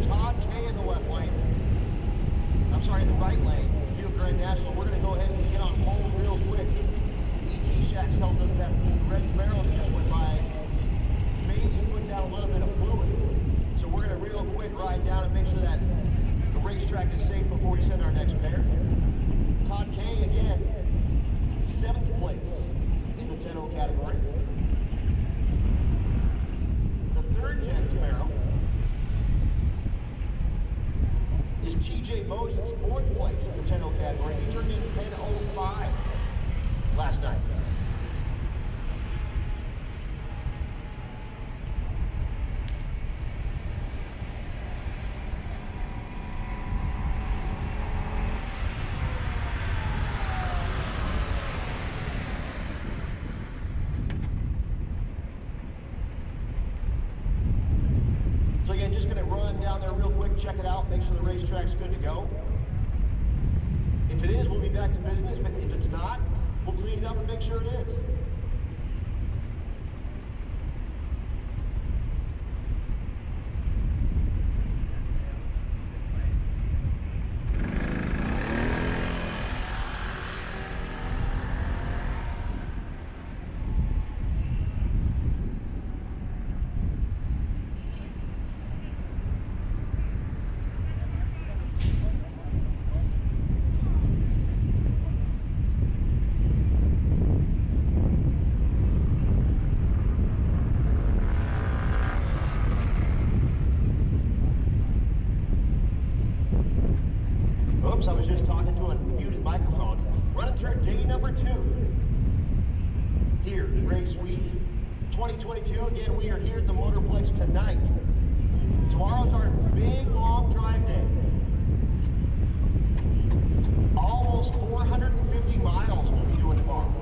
Todd K in the left lane. I'm sorry, in the right lane. Field Grand National. We're going to go ahead and get on hold real quick. The ET Shack tells us that the red barrel just went by. Maybe put down a little bit of fluid. So we're going to real quick ride down and make sure that the racetrack is safe before we send our next pair. Todd K again, 7th place in the 10-0 category. The 3rd gen Camaro is TJ Moses, 4th place in the 10-0 category. He turned in 10:05 last night. So again, just gonna run down there real quick, check it out, make sure the racetrack's good to go. If it is, we'll be back to business, but if it's not, we'll clean it up and make sure it is. I was just talking to a muted microphone. Running through day number 2 here, Race Week 2022. Again, we are here at the Motorplex tonight. Tomorrow's our big long drive day. Almost 450 miles we'll be doing tomorrow.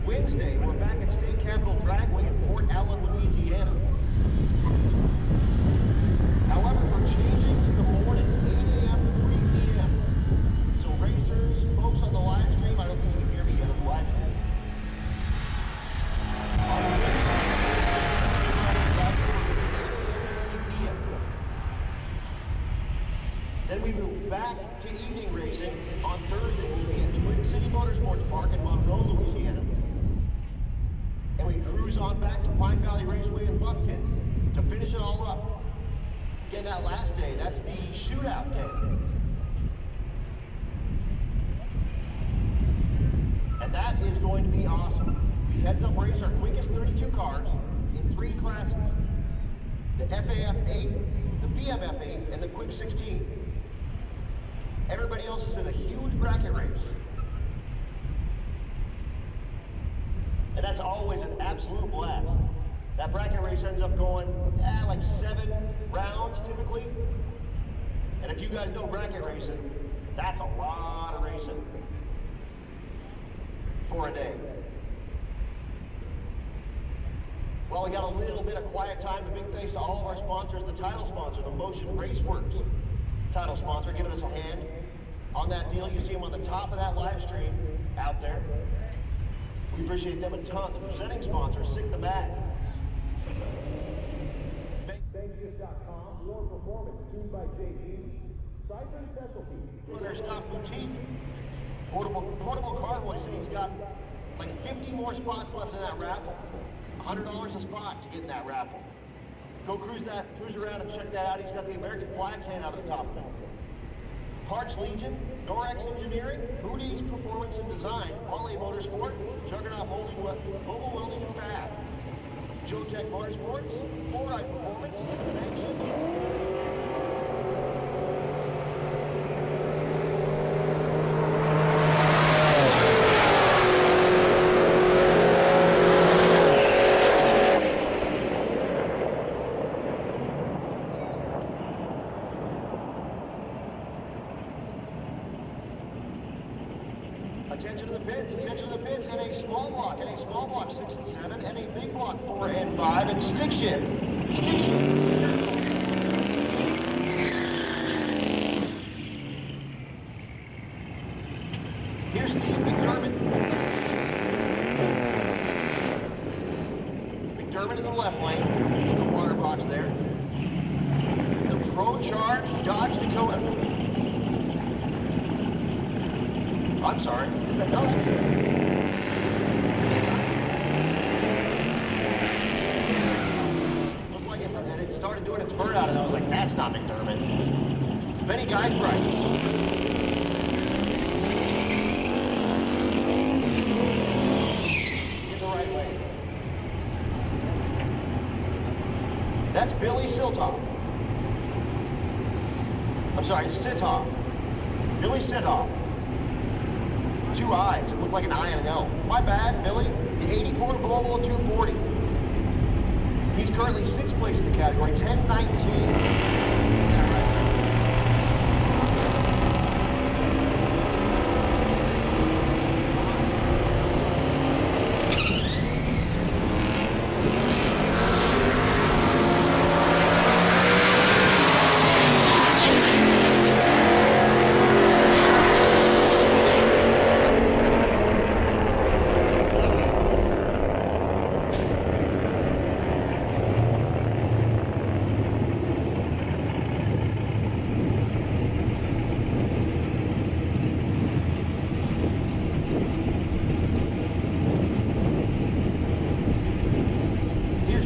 Wednesday, we're back at State Capitol Raceway in Port Allen, Louisiana. However, we're changing to the morning, 8 a.m. to 3 p.m. So racers, folks on the live stream, I don't think you can hear me yet on the live stream. On Wednesday, 8 a.m. to 3 p.m. Then we move back to evening racing. On Thursday, we'll be at Twin City Motorsports Park in Monroe, Louisiana. And we cruise on back to Pine Valley Raceway in Lufkin to finish it all up. Again, that last day, that's the shootout day. And that is going to be awesome. We heads up race our quickest 32 cars in 3 classes. The FAF8, the BMF8, and the Quick 16. Everybody else is in a huge bracket race. And that's always an absolute blast. That bracket race ends up going like 7 rounds typically. And if you guys know bracket racing, that's a lot of racing for a day. Well, we got a little bit of quiet time. A big thanks to all of our sponsors. The title sponsor, the Motion Raceworks title sponsor, giving us a hand on that deal. You see them on the top of that live stream out there. We appreciate them a ton. The presenting sponsor, Sick the Mag. BANGshift.com, War Performance, tuned by JG. Cycling Specialty, their stock boutique. Portable car hoist, and he's got like 50 more spots left in that raffle. $100 a spot to get in that raffle. Go cruise around and check that out. He's got the American flags hanging out of the top of it. Parts Legion, Norex Engineering, Moody's Performance and Design, Wale Motorsport, Juggernaut Mobile Welding and Fab, Joe Tech Motorsports, 4i Performance, BANGshift. Attention to the pits, and a small block 6 and 7, and a big block 4 and 5, and stick shift. Here's Steve McDermott. McDermott in the left lane, the water box there. Pro Charge Dodge Dakota. I'm sorry. Is that no? Looked like it, and it started doing its burn out, and I was like, that's not McDermott. Many guys practice. In the right lane. That's Billy Siltoff. I'm sorry, Sitoff. Billy Sitoff. Two eyes. It looked like an I and an L. My bad, Billy. The 84 Volvo 240. He's currently 6th place in the category, 10-19.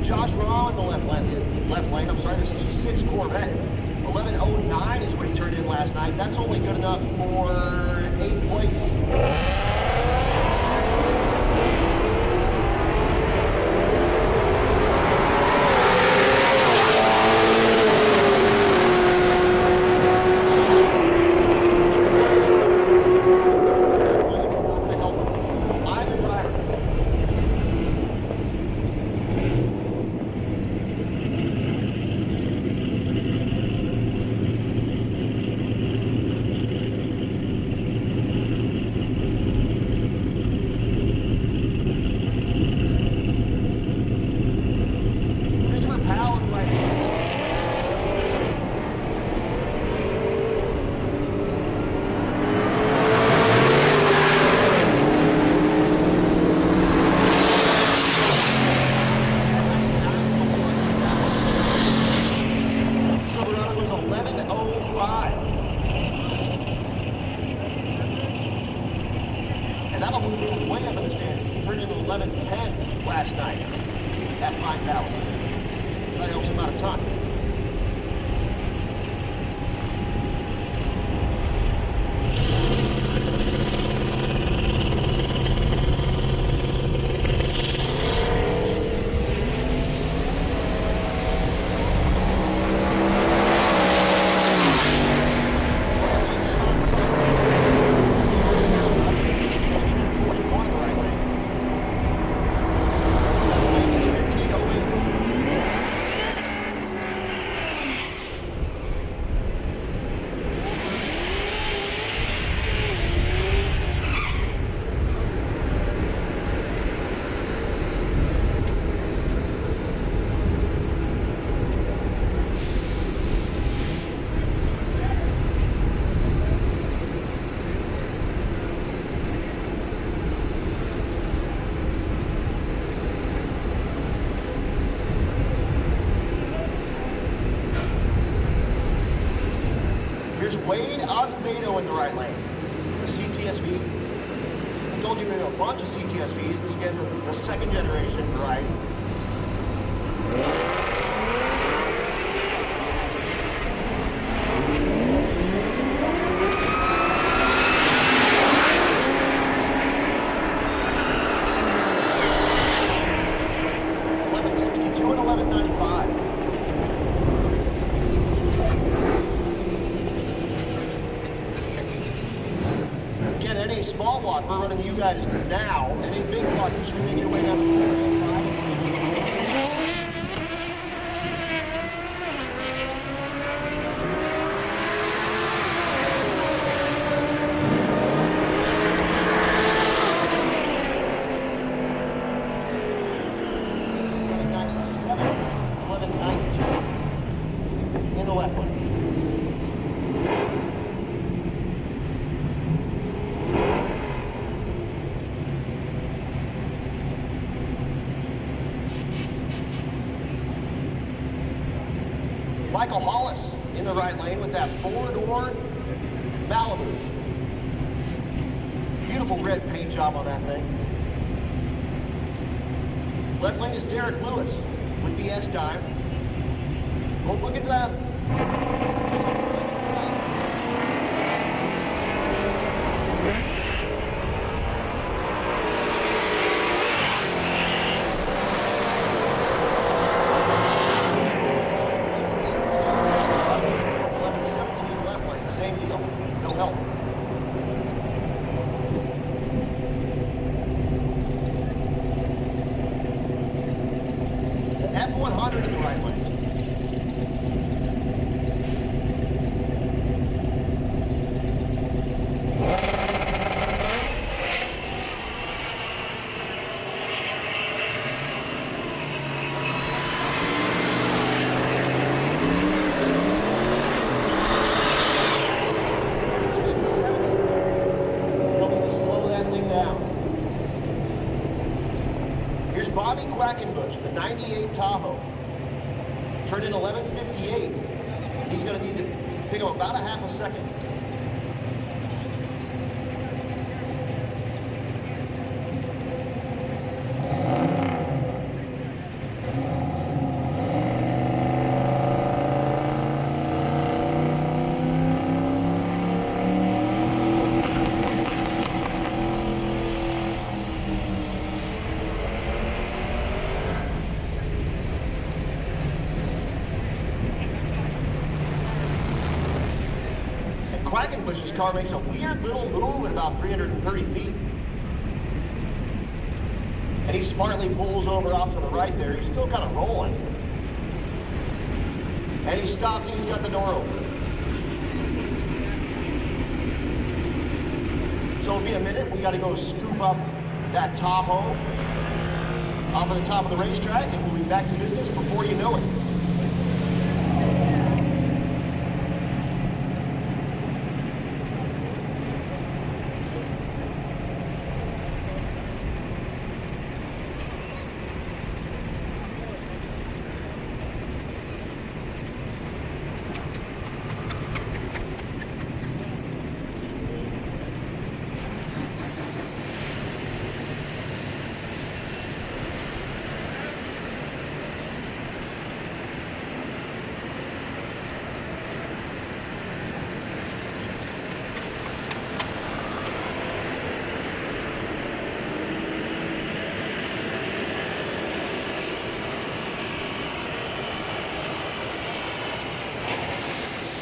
Josh Raw in the left lane, I'm sorry, the C6 Corvette. 11:09 is what he turned in last night. That's only good enough for 8th place. Way up in the standings. He turned in 11:10 last night at Pine Valley. That helps him out a ton. Wade Osmedo in the right lane. The CTSV. I told you we have a bunch of CTSVs. This is again the second generation, right? Small block, we're running you guys now, and a big block, you should be making your way down to the 405 station. In the left lane. Michael Hollis in the right lane with that four-door Malibu. Beautiful red paint job on that thing. Left lane is Derek Lewis with the S-Dime. Both looking for that. F100 in the right lane. Helping to slow that thing down. Here's Bobby Quackenbush, the 98 Tahoe. Turned in 11:58. He's going to need to pick up about a half a second. Quackenbush's car makes a weird little move at about 330 feet. And he smartly pulls over off to the right there. He's still kind of rolling. And he's stopped and he's got the door open. So it'll be a minute. We got to go scoop up that Tahoe off of the top of the racetrack, and we'll be back to business before you know it.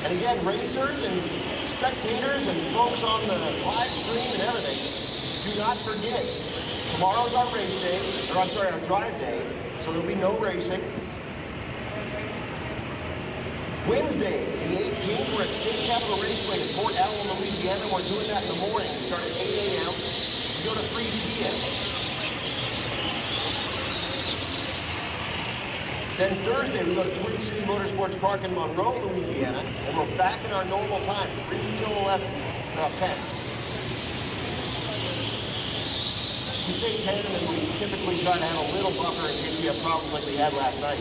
And again, racers and spectators and folks on the live stream and everything, do not forget, tomorrow's our race day, or I'm sorry, our drive day, so there'll be no racing. Wednesday, the 18th, we're at State Capitol Raceway in Port Allen, Louisiana. We're doing that in the morning. We start at 8 a.m. We go to 3 p.m. Then Thursday, we go to Twin City Motorsports Park in Monroe, Louisiana, and we're back in our normal time, 3 till 11, about 10. We say 10, and then we typically try to have a little buffer in case we have problems like we had last night.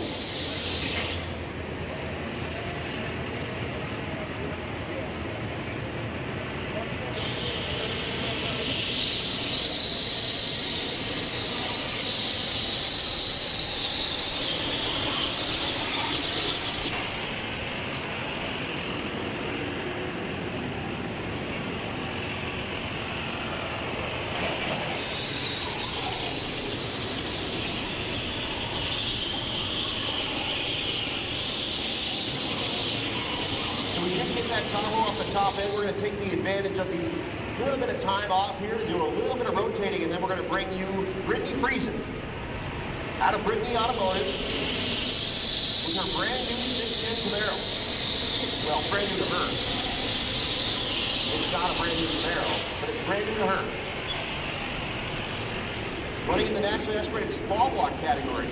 Tahoe off the top end. We're going to take the advantage of the little bit of time off here to do a little bit of rotating, and then we're going to bring you Britney Friesen out of Britney Automotive with her brand new 610 Camaro. Well, brand new to her. It's not a brand new Camaro, but it's brand new to her. Running in the naturally aspirated small block category.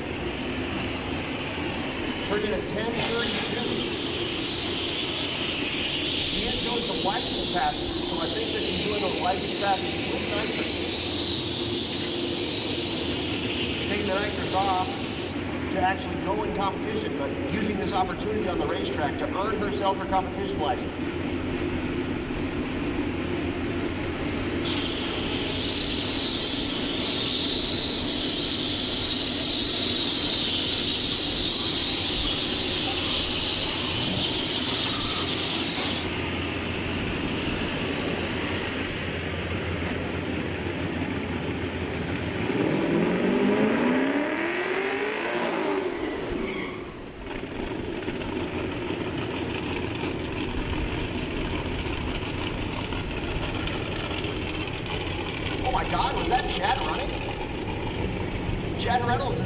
Turned in a 10:32. Doing some license passes, so I think that she's doing those license passes with nitrous. Taking the nitrous off, to actually go in competition, but using this opportunity on the racetrack to earn herself her competition license.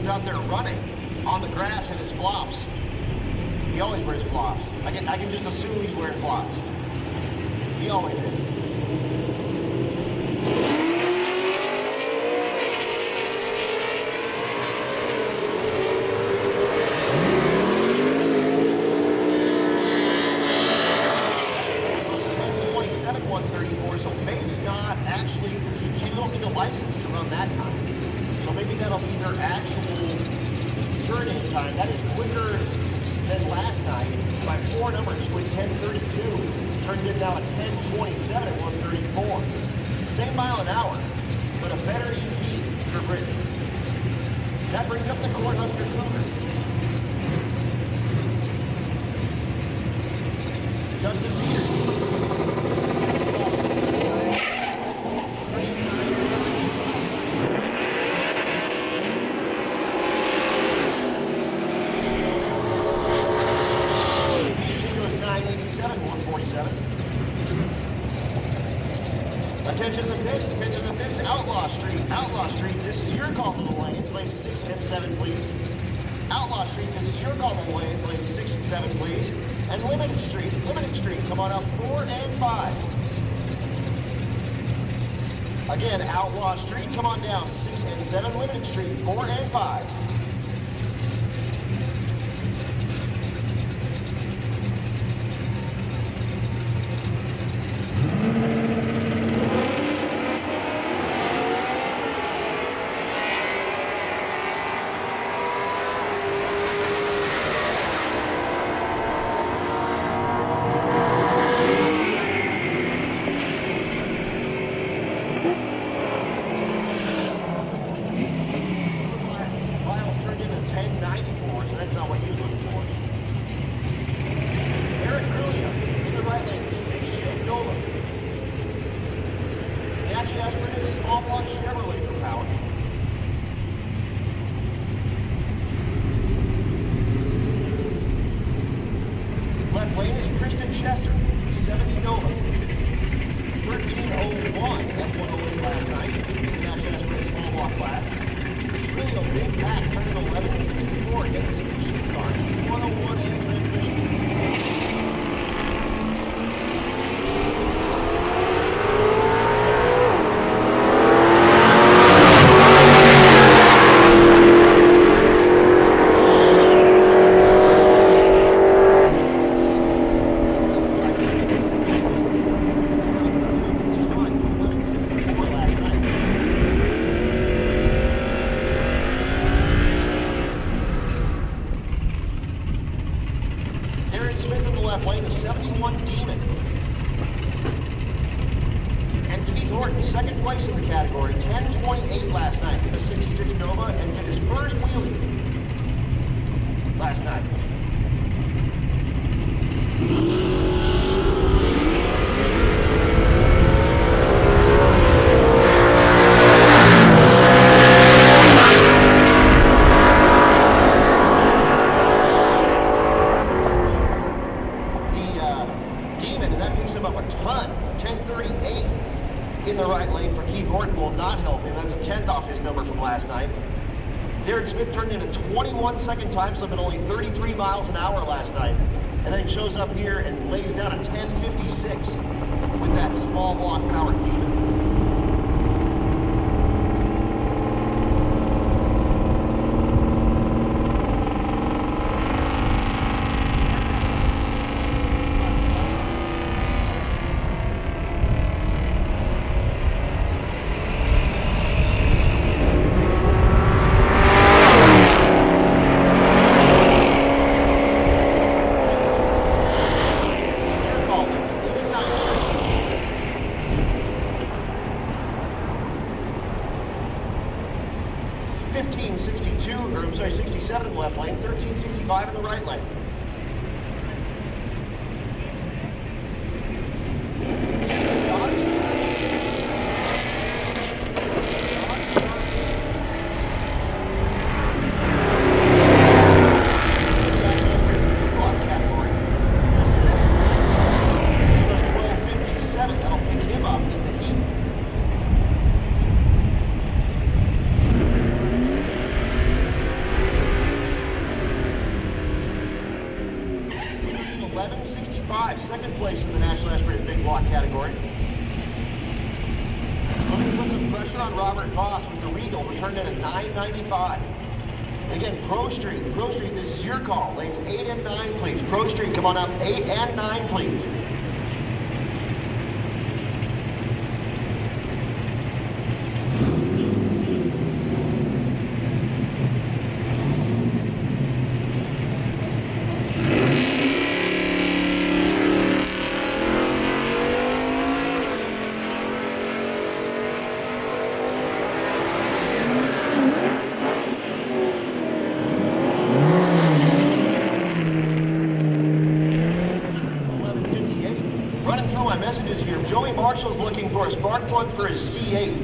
Out there running on the grass in his flops. He always wears flops. I can just assume he's wearing flops. He always is. So maybe not actually, because you don't need a license to run that time. So maybe that'll be their actual turn-in time. That is quicker than last night by 4 numbers with 10:32. Turns in now at 10:27 at 1:34. Same mile an hour, but a better ET for Britney. That brings up the Cornhusker Cougar. Justin Peterson. Attention to the pits, attention to the pits, Outlaw Street, this is your call to the lanes, lanes 6 and 7, please. Outlaw Street, this is your call to the lanes, lanes 6 and 7, please. And Limited Street, come on up 4 and 5. Again, Outlaw Street, come on down 6 and 7, Limited Street, 4 and 5. Second time slip at only 33 miles an hour last night, and then shows up here and lays down a 10:56 with that small block powered Demon. sorry, 67 in the left lane, 1365 in the right lane. It's the dog start. Second place in the National Aspirated Big Block category. Looking to put some pressure on Robert Voss with the Regal, returned in at 995. Again, Pro Street, this is your call. Lanes 8 and 9, please. Pro Street, come on up. 8 and 9, please. Marshall's looking for a spark plug for his C8.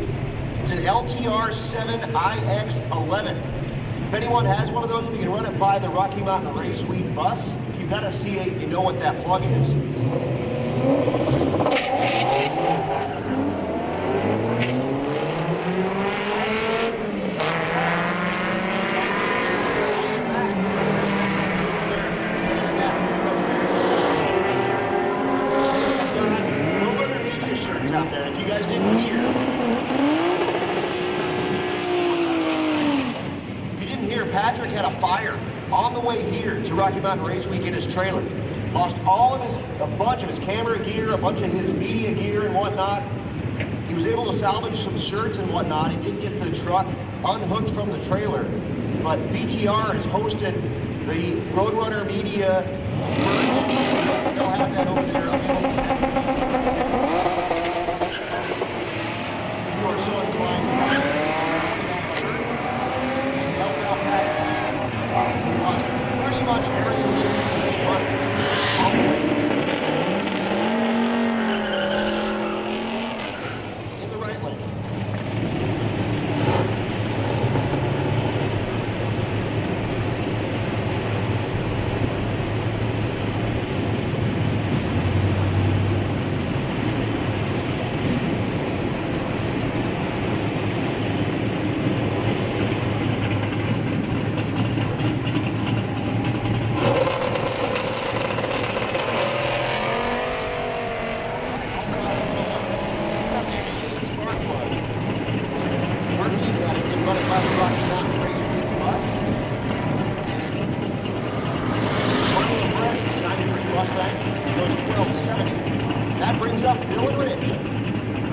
It's an LTR 7IX11. If anyone has one of those, we can run it by the Rocky Mountain Race Wek bus. If you've got a C8, you know what that plug is. Out there. If you guys didn't hear, Patrick had a fire on the way here to Rocky Mountain Race Wek in his trailer. Lost a bunch of his camera gear, a bunch of his media gear and whatnot. He was able to salvage some shirts and whatnot. He did get the truck unhooked from the trailer, but BTR is hosting the Roadrunner Media merch. They'll have that over there. So inclined to shirt and help out Patrick. Pretty much everything he was running. In the right lane. That brings up Bill and Rich,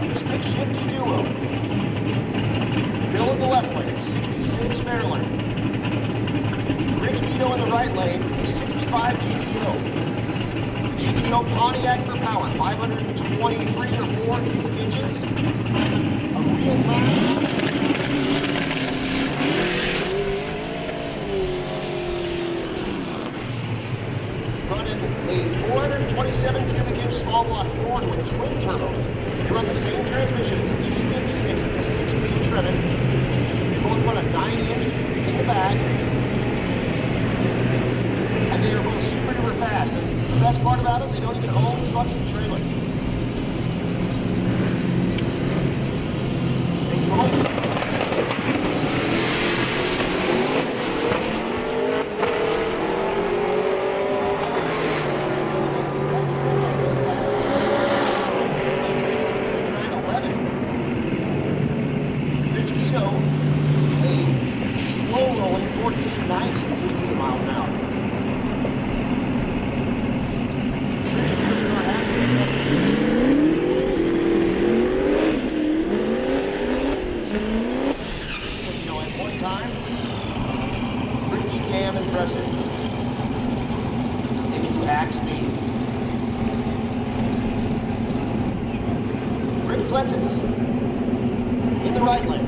the stick shifty duo. Bill in the left lane, 66 Maryland. Rich Guido in the right lane, 65 GTO. The GTO Pontiac for power, 523 or 4 cubic inches. A real lap. Running a 427 cubic inch small block Ford with twin turbos. They run the same transmission. It's a T56. It's a 6-speed Trivet. They both run a 9-inch in the back. And they are both super duper fast. And the best part about it, they don't even own trucks and trailers. They drove. In the right lane.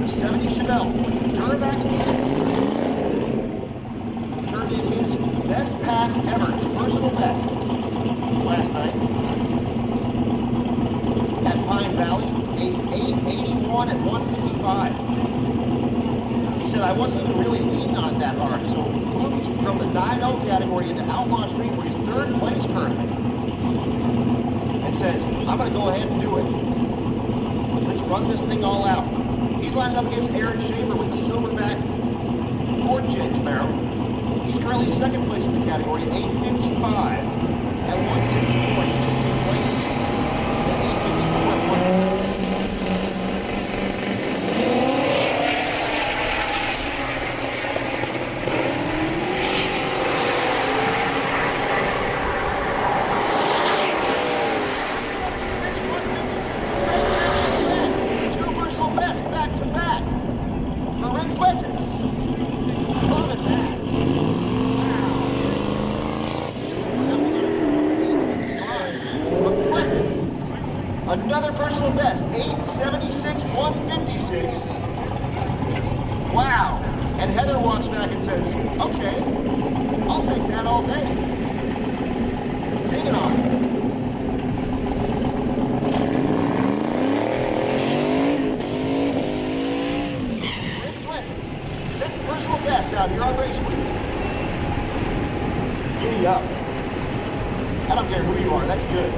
the 70 Chevelle with the Duramax diesel turned in his best pass ever, his personal best, last night at Pine Valley, 881 at 155. He said, I wasn't even really leaning on it that hard, so moved from the 9-0 category into Outlaw Street, where he's 3rd place currently. And says, I'm going to go ahead and do it. Let's run this thing all out. He's lined up against Aaron Shaver with the Silverback Ford Jet Camaro. He's currently 2nd place in the category at 855 at 164. He's chasing Blaine Diesel at 854 at 1. Another personal best, 876, 156. Wow. And Heather walks back and says, okay, I'll take that all day. Take it on. Rick Clinton's 2nd personal best out here on Race Week. Giddy up. I don't care who you are, that's good.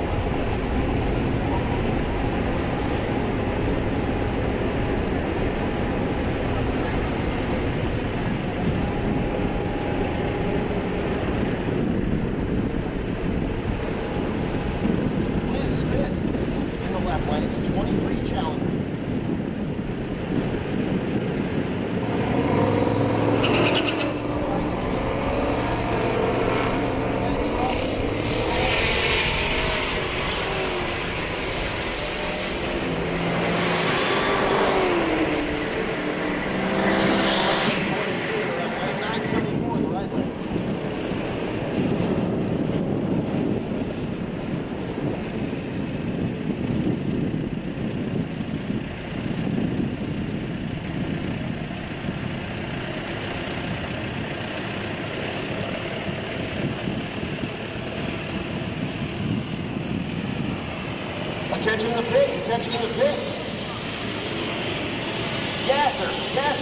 Attention to the pits, attention to the pits. Gasser,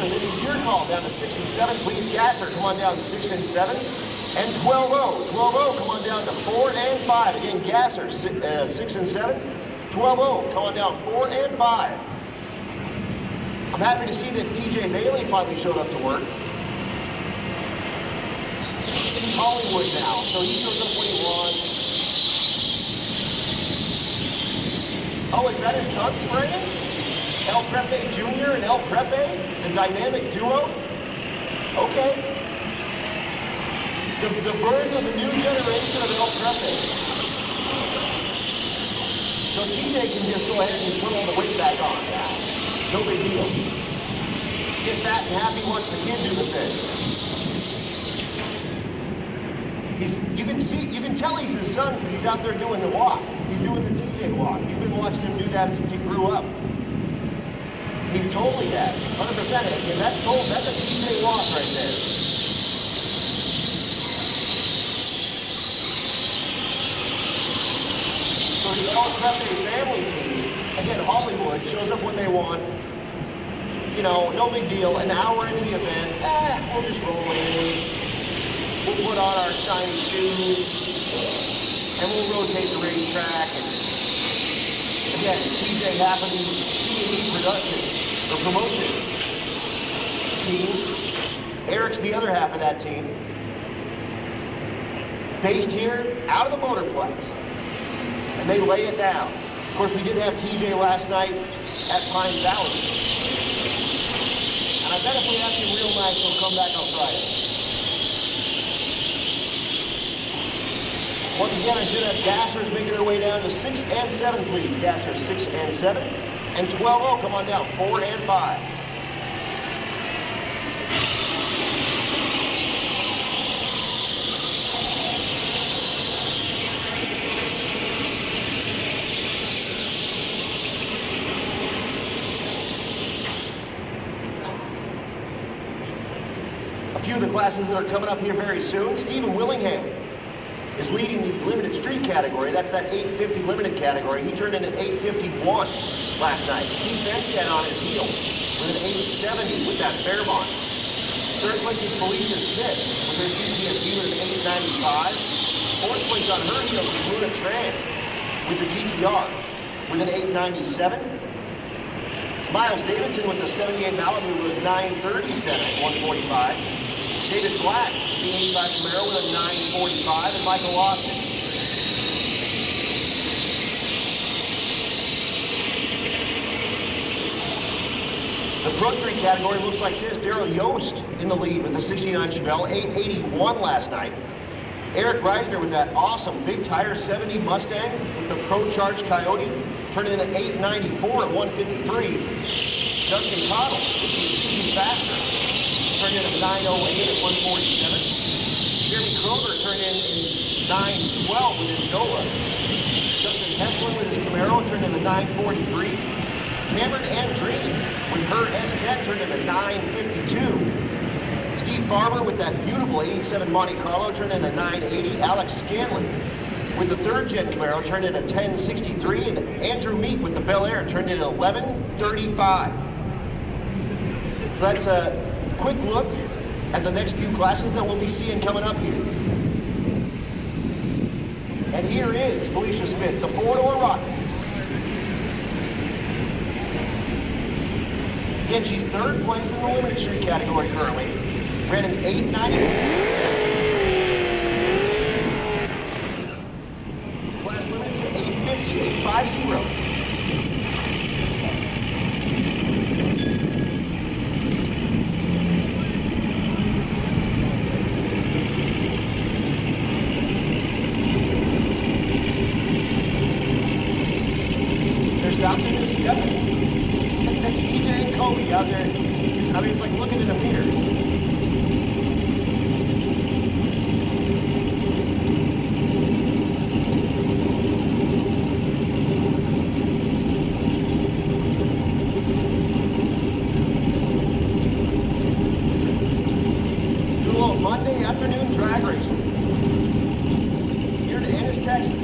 this is your call down to 6 and 7. Please, Gasser, come on down 6 and 7. And 12-0, come on down to 4 and 5. Again, Gasser, 6 and 7. 12-0, come on down 4 and 5. I'm happy to see that TJ Bailey finally showed up to work. He's Hollywood now, so he shows up when he wants. Oh, is that his son spraying? El Prepe Jr. and El Prepe? The dynamic duo? Okay. The birth of the new generation of El Prepe. So TJ can just go ahead and put all the weight back on now. No big deal. Get fat and happy once the kid do the thing. You can tell he's his son because he's out there doing the walk. He's doing the TJ walk. He's been watching him do that since he grew up. He totally has, 100%. And that's a TJ walk right there. So the El Crepe family team, again, Hollywood, shows up when they want. You know, no big deal. An hour into the event, we'll just roll in. We'll put on our shiny shoes, and we'll rotate the racetrack. And again, TJ half of the T&E Productions, or Promotions team. Eric's the other half of that team. Based here, out of the Motorplex. And they lay it down. Of course, we did have TJ last night at Pine Valley. And I bet if we ask him real nice, he'll come back on Friday. Once again, I should have Gassers making their way down to 6 and 7, please. Gassers 6 and 7. And 12-0, come on down, 4 and 5. the classes that are coming up here very soon. Stephen Willingham is leading the limited street category. That's that 850 limited category. He turned in an 851 last night. Keith Benstead on his heels with an 870 with that Fairmont. Third place is Felicia Smith with her CTSV with an 895. Fourth place on her heels is Luna Tran with the GTR with an 897. Miles Davidson with the 78 Malibu with a 937 at 145. David Black, the 85 Camaro with a 945, and Michael Austin. The Pro Street category looks like this. Daryl Yost in the lead with the 69 Chevelle, 881 last night. Eric Reisner with that awesome big tire 70 Mustang with the Pro Charge Coyote, turning in an 894 at 153. Dustin Cottle with the Suzuki Faster, turned in a 908 at 147. Jeremy Kroger turned in 912 with his Nova. Justin Heslin with his Camaro turned in a 943. Cameron Andreen with her S10 turned in a 952. Steve Farmer with that beautiful 87 Monte Carlo turned in a 980. Alex Scanlon with the third gen Camaro turned in a 1063. And Andrew Meek with the Bel Air turned in an 1135. So that's a quick look at the next few classes that we'll be seeing coming up here. And here is Felicia Smith, the four-door Rocky. Again, she's third place in the limited street category currently. Ran an 890. Class limited to 850, 850. Out there, I mean, it's like looking in a mirror. Duel Monday afternoon drag racing here to Ennis, Texas.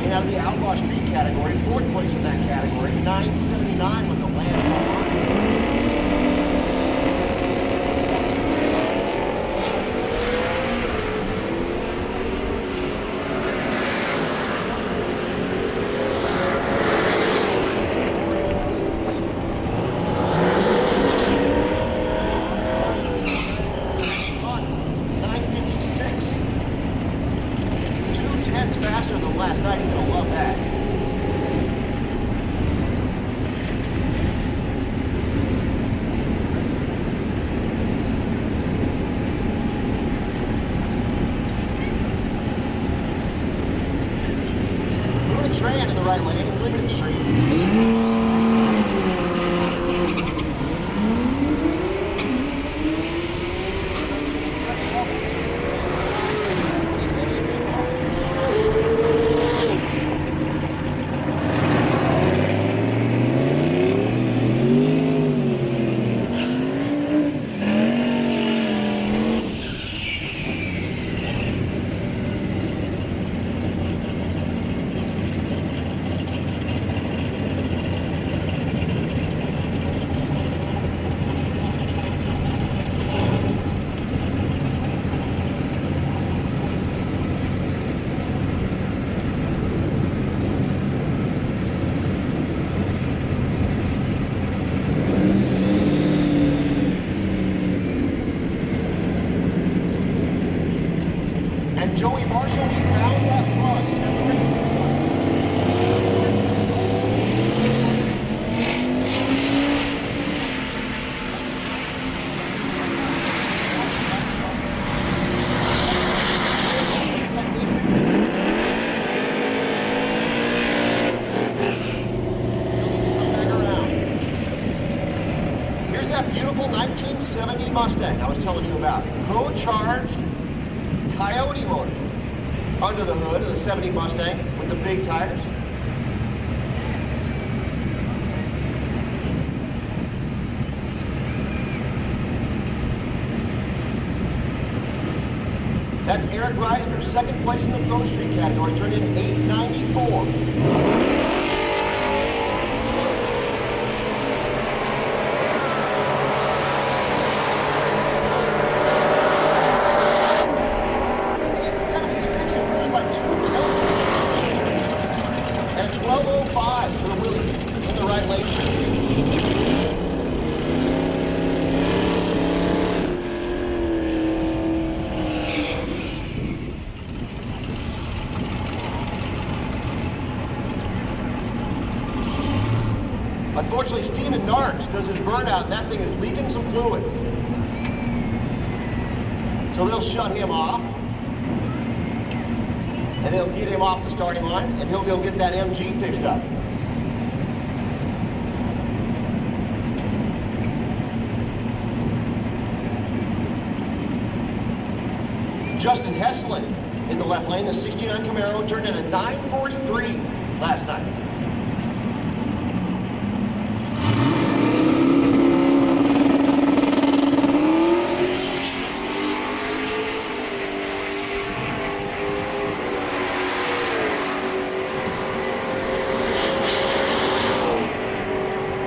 Out of the Outlaw Street category, fourth place in that category, 979 with the Land Rover. Faster than last night, you're gonna love that. Luna Tran in the right lane, limited street. And Joey Marshall, he found that plug. He's at the race. Here's that beautiful 1970 Mustang I was telling you about. Co-charged Coyote motor under the hood of the 70 Mustang with the big tires. That's Eric Reisner, second place in the Pro Street category, turned in 894. Unfortunately, Steven Narks does his burnout, and that thing is leaking some fluid. So they'll shut him off, and they'll get him off the starting line, and he'll be able to get that MG fixed up. Justin Hesselin in the left lane, the 69 Camaro, turned in a 943 last night.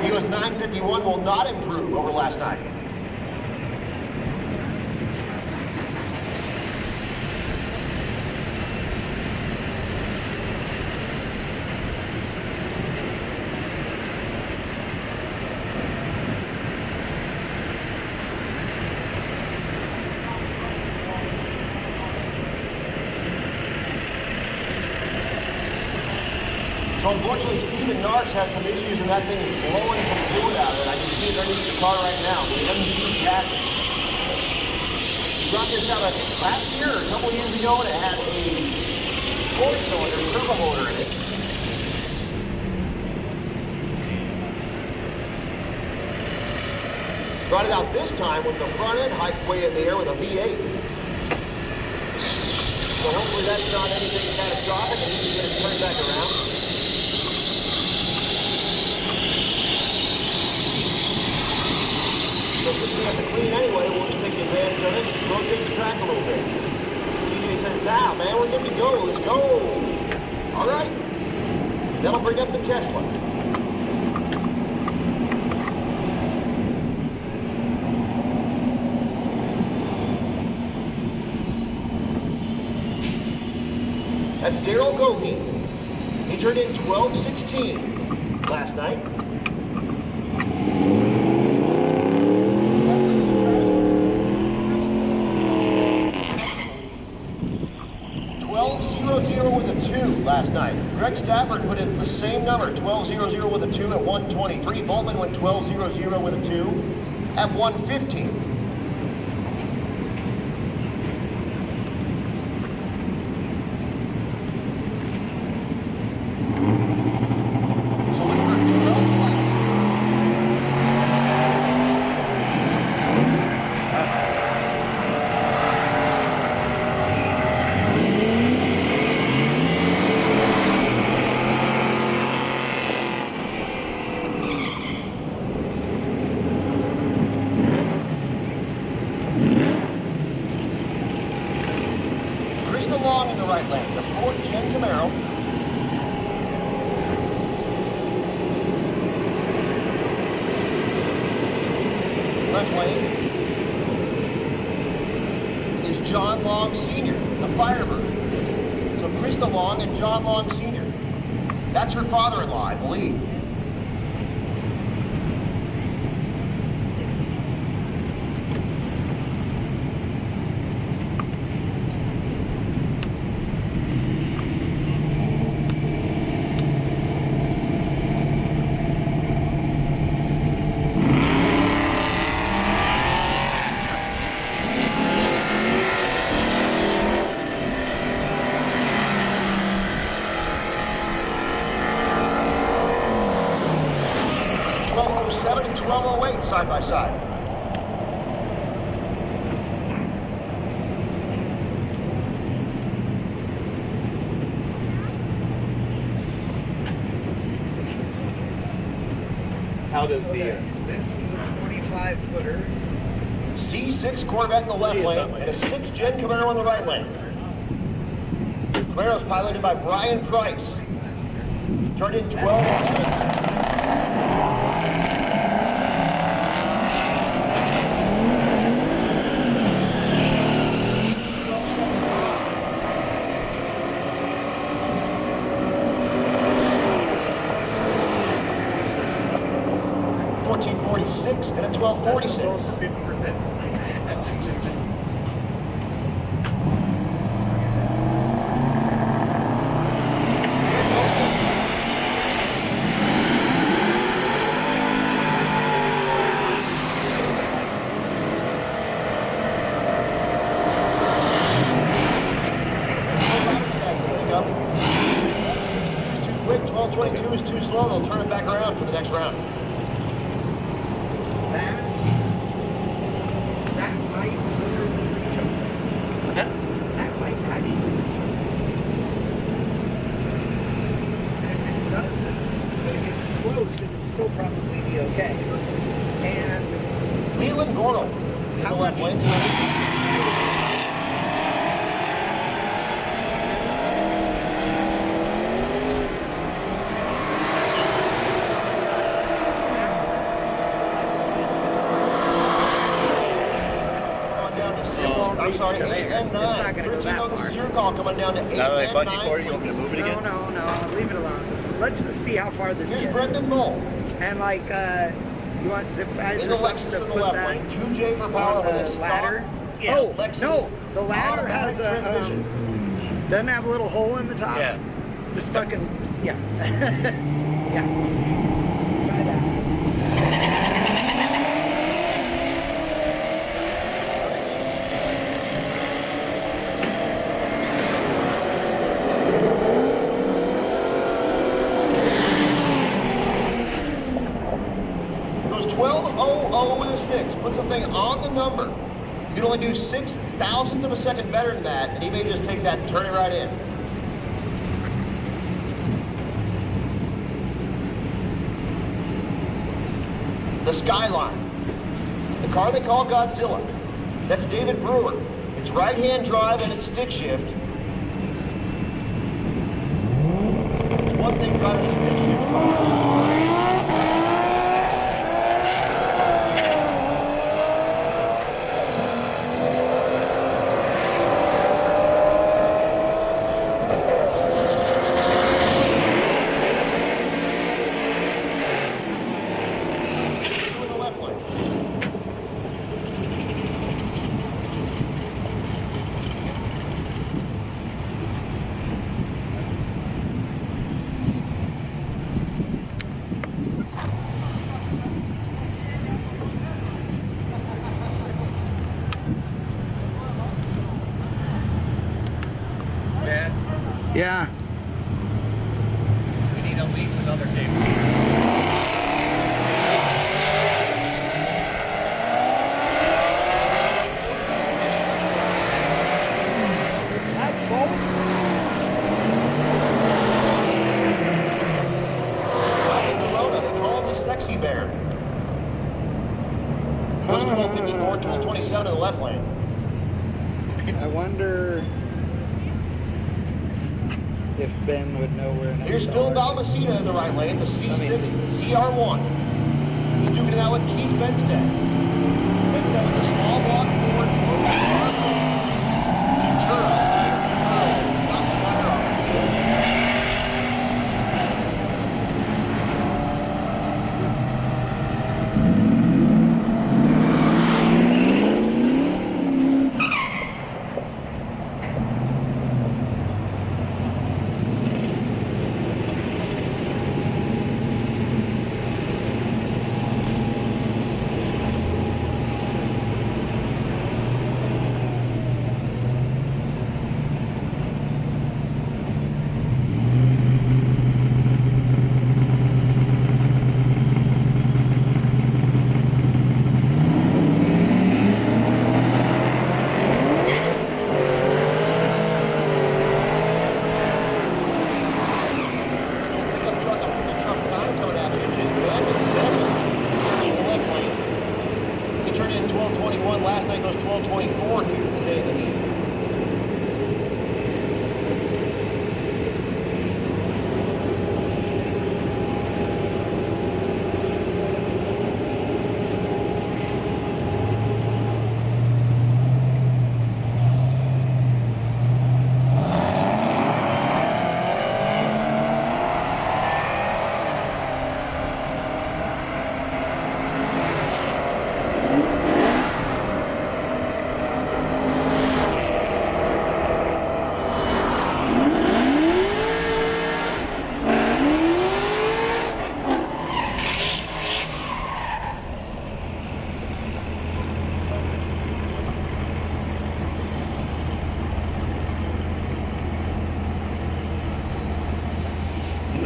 US 951 will not improve over last night. So unfortunately, Steven Narks has some issues, and that thing is blowing some fluid out of it. I can see it underneath the car right now, the MG gasket. He brought this out last year, or a couple years ago, and it had a 4-cylinder turbo motor in it. Brought it out this time with the front end hiked way in the air with a V8. So hopefully that's not anything catastrophic, and he's going to turn back around. So since we have to clean anyway, we'll just take advantage of it and rotate the track a little bit. DJ says, nah, man, we're good to go. Let's go. All right. That'll bring up the Tesla. That's Daryl Goheen. He turned in 12:16 last night. 12:00 with a 2 last night. Greg Stafford put in the same number, 12:00 with a 2 at 1:23. Boltman went 12:00 with a 2 at 1:15. Along in the right lane, the 4th Gen Camaro. Left lane is John Long Sr., the Firebird. So Krista Long and John Long Sr. That's her father-in-law, I believe. side by side. How does the This was a 25-footer. C6 Corvette in the left lane and a 6th Gen Camaro in the right lane. Camaro's piloted by Brian Price. Turned in 12-11. And a 1246. It's too quick, 1222 is too slow, they'll turn it back around for the next round. Probably be okay. And Leland Gorham in the left lane. I'm sorry, 8 and 9. It's not going to go that far. This is your call coming down to 8 and 9. You want me to move it again? No, leave it alone. Let's just see how far this Here's gets. Brendan Mull. And like, you want zip ties In or the something Lexus to in the put left that lane. 2J for power on with a the stock. ladder? Yeah, Oh, Lexus no, the ladder has automatic a, transmission. doesn't have a little hole in the top? Yeah. Just fucking, yeah. Yeah. Try that. Goes 12.00 with a 6. Puts the thing on the number. You can only do 6 thousandths of a second better than that, and he may just take that and turn it right in. The Skyline. The car they call Godzilla. That's David Brewer. It's right-hand drive and it's stick shift. There's one thing driving a stick shift car. Yeah. We need at least another game. That's both. They call him the Sexy Bear. Goes 1254, 1227 in the left lane. I wonder if Ben would know where an Here's XR Phil Balmaceda in the right lane, the C6 CR1. He's duking it out with Keith Benstead. Benstead with a small block Ford Ventura. Not the fire off.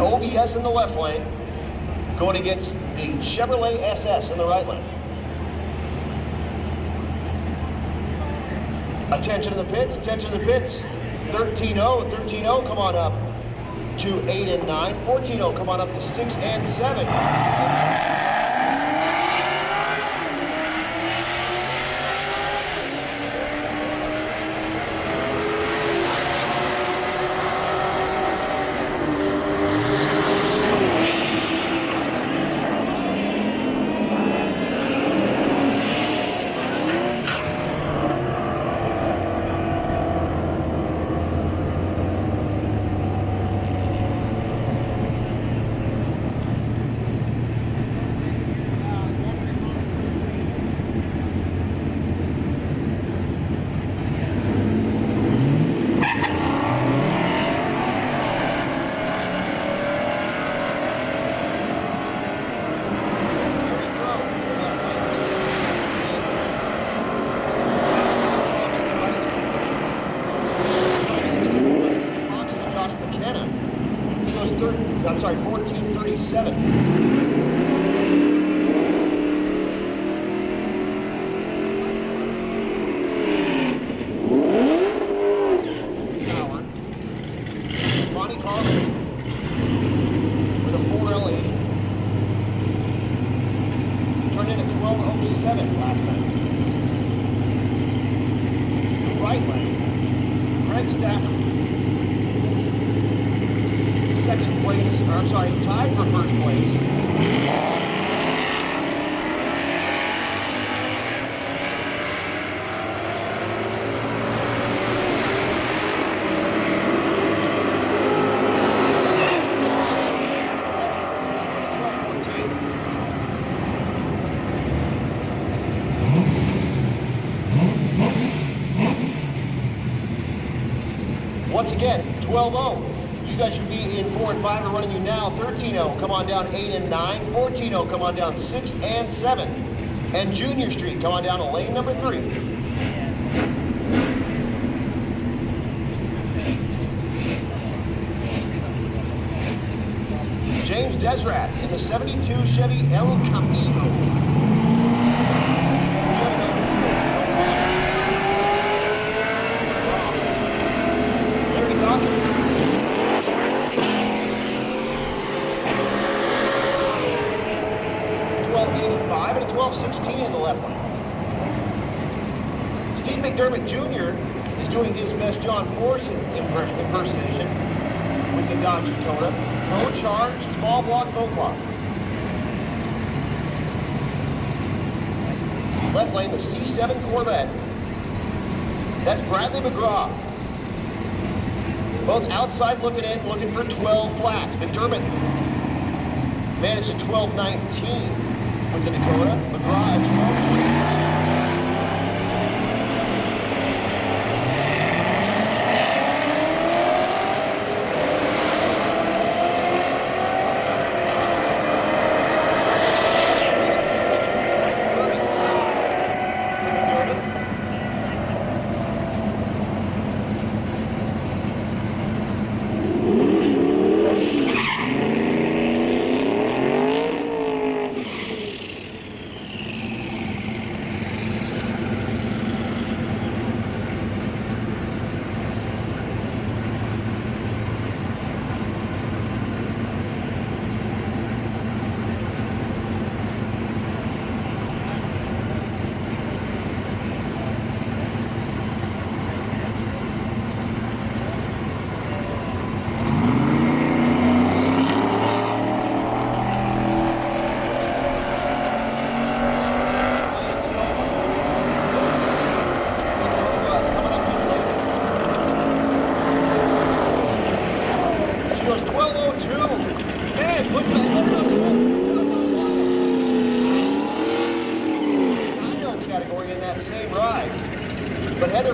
OBS in the left lane, going against the Chevrolet SS in the right lane. Attention to the pits, attention to the pits. 13-0, 13-0, come on up to 8 and 9. 14-0, come on up to 6 and 7. I'm sorry, 1437. Tower. Bonnie Carter with a 4L80. Turned in at 12:07 last night. The right lane, Greg Stafford. Second place, or I'm sorry, tied for first place. Once again, 12-0. You guys should be in 4 and 5 are running you now. 13-0, come on down 8 and 9. 14-0, come on down 6 and 7. And Junior Street, come on down to lane number 3. James Desrat in the 72 Chevy El Camino. Larry Dawkins. 1285 and a 1216 in the left lane. Steve McDermott Jr. is doing his best John Force impersonation with the Dodge Dakota. No charge, small block, no block. Left lane, the C7 Corvette. That's Bradley McGraw. Both outside looking in, looking for 12 flats. McDermott managed a 1219 with the Dakota. McGraw at 12.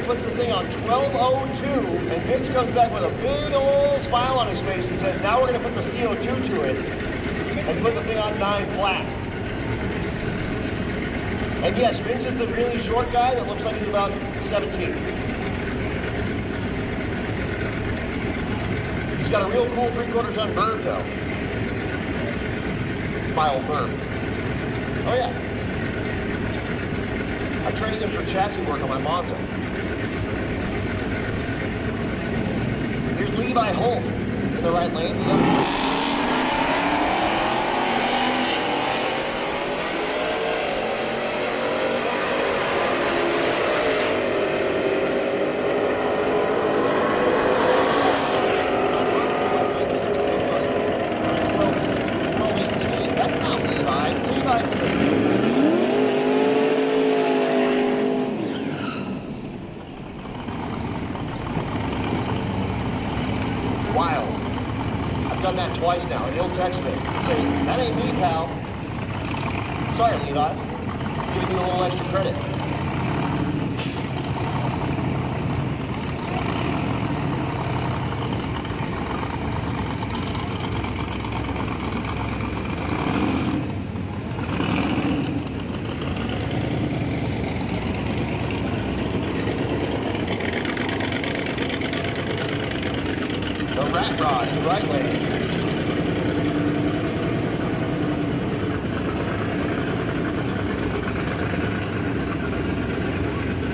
Puts the thing on 12:02, and Vince comes back with a big old smile on his face and says, now we're going to put the CO2 to it and put the thing on 9 flat. And yes, Vince is the really short guy that looks like he's about 17. got a real cool 3/4 ton bird though. My old bird. Oh yeah. I traded him for chassis work on my Monza. Here's Levi Holt in the right lane. That's not Levi. Levi's in the wild. I've done that twice now, and he'll text me and say, that ain't me, pal. Sorry, Levi. Giving you a little extra credit. Rat rod in the right lane.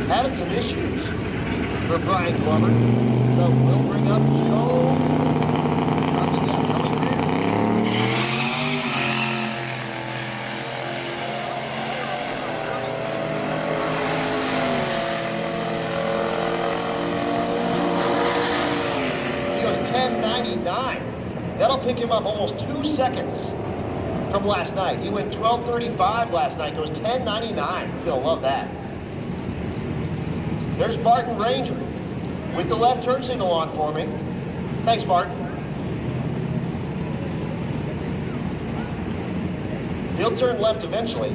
Having some issues for Brian Glover, so we'll bring up Joe. That'll pick him up almost 2 seconds from last night. He went 12:35 last night, goes 10:99. He's gonna love that. There's Barton Ranger with the left turn signal on for me. Thanks, Barton. He'll turn left eventually.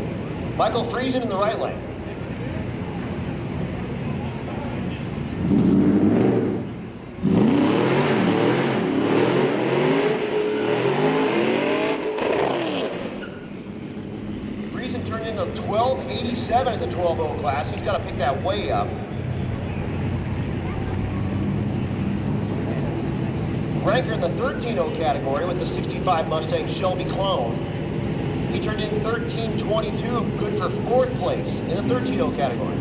Michael Friesen in the right lane. Turned into 12:87 in the 12.0 class. He's got to pick that way up. Ranker in the 13.0 category with the 65 Mustang Shelby clone. He turned in 13:22, good for 4th place in the 13.0 category.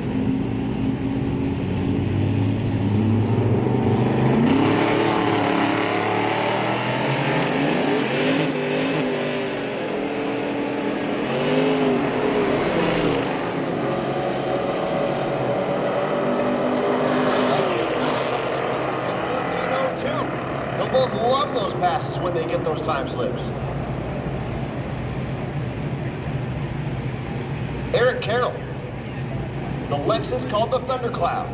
Both love those passes when they get those time slips. Eric Carroll, the Lexus called the Thundercloud.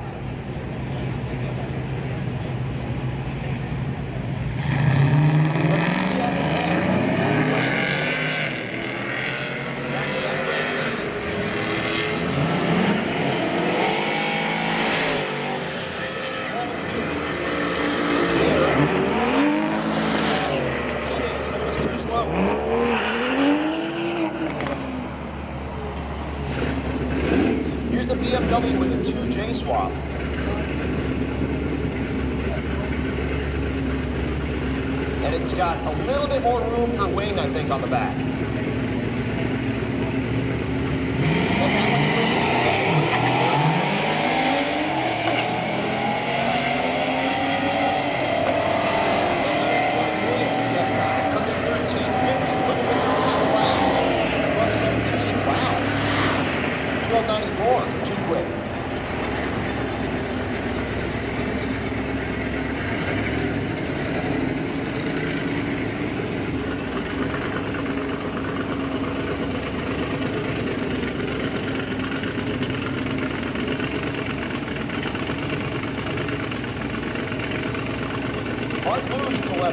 Here's the BMW with a 2J swap. And it's got a little bit more room for wing, I think, on the back.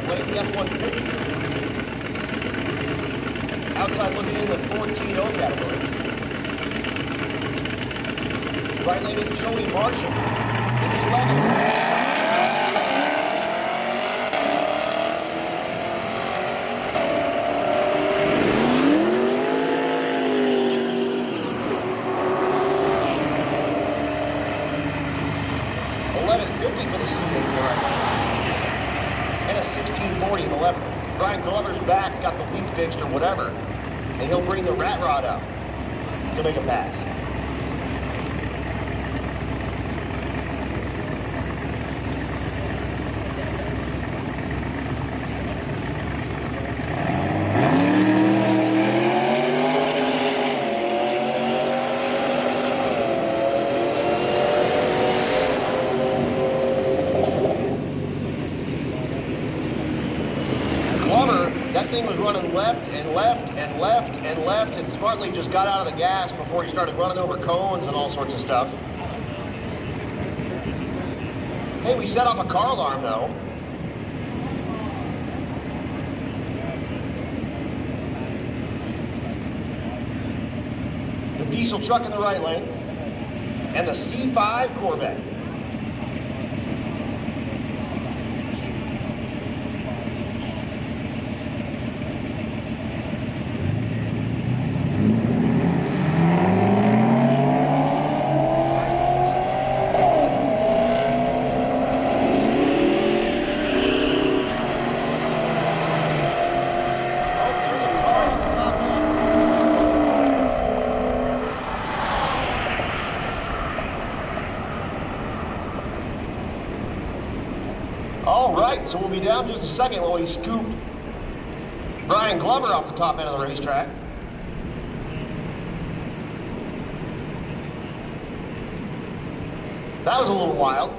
The F-150. Outside looking in the 14.0 category. Right lane is Joey Marshall in the 11. $11.50 for the C8 right. and a 1640 in the left. Brian Glover's back, got the leak fixed or whatever, and he'll bring the rat rod up to make a pass. That thing was running left and left and left and left, and smartly just got out of the gas before he started running over cones and all sorts of stuff. Hey, we set off a car alarm though. The diesel truck in the right lane and the C5 Corvette. So we'll be down just a second while we scoop Brian Glover off the top end of the racetrack. That was a little wild.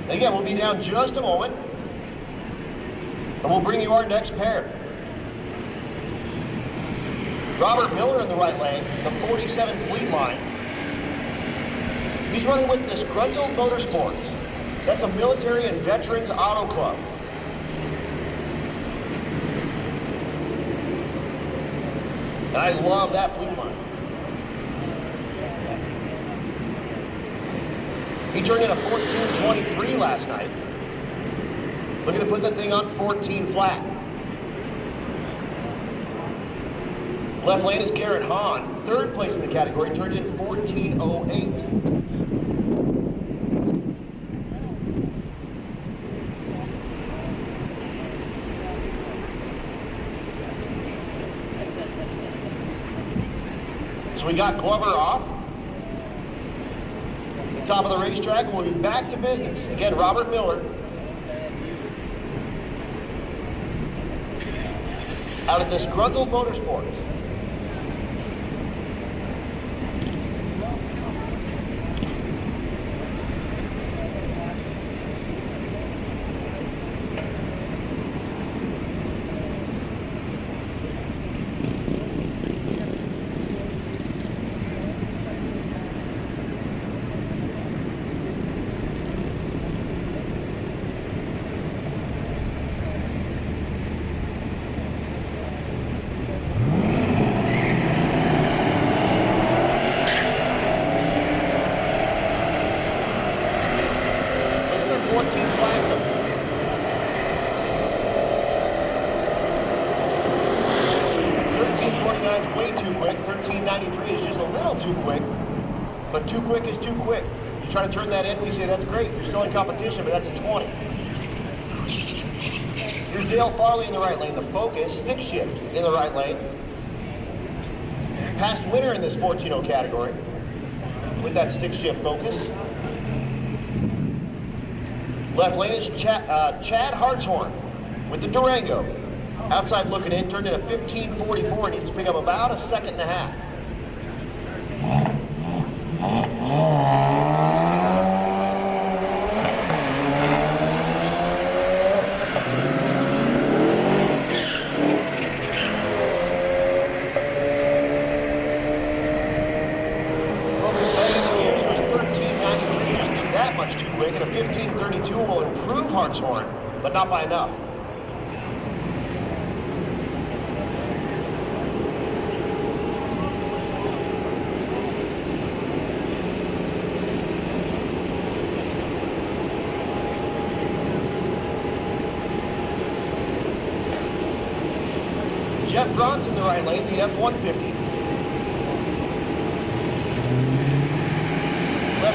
Again, we'll be down just a moment, and we'll bring you our next pair. Robert Miller in the right lane, the 47 Fleet Line. He's running with Disgruntled Motorsports. That's a military and veterans auto club. And I love that Fleet Line. He turned in a 14:23 last night. Looking to put that thing on 14 flat. Left lane is Garrett Hahn, third place in the category, turned in 14:08. So we got Glover off. Top of the racetrack, we'll be back to business. Again, Robert Miller. Out at Disgruntled Motorsports. Too quick is too quick. You try to turn that in, we say that's great. You're still in competition, but that's a 20. Here's Dale Farley in the right lane. The Focus, stick shift in the right lane. Past winner in this 14-0 category with that stick shift Focus. Left lane is Chad Hartshorn with the Durango. Outside looking in, turned in a 15:44. Needs to pick up about a second and a half. And a 15:32 will improve Hartshorn, but not by enough. Jeff Franz in the right lane, the F-150.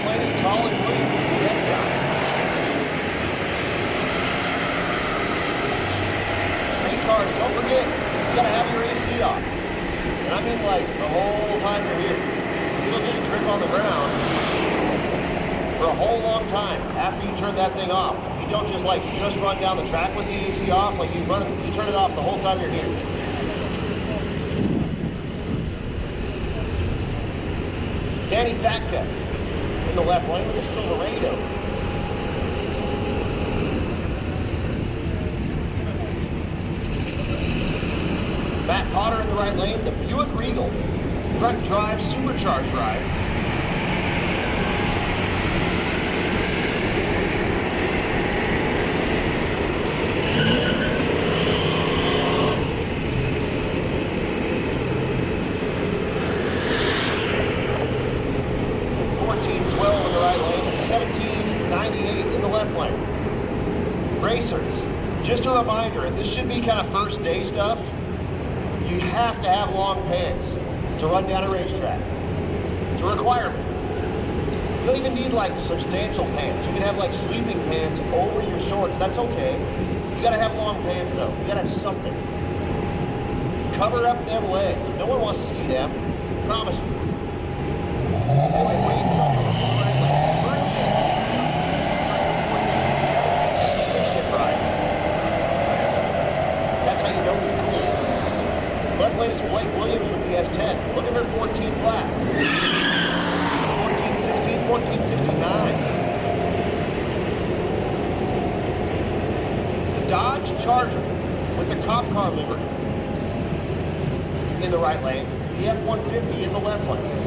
left lane is Colin Williams with the S guy. Street cars, don't forget, you gotta have your AC off. And I mean like the whole time you're here. It'll just drip on the ground for a whole long time after you turn that thing off. You don't just like just run down the track with the AC off, like you turn it off the whole time you're here. Danny Fatka in the left lane with a Silverado. Matt Potter in the right lane, the Buick Regal. Front drive, supercharged drive. Racers, just a reminder, and this should be kind of first day stuff, you have to have long pants to run down a racetrack. It's a requirement. You don't even need like substantial pants. You can have like sleeping pants over your shorts, that's okay. You gotta have long pants though, you gotta have something. Cover up them legs, no one wants to see them, promise you. Wait, something. That's how you know he's cool. Left lane is Blake Williams with the S10. Looking for 14 flats. 1416, 1469. The Dodge Charger with the cop car livery in the right lane. The F-150 in the left lane.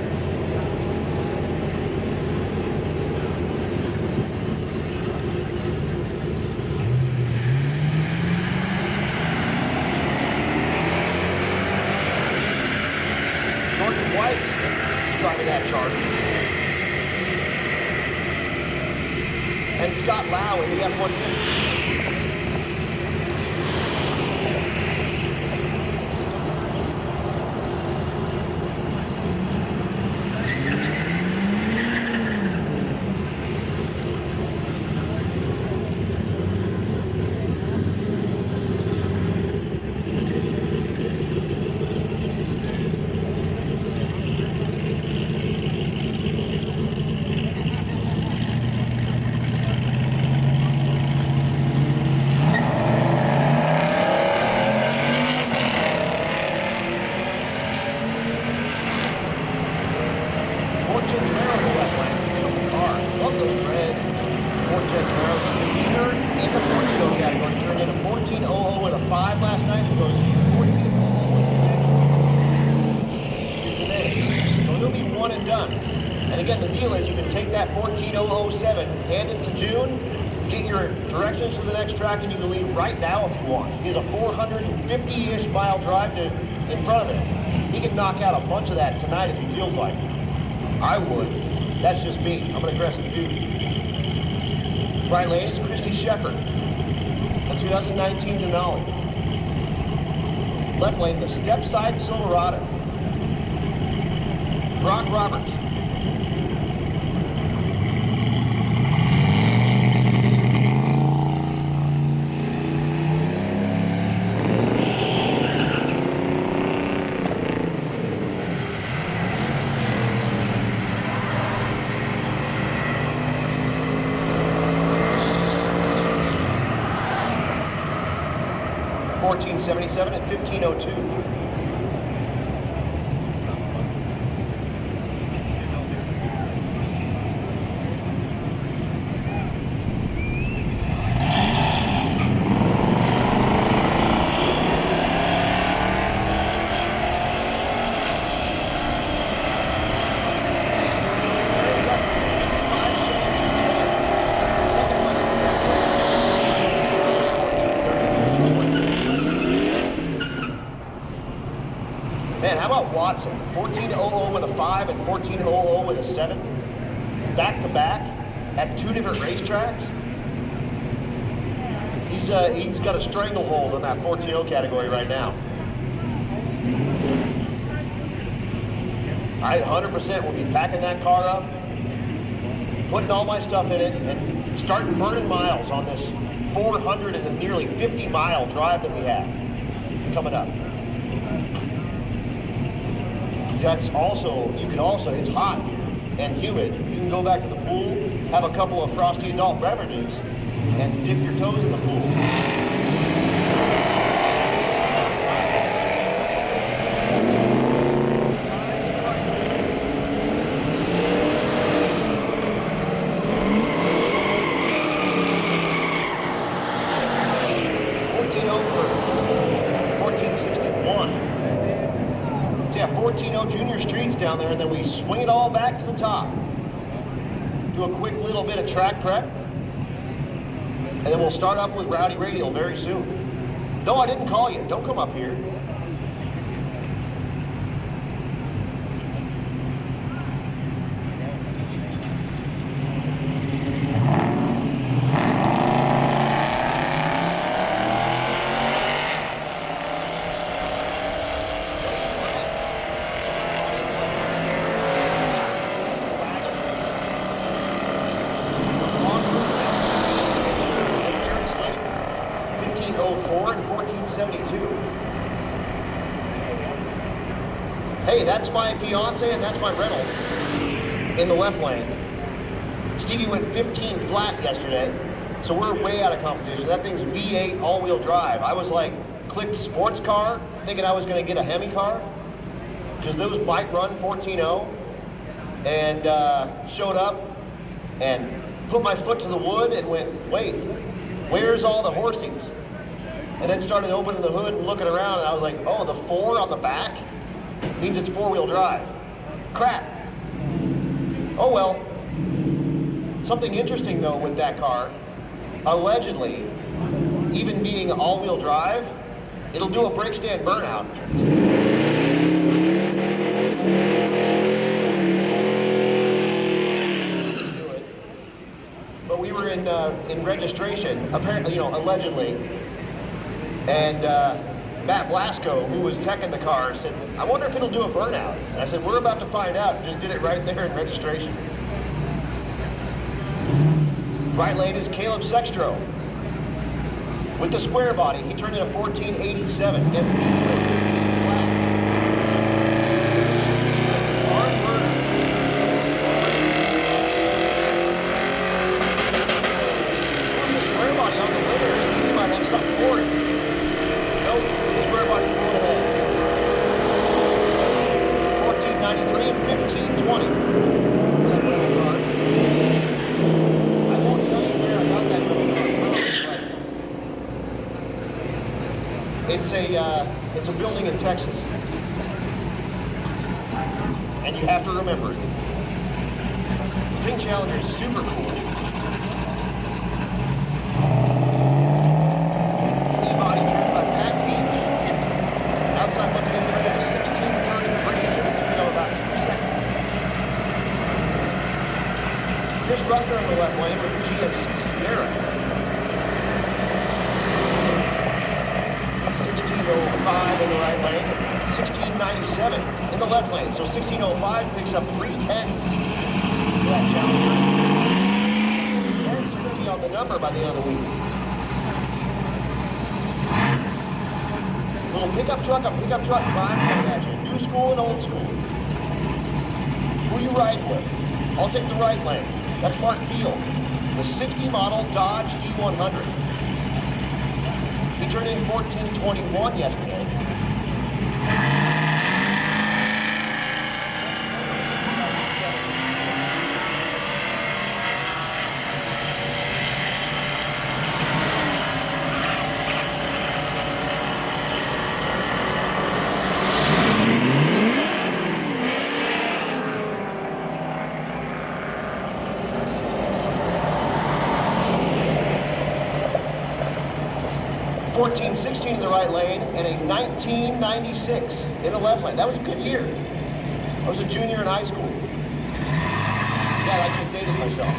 Driving that Charger. And Scott Lau in the F-150. Directions to the next track, and you can leave right now if you want. He has a 450-ish mile drive in front of him. He can knock out a bunch of that tonight if he feels like it. I would. That's just me. I'm an aggressive dude. Right lane is Christy Shepard, the 2019 Denali. Left lane, the Stepside Silverado. Brock Roberts. 1477 at 1502. Man, how about Watson? 1400 with a 5 and 1400 with a 7. Back to back at 2 different racetracks. He's got a stranglehold on that 1400 category right now. I 100% will be packing that car up putting all my stuff in it and starting burning miles on this 400 and nearly 50-mile drive that we have coming up. That's also, you can also, it's hot and humid. You can go back to the pool, have a couple of frosty adult beverages, and dip your toes in the pool. 14-0 junior streets down there, and then we swing it all back to the top. Do a quick little bit of track prep, and then we'll start up with Rowdy Radial very soon. No, I didn't call you. Don't come up here. Hey, that's my fiance and that's my rental in the left lane. Stevie went 15 flat yesterday, so we're way out of competition. That thing's V8 all-wheel drive. I was like, clicked sports car, thinking I was gonna get a Hemi car, because those might run 14.0, and showed up and put my foot to the wood and went, wait, where's all the horsings? And then started opening the hood and looking around, and I was like, oh, the 4 on the back means it's 4-wheel drive. Crap. Oh well. Something interesting though with that car, allegedly, even being all-wheel drive, it'll do a brake stand burnout. But we were in registration, apparently, allegedly, and Matt Blasco, who was teching the car, said, I wonder if it'll do a burnout. And I said, we're about to find out. Just did it right there in registration. Right lane is Caleb Sextro. With the square body, he turned in a 1487 against Stevie with 15 flat. The square body on the limiter, Stevie might have something for it. Nope. Square body's going ahead. 1493 and 1520. That little car. I won't tell you where I got that little car. It's a building in Texas. And you have to remember it. Pink Challenger is super cool. Outside looking in, turned into 1633, so it's about 2 seconds. Chris Rucker in the left lane with the GMC Sierra. 1605 in the right lane, 1697 in the left lane. So 1605 picks up 3 10s for that Challenger. 10s are going to be on the number by the end of the week. Little pickup truck on pickup truck crime at you. New school and old school. Who you riding with? I'll take the right lane. That's Mark Beal, the 60 model Dodge D100. He turned in 1421 yesterday. .16 in the right lane and a 1996 in the left lane. That was a good year. I was a junior in high school. Yeah, I just dated myself.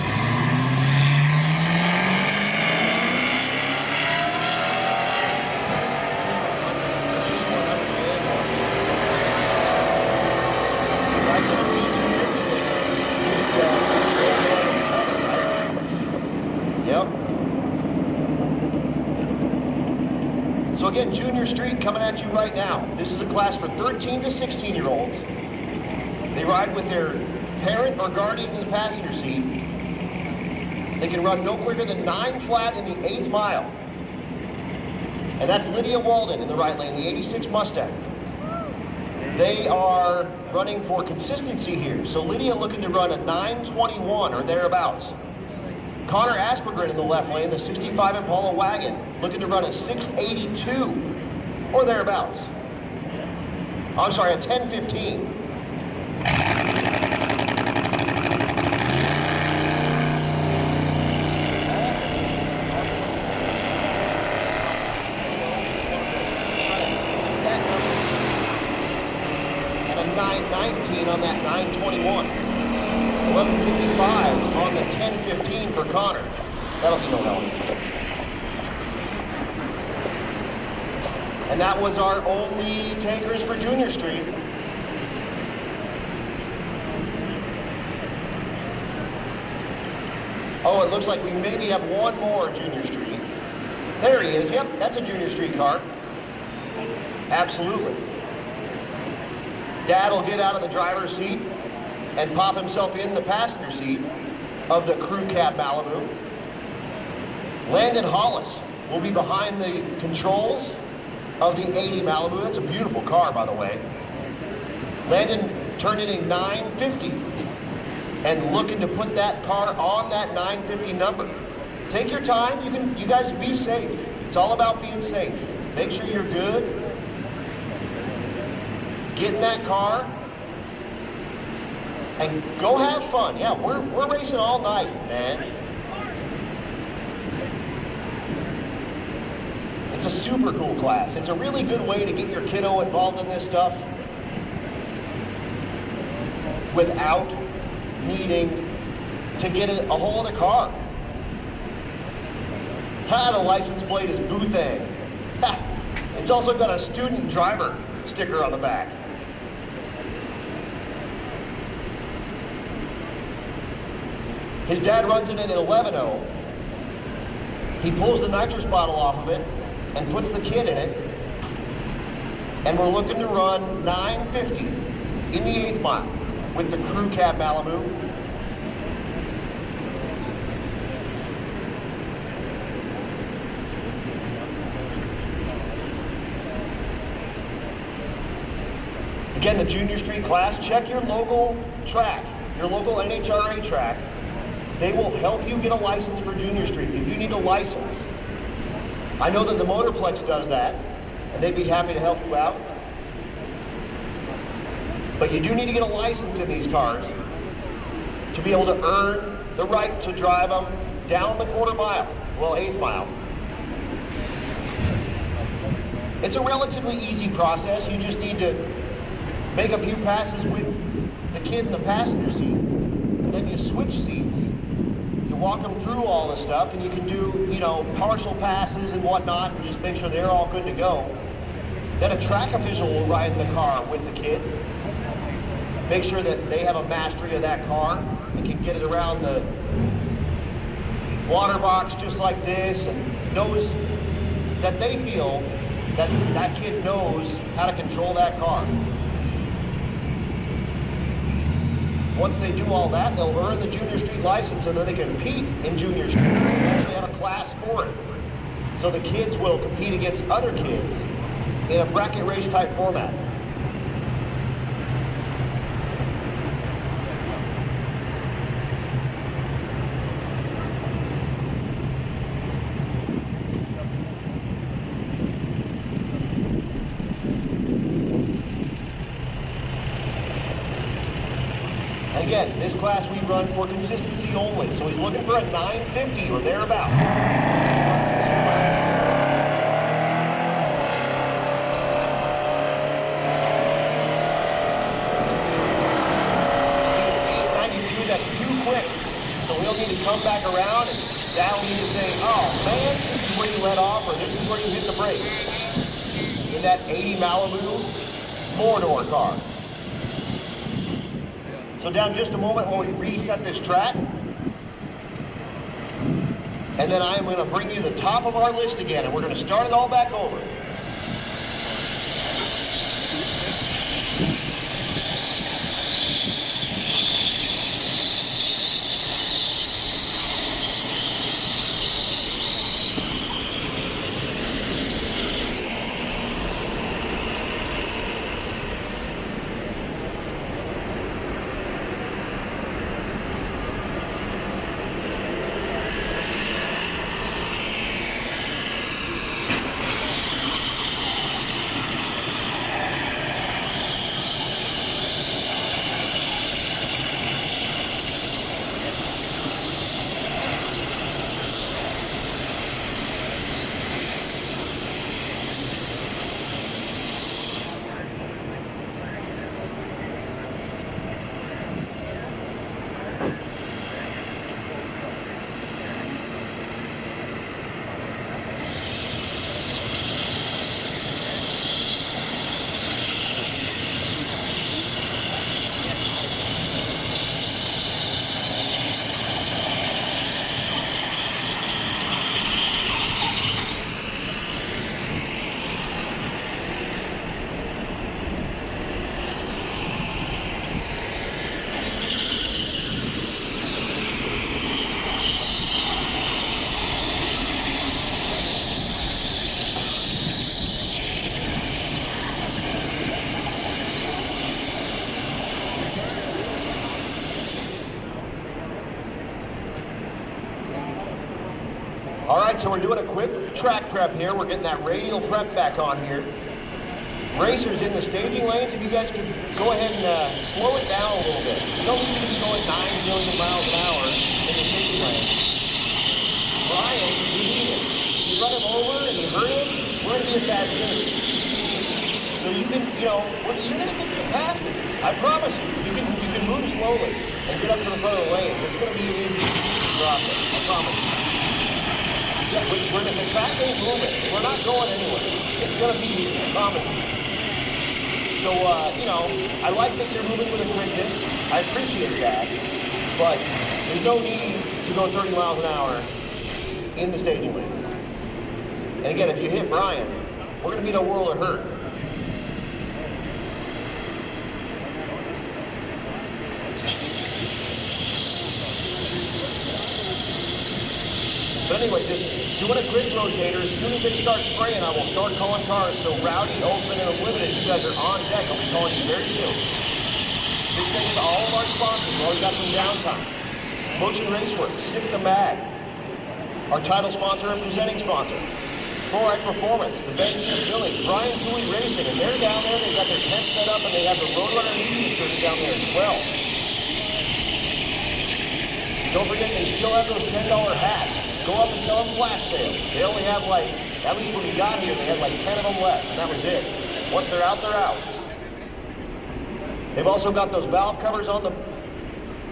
again, Junior Street coming at you right now. This is a class for 13 to 16-year-olds. They ride with their parent or guardian in the passenger seat. They can run no quicker than 9 flat in the 8th mile. And that's Lydia Walden in the right lane, the 86 Mustang. They are running for consistency here. So Lydia looking to run a 9:21 or thereabouts. Connor Aspergren in the left lane, the 65 Impala wagon, looking to run a 6:82 or thereabouts. I'm sorry, a 10:15. And a 9:19 on that 9:21. 11:55 on the 10:15 for Connor. That'll be no help. And that was our only takers for Junior Street. Oh, it looks like we maybe have one more Junior Street. There he is. Yep, that's a Junior Street car. Absolutely. Dad will get out of the driver's seat and pop himself in the passenger seat of the crew cab Malibu. Landon Hollis will be behind the controls of the 80 Malibu. That's a beautiful car, by the way. Landon turned in a 950 and looking to put that car on that 950 number. Take your time. You guys be safe. It's all about being safe. Make sure you're good. Get in that car and go have fun. Yeah, we're racing all night, man. It's a super cool class. It's a really good way to get your kiddo involved in this stuff without needing to get a whole other car. The license plate is Boothang. It's also got a student driver sticker on the back. His dad runs it in an 11.0. He pulls the nitrous bottle off of it and puts the kid in it. And we're looking to run 950 in the 8th mile with the crew cab Malibu. Again, the Junior Street class, check your local track, your local NHRA track. They will help you get a license for Junior Street if you need a license. I know that the Motorplex does that, and they'd be happy to help you out. But you do need to get a license in these cars to be able to earn the right to drive them down the quarter mile, well, 8th mile. It's a relatively easy process. You just need to make a few passes with the kid in the passenger seat, and then you switch seats. You walk them through all the stuff, and you can do, partial passes and whatnot, and just make sure they're all good to go. Then a track official will ride in the car with the kid, make sure that they have a mastery of that car and can get it around the water box just like this, and knows that they feel that that kid knows how to control that car. Once they do all that, they'll earn the Junior Street license, and then they can compete in Junior Street. They actually have a class for it. So the kids will compete against other kids in a bracket race type format. Again, this class we run for consistency only, so he's looking for a 950 or thereabout. He's 892, that's too quick. So he'll need to come back around, and Dad will need to say, oh man, this is where you let off, or this is where you hit the brake. In that 80 Malibu four-door car. So down just a moment while we reset this track. And then I am going to bring you the top of our list again, and we're going to start it all back over. All right, so we're doing a quick track prep here. We're getting that radial prep back on here. Racers in the staging lanes, if you guys could go ahead and slow it down a little bit. You don't need to be going 9 million miles an hour in the staging lane. Brian, you need it. If you run him over and you hurt him, we're going to be in bad shape. So you can, you know, you're going to get your passes. I promise you. You can move slowly and get up to the front of the lanes. It's going to be an easy process. I promise you. Yeah, we're in the track ain't moving. We're not going anywhere. It's going to be easy. I promise you. So, you know, I like that you're moving with a quickness. I appreciate that. But there's no need to go 30 miles an hour in the staging lane. And again, if you hit Brian, we're going to be in a world of hurt. But anyway, just doing a quick rotator. As soon as they start spraying, I will start calling cars. So Rowdy, Open, and Unlimited, you guys are on deck. I'll be calling you very soon. Big thanks to all of our sponsors. We already got some downtime. Motion Race Wek, Sick the Mag, our title sponsor and presenting sponsor. Fluoride Performance, the BANGshift Village, Brian Tooley Racing, and they're down there. They've got their tent set up, and they have the Roadrunner media shirts down there as well. Don't forget, they still have those $10 hats. Go up and tell them flash sale. They only have like, at least when we got here, they had like 10 of them left, and that was it. Once they're out, they're out. They've also got those valve covers on the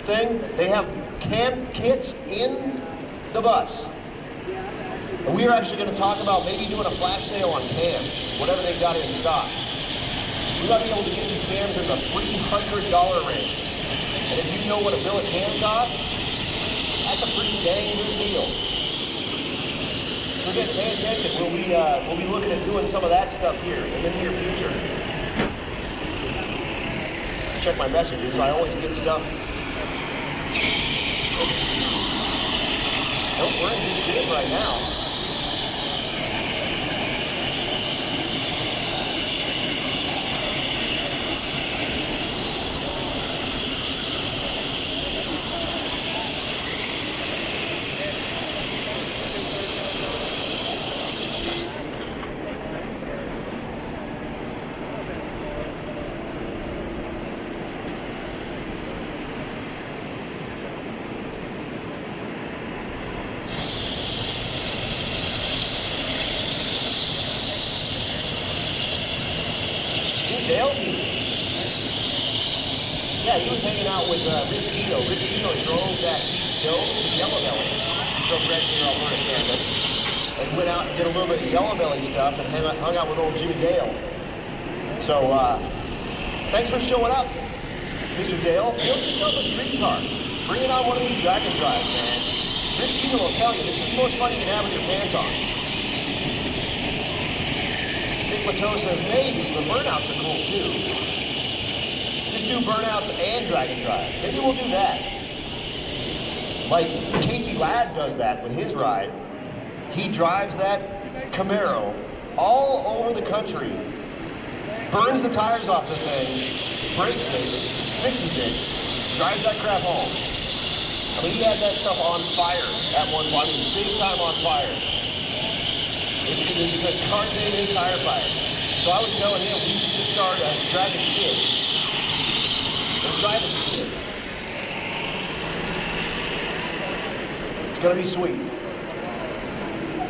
thing. They have cam kits in the bus. And we are actually going to talk about maybe doing a flash sale on cams, whatever they've got in stock. We might be able to get you cams in the $300 range. And if you know what a billet cam costs, that's a pretty dang good deal. So again, pay attention. We'll be looking at doing some of that stuff here in the near future. Check my messages. I always get stuff. Oops. Nope, we're in good shape right now. Dale's here. Yeah, he was hanging out with Rich Keto. Rich Keto drove that TCO to Yellow Belly. He drove Red Deer, Alberta, Canada, and went out and did a little bit of Yellow Belly stuff and hung out with old Jimmy Dale. So, thanks for showing up, Mr. Dale. Build yourself a street car. Bring it on one of these Dragon Drives, man. Rich Keto will tell you, this is the most fun you can have with your pants on. Plateau says maybe, but burnouts are cool too. Just do burnouts and Dragon Drive. Maybe we'll do that. Like Casey Ladd does that with his ride. He drives that Camaro all over the country, burns the tires off the thing, breaks it, fixes it, drives that crap home. I mean, he had that stuff on fire at one point. I mean, big time on fire. It's because car name is Tire Fire. So I was telling him we should just start a Dragon Skid. Or Driving Skid. It's going to be sweet.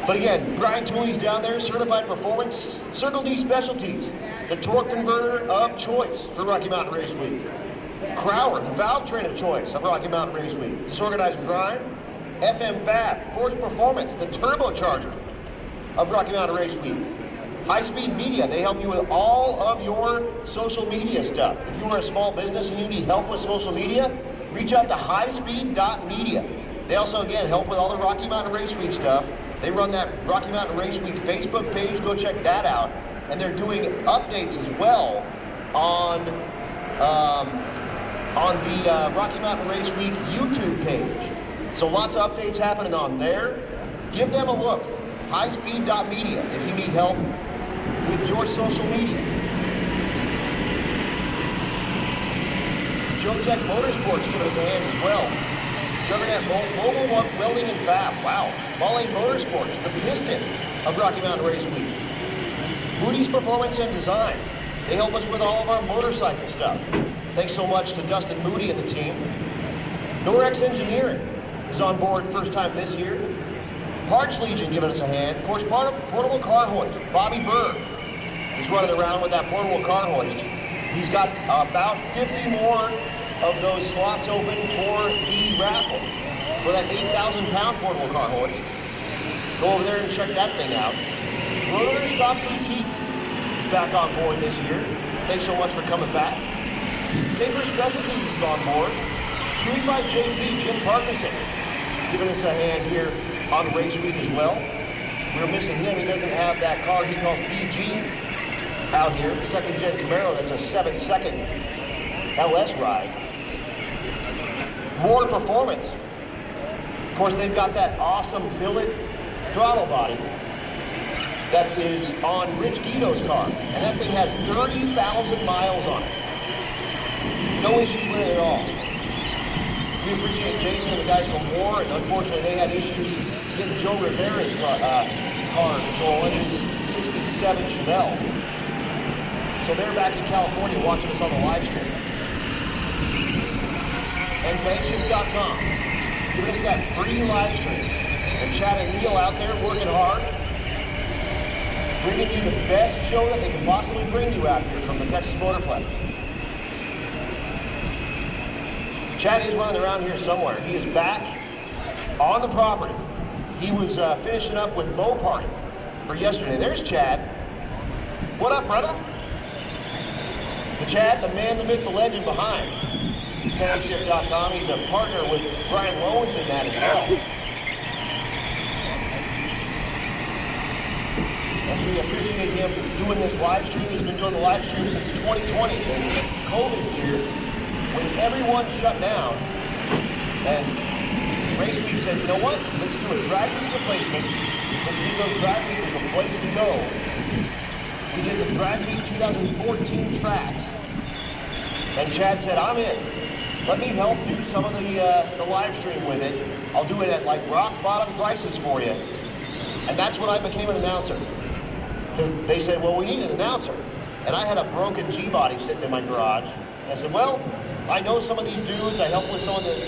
But again, Brian Tooley's down there, Certified Performance, Circle D Specialties, the torque converter of choice for Rocky Mountain Race Week. Crower, the valve train of choice of Rocky Mountain Race Week. Disorganized Grind, FM Fab, Force Performance, the turbocharger of Rocky Mountain Race Week. High Speed Media, they help you with all of your social media stuff. If you are a small business and you need help with social media, reach out to highspeed.media. They also, again, help with all the Rocky Mountain Race Week stuff. They run that Rocky Mountain Race Week Facebook page. Go check that out. And they're doing updates as well on the Rocky Mountain Race Week YouTube page. So lots of updates happening on there. Give them a look. Highspeed.media if you need help with your social media. Joe Tech Motorsports giving us a hand as well. serving at Mobile Welding and Fab. Wow. Molly Motorsports, the piston of Rocky Mountain Race Week. Moody's Performance and Design. They help us with all of our motorcycle stuff. Thanks so much to Dustin Moody and the team. Norex Engineering is on board first time this year. Parts Legion giving us a hand. Of course, portable car hoist. Bobby Burr is running around with that portable car hoist. He's got about 50 more of those slots open for the raffle for that 8,000-pound portable car hoist. Go over there and check that thing out. Rotor Stop Boutique is back on board this year. Thanks so much for coming back. Safer Specialties is on board. Tuned by JP, Jim Parkinson, giving us a hand here on Race Week as well. We're missing him. He doesn't have that car he calls BG out here. Second gen Camaro, that's a 7-second LS ride. Roar Performance. Of course, they've got that awesome billet throttle body that is on Rich Guido's car. And that thing has 30,000 miles on it. No issues with it at all. We appreciate Jason and the guys from War, and unfortunately they had issues getting Joe Rivera's car control in his 67 Chevelle. So they're back in California watching us on the live stream. And BANGshift.com, giving us that free live stream. And Chad and Neil out there working hard, bringing you the best show that they can possibly bring you out here from the Texas Motorplex. Chad is running around here somewhere. He is back on the property. He was finishing up with Mopar for yesterday. There's Chad. What up, brother? The Chad, the man, the myth, the legend behind BANGshift.com. He's a partner with Brian Lowens in that as well. And we appreciate him doing this live stream. He's been doing the live stream since 2020, the COVID year, when everyone shut down. And Race Week said, you know what? Let's do a drag week replacement. Let's give those drag weekers a place to go. We did the Drag Week 2014 tracks. And Chad said, I'm in. Let me help do some of the live stream with it. I'll do it at like rock bottom prices for you. And that's when I became an announcer. Because they said, well, we need an announcer. And I had a broken G-body sitting in my garage. And I said, well, I know some of these dudes. I help with some of the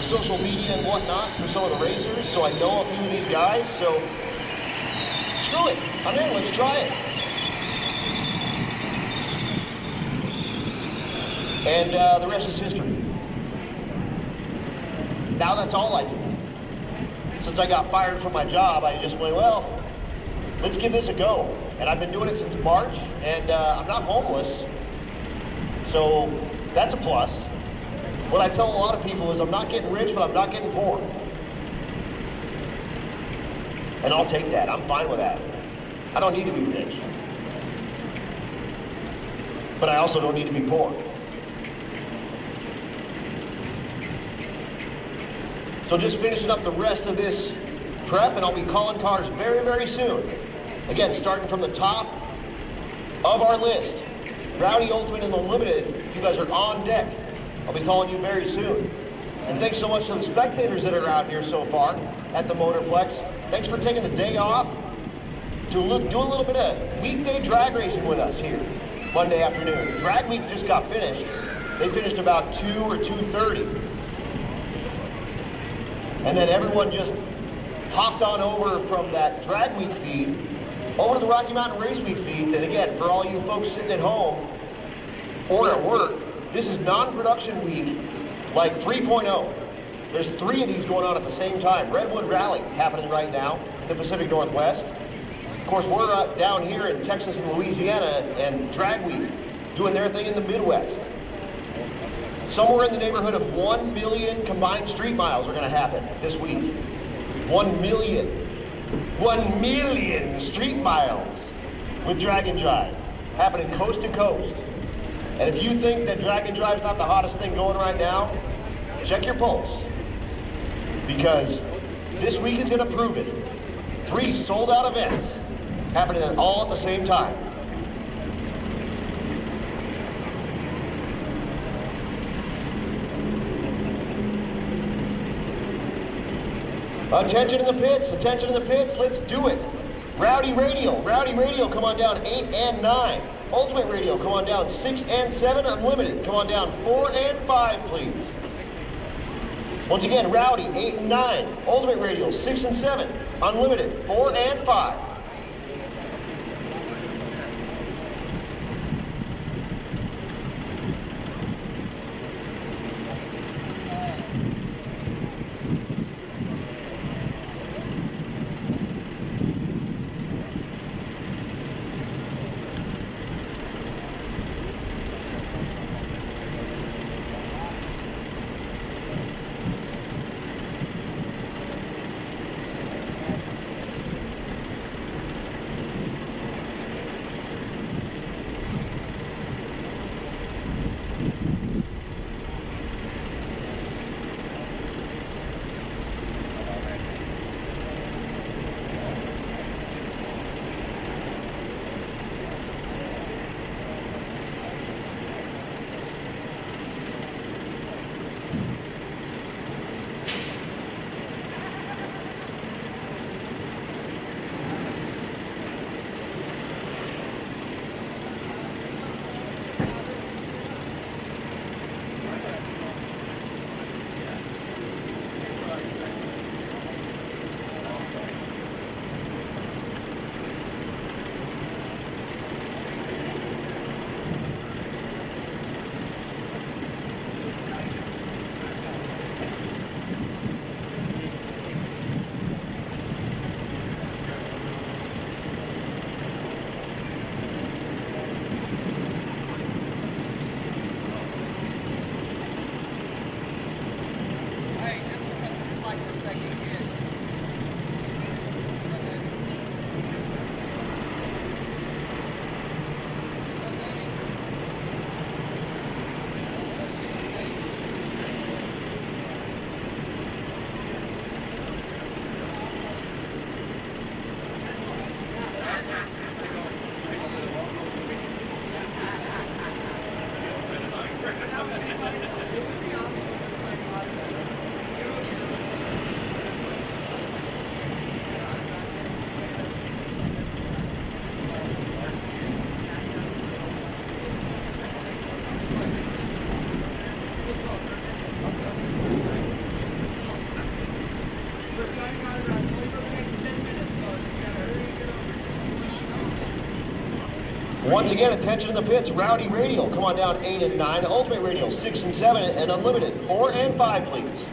social media and whatnot for some of the racers. So I know a few of these guys. So screw it. I'm in. Let's try it. And the rest is history. Now that's all I do. Since I got fired from my job, I just went, well, let's give this a go. And I've been doing it since March, and I'm not homeless. So that's a plus. What I tell a lot of people is I'm not getting rich, but I'm not getting poor. And I'll take that. I'm fine with that. I don't need to be rich. But I also don't need to be poor. So just finishing up the rest of this prep, and I'll be calling cars very, very soon. Again, starting from the top of our list. Rowdy, Ultimate, and Unlimited, you guys are on deck. I'll be calling you very soon. And thanks so much to the spectators that are out here so far at the Motorplex. Thanks for taking the day off to do a little bit of weekday drag racing with us here Monday afternoon. Drag week just got finished. They finished about 2 or 2:30. And then everyone just hopped on over from that drag week feed over to the Rocky Mountain Race Week feed. And again, for all you folks sitting at home or at work, this is non-production week like 3.0. There's 3 of these going on at the same time. Redwood Rally happening right now in the Pacific Northwest. Of course, we're down here in Texas and Louisiana, and Drag Week doing their thing in the Midwest. Somewhere in the neighborhood of 1 million combined street miles are going to happen this week. 1 million. 1 million street miles with Drag and Drive happening coast to coast. And if you think that Drag and Drive's not the hottest thing going right now, check your pulse. Because this week is going to prove it. 3 sold out events happening all at the same time. Attention in the pits, let's do it. Radial, come on down 8 and 9. Ultimate Radial, come on down 6 and 7. Unlimited, come on down 4 and 5, please. Once again, Rowdy, 8 and 9. Ultimate Radial, 6 and 7. Unlimited, 4 and 5. Once again, attention in the pits. Rowdy Radial, come on down 8 and 9. Ultimate Radial, 6 and 7. And Unlimited, 4 and 5, please.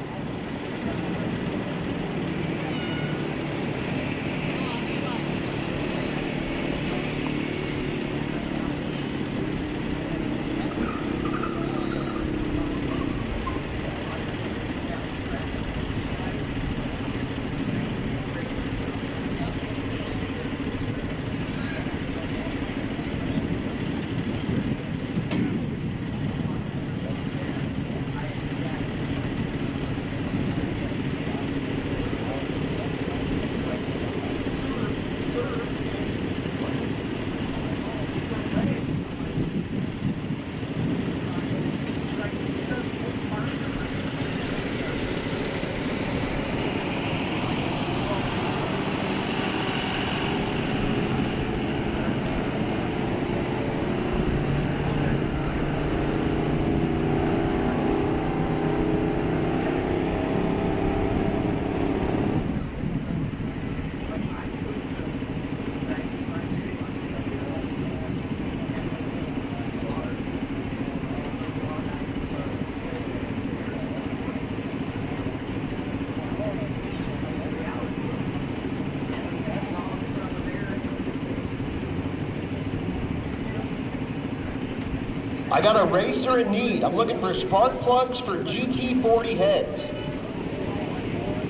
I got a racer in need. I'm looking for spark plugs for GT40 heads.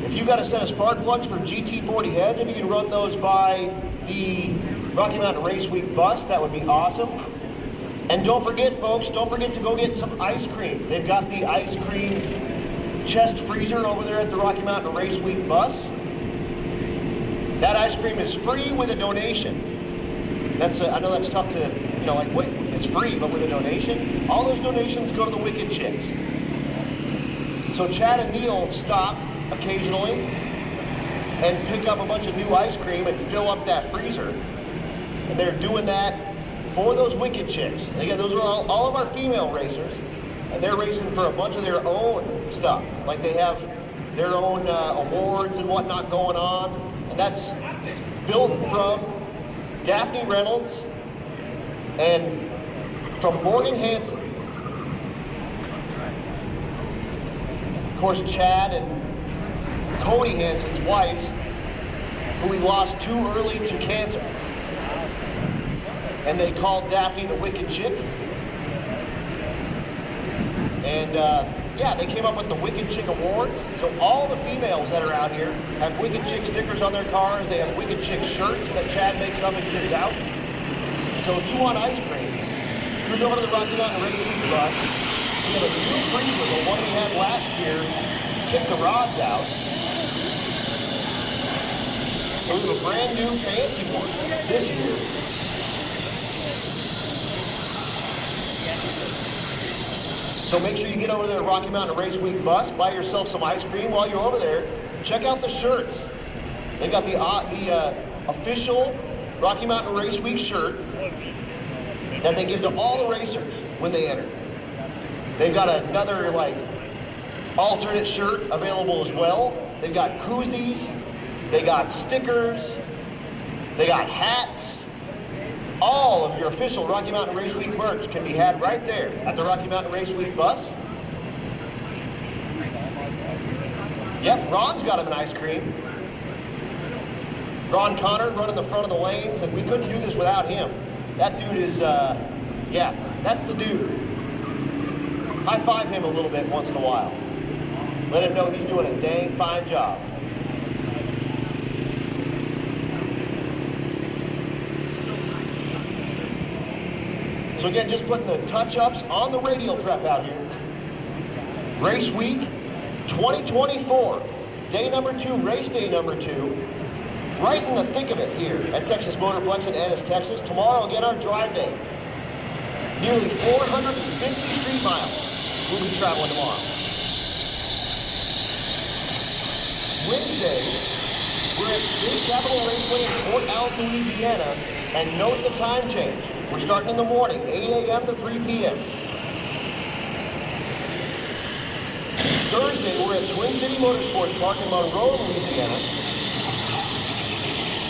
If you got a set of spark plugs for GT40 heads, if you can run those by the Rocky Mountain Race Wek bus, that would be awesome. And don't forget, folks, don't forget to go get some ice cream. They've got the ice cream chest freezer over there at the Rocky Mountain Race Wek bus. That ice cream is free with a donation. That's I know that's tough to, like, wait, it's free, but with a donation. All those donations go to the Wicked Chicks. So Chad and Neil stop occasionally and pick up a bunch of new ice cream and fill up that freezer. And they're doing that for those wicked chicks. And again, those are all of our female racers, and they're racing for a bunch of their own stuff. Like they have their own awards and whatnot going on, and that's built from Daphne Reynolds and from Morgan Hansen. Of course, Chad and Cody Hansen's wives, who we lost too early to cancer. And they called Daphne the Wicked Chick. And yeah, they came up with the Wicked Chick Awards. So all the females that are out here have Wicked Chick stickers on their cars. They have Wicked Chick shirts that Chad makes up and gives out. So if you want ice cream, cruise over to the Rocky Mountain Race Wek bus. We have a new freezer, the one we had last year, kicked the rods out. So we have a brand new fancy one this year. So make sure you get over there at Rocky Mountain Race Wek bus, buy yourself some ice cream while you're over there. Check out the shirts. They got the official Rocky Mountain Race Wek shirt that they give to all the racers when they enter. They've got another like alternate shirt available as well. They've got koozies, they got stickers, they got hats. All of your official Rocky Mountain Race Wek merch can be had right there at the Rocky Mountain Race Wek bus. Yep, Ron's got him an ice cream. Ron Connor running the front of the lanes, and we couldn't do this without him. That dude is, yeah, that's the dude. High five him a little bit once in a while. Let him know he's doing a dang fine job. So again, just putting the touch-ups on the radial prep out here. Race Week 2024, day number 2, race day number 2. Right in the thick of it here at Texas Motorplex in Ennis, Texas. Tomorrow, again, our drive day. Nearly 450 street miles we'll be traveling tomorrow. Wednesday, we're at State Capitol Raceway in Port Allen, Louisiana, and note the time change. We're starting in the morning, 8 a.m. to 3 p.m. Thursday, we're at Twin City Motorsports Park in Monroe, Louisiana.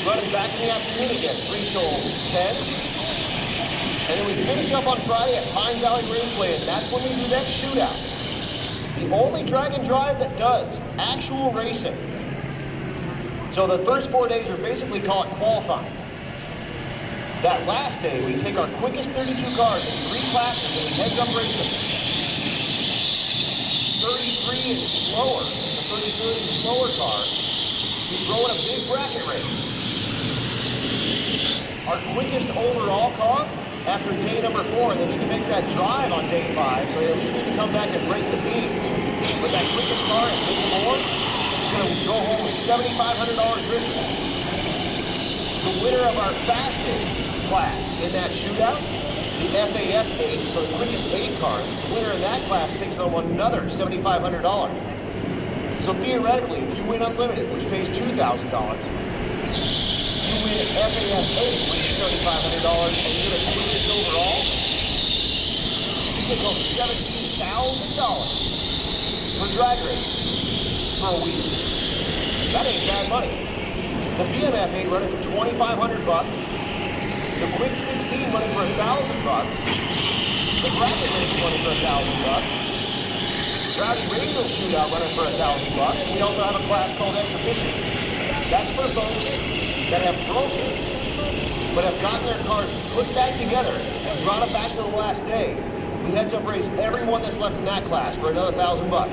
Running back in the afternoon again, 3 till 10. And then we finish up on Friday at Pine Valley Raceway, and that's when we do that shootout. The only drag and drive that does actual racing. So the first 4 days are basically called qualifying. That last day, we take our quickest 32 cars in 3 classes and we heads up racing. 33 and slower, the 33 and slower car, we throw in a big bracket race. Our quickest overall car, after day number 4, they need to make that drive on day 5, so they at least need to come back and break the beams. But that quickest car at day 4 is going to go home with $7,500 richer. The winner of our fastest class in that shootout, the FAF 8, so the quickest 8 cars, the winner in that class takes home another $7,500. So theoretically, if you win Unlimited, which pays $2,000, you win FAF 8, which is $7,500, and you're the quickest overall, you take home $17,000 for drag racing for a week. That ain't bad money. The BMF 8 running for $2,500. The Quick 16 running for $1,000. The Bracket Race running for $1,000. Rowdy Radial Shootout running for $1,000. And we also have a class called Exhibition. That's for folks that have broken, but have gotten their cars put back together and brought them back to the last day. We heads up race everyone that's left in that class for another $1,000.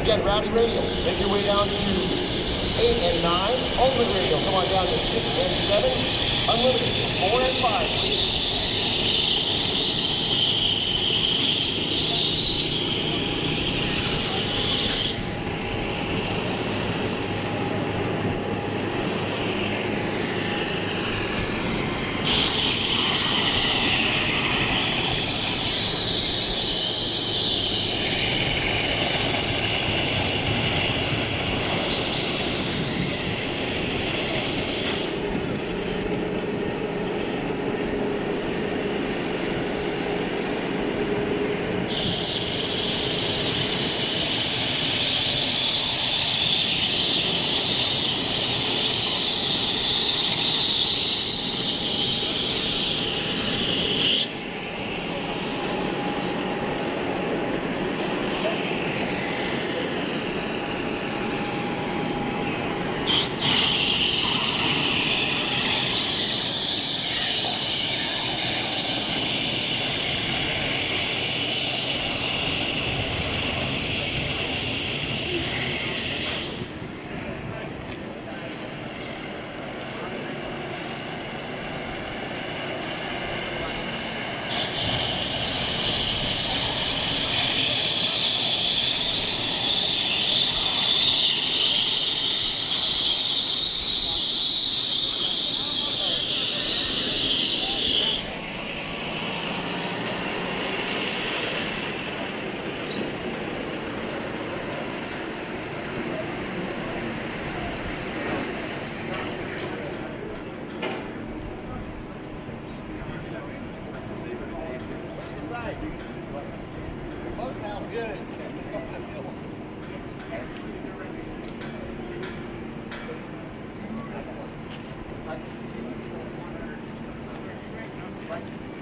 Again, Rowdy Radial, make your way down to 8 and 9. Ultimate Radial, come on down to 6 and 7. Unlimited, 4 and 5, please.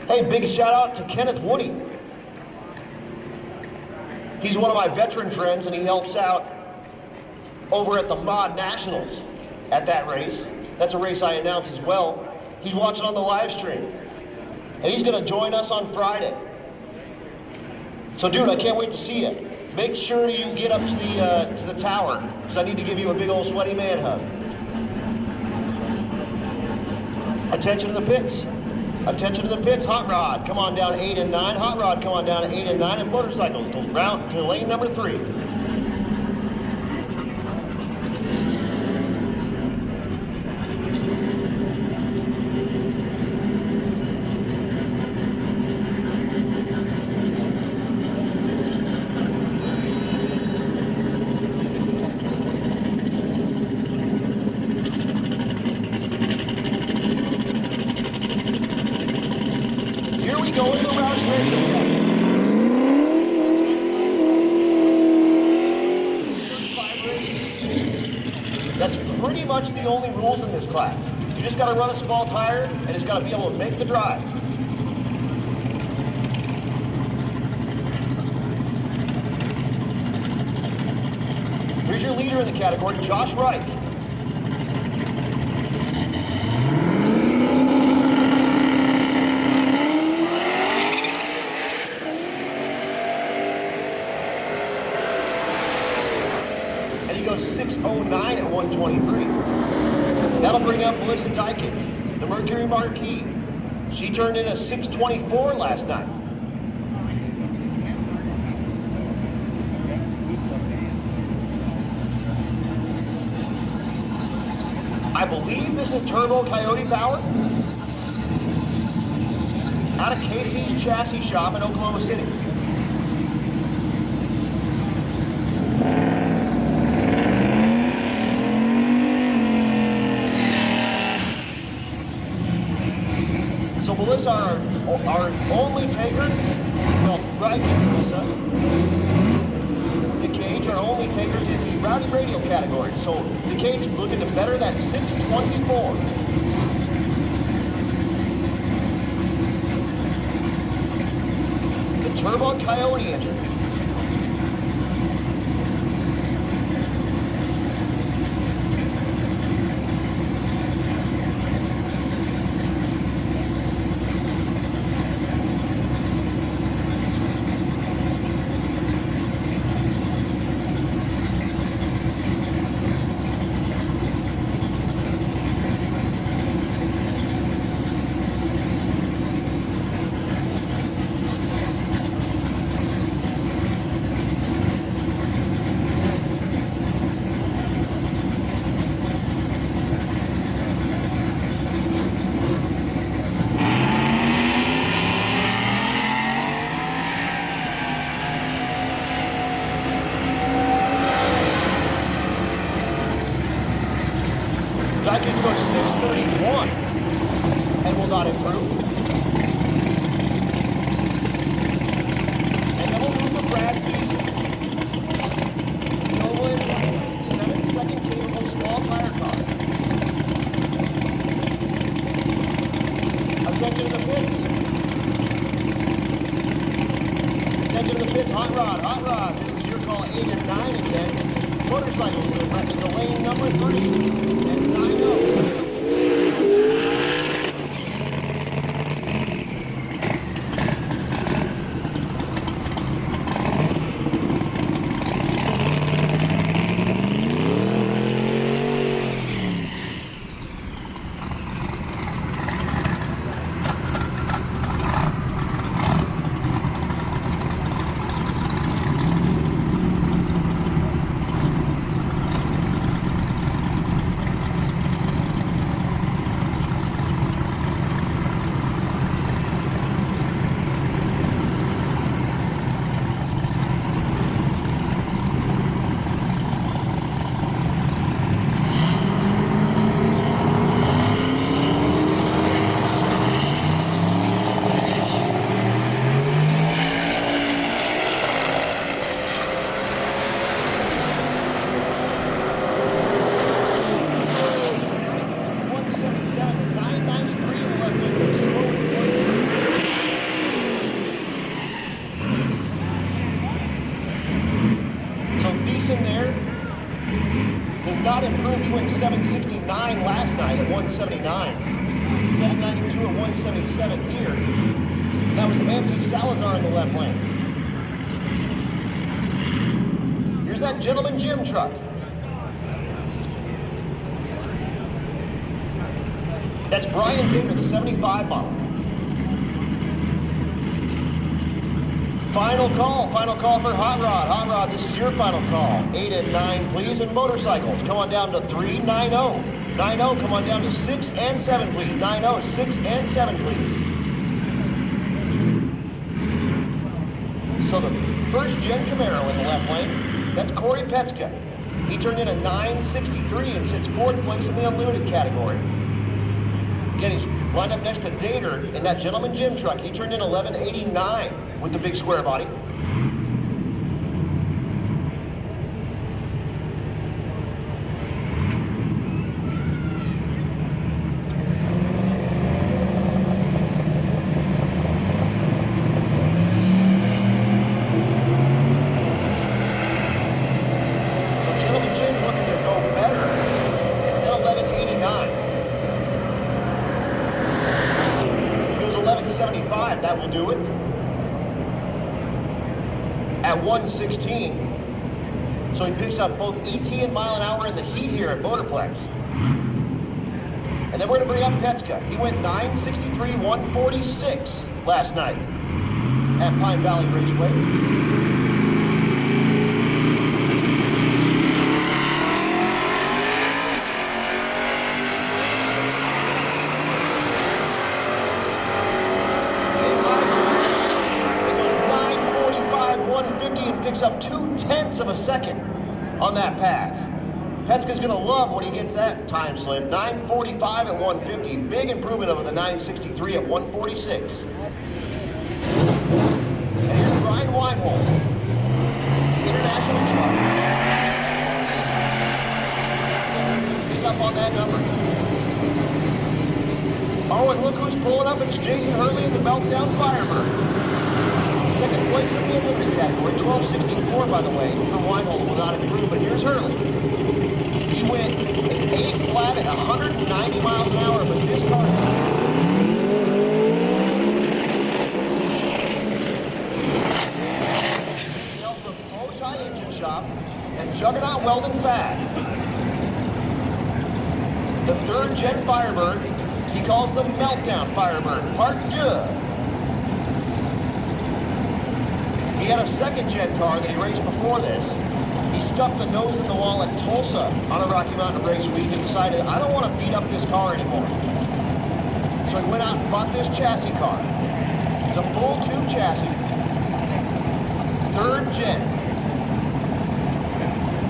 Hey, big shout out to Kenneth Woody. He's one of my veteran friends and he helps out over at the Mod Nationals at that race. That's a race I announced as well. He's watching on the live stream. And he's gonna join us on Friday. So dude, I can't wait to see you. Make sure you get up to the tower, because I need to give you a big old sweaty man hug. Attention to the pits. Attention to the pits. Hot Rod, come on down 8 and 9. Hot Rod, come on down to 8 and 9. And motorcycles to lane number 3. The only rules in this class. You just got to run a small tire and it's got to be able to make the drive. Here's your leader in the category, Josh Wright. And he goes 6:09 at 123. That'll bring up Melissa Dykin, the Mercury Marquis. She turned in a 6:24 last night. I believe this is Turbo Coyote power. Out of Casey's Chassis Shop in Oklahoma City. Melissa, our only taker, well, right here, Melissa. The Cage, our only takers in the Rowdy Radial category. So the Cage looking to better that 6:24. The Turbo Coyote engine. Dykins goes 6:31 and will not improve. And then we'll move to Brad Thiessen. No way, 7-second capable small tire car. Attention to the pits. Attention to the pits. Hot Rod, Hot Rod. This is your call 8 and 9 again. Motorcycles in the lane number 3 and 9-0. not improved. He went 769 last night at 179. 792 at 177 here. That was Anthony Salazar in the left lane. Here's that Gentleman Jim truck. That's Brian Taylor, the 75 model. Final call for Hot Rod. Hot Rod, this is your final call. 8 and 9, please, and motorcycles. Come on down to 3, 9-0. 9-0, come on down to 6 and 7, please. 9-0, 6 and 7, please. So the first gen Camaro in the left lane, that's Corey Petska. He turned in a 963 and sits 4th place in the unlimited category. Again, he's lined up next to Dater in that Gentleman Jim truck. He turned in 1189 with the big square body. So Gentleman Jim looking to go better than 1189. He goes 1175, that will do it. At 116. So he picks up both ET and mile an hour in the heat here at Motorplex. And then we're going to bring up Petska. He went 963, 146 last night at Pine Valley Raceway. Picks up 0.2 of a second on that pass. Petska's gonna love when he gets that time slip. 9:45 at 150, big improvement over the 9:63 at 1:46. And here's Brian Weinhold, international truck. Pick up on that number. Oh, and look who's pulling up. It's Jason Hurley in the Meltdown Firebird. Second place in the unlimited category, 1264 by the way, for Weinhold will not improve, but here's Hurley. He went an 8 flat at 190 miles an hour, but this car... Help from Bowtie Engine Shop and Juggernaut Weldon Fad. The 3rd gen Firebird, he calls the Meltdown Firebird, Part 2. He had a 2nd gen car that he raced before this. He stuffed the nose in the wall at Tulsa on a Rocky Mountain Race Week and decided, I don't want to beat up this car anymore. So he went out and bought this chassis car. It's a full tube chassis. 3rd gen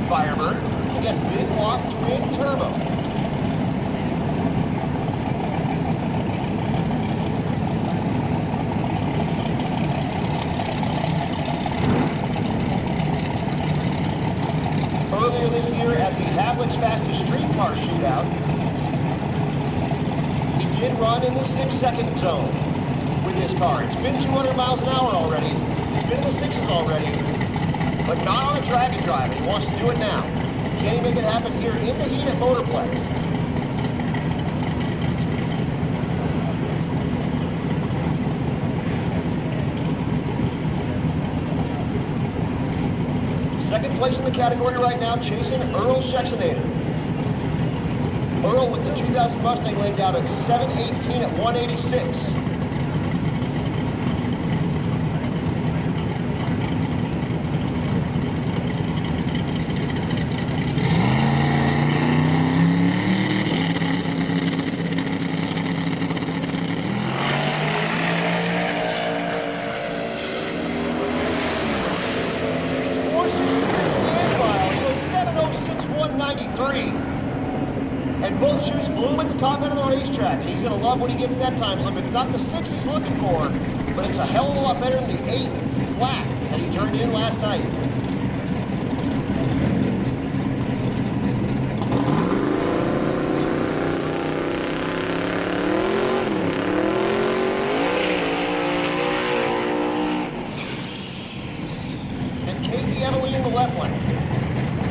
Firebird. Again, big block twin turbo. Earlier this year at the Havlic's Fastest Street Car Shootout, he did run in the 6-second zone with this car. It's been 200 miles an hour already. It's been in the 6s already, but not on a drag and drive. He wants to do it now. Can he make it happen here in the heat at Motorplex? Second place in the category right now, chasing Earl Schexenator. Earl with the 2000 Mustang laid down at 718 at 186. And both shoes blew him at the top end of the racetrack, and he's going to love when he gets that time slip. It's not the 6 he's looking for, but it's a hell of a lot better than the 8 flat that he turned in last night. And Casey Emily in the left lane.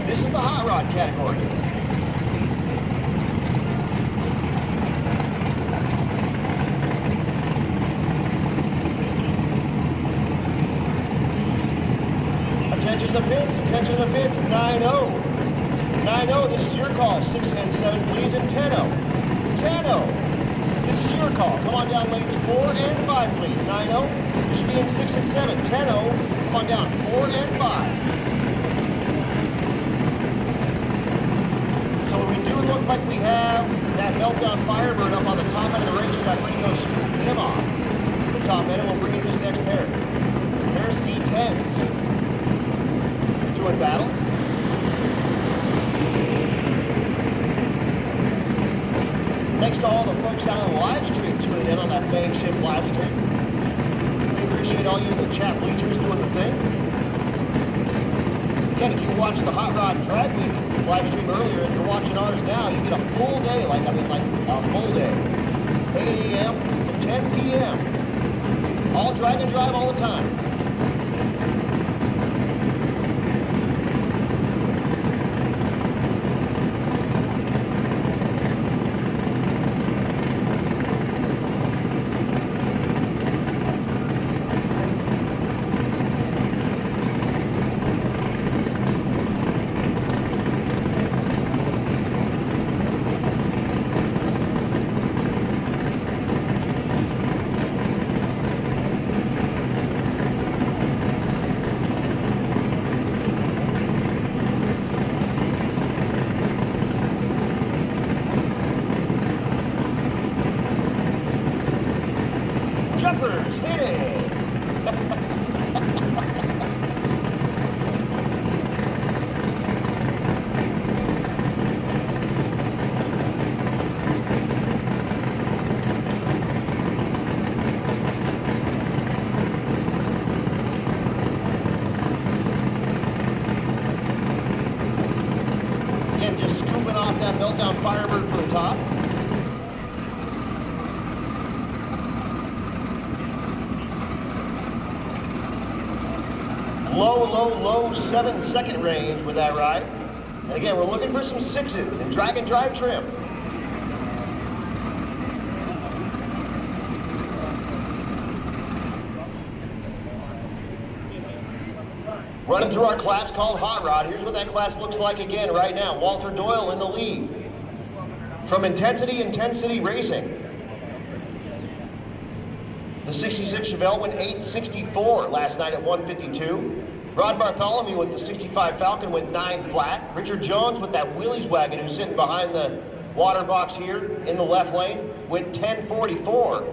This is the hot rod category. Attention to the pits, attention to the pits, 9-0. 9-0, this is your call. 6 and 7, please, and 10-0. 10-0, this is your call. Come on down lanes 4 and 5, please. 9-0, you should be in 6 and 7. 10-0, come on down 4 and 5. So we do look like we have that meltdown Firebird up on the top end of the racetrack. We're going to go scoop him off the top end, and we'll bring you this next pair. There's C10s. Doing battle. Thanks to all the folks out on the live stream tuning in on that BANGshift live stream. We appreciate all you in the chat bleachers doing the thing. Again, if you watched the Hot Rod Drag Week live stream earlier and you're watching ours now, you get a full day, like a full day. 8 a.m. to 10 p.m. All drag and drive all the time. Jumpers, hit it! Again, just scooping off that meltdown Firebird for the top. Low 7-second range with that ride. And again, we're looking for some 6s and drag and drive trim. Running through our class called Hot Rod. Here's what that class looks like again right now. Walter Doyle in the lead. From Intensity Racing. The 66 Chevelle went 864 last night at 152. Rod Bartholomew with the 65 Falcon went 9 flat. Richard Jones with that Willys wagon who's sitting behind the water box here in the left lane went 1044.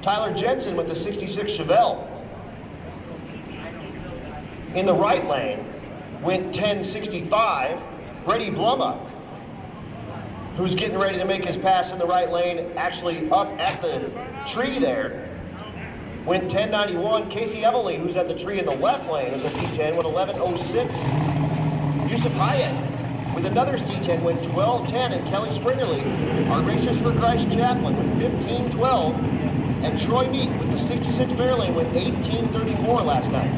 Tyler Jensen with the 66 Chevelle in the right lane went 1065. Brady Bluma, who's getting ready to make his pass in the right lane, actually up at the tree there, went 1091. Casey Everly, who's at the tree in the left lane of the C10, went 1106. Yusuf Hayek with another C10 went 1210, and Kelly Springerly, our Racers for Christ chaplain, went 1512, and Troy Meek with the 66 Fairlane went 1834 last night.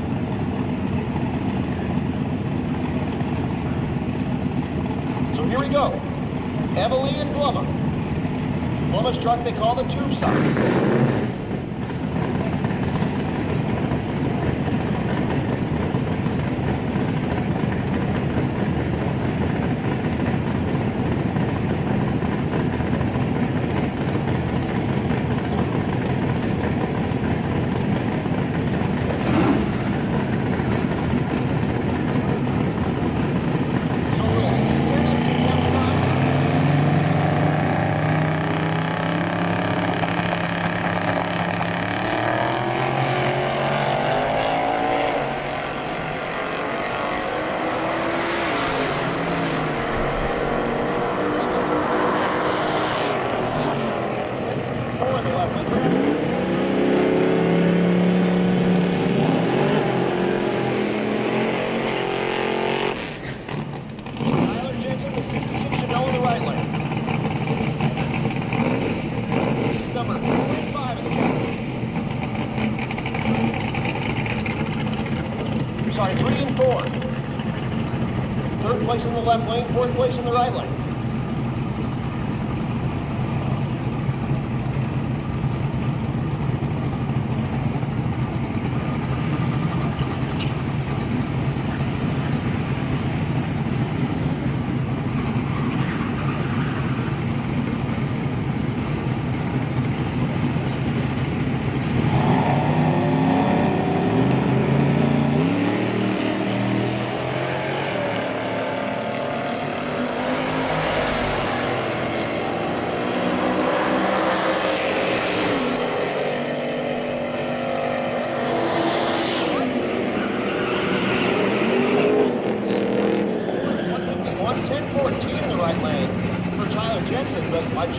So here we go. Everly and Bluma. Bluma's truck they call the Tube Sock. Sorry, 3 and 4. Third place in the left lane, fourth place in the right lane.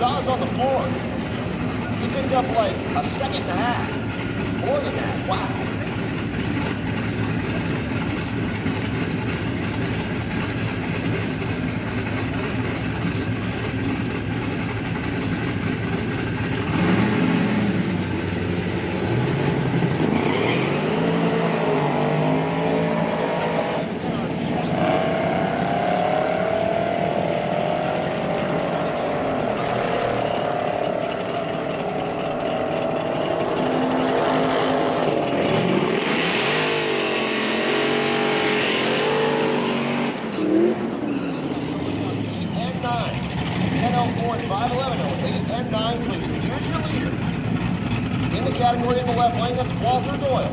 jaws on the floor. He picked up like a second and a half. More than that. Wow. Category in the left lane, that's Walter Doyle.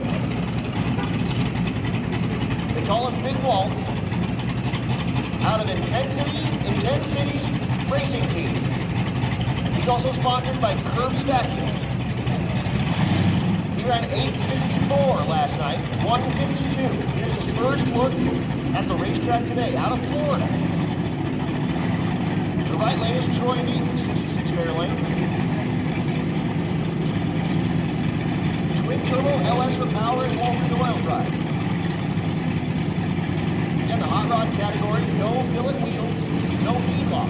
They call him Big Walt. Out of Intensity's racing team. He's also sponsored by Kirby Vacuums. He ran 864 last night, 152. Here's his first look at the racetrack today, out of Florida. The right lane is Troy Meaton, 66 fair lane. Twin turbo LS for power and Walter Doyle drive. In the hot rod category, no billet wheels, no feedlock.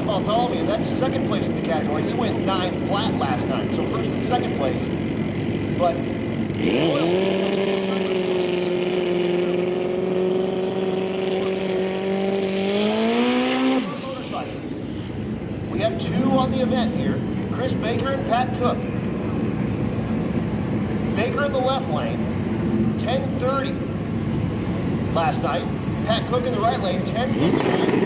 Bartholomew, that's second place in the category. He went 9 flat last night, so first and second place. But we have 2 on the event here. Chris Baker and Pat Cook. Baker in the left lane, 10:30 last night. Pat Cook in the right lane, 10:59.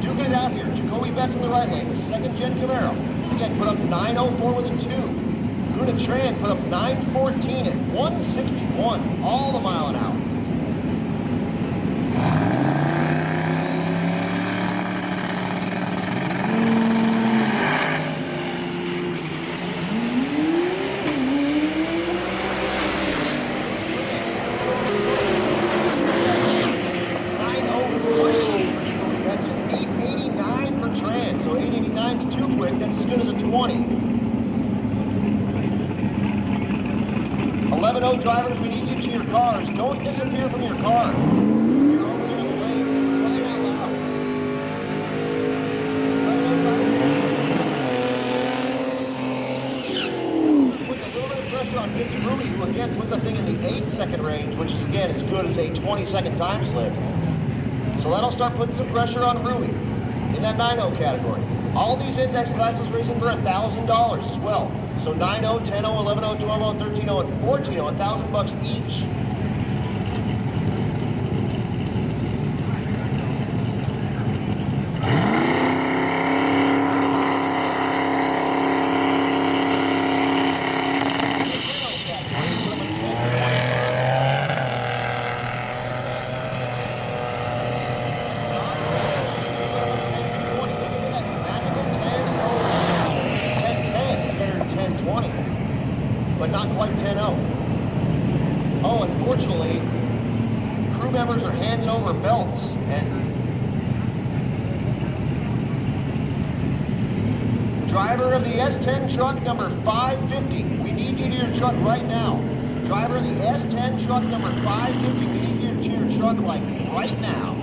duking it out here. Jacoby Betts in the right lane, the second gen Camaro. Again, put up 904 with a 2. Guna Tran put up 914 at 161, all the mile an hour. So 889 is too quick. That's as good as a 20. 11-0 drivers, we need you to your cars. Don't disappear from your car. You're over there in the lane. Crying out loud. 11-0 drivers. Put a little bit of pressure on Vince Ruby, who again put the thing in the 8-second range, which is again as good as a 20-second time slip. So that'll start putting some pressure on Ruby in that 9-0 category. All these index classes racing for $1,000 as well. So 9-0, 10-0, 11-0, 12-0, 13-0, and 14-0, $1,000 each. But not quite 10-0. Oh, unfortunately, crew members are handing over belts. And driver of the S10 truck number 550, we need you to your truck right now. Driver of the S10 truck number 550, we need you to your truck like right now.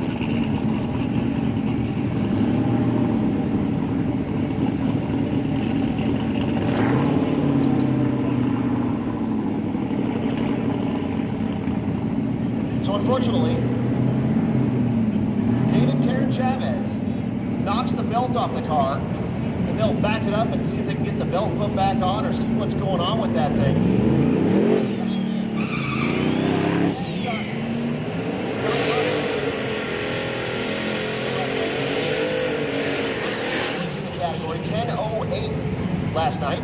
Unfortunately, David Terran Chavez knocks the belt off the car, and they'll back it up and see if they can get the belt put back on or see what's going on with that thing. Category 10:08 last night.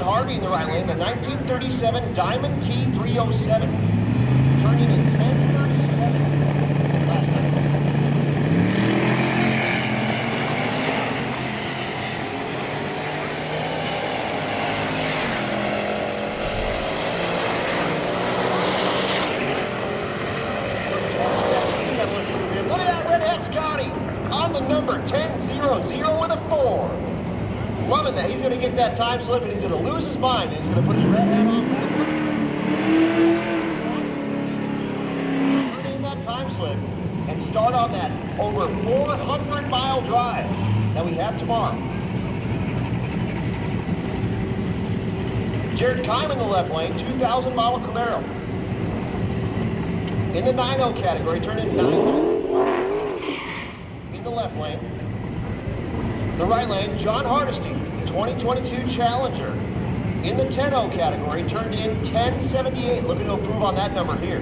Harvey in the right lane, the 1937 Diamond T307, turning in 10:37 last night. Look at that redhead Scotty on the number 10-0-0 with a 4. Loving that. He's going to get that time slip and he's going to lose his mind and he's going to put his red hat on backward. Turn in that time slip and start on that over 400-mile drive that we have tomorrow. Jared Kime in the left lane, 2,000-mile Camaro. In the 9-0 category, turned in 9-0. In the left lane. The right lane, John Hardesty, the 2022 Challenger. In the 10-0 category, turned in 10:78. Looking to improve on that number here.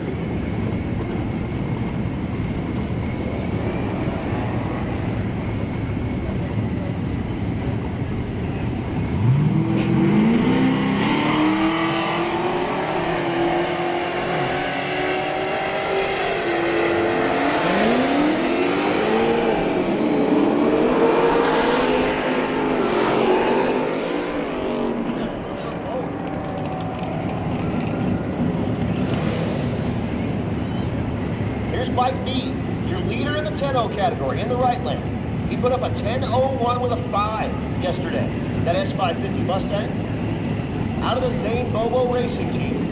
Mike B, your leader in the 10-0 category, in the right lane. He put up a 10:01 with a 5 yesterday. That S550 Mustang, out of the Zane Bobo Racing Team.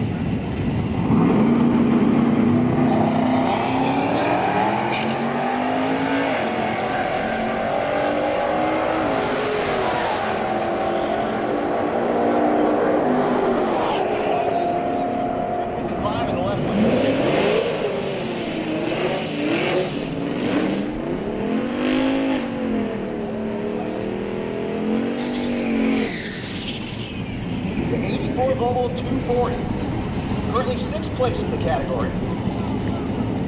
normal 240. Currently 6th place in the category.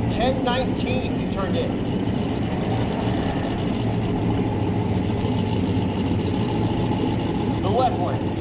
10:19 he turned in. The left lane.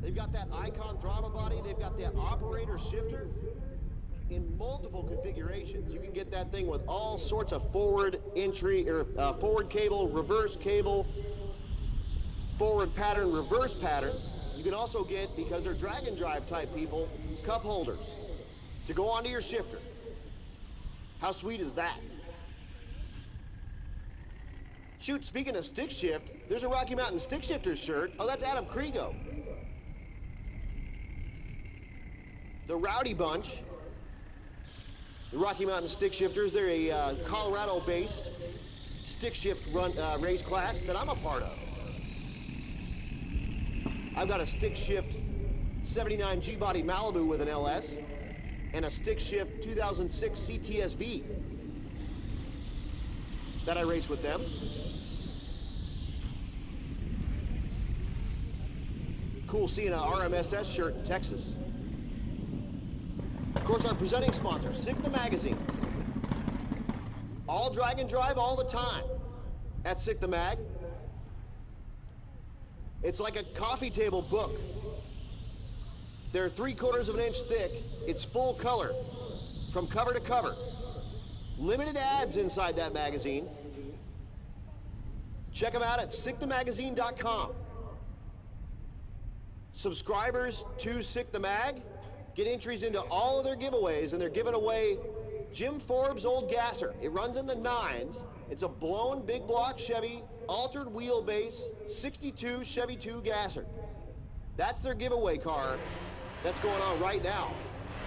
They've got that icon throttle body. They've got that operator shifter in multiple configurations. You can get that thing with all sorts of forward entry or forward cable, reverse cable, forward pattern, reverse pattern. You can also get, because they're drag and drive type people, cup holders to go onto your shifter. How sweet is that? Shoot, speaking of stick shift, there's a Rocky Mountain stick shifter shirt. Oh, that's Adam Kriego. The Rowdy Bunch, the Rocky Mountain Stick Shifters, they're a Colorado-based stick shift race class that I'm a part of. I've got a stick shift 79 G-body Malibu with an LS and a stick shift 2006 CTSV that I race with them. Cool seeing an RMSS shirt in Texas. Of course, our presenting sponsor, Sick the Magazine. All drag and drive all the time at Sick the Mag. It's like a coffee table book. They're 3/4 of an inch thick. It's full color from cover to cover. Limited ads inside that magazine. Check them out at sickthemagazine.com. Subscribers to Sick the Mag get entries into all of their giveaways, and they're giving away Jim Forbes' old gasser. It runs in the 9s. It's a blown big block Chevy altered wheelbase 62 Chevy 2 gasser. That's their giveaway car that's going on right now.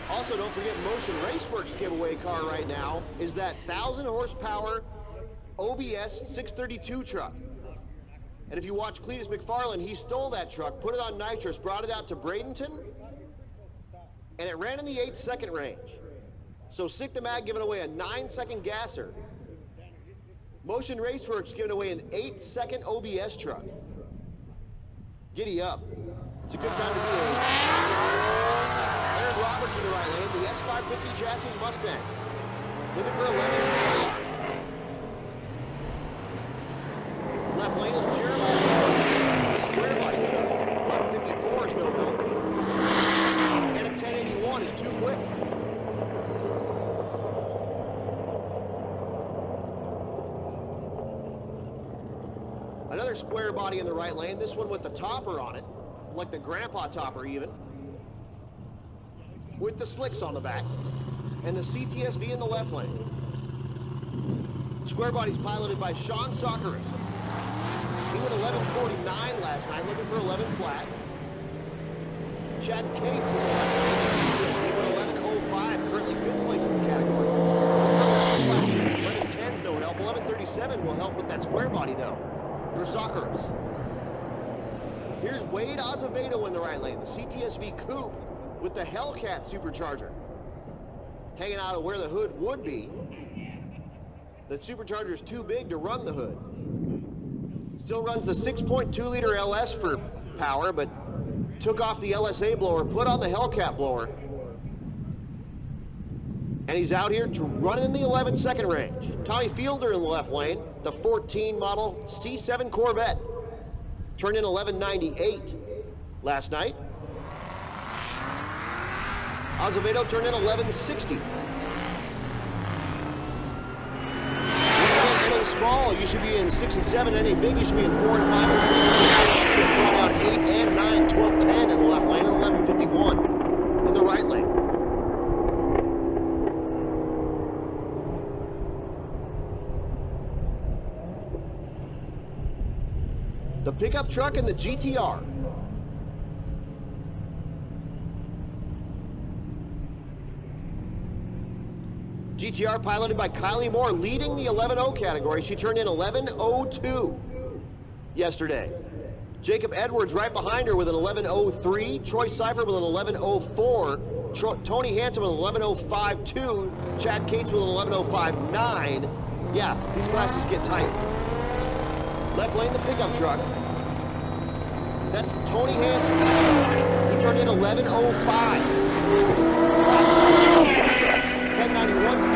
Also, don't forget Motion Raceworks giveaway car right now is that 1,000 horsepower OBS 632 truck. And if you watch Cletus McFarland, he stole that truck, put it on nitrous, brought it out to Bradenton, and it ran in the 8-second range. So Sick the Mag giving away a 9-second gasser. Motion Raceworks giving away an 8-second OBS truck. Giddy up. It's a good time to be here. Aaron Roberts in the right lane, the S550 chassis Mustang. Looking for 11. Left lane is Jeremiah. The square body truck. 1154 is no help. And a 1081 is too quick. Another square body in the right lane, this one with the topper on it, like the grandpa topper even, with the slicks on the back, and the CTSV in the left lane. Square body's piloted by Sean Socceris. He went 11:49 last night, looking for 11 flat. Chad Cates in the left lane. He went 11:05, currently 5th place in the category. 11:10's no help. 11:37 will help with that square body though, for Socceris. Here's Wade Azevedo in the right lane, the CTSV Coupe with the Hellcat supercharger. Hanging out of where the hood would be. The supercharger's too big to run the hood. Still runs the 6.2 liter LS for power, but took off the LSA blower, put on the Hellcat blower. And he's out here running in the 11-second range. Tommy Fielder in the left lane, the 14 model C7 Corvette. Turned in 11:98 last night. Azevedo turned in 11:60. NA small, you should be in 6 and 7. NA big, you should be in 4 and 5 and 6. You should run out 8 and 9, 12, 10 in the left lane and 11:51 in the right lane. The pickup truck and the GTR. GTR piloted by Kylie Moore, leading the 11.0 category. She turned in 11:02 yesterday. Jacob Edwards right behind her with an 11:03. Troy Seifert with an 11:04. Tony Hansen with an 11:05.2. Chad Cates with an 11:05.9. Yeah, these classes get tight. Left lane, the pickup truck. That's Tony Hansen. He turned in 11:05. 1091 to 2.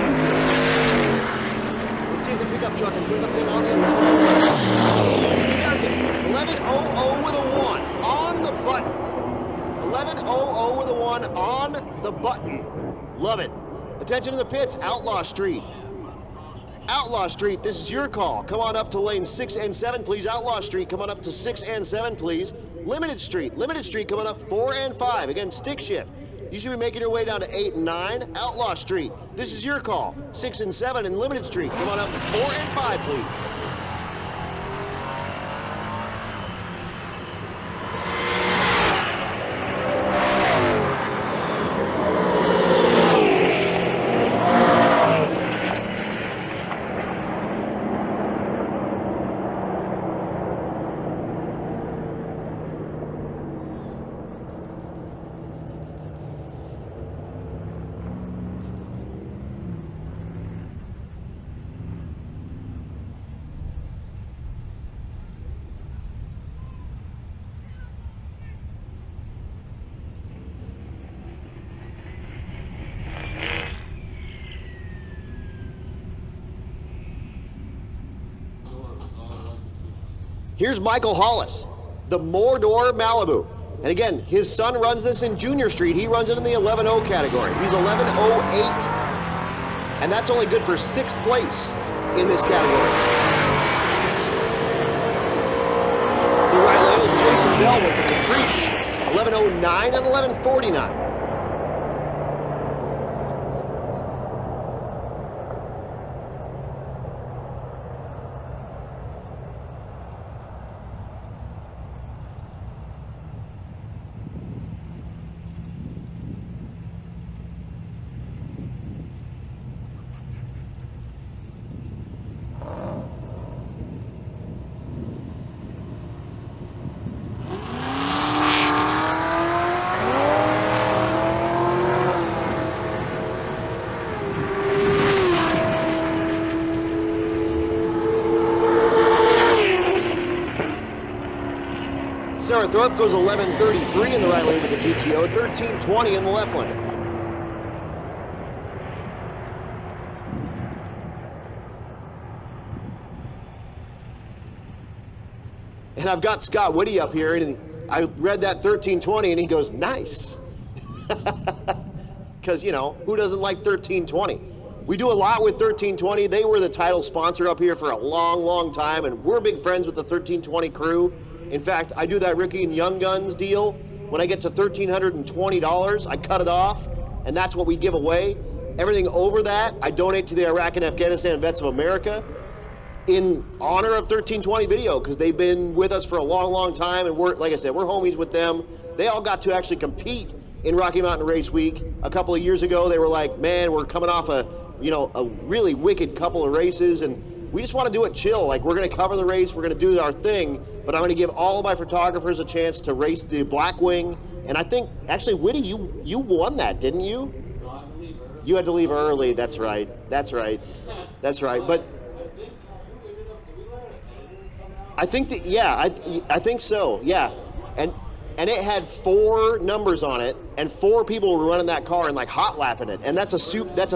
Let's see if the pickup truck can put the thing on the 11:00. He does it. 11:00 with a 1 on the button. 11:00 with a 1 on the button. Love it. Attention to the pits. Outlaw Street. Outlaw Street, this is your call. Come on up to lane 6 and 7, please. Outlaw Street, come on up to 6 and 7, please. Limited Street, coming up 4 and 5. Again, stick shift. You should be making your way down to 8 and 9. Outlaw Street, this is your call. 6 and 7 and Limited Street, come on up to 4 and 5, please. Here's Michael Hollis, the Mordor Malibu. And again, his son runs this in Junior Street. He runs it in the 11.0 category. He's 11:08. And that's only good for 6th place in this category. The right lane is Jason Bell with the Caprice. 11:09 and 11:49. Thorpe goes 11:33 in the right lane with the GTO, 13:20 in the left lane. And I've got Scott Whitty up here, and I read that 13:20, and he goes, nice. Because, you know, who doesn't like 13:20? We do a lot with 13:20. They were the title sponsor up here for a long, long time, and we're big friends with the 13:20 crew. In fact, I do that Ricky and Young Guns deal. When I get to $1,320, I cut it off, and that's what we give away. Everything over that, I donate to the Iraq and Afghanistan Vets of America in honor of 13:20 Video, because they've been with us for a long, long time, and we're, like I said, we're homies with them. They all got to actually compete in Rocky Mountain Race Week a couple of years ago. They were like, man, we're coming off a really wicked couple of races, and we just want to do it chill. Like, we're going to cover the race, we're going to do our thing, but I'm going to give all of my photographers a chance to race the Blackwing. And I think, actually, Whitty, you won that, didn't you? No, I had to leave early. You had to leave early. That's right. That's right. That's right. But I think that, yeah, I think so. Yeah, and it had 4 numbers on it, and 4 people were running that car and like hot lapping it. And that's a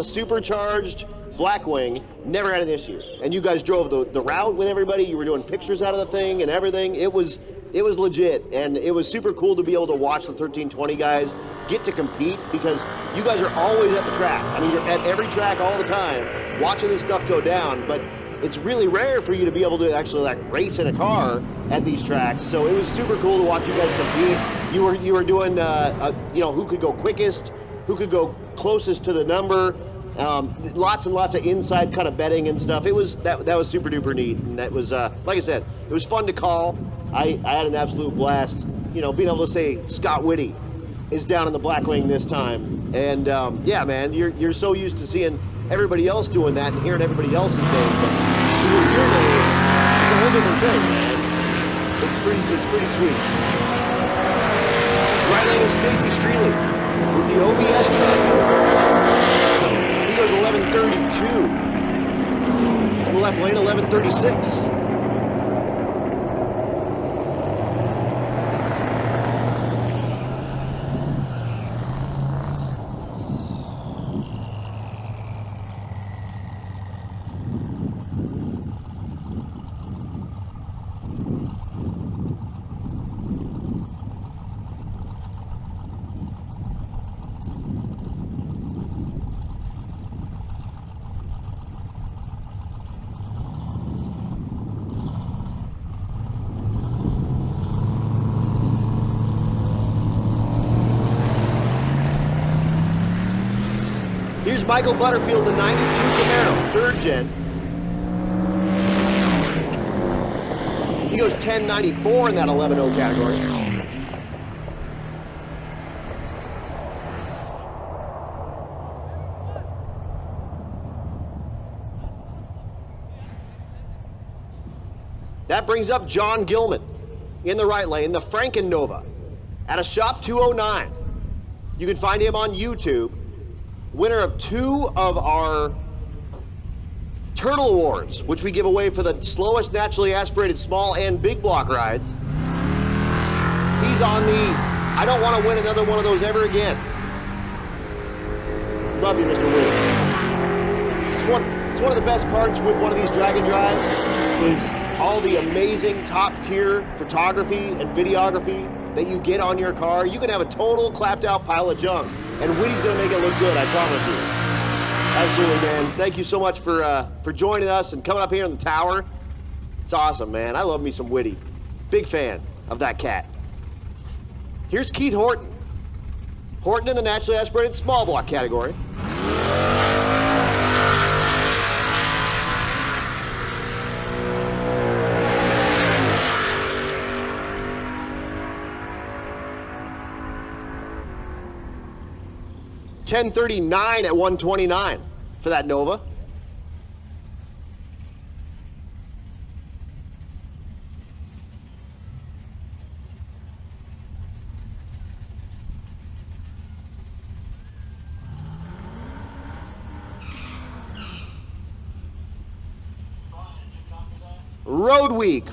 supercharged Blackwing. Never had an issue. And you guys drove the route with everybody. You were doing pictures out of the thing and everything. It was legit, and it was super cool to be able to watch the 13:20 guys get to compete, because you guys are always at the track. I mean, you're at every track all the time, watching this stuff go down. But it's really rare for you to be able to actually like race in a car at these tracks. So it was super cool to watch you guys compete. You were doing who could go quickest, who could go closest to the number. Lots and lots of inside kind of betting and stuff. It was that was super duper neat, and that was like I said, it was fun to call. I had an absolute blast. You know, being able to say Scott Whitty is down in the Blackwing this time, and yeah, man, you're so used to seeing everybody else doing that and hearing everybody else's name, but to hear your name, it's a whole different thing, man. It's pretty sweet. Right lane is Stacy Streeley with the OBS truck. He goes 11:32. On the left lane, 11:36. Here's Michael Butterfield, the 92 Camaro, 3rd gen. He goes 10.94 in that 11.0 category. That brings up John Gilman in the right lane, the Franken Nova, at a shop 209. You can find him on YouTube. Winner of 2 of our Turtle Awards, which we give away for the slowest naturally aspirated small and big block rides. He's on the I don't want to win another one of those ever again. Love you, Mr. Wood. It's one of the best parts with one of these Dragon Drives is all the amazing top tier photography and videography that you get on your car. You can have a total clapped out pile of junk, and Whitty's gonna make it look good, I promise you. Absolutely, man. Thank you so much for joining us and coming up here in the tower. It's awesome, man. I love me some Whitty. Big fan of that cat. Here's Keith Horton. Horton in the naturally aspirated small block category. $10.39 at 129 for that Nova. Road Week.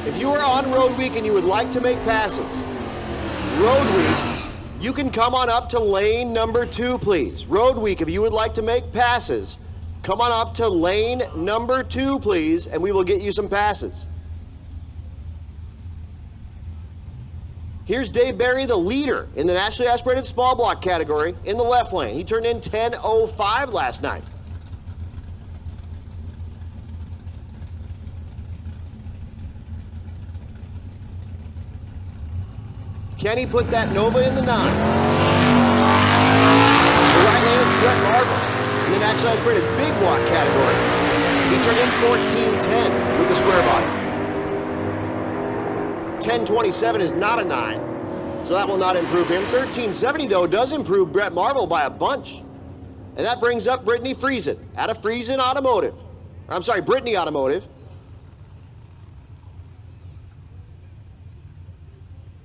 If you are on Road Week and you would like to make passes, Road Week, you can come on up to lane number 2, please. Road Week, if you would like to make passes, come on up to lane number 2, please, and we will get you some passes. Here's Dave Barry, the leader in the nationally aspirated small block category in the left lane. He turned in 10:05 last night. Kenny put that Nova in the 9. The right lane is Brett Marvel in the nationally aspirated big block category. He turned in 14:10 with the square body. 10:27 is not a 9, so that will not improve him. 13:70, though, does improve Brett Marvel by a bunch. And that brings up Britney Friesen out of Friesen Automotive. I'm sorry, Britney Automotive.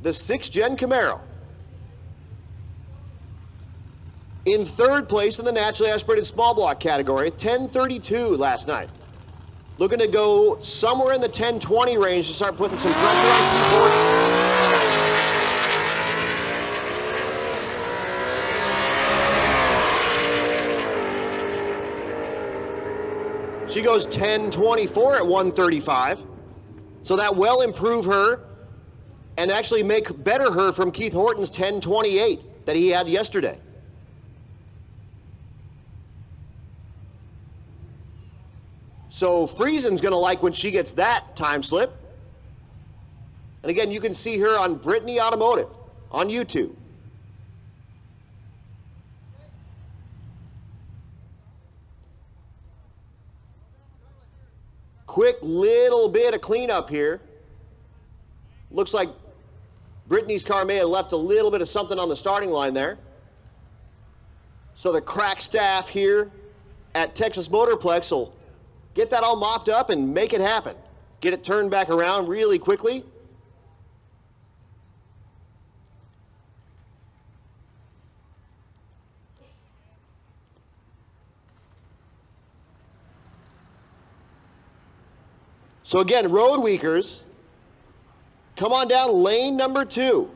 The 6th Gen Camaro. In 3rd place in the naturally aspirated small block category, 10:32 last night. Looking to go somewhere in the 10:20 range to start putting some pressure on Keith Horton. She goes 10:24 at 135. So that will improve her and actually make better her from Keith Horton's 10:28 that he had yesterday. So Friesen's gonna like when she gets that time slip. And again, you can see her on Britney Automotive on YouTube. Quick little bit of cleanup here. Looks like Britney's car may have left a little bit of something on the starting line there. So the crack staff here at Texas Motorplex will get that all mopped up and make it happen. Get it turned back around really quickly. So again, road weekers, come on down lane number 2.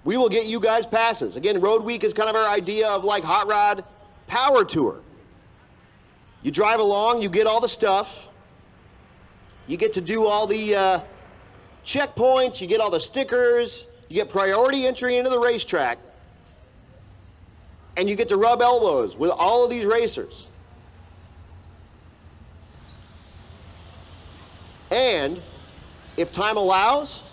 We will get you guys passes. Again, Road Week is kind of our idea of like Hot Rod Power Tour. You drive along, you get all the stuff. You get to do all the checkpoints, you get all the stickers, you get priority entry into the racetrack, and you get to rub elbows with all of these racers. And if time allows,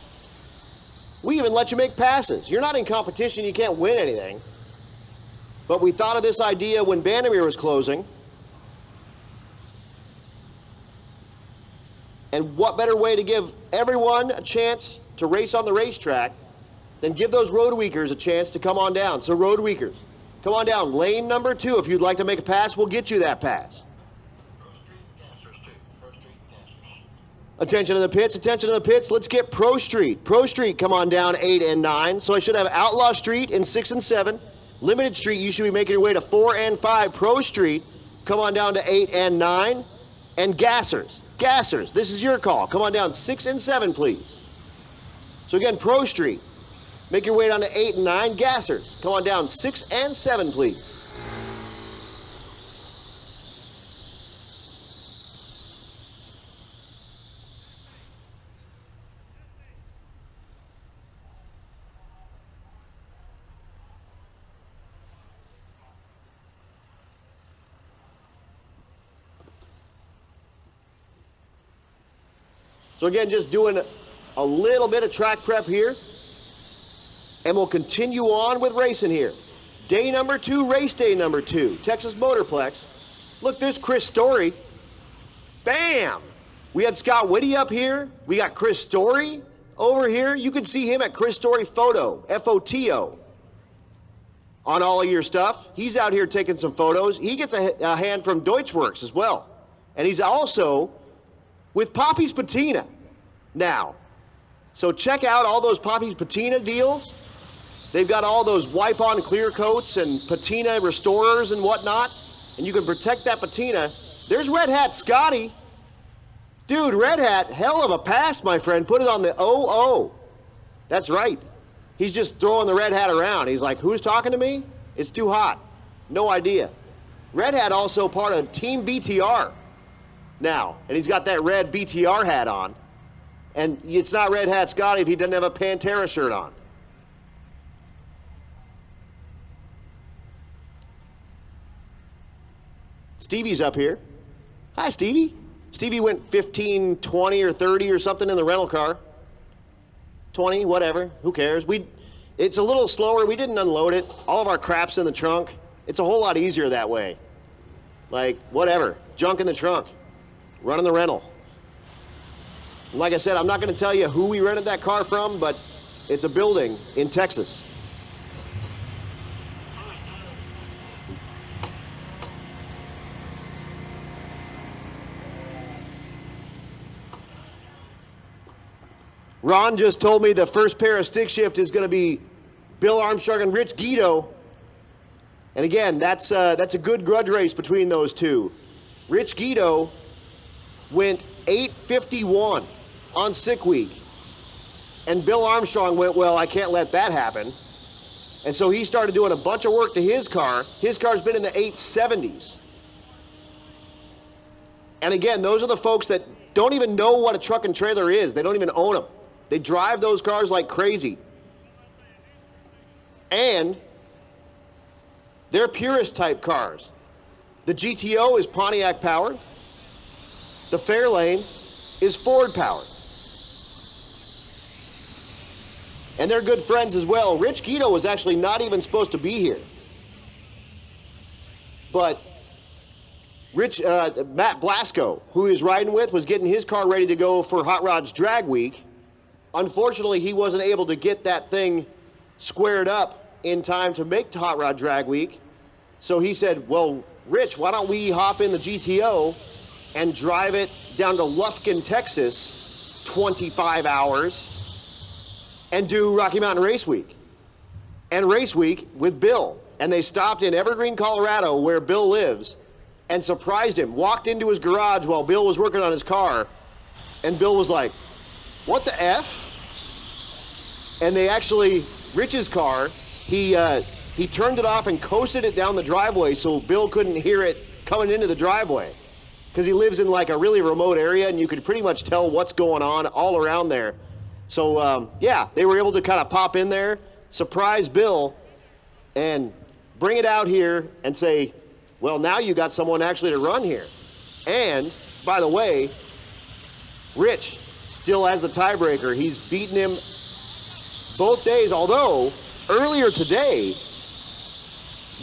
we even let you make passes. You're not in competition, you can't win anything. But we thought of this idea when Bandamere was closing. And what better way to give everyone a chance to race on the racetrack than give those road weekers a chance to come on down. So road weekers, come on down. Lane number 2, if you'd like to make a pass, we'll get you that pass. Attention to the pits, attention to the pits. Let's get Pro Street. Pro Street, come on down 8 and 9. So I should have Outlaw Street in 6 and 7. Limited Street, you should be making your way to 4 and 5. Pro Street, come on down to 8 and 9. And Gassers. Gassers, this is your call. Come on down 6 and 7, please. So again, Pro Street, make your way down to 8 and 9. Gassers, come on down 6 and 7, please. So again, just doing a little bit of track prep here, and we'll continue on with racing here. Day number 2, race day number 2, Texas Motorplex. Look, there's Chris Story. Bam! We had Scott Whitty up here. We got Chris Story over here. You can see him at Chris Story Photo, F-O-T-O, on all of your stuff. He's out here taking some photos. He gets a hand from Deutschworks as well. And he's also with Poppy's Patina now. So check out all those Poppy's Patina deals. They've got all those wipe-on clear coats and patina restorers and whatnot, and you can protect that patina. There's Red Hat Scotty. Dude, Red Hat, hell of a pass, my friend. Put it on the 0-0. That's right. He's just throwing the Red Hat around. He's like, who's talking to me? It's too hot. No idea. Red Hat also part of Team BTR now. And he's got that red BTR hat on. And it's not Red Hat Scotty if he doesn't have a Pantera shirt on. Stevie's up here. Hi, Stevie. Stevie went 15, 20, or 30 or something in the rental car. 20, whatever. Who cares? It's a little slower. We didn't unload it. All of our crap's in the trunk. It's a whole lot easier that way. Like, whatever. Junk in the trunk. Running the rental. And like I said, I'm not going to tell you who we rented that car from, but it's a building in Texas. Ron just told me the first pair of stick shift is going to be Bill Armstrong and Rich Guido. And again, that's a good grudge race between those two. Rich Guido went 8:51 on sick week. And Bill Armstrong went, well, I can't let that happen. And so he started doing a bunch of work to his car. His car's been in the 870s. And again, those are the folks that don't even know what a truck and trailer is. They don't even own them. They drive those cars like crazy. And they're purist type cars. The GTO is Pontiac powered. The Fairlane is Ford powered. And they're good friends as well. Rich Guido was actually not even supposed to be here. But Matt Blasco, who he was riding with, was getting his car ready to go for Hot Rods Drag Week. Unfortunately, he wasn't able to get that thing squared up in time to make Hot Rod Drag Week. So he said, well, Rich, why don't we hop in the GTO and drive it down to Lufkin, Texas, 25 hours, and do Rocky Mountain Race Week. And Race Week with Bill. And they stopped in Evergreen, Colorado, where Bill lives, and surprised him. Walked into his garage while Bill was working on his car, and Bill was like, what the F? And they actually, Rich's car, he turned it off and coasted it down the driveway so Bill couldn't hear it coming into the driveway. Because he lives in like a really remote area and you could pretty much tell what's going on all around there. So yeah, they were able to kind of pop in there, surprise Bill, and bring it out here and say, well, now you got someone actually to run here. And, by the way, Rich still has the tiebreaker. He's beaten him both days, although earlier today,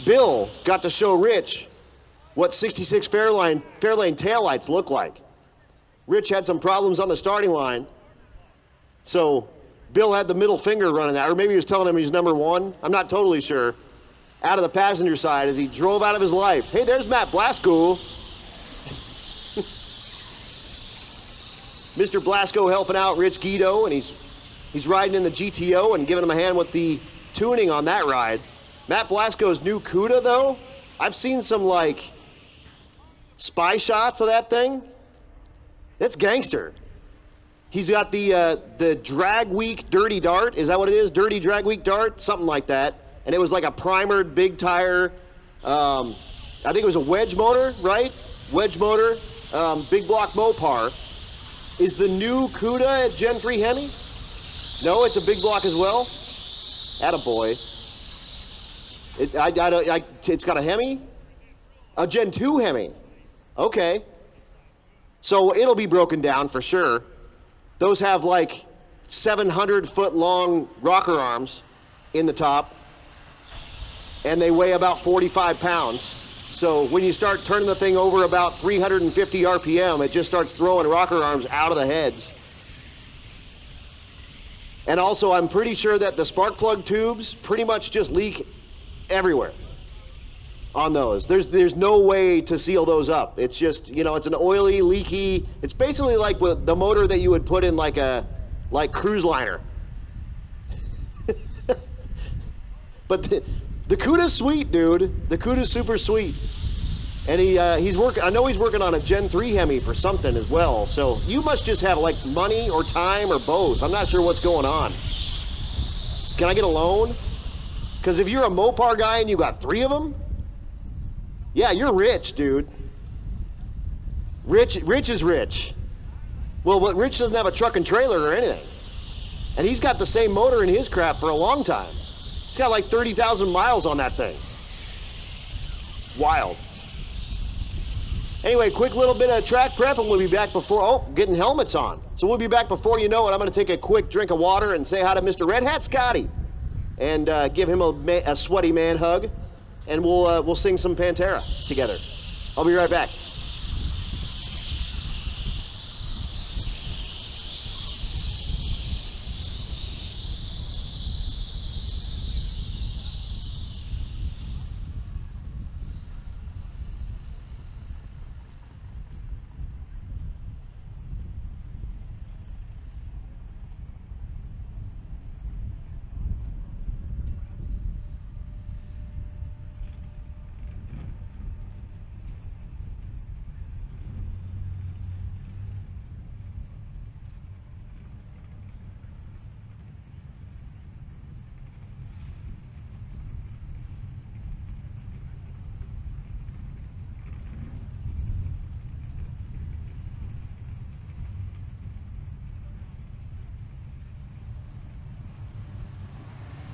Bill got to show Rich what 66 Fairlane taillights look like. Rich had some problems on the starting line, so Bill had the middle finger running out, or maybe he was telling him he's number one. I'm not totally sure. Out of the passenger side as he drove out of his life. Hey, there's Matt Blasco. Mr. Blasco helping out Rich Guido, and he's riding in the GTO and giving him a hand with the tuning on that ride. Matt Blasco's new CUDA, though, I've seen some, like, spy shots of that thing. It's gangster. He's got the Drag Week Dirty Dart. Is that what it is? Dirty Drag Week Dart? Something like that. And it was like a primered big tire. I think it was a wedge motor, right? Wedge motor, big block Mopar. Is the new CUDA at Gen 3 Hemi? No, it's a big block as well? Attaboy. It's got a Hemi? A Gen 2 Hemi. Okay. So it'll be broken down for sure. Those have like 700-foot long rocker arms in the top. And they weigh about 45 pounds. So when you start turning the thing over about 350 RPM, it just starts throwing rocker arms out of the heads. And also, I'm pretty sure that the spark plug tubes pretty much just leak everywhere on those. There's no way to seal those up. It's just, you know, it's an oily, leaky, it's basically like with the motor that you would put in like cruise liner. But the CUDA's sweet, dude. The CUDA's super sweet. And he's working. I know he's working on a Gen 3 Hemi for something as well. So you must just have like money or time or both. I'm not sure what's going on. Can I get a loan? Because if you're a Mopar guy and you got 3 of them, yeah, you're rich, dude. Rich is rich. Well, but Rich doesn't have a truck and trailer or anything. And he's got the same motor in his crap for a long time. He's got like 30,000 miles on that thing. It's wild. Anyway, quick little bit of track prep and we'll be back before, oh, getting helmets on. So we'll be back before you know it. I'm gonna take a quick drink of water and say hi to Mr. Red Hat Scotty and give him a sweaty man hug. And we'll sing some Pantera together. I'll be right back.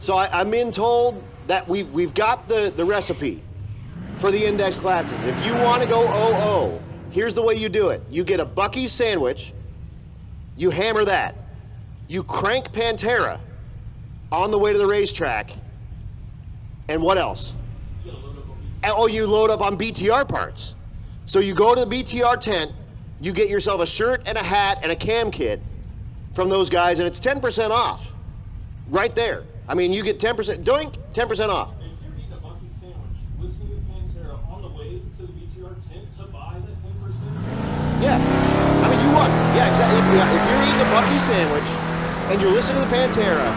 So I'm being told that we've got the recipe for the index classes. If you want to go 00, here's the way you do it. You get a Buc-ee's sandwich, you hammer that, you crank Pantera on the way to the racetrack, and what else? Oh, you load up on BTR parts. So you go to the BTR tent, you get yourself a shirt and a hat and a cam kit from those guys, and it's 10% off right there. I mean, you get 10%, doink, 10% off. If you're eating a Buc-ee's sandwich, listening to Pantera on the way to the BTR tent to buy that 10%? Yeah, I mean, you won. Yeah, exactly. If you're eating a Buc-ee's sandwich and you're listening to the Pantera,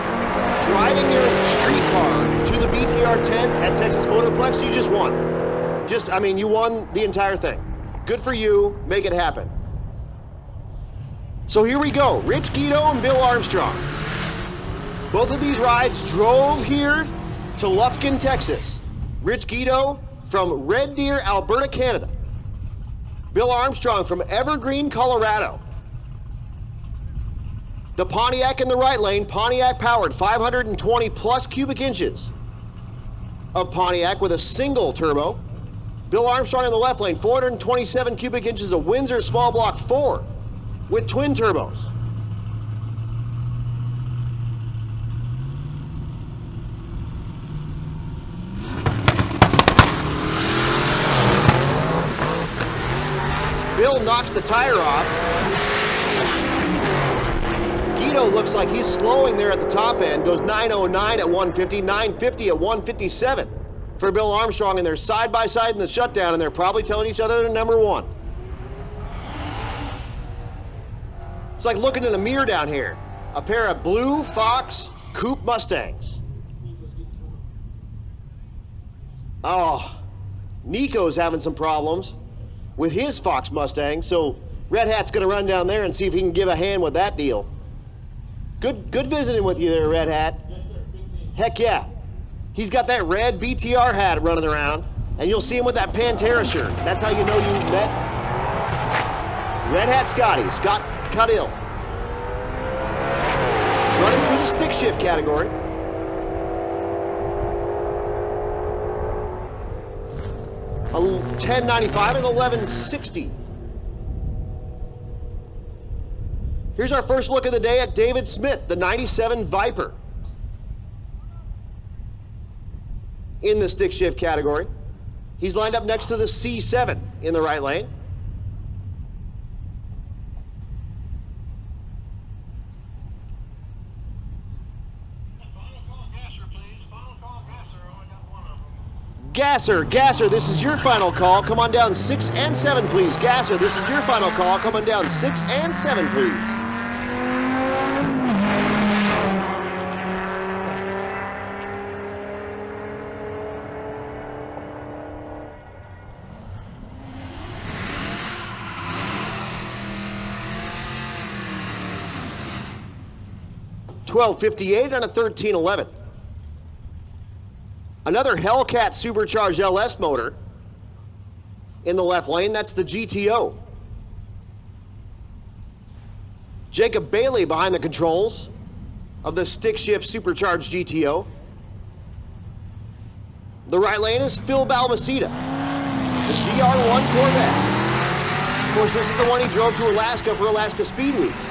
driving your street car to the BTR tent at Texas Motorplex, you just won. I mean, you won the entire thing. Good for you. Make it happen. So here we go. Rich Guido and Bill Armstrong. Both of these rides drove here to Lufkin, Texas. Rich Guido from Red Deer, Alberta, Canada. Bill Armstrong from Evergreen, Colorado. The Pontiac in the right lane, Pontiac powered, 520 plus cubic inches of Pontiac with a single turbo. Bill Armstrong in the left lane, 427 cubic inches of Windsor small block 4 with twin turbos. Bill knocks the tire off. Guido looks like he's slowing there at the top end, goes 909 at 150, 950 at 157 for Bill Armstrong, and they're side by side in the shutdown, and they're probably telling each other they're number 1. It's like looking in a mirror down here. A pair of blue Fox Coupe Mustangs. Oh, Nico's having some problems with his Fox Mustang, so Red Hat's gonna run down there and see if he can give a hand with that deal. Good visiting with you there, Red Hat. Yes, sir. Good seeing you. Heck yeah. He's got that red BTR hat running around, and you'll see him with that Pantera shirt. That's how you know you met Red Hat Scotty, Scott Cuddill. Running through the stick shift category. A 1095 and 1160. Here's our first look of the day at David Smith, the 97 Viper. In the stick shift category. He's lined up next to the C7 in the right lane. Gasser, this is your final call. Come on down 6 and 7, please. Gasser, this is your final call. Come on down 6 and 7, please. 12:58 and a 13:11. Another Hellcat supercharged LS motor in the left lane. That's the GTO. Jacob Bailey behind the controls of the stick shift supercharged GTO. The right lane is Phil Balmaceda, the GR1 Corvette. Of course, this is the one he drove to Alaska for Alaska Speed Weeks.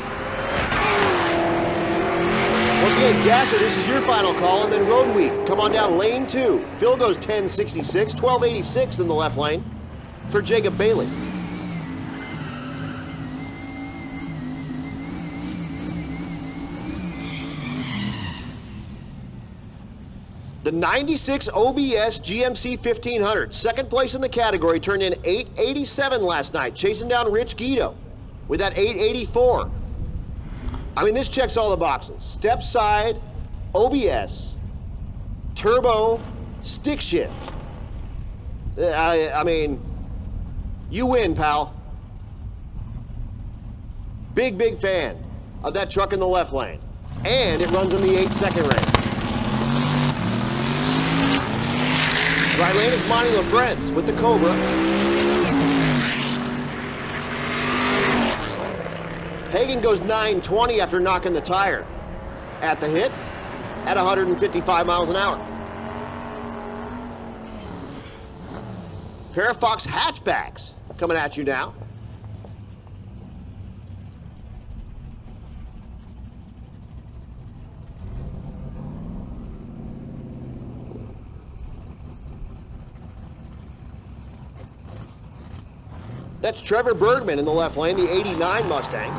Once again, Gasser, this is your final call, and then Road Week. Come on down lane 2. Phil goes 10.66, 12.86 in the left lane for Jacob Bailey. The 96 OBS GMC 1500, second place in the category, turned in 887 last night, chasing down Rich Guido with that 884. I mean, this checks all the boxes. Step side, OBS, turbo, stick shift. I mean, you win, pal. Big, big fan of that truck in the left lane. And it runs in the 8-second range. Right lane is Monty LaFrenz with the Cobra. Hagan goes 9.20 after knocking the tire at the hit at 155 miles an hour. Pair of Fox hatchbacks coming at you now. That's Trevor Bergman in the left lane, the 89 Mustang.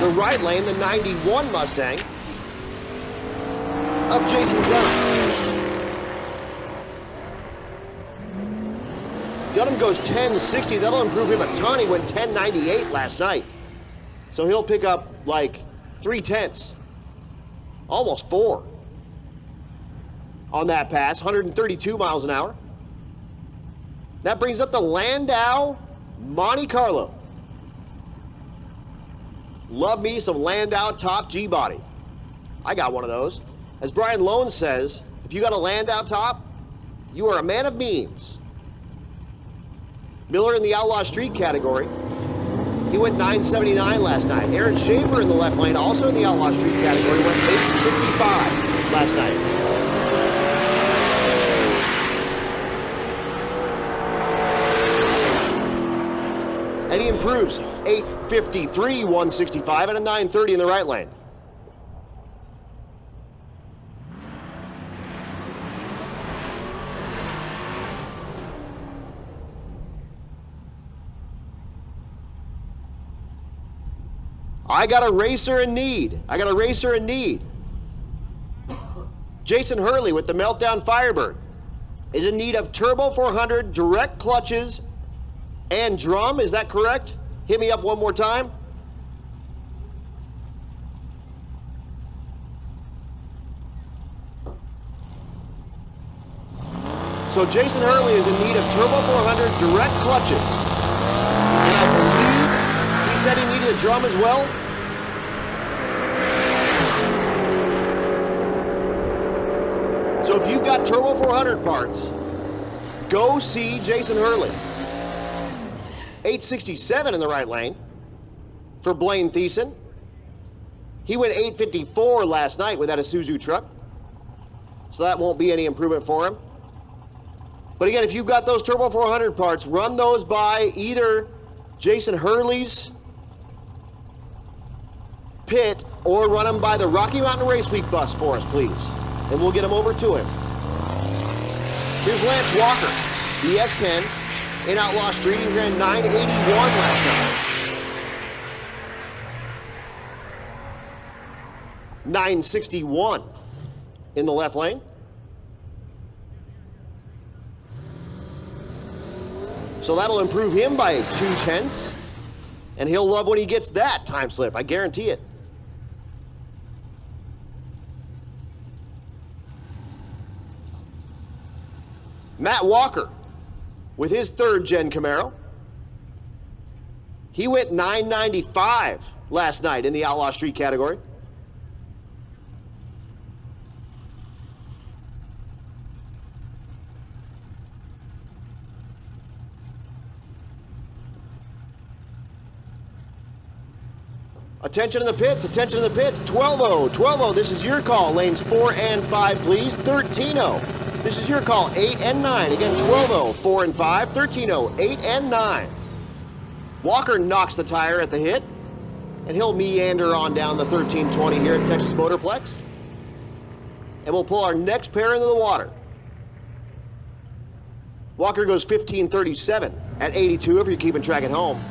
The right lane, the 91 Mustang of Jason Dunham. Dunham goes 10.60. That'll improve him a ton. He went 10.98 last night. So he'll pick up like 3/10, almost 4 on that pass, 132 miles an hour. That brings up the Landau Monte Carlo. Love me some Landau top G-body. I got one of those. As Brian Lone says, if you got a Landau top, you are a man of means. Miller in the Outlaw Street category. He went 9.79 last night. Aaron Schaefer in the left lane, also in the Outlaw Street category, went 8.55 last night. And he improves 8.53, 165, and a 9.30 in the right lane. I got a racer in need. Jason Hurley with the Meltdown Firebird is in need of turbo 400, direct clutches, and drum. Is that correct? Hit me up one more time. So Jason Hurley is in need of turbo 400, direct clutches. And I believe he said he needed a drum as well. So if you've got turbo 400 parts, go see Jason Hurley. 8.67 in the right lane for Blaine Thiessen. He went 8.54 last night with that Isuzu truck. So that won't be any improvement for him. But again, if you've got those Turbo 400 parts, run those by either Jason Hurley's pit or run them by the Rocky Mountain Race Week bus for us, please. And we'll get them over to him. Here's Lance Walker, the S10 in Outlaw Street. He ran 981 last night. 961 in the left lane. So that'll improve him by 2/10, and he'll love when he gets that time slip, I guarantee it. Matt Walker with his third gen Camaro. He went 995 last night in the Outlaw Street category. Attention in the pits, attention in the pits. 12-0, 12-0, this is your call. Lanes 4 and 5, please. 13-0, this is your call. 8 and 9. Again, 12-0, 4 and 5. 13-0, 8 and 9. Walker knocks the tire at the hit, and he'll meander on down the 1320 here at Texas Motorplex. And we'll pull our next pair into the water. Walker goes 15:37 at 82 if you're keeping track at home.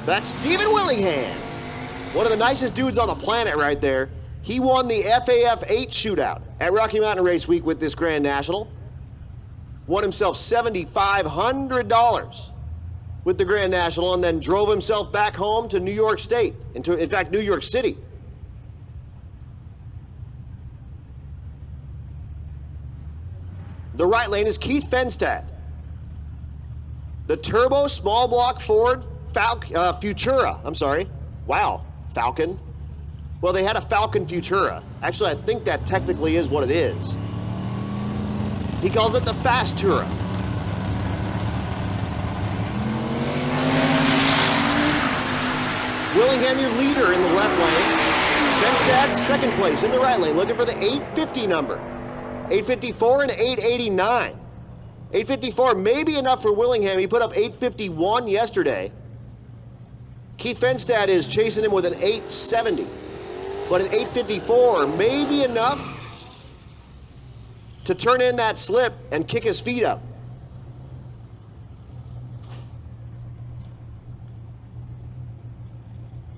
That's Stephen Willingham. One of the nicest dudes on the planet right there. He won the FAF 8 shootout at Rocky Mountain Race Week with this Grand National. Won himself $7,500 with the Grand National and then drove himself back home to New York State, in fact, New York City. The right lane is Keith Fenstad. The turbo small block Ford Futura, I'm sorry. Wow. Falcon. Well, they had a Falcon Futura. Actually, I think that technically is what it is. He calls it the Fastura. Willingham, your leader in the left lane. Fenstad, second place in the right lane, looking for the 850 number. 854 and 889. 854 may be enough for Willingham. He put up 851 yesterday. Keith Fenstad is chasing him with an 870, but an 854 may be enough to turn in that slip and kick his feet up.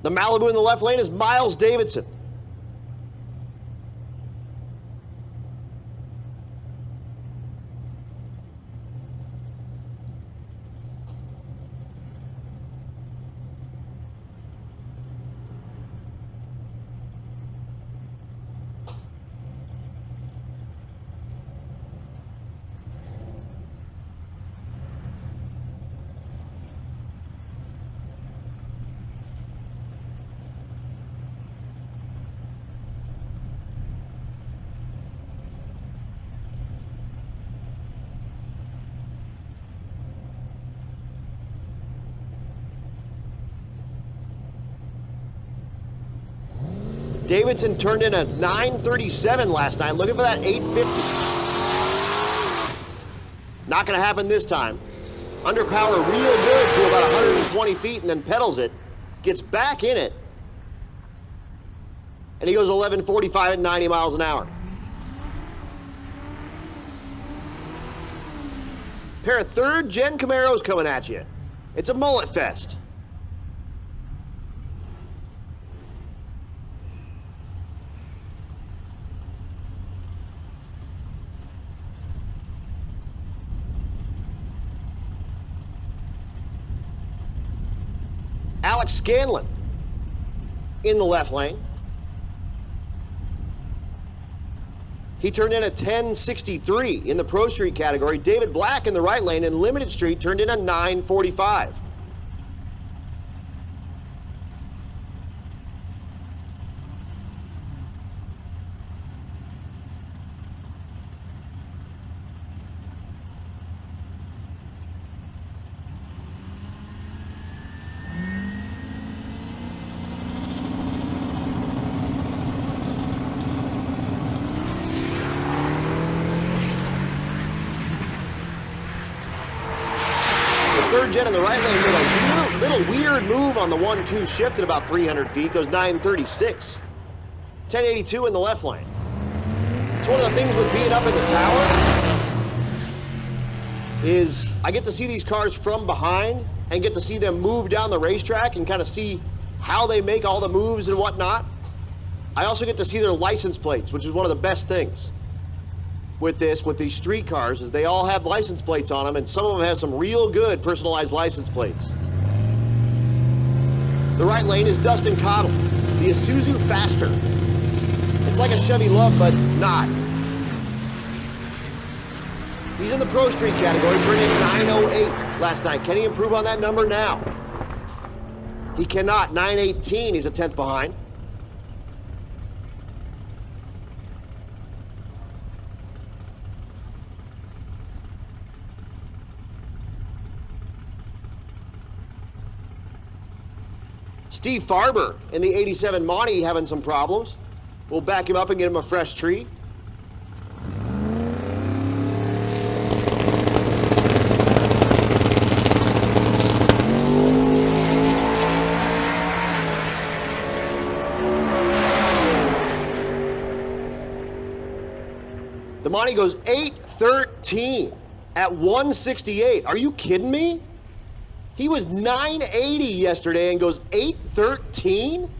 The Malibu in the left lane is Miles Davidson. Davidson turned in a 937 last night, looking for that 850. Not gonna happen this time. Underpower real good to about 120 feet and then pedals it, gets back in it, and he goes 11:45 at 90 miles an hour. Pair of third-gen Camaros coming at you. It's a mullet fest. Alex Scanlon in the left lane. He turned in a 1063 in the Pro Street category. David Black in the right lane in Limited Street turned in a 945. Third gen in the right lane made a little weird move on the 1-2 shift at about 300 feet, goes 936. 1082 in the left lane. It's one of the things with being up in the tower is I get to see these cars from behind and get to see them move down the racetrack and kind of see how they make all the moves and whatnot. I also get to see their license plates, which is one of the best things with these street cars, is they all have license plates on them, and some of them have some real good personalized license plates. The right lane is Dustin Cottle, the Isuzu Faster. It's like a Chevy Love, but not. He's in the Pro Street category, turning in 908 last night. Can he improve on that number now? He cannot. 9:18. He's a 10th behind. Steve Farber in the 87 Monty having some problems. We'll back him up and get him a fresh tree. The Monty goes 8:13 at 168. Are you kidding me? He was 980 yesterday and goes 8:13?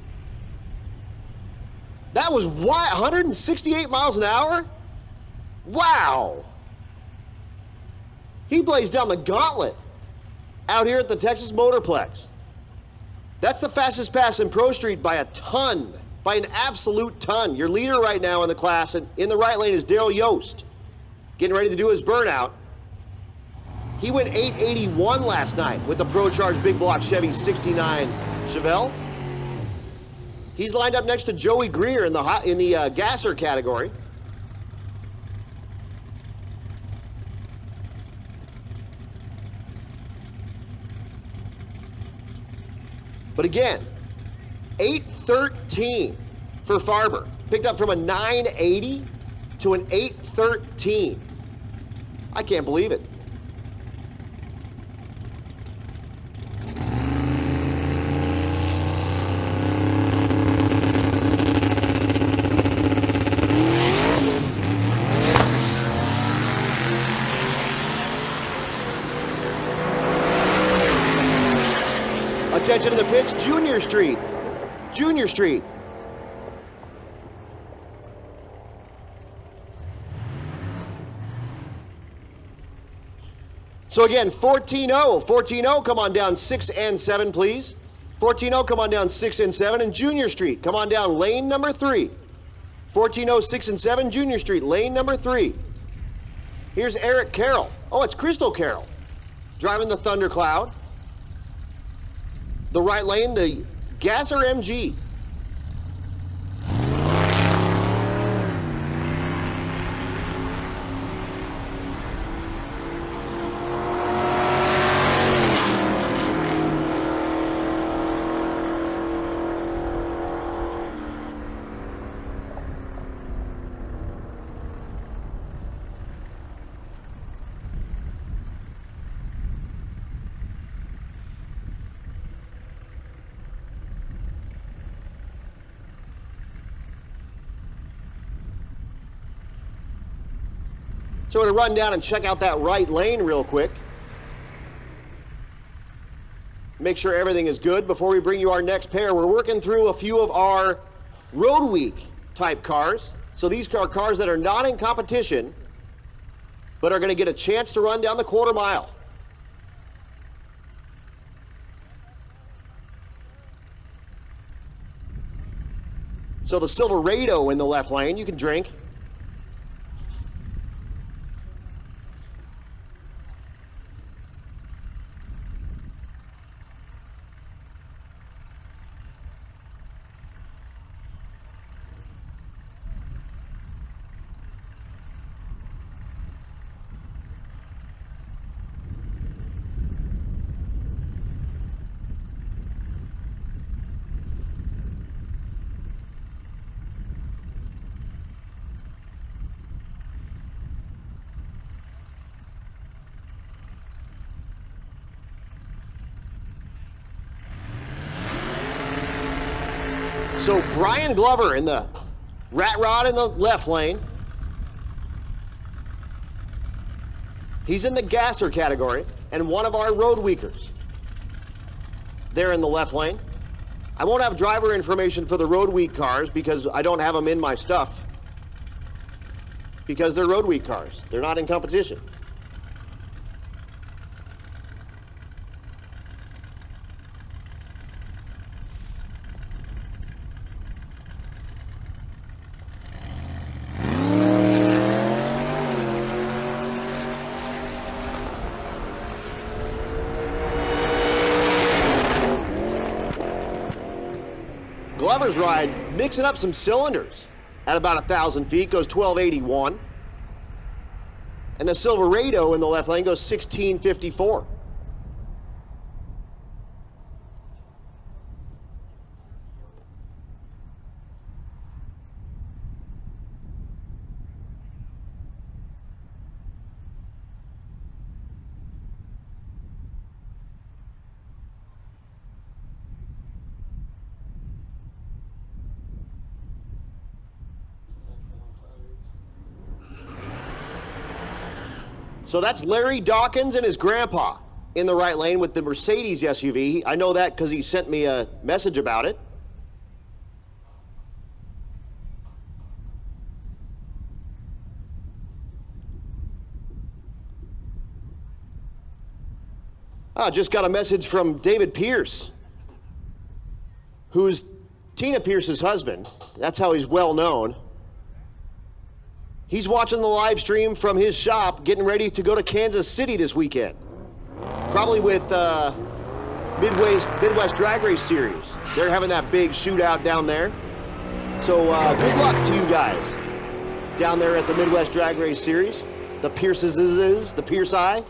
That was what, 168 miles an hour? Wow. He blazed down the gauntlet out here at the Texas Motorplex. That's the fastest pass in Pro Street by a ton, by an absolute ton. Your leader right now in the class in the right lane is Daryl Yost, getting ready to do his burnout. He went 881 last night with the Pro Charge Big Block Chevy 69 Chevelle. He's lined up next to Joey Greer in the gasser category. But again, 8:13 for Farber. Picked up from a 980 to an 8:13. I can't believe it. Attention to the pits, Junior Street. Junior Street. So again, 14-0. 14-0, come on down 6 and 7, please. 14-0, come on down 6 and 7. And Junior Street, come on down lane number 3. 14-0, 6 and 7, Junior Street, lane number 3. Here's Eric Carroll. Oh, it's Crystal Carroll. Driving the Thundercloud. The right lane, the Gasser MG. So we're going to run down and check out that right lane real quick. Make sure everything is good before we bring you our next pair. We're working through a few of our Road Week type cars. So these are cars that are not in competition, but are going to get a chance to run down the quarter mile. So the Silverado in the left lane, you can drink. So Brian Glover in the Rat Rod in the left lane. He's in the gasser category and one of our road weekers. They're in the left lane. I won't have driver information for the road week cars because I don't have them in my stuff. Because they're road week cars. They're not in competition. lover's ride, mixing up some cylinders at about 1,000 feet, goes 1281. And the Silverado in the left lane goes 1654. So that's Larry Dawkins and his grandpa in the right lane with the Mercedes SUV. I know that because he sent me a message about it. Just got a message from David Pierce, who's Tina Pierce's husband. That's how he's well known. He's watching the live stream from his shop, getting ready to go to Kansas City this weekend. Probably with Midwest Drag Race Series. They're having that big shootout down there. So good luck to you guys down there at the Midwest Drag Race Series. The Pierces, the Pierce Eye.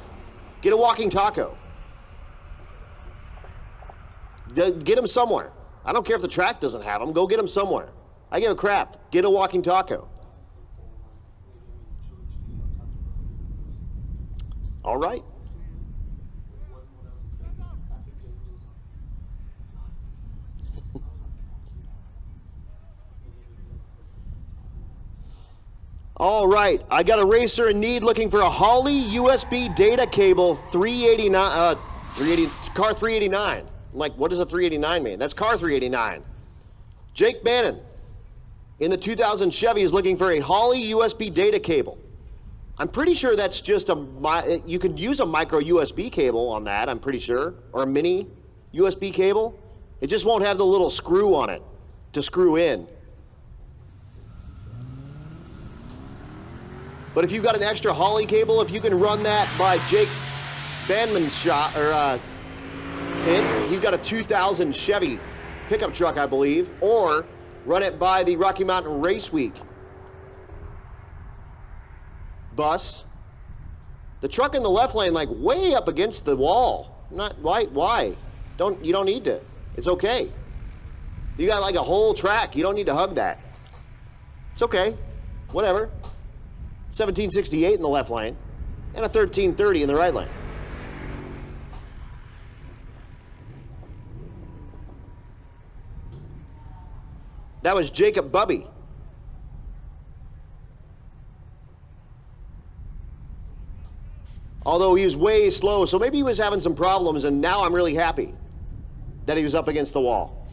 Get a walking taco. Get them somewhere. I don't care if the track doesn't have them. Go get them somewhere. I give a crap. Get a walking taco. All right. All right, I got a racer in need looking for a Holley USB data cable 389, car 389. I'm like, what does a 389 mean? That's car 389. Jake Bannon in the 2000 Chevy is looking for a Holley USB data cable. I'm pretty sure that's just you can use a micro USB cable on that, I'm pretty sure, or a mini USB cable. It just won't have the little screw on it to screw in. But if you've got an extra Holley cable, if you can run that by Jake Bandman's shop, or he's got a 2000 Chevy pickup truck, I believe, or run it by the Rocky Mountain Race Wek bus. The truck in the left lane, like way up against the wall. Not why? You don't need to. It's okay. You got like a whole track. You don't need to hug that. It's okay. Whatever. 1768 in the left lane and a 1330 in the right lane. That was Jacob Bubby. Although he was way slow, so maybe he was having some problems, and now I'm really happy that he was up against the wall.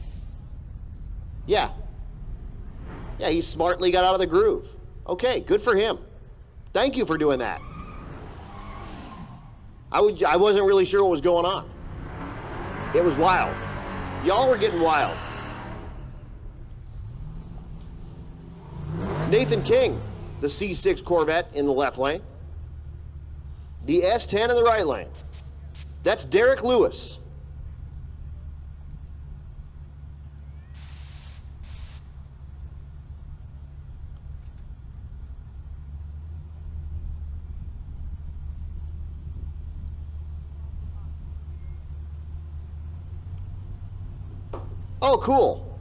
Yeah, he smartly got out of the groove. Okay, good for him. Thank you for doing that. I wasn't really sure what was going on. It was wild. Y'all were getting wild. Nathan King, the C6 Corvette in the left lane. The S10 in the right lane. That's Derek Lewis. Oh, cool.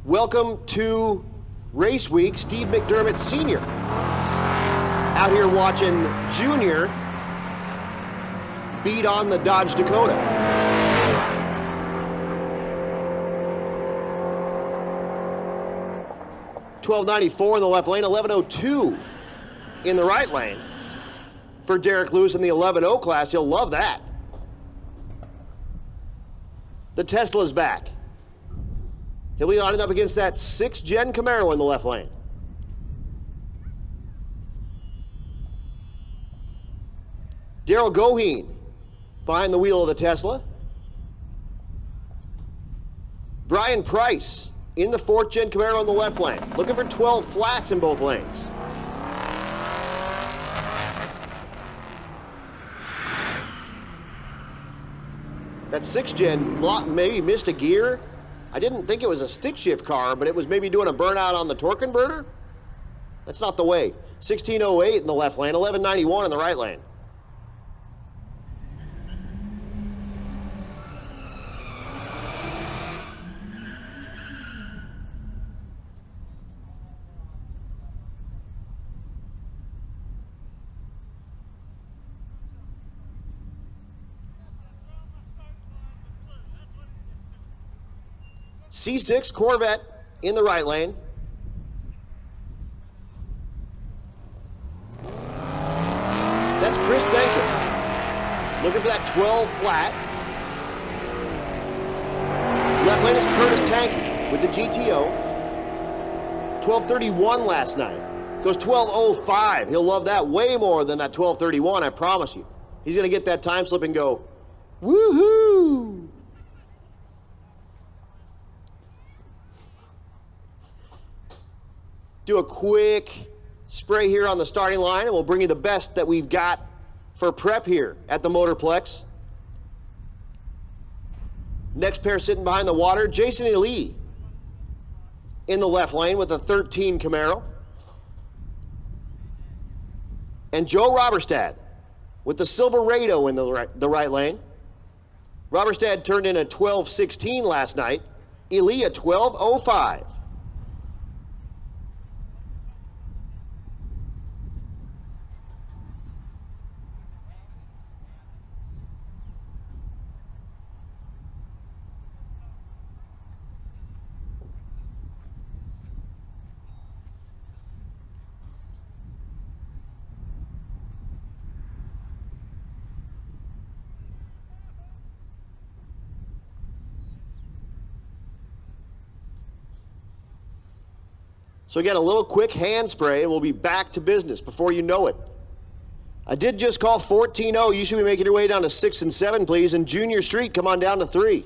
Welcome to Race Week, Steve McDermott Sr. Out here watching Junior beat on the Dodge Dakota. $12.94 in the left lane, $11.02 in the right lane. For Derek Lewis in the 11.0 class, you'll love that. The Tesla's back. He'll be lining up against that 6th gen Camaro in the left lane. Daryl Goheen behind the wheel of the Tesla. Brian Price in the 4th gen Camaro in the left lane. Looking for 12 flats in both lanes. That 6th gen maybe missed a gear I didn't think it was a stick shift car, but it was maybe doing a burnout on the torque converter. That's not the way. 1608 in the left lane, 1191 in the right lane. C6 Corvette in the right lane. That's Chris Benkins. Looking for that 12 flat. Left lane is Curtis Tanky with the GTO. 1231 last night. Goes 1205. He'll love that way more than that 1231, I promise you. He's going to get that time slip and go, woohoo! Do a quick spray here on the starting line, and we'll bring you the best that we've got for prep here at the Motorplex. Next pair sitting behind the water, Jason Ely in the left lane with a 13 Camaro. And Joe Roberstad with the Silverado in the right lane. Roberstad turned in a 12:16 last night. Ely a 12:05. So again, a little quick hand spray, and we'll be back to business before you know it. I did just call 14-0. You should be making your way down to 6 and 7, please. And Junior Street, come on down to 3.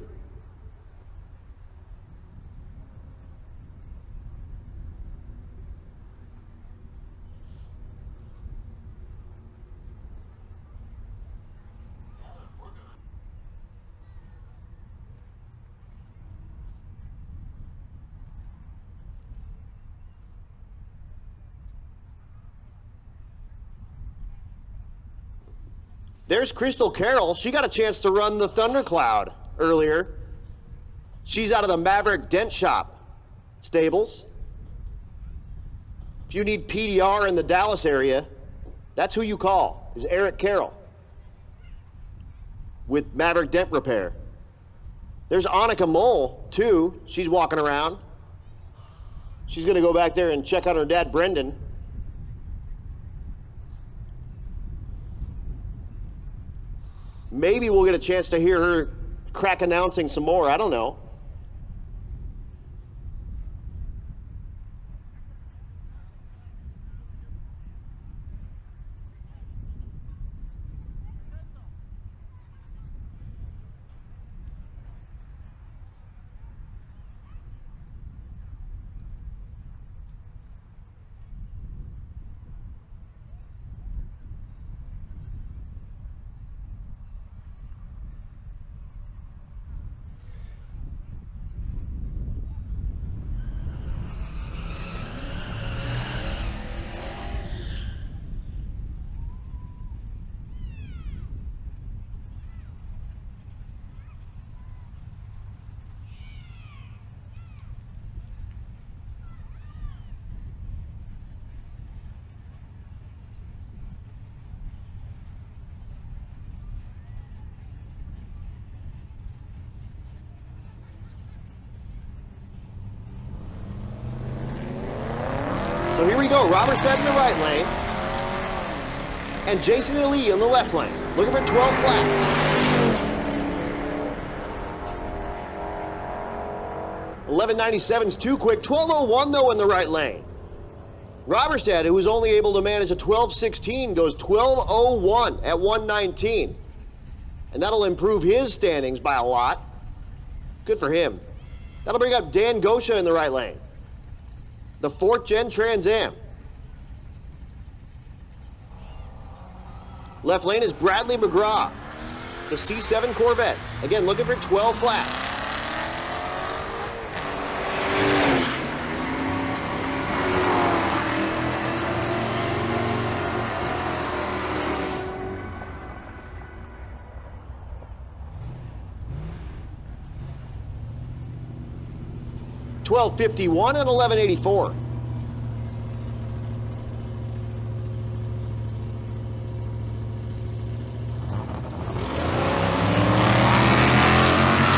There's Crystal Carroll. She got a chance to run the Thundercloud earlier. She's out of the Maverick Dent Shop stables. If you need PDR in the Dallas area, that's who you call, is Eric Carroll with Maverick Dent Repair. There's Annika Mole, too. She's walking around. She's going to go back there and check on her dad, Brendan. Maybe we'll get a chance to hear her crack announcing some more. I don't know. So here we go, Robertstead in the right lane, and Jason Ely in the left lane, looking for 12 flats. 1197's too quick, 1201 though in the right lane. Robertstead, who was only able to manage a 1216, goes 1201 at 119. And that'll improve his standings by a lot. Good for him. That'll bring up Dan Gosha in the right lane. The 4th Gen Trans Am. Left lane is Bradley McGraw, the C7 Corvette. Again, looking for 12 flats. 12:51 and 11:84.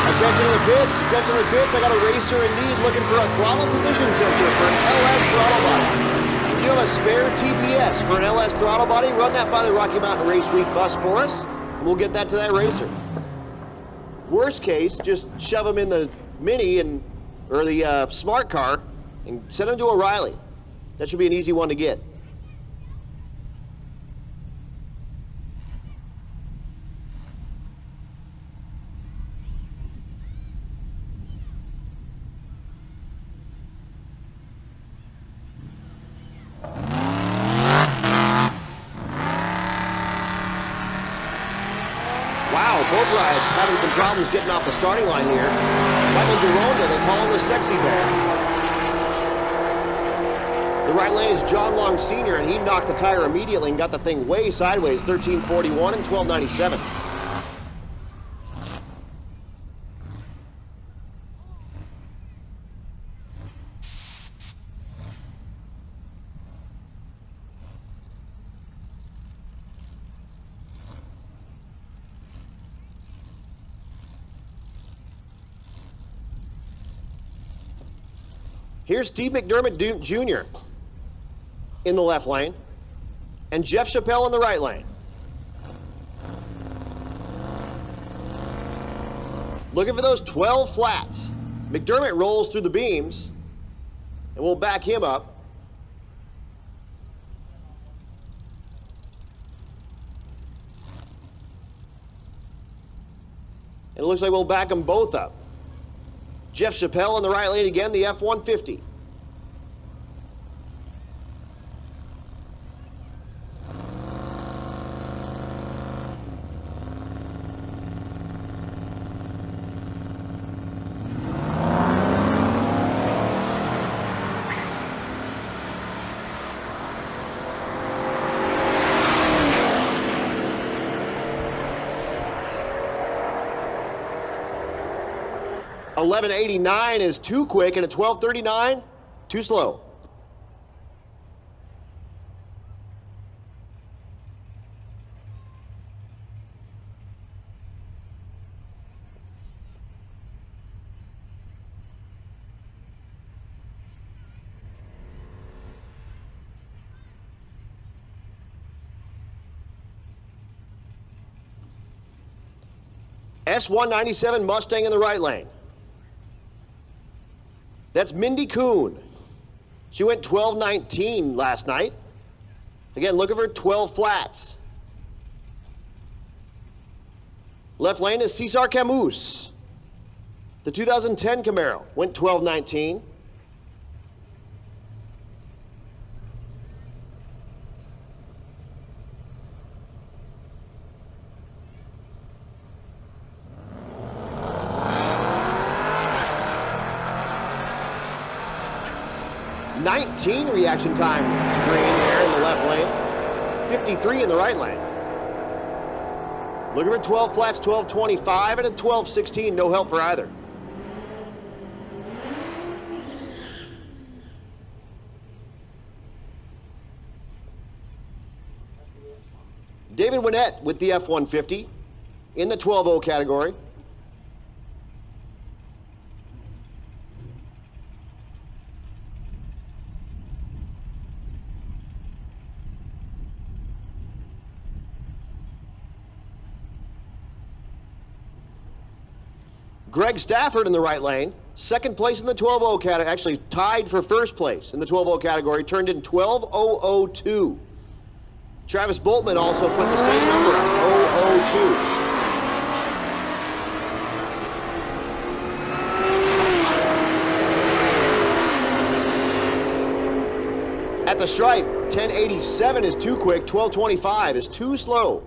Attention to the pits, attention to the pits. I got a racer in need looking for a throttle position sensor for an LS throttle body. If you have a spare TPS for an LS throttle body, run that by the Rocky Mountain Race Wek bus for us, and we'll get that to that racer. Worst case, just shove them in the Mini or the smart car and send them to O'Reilly. That should be an easy one to get. Wow, both rides having some problems getting off the starting line here. Michael Deronda, they call him the sexy man. The right lane is John Long Sr., and he knocked the tire immediately and got the thing way sideways, 13:41 and 12:97. Here's Steve McDermott Jr. in the left lane, and Jeff Chappelle in the right lane. Looking for those 12 flats. McDermott rolls through the beams, and we'll back him up. And it looks like we'll back them both up. Jeff Chappelle in the right lane again, the F-150. $11.89 is too quick, and at $12.39, too slow. S197 Mustang in the right lane. That's Mindy Kuhn. She went 12:19 last night. Again, looking for 12 flats. Left lane is Cesar Camus. The 2010 Camaro went 12:19. $19 reaction time to green there in the left lane. 53 in the right lane. Looking for 12 flats, 12:25, and a 12:16, no help for either. David Winnett with the F-150 in the 12-0 category. Greg Stafford in the right lane, second place in the 12-0 category, actually tied for first place in the 12-0 category, turned in 12:002. Travis Boltman also put the same number up, 002. At the stripe, 10:87 is too quick, 12:25 is too slow.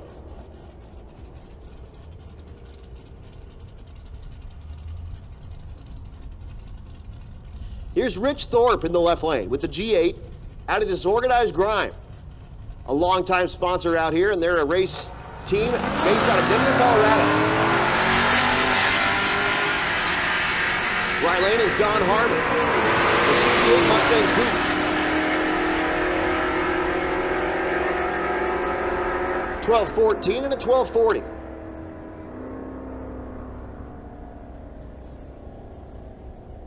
Here's Rich Thorpe in the left lane with the G8 out of Disorganized Grime. A longtime sponsor out here, and they're a race team based out of Denver, Colorado. Right lane is Don Harmon. The 68 Mustang Coupe. 12:14 and a 12:40.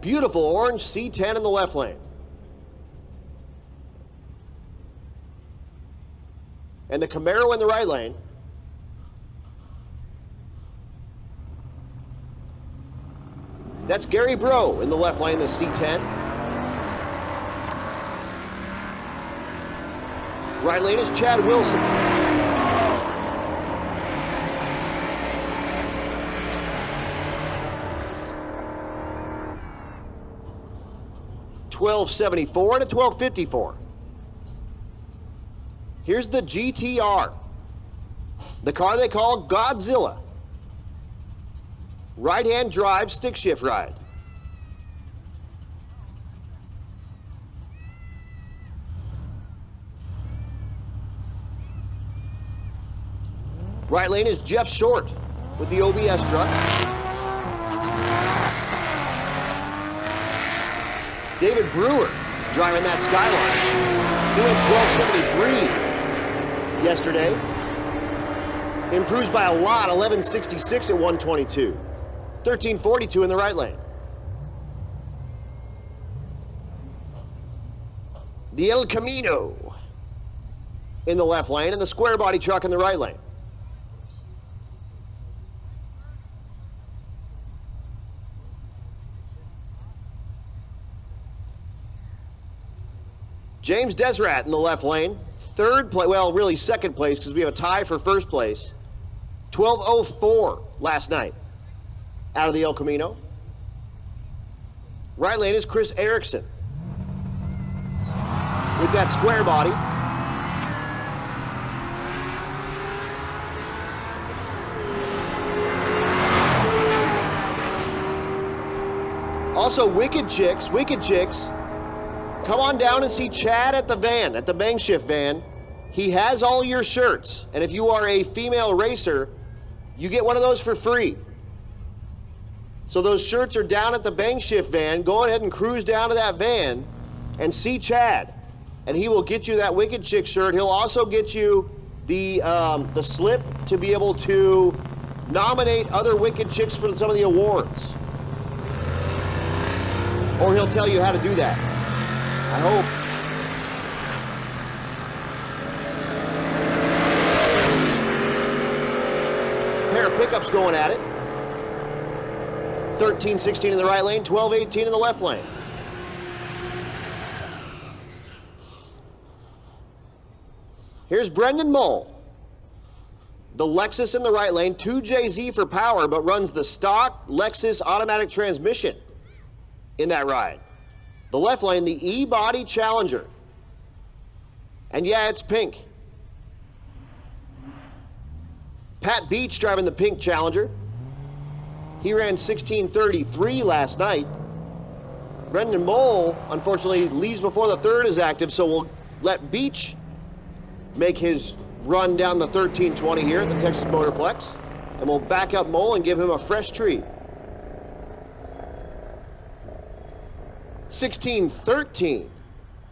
Beautiful orange C10 in the left lane. And the Camaro in the right lane. That's Gary Bro in the left lane, the C10. Right lane is Chad Wilson. $12.74 and a $12.54. Here's the GTR, the car they call Godzilla. Right-hand drive, stick shift ride. Right lane is Jeff Short with the OBS truck. David Brewer driving that Skyline. He went 12.73 yesterday. Improves by a lot, 11.66 at 122. 13.42 in the right lane. The El Camino in the left lane and the square body truck in the right lane. James Desrat in the left lane. Third place, well, really second place because we have a tie for first place. 12:04 last night out of the El Camino. Right lane is Chris Erickson with that square body. Also, Wicked Chicks. Come on down and see Chad at the van, at the BANGshift van. He has all your shirts, and if you are a female racer, you get one of those for free. So those shirts are down at the BANGshift van. Go ahead and cruise down to that van and see Chad, and he will get you that Wicked Chick shirt. He'll also get you the slip to be able to nominate other Wicked Chicks for some of the awards. Or he'll tell you how to do that. I hope. Pair of pickups going at it. 13-16 in the right lane, 12-18 in the left lane. Here's Brendan Mull. The Lexus in the right lane, 2JZ for power, but runs the stock Lexus automatic transmission in that ride. The left lane, the E-Body Challenger. And yeah, it's pink. Pat Beach driving the pink Challenger. He ran 16:33 last night. Brendan Mole, unfortunately, leaves before the third is active, so we'll let Beach make his run down the 13:20 here at the Texas Motorplex. And we'll back up Mole and give him a fresh treat. 16:13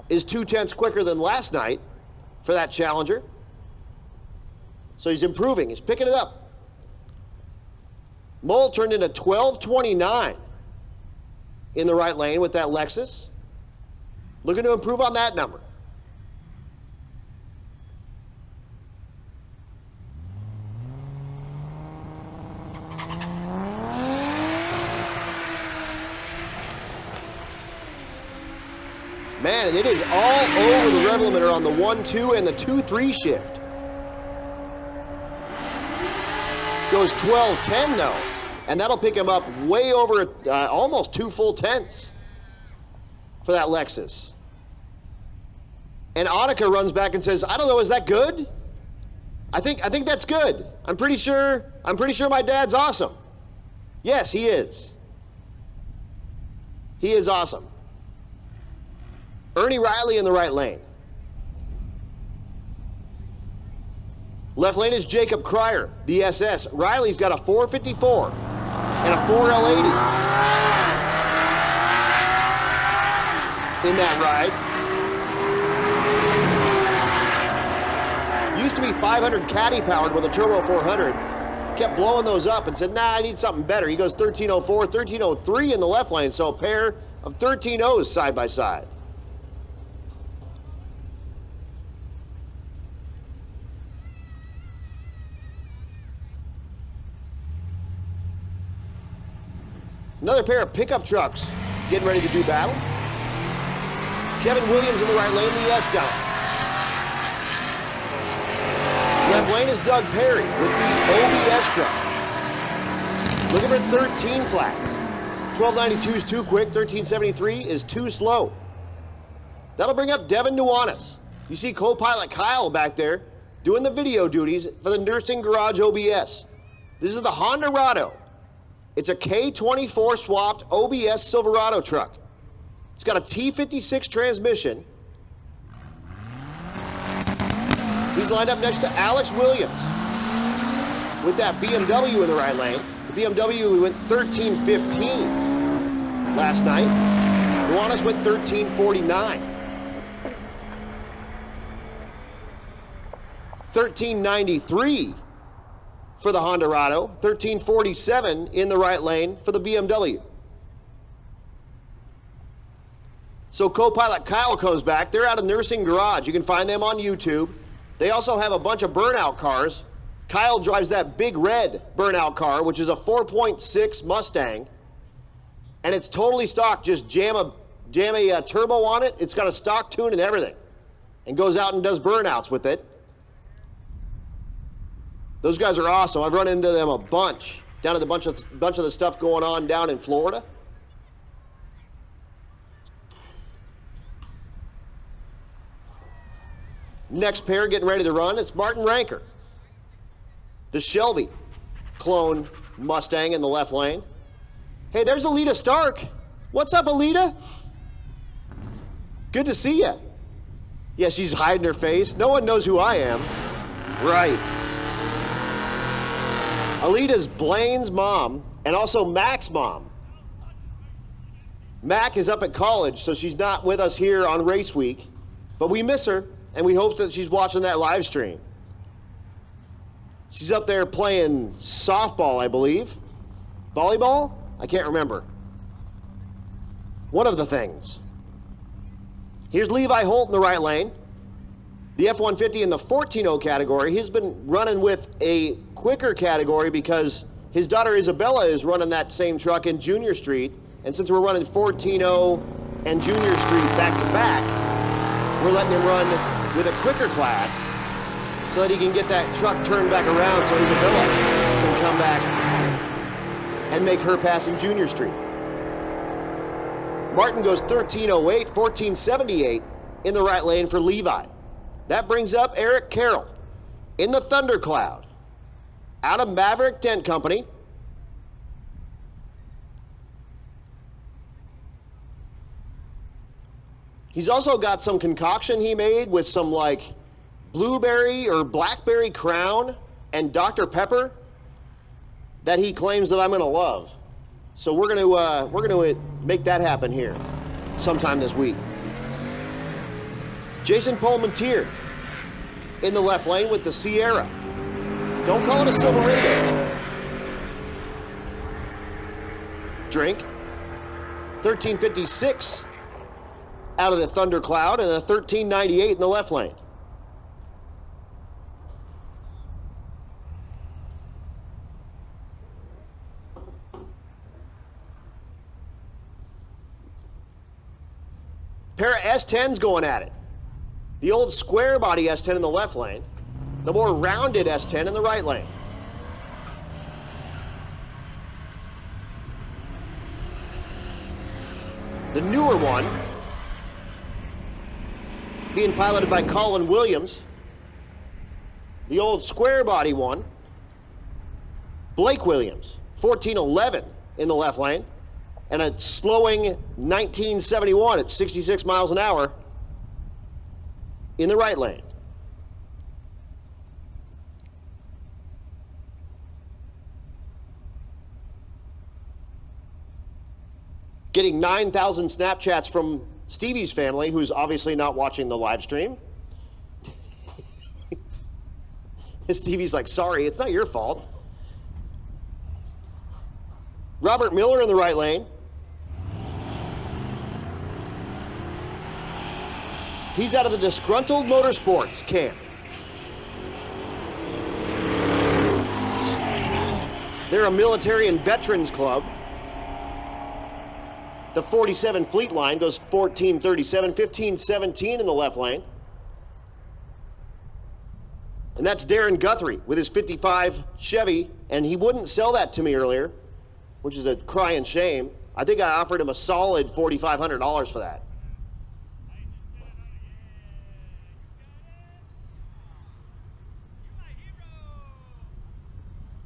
is 0.2 quicker than last night for that Challenger. So he's improving, he's picking it up. Mole turned into 12:29 in the right lane with that Lexus. Looking to improve on that number. Man, and it is all over the rev limiter on the 1-2 and the 2-3 shift. Goes 12:10 though, and that'll pick him up way over almost 2 full tenths for that Lexus. And Annika runs back and says, "I don't know, is that good? I think that's good. I'm pretty sure my dad's awesome." Yes, he is. He is awesome. Ernie Riley in the right lane. Left lane is Jacob Cryer, the SS. Riley's got a 454 and a 4L80. in that ride. Used to be 500 caddy powered with a turbo 400. Kept blowing those up and said, nah, I need something better. He goes 1304, 1303 in the left lane, so a pair of 13.0s side by side. Another pair of pickup trucks getting ready to do battle. Kevin Williams in the right lane, the S down. Left lane is Doug Perry with the OBS truck. Looking for 13 flats. 1292 is too quick, 1373 is too slow. That'll bring up Devin Nuanez. You see co-pilot Kyle back there doing the video duties for the Nursing Garage OBS. This is the Honda Rado. It's a K24 swapped OBS Silverado truck. It's got a T56 transmission. He's lined up next to Alex Williams with that BMW in the right lane. The BMW went 13:15 last night. Nuanez went 13:49. 13:93 for the Honda Rado. 13:47 in the right lane for the BMW. So co-pilot Kyle comes back. They're out of Nursing Garage. You can find them on YouTube. They also have a bunch of burnout cars. Kyle drives that big red burnout car, which is a 4.6 Mustang. And it's totally stock. Just jam a turbo on it. It's got a stock tune and everything. And goes out and does burnouts with it. Those guys are awesome. I've run into them a bunch down at the bunch of the stuff going on down in Florida. Next pair getting ready to run, it's Martin Ranker. The Shelby clone Mustang in the left lane. Hey, there's Alita Stark. What's up, Alita? Good to see you. Yeah, she's hiding her face. No one knows who I am. Right. Alita's Blaine's mom and also Mac's mom. Mac is up at college, so she's not with us here on Race Week, but we miss her. And we hope that she's watching that live stream. She's up there playing softball, I believe. Volleyball? I can't remember. One of the things. Here's Levi Holt in the right lane. The F-150 in the 14.0 category. He's been running with a quicker category because his daughter Isabella is running that same truck in Junior Street. And since we're running 14.0 and Junior Street back to back, we're letting him run with a quicker class so that he can get that truck turned back around so Isabella can come back and make her pass in Junior Street. Martin goes 13:08, 14:78 in the right lane for Levi. That brings up Eric Carroll in the Thundercloud out of Maverick Dent Company. He's also got some concoction he made with some like blueberry or blackberry crown and Dr. Pepper that he claims that I'm gonna love. So we're gonna make that happen here sometime this week. Jason Palmentier in the left lane with the Sierra. Don't call it a Silverado. Drink. 13:56. Out of the Thundercloud and a 13:98 in the left lane. Pair of S10s going at it. The old square body S10 in the left lane, the more rounded S10 in the right lane. The newer one being piloted by Colin Williams. The old square body one, Blake Williams, 14:11 in the left lane, and a slowing 1971 at 66 miles an hour in the right lane. Getting 9,000 Snapchats from Stevie's family, who's obviously not watching the live stream. Stevie's like, sorry, it's not your fault. Robert Miller in the right lane. He's out of the Disgruntled Motorsports camp. They're a military and veterans club. The 47 Fleet line goes 1437, 1517 in the left lane. And that's Darren Guthrie with his 55 Chevy, and he wouldn't sell that to me earlier, which is a crying shame. I think I offered him a solid $4,500 for that.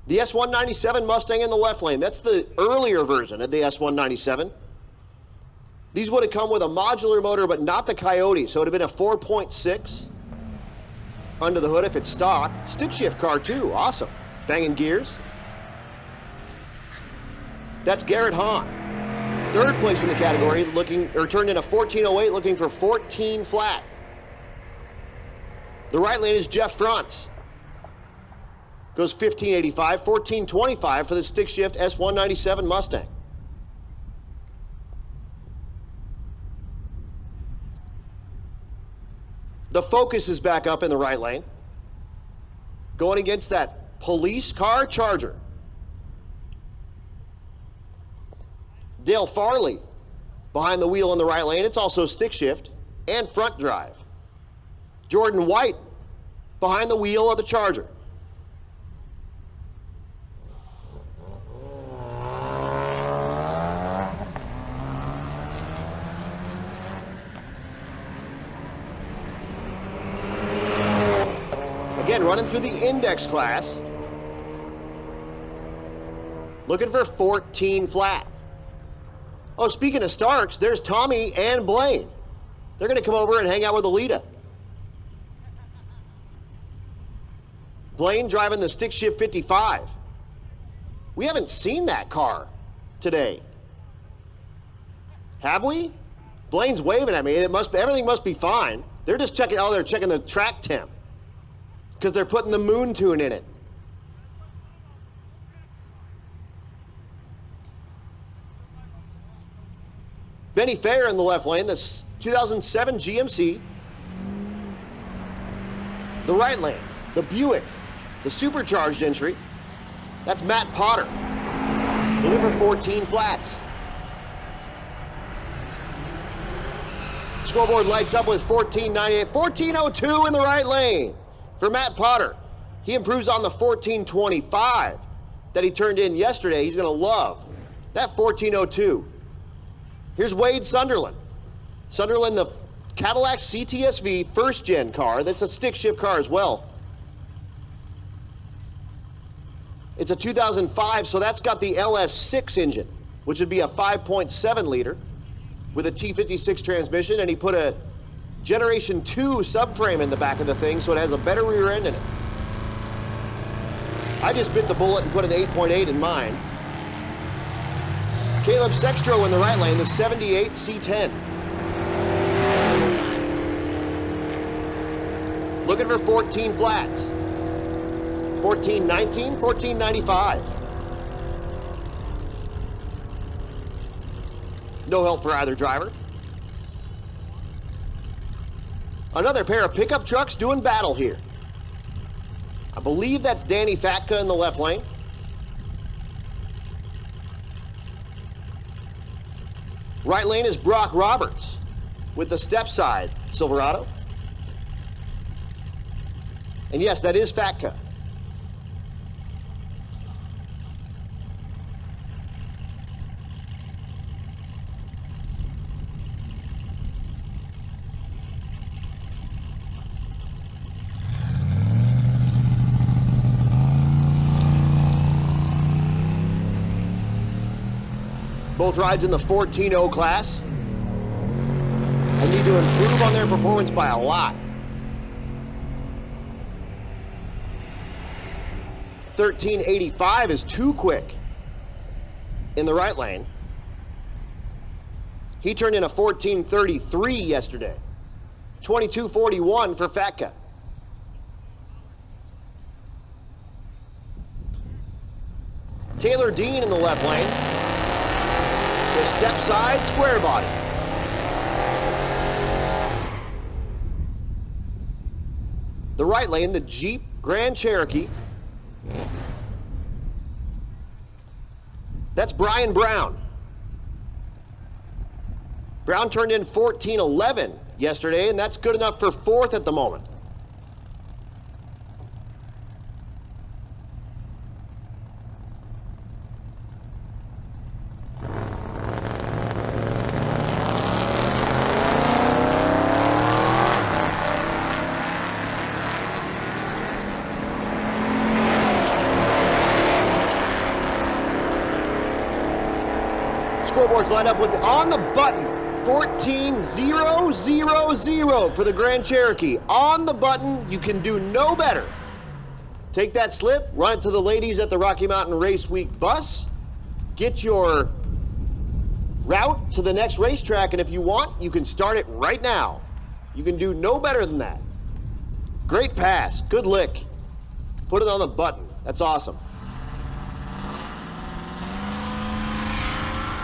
The S197 Mustang in the left lane. That's the earlier version of the S197. These would have come with a modular motor, but not the Coyote, so it would have been a 4.6 under the hood if it's stock. Stick shift car too, awesome. Banging gears. That's Garrett Hahn. Third place in the category, turned in a 1408, looking for 14 flat. The right lane is Jeff Frantz. Goes 1585, 1425 for the stick shift S197 Mustang. The Focus is back up in the right lane, going against that police car Charger. Dale Farley behind the wheel in the right lane. It's also stick shift and front drive. Jordan White behind the wheel of the Charger. Again, running through the index class. Looking for 14 flat. Oh, speaking of Starks, there's Tommy and Blaine. They're going to come over and hang out with Alita. Blaine driving the stick shift 55. We haven't seen that car today. Have we? Blaine's waving at me. Everything must be fine. They're just checking, oh, they're checking the track temp, because they're putting the moon tune in it. Benny Fair in the left lane, the 2007 GMC. The right lane, the Buick, the supercharged entry. That's Matt Potter. Looking for 14 flats. Scoreboard lights up with 1498, 1402 in the right lane for Matt Potter. He improves on the 1425 that he turned in yesterday. He's going to love that 1402. Here's Wade Sunderland. Sunderland, the Cadillac CTSV first gen car. That's a stick shift car as well. It's a 2005, so that's got the LS6 engine, which would be a 5.7 liter with a T56 transmission, and he put a Generation 2 subframe in the back of the thing, so it has a better rear end in it. I just bit the bullet and put an 8.8 in mine. Caleb Sextro in the right lane, the 78 C10. Looking for 14 flats. 1419, 1495. No help for either driver. Another pair of pickup trucks doing battle here. I believe that's Danny Fatka in the left lane. Right lane is Brock Roberts with the step side Silverado. And yes, that is Fatka. Both rides in the 14.0 class. I need to improve on their performance by a lot. 1385 is too quick in the right lane. He turned in a 14:33 yesterday. 22:41 for Fatka. Taylor Dean in the left lane. The step side square body. The right lane, the Jeep Grand Cherokee. That's Brian Brown. Brown turned in 14:11 yesterday, and that's good enough for 4th at the moment. Scoreboard's lined up with on the button. 14,000 for the Grand Cherokee. On the button, you can do no better. Take that slip, run it to the ladies at the Rocky Mountain Race Week bus, get your route to the next racetrack, and if you want, you can start it right now. You can do no better than that. Great pass, good lick. Put it on the button, that's awesome.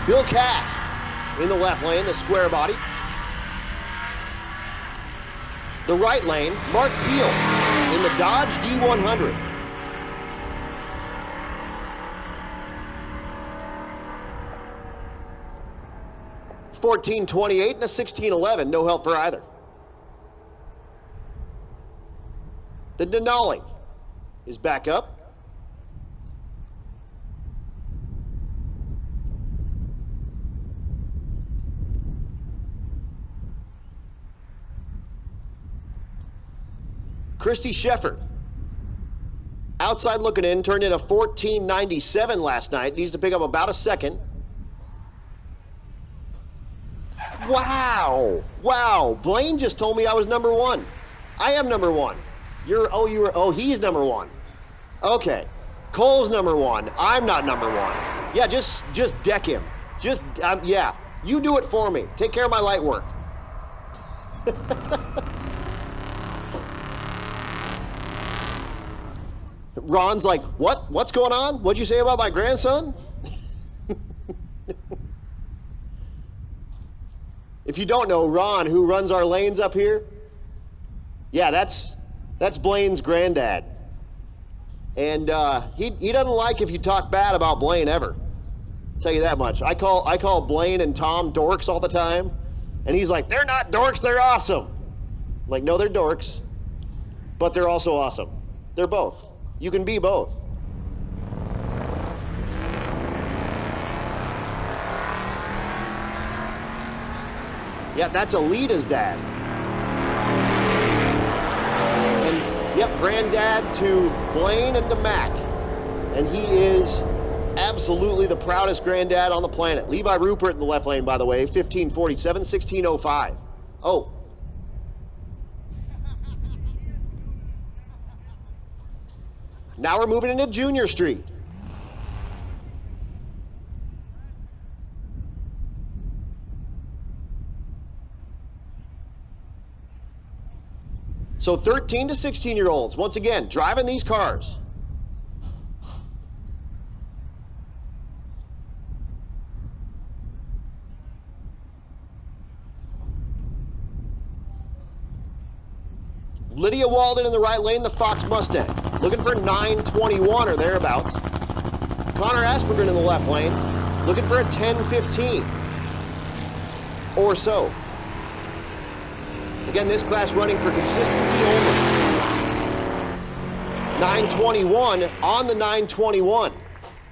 Bill Cash in the left lane, the square body. The right lane, Mark Peel in the Dodge D100. $14.28 and a $16.11, no help for either. The Denali is back up. Christy Shefford, outside looking in, turned in a 14.97 last night. Needs to pick up about a second. Wow, wow. Blaine just told me I was number 1. I am number 1. He's number 1. Okay, Cole's number 1. I'm not number 1. Yeah, just deck him. Yeah, you do it for me. Take care of my light work. Ron's like, what? What's going on? What'd you say about my grandson? If you don't know, Ron, who runs our lanes up here, yeah, that's Blaine's granddad. And he doesn't like if you talk bad about Blaine ever. I'll tell you that much. I call Blaine and Tom dorks all the time. And he's like, they're not dorks, they're awesome. I'm like, no, they're dorks, but they're also awesome. They're both. You can be both. Yeah, that's Alita's dad. And yep, granddad to Blaine and to Mac. And he is absolutely the proudest granddad on the planet. Levi Rupert in the left lane, by the way, 1547, 1605. Oh. Now we're moving into Junior Street. So 13 to 16-year-olds, once again, driving these cars. Lydia Walden in the right lane, the Fox Mustang. Looking for 921 or thereabouts. Connor Aspergren in the left lane. Looking for a 1015 or so. Again, this class running for consistency only. 921 on the 921.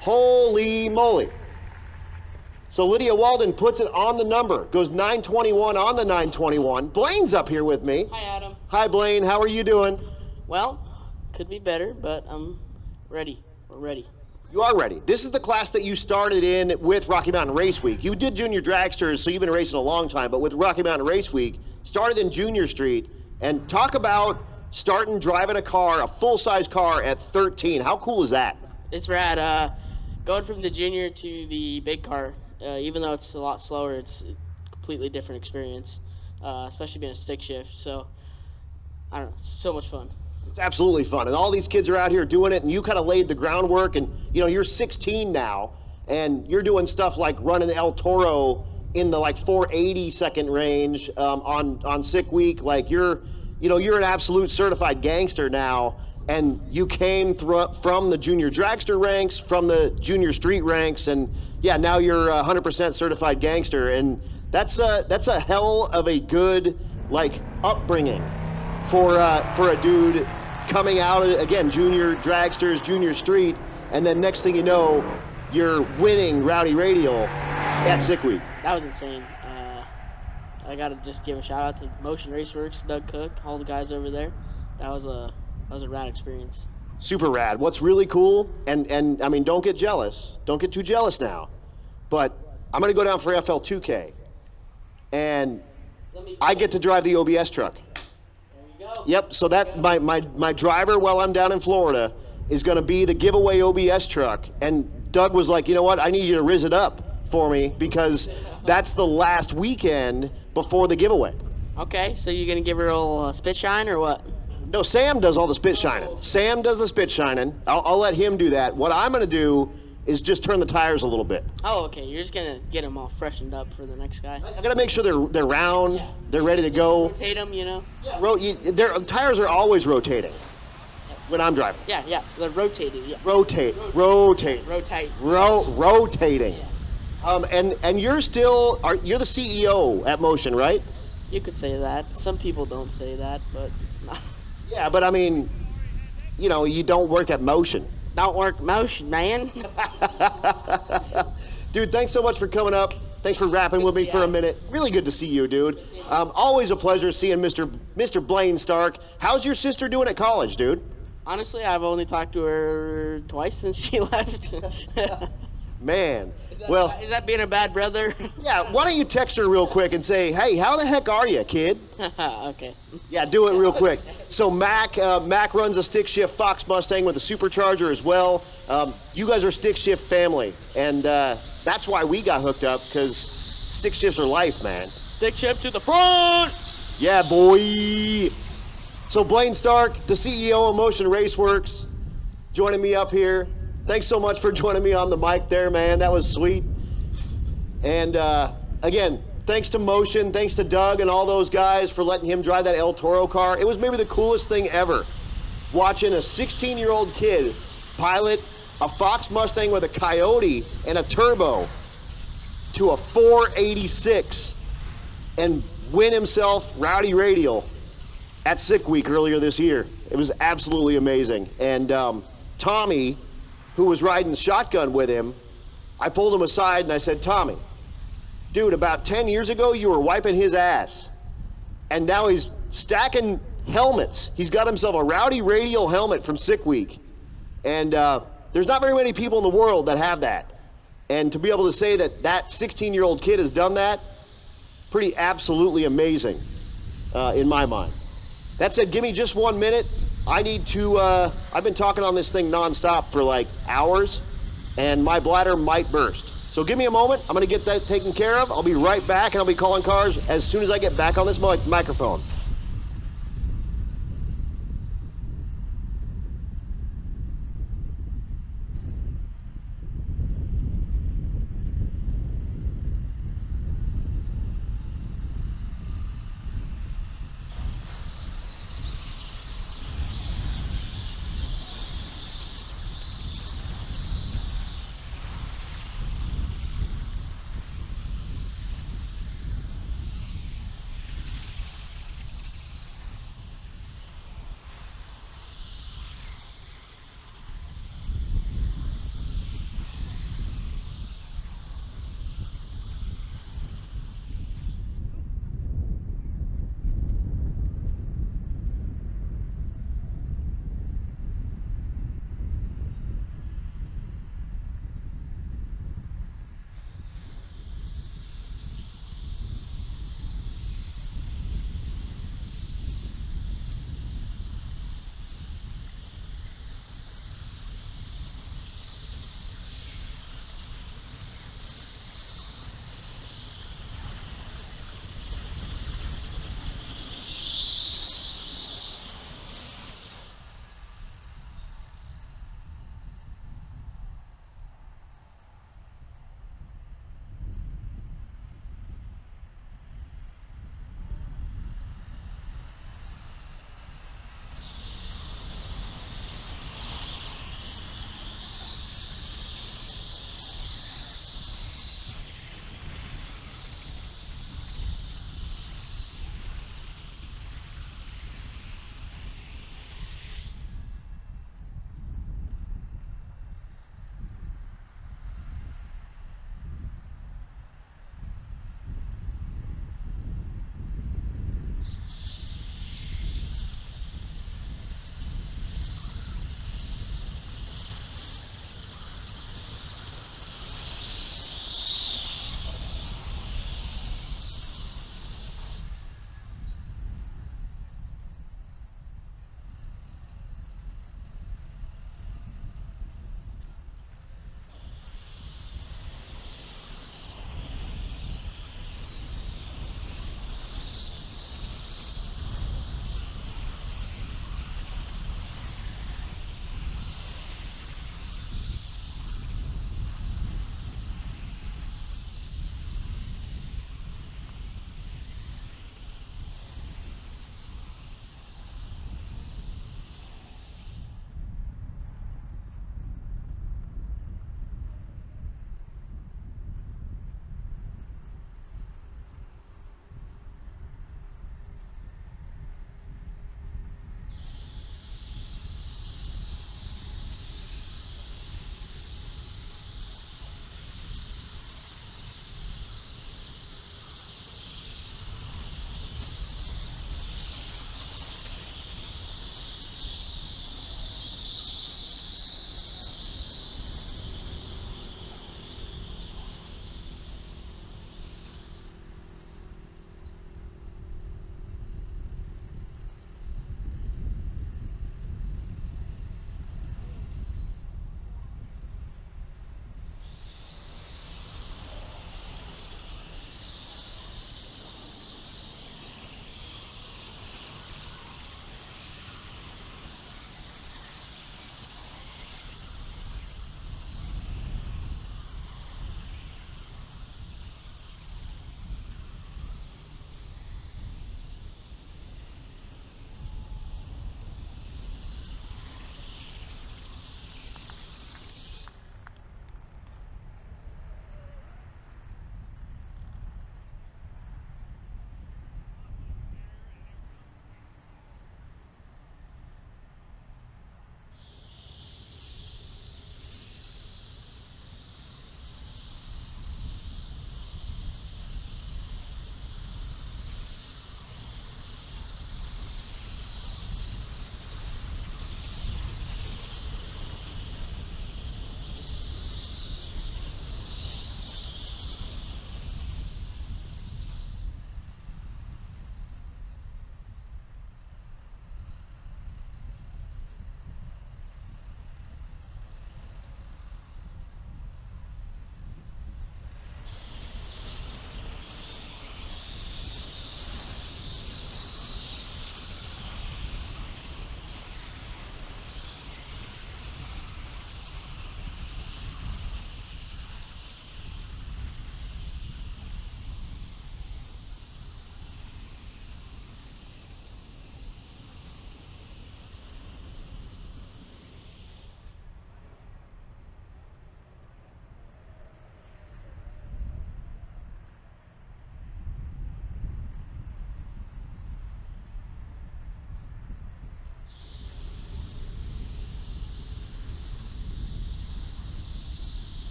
Holy moly. So Lydia Walden puts it on the number. Goes 921 on the 921. Blaine's up here with me. Hi, Adam. Hi, Blaine. How are you doing? Well, could be better, but I'm ready. We're ready. You are ready. This is the class that you started in with Rocky Mountain Race Week. You did junior dragsters, so you've been racing a long time, but with Rocky Mountain Race Week, started in Junior Street, and talk about starting driving a car, a full-size car at 13. How cool is that? It's rad. Going from the junior to the big car, even though it's a lot slower, it's completely different experience, especially being a stick shift. So I don't know, it's so much fun. It's absolutely fun, and all these kids are out here doing it, and you kind of laid the groundwork, and you know, you're 16 now, and you're doing stuff like running El Toro in the like 480 second range on sick week. Like you're an absolute certified gangster now, and you came from the junior dragster ranks, from the junior street ranks, and yeah, now you're 100% certified gangster, and that's a hell of a good like upbringing for a dude coming out again, junior dragsters, junior street, and then next thing you know, you're winning Rowdy Radial at sick week. That was insane. I gotta just give a shout out to Motion Raceworks, Doug Cook, all the guys over there. That was a rad experience. Super rad. What's really cool, and I mean, don't get jealous. Don't get too jealous now. But I'm gonna go down for FL2K, and I get to drive the OBS truck. There you go. Yep. So that my driver while I'm down in Florida is gonna be the giveaway OBS truck. And Doug was like, you know what? I need you to rizz it up for me because that's the last weekend before the giveaway. Okay, so you're gonna give her a little spit shine or what? No, Sam does all the spit shining. Sam does the spit shining. I'll let him do that. What I'm gonna do is just turn the tires a little bit. Oh, okay. You're just gonna get them all freshened up for the next guy. I gotta make sure they're round, they're ready to go. Rotate them, you know. Their tires are always rotating when I'm driving. Yeah. They're rotated. Yeah. Rotating. Rotate. Rotating. Yeah. And you're the CEO at Motion, right? You could say that. Some people don't say that, but Yeah, but I mean, you know, you don't work at Motion. don't work Motion, man. Dude, thanks so much for coming up. Thanks for rapping with me for a minute. Really good to see you, dude. Always a pleasure seeing Mr. Blaine Stark. How's your sister doing at college, dude? Honestly, I've only talked to her twice since she left. Man. Is that being a bad brother? Yeah, why don't you text her real quick and say, hey, how the heck are you, kid? Okay. Yeah, do it real quick. So Mac runs a stick shift Fox Mustang with a supercharger as well. You guys are stick shift family, and that's why we got hooked up, because stick shifts are life, man. Stick shift to the front! Yeah, boy. So Blaine Stark, the CEO of Motion Raceworks, joining me up here. Thanks so much for joining me on the mic there, man. That was sweet. And again, thanks to Motion, thanks to Doug and all those guys for letting him drive that El Toro car. It was maybe the coolest thing ever, watching a 16-year-old kid pilot a Fox Mustang with a Coyote and a turbo to a 486 and win himself Rowdy Radial at Sick Week earlier this year. It was absolutely amazing. And Tommy, who was riding shotgun with him, I pulled him aside and I said, Tommy, dude, about 10 years ago, you were wiping his ass. And now he's stacking helmets. He's got himself a Rowdy Radial helmet from Sick Week. And there's not very many people in the world that have that. And to be able to say that that 16-year-old kid has done that, pretty absolutely amazing in my mind. That said, give me just 1 minute. I need to, I've been talking on this thing nonstop for like hours, and my bladder might burst. So give me a moment. I'm gonna get that taken care of. I'll be right back, and I'll be calling cars as soon as I get back on this microphone.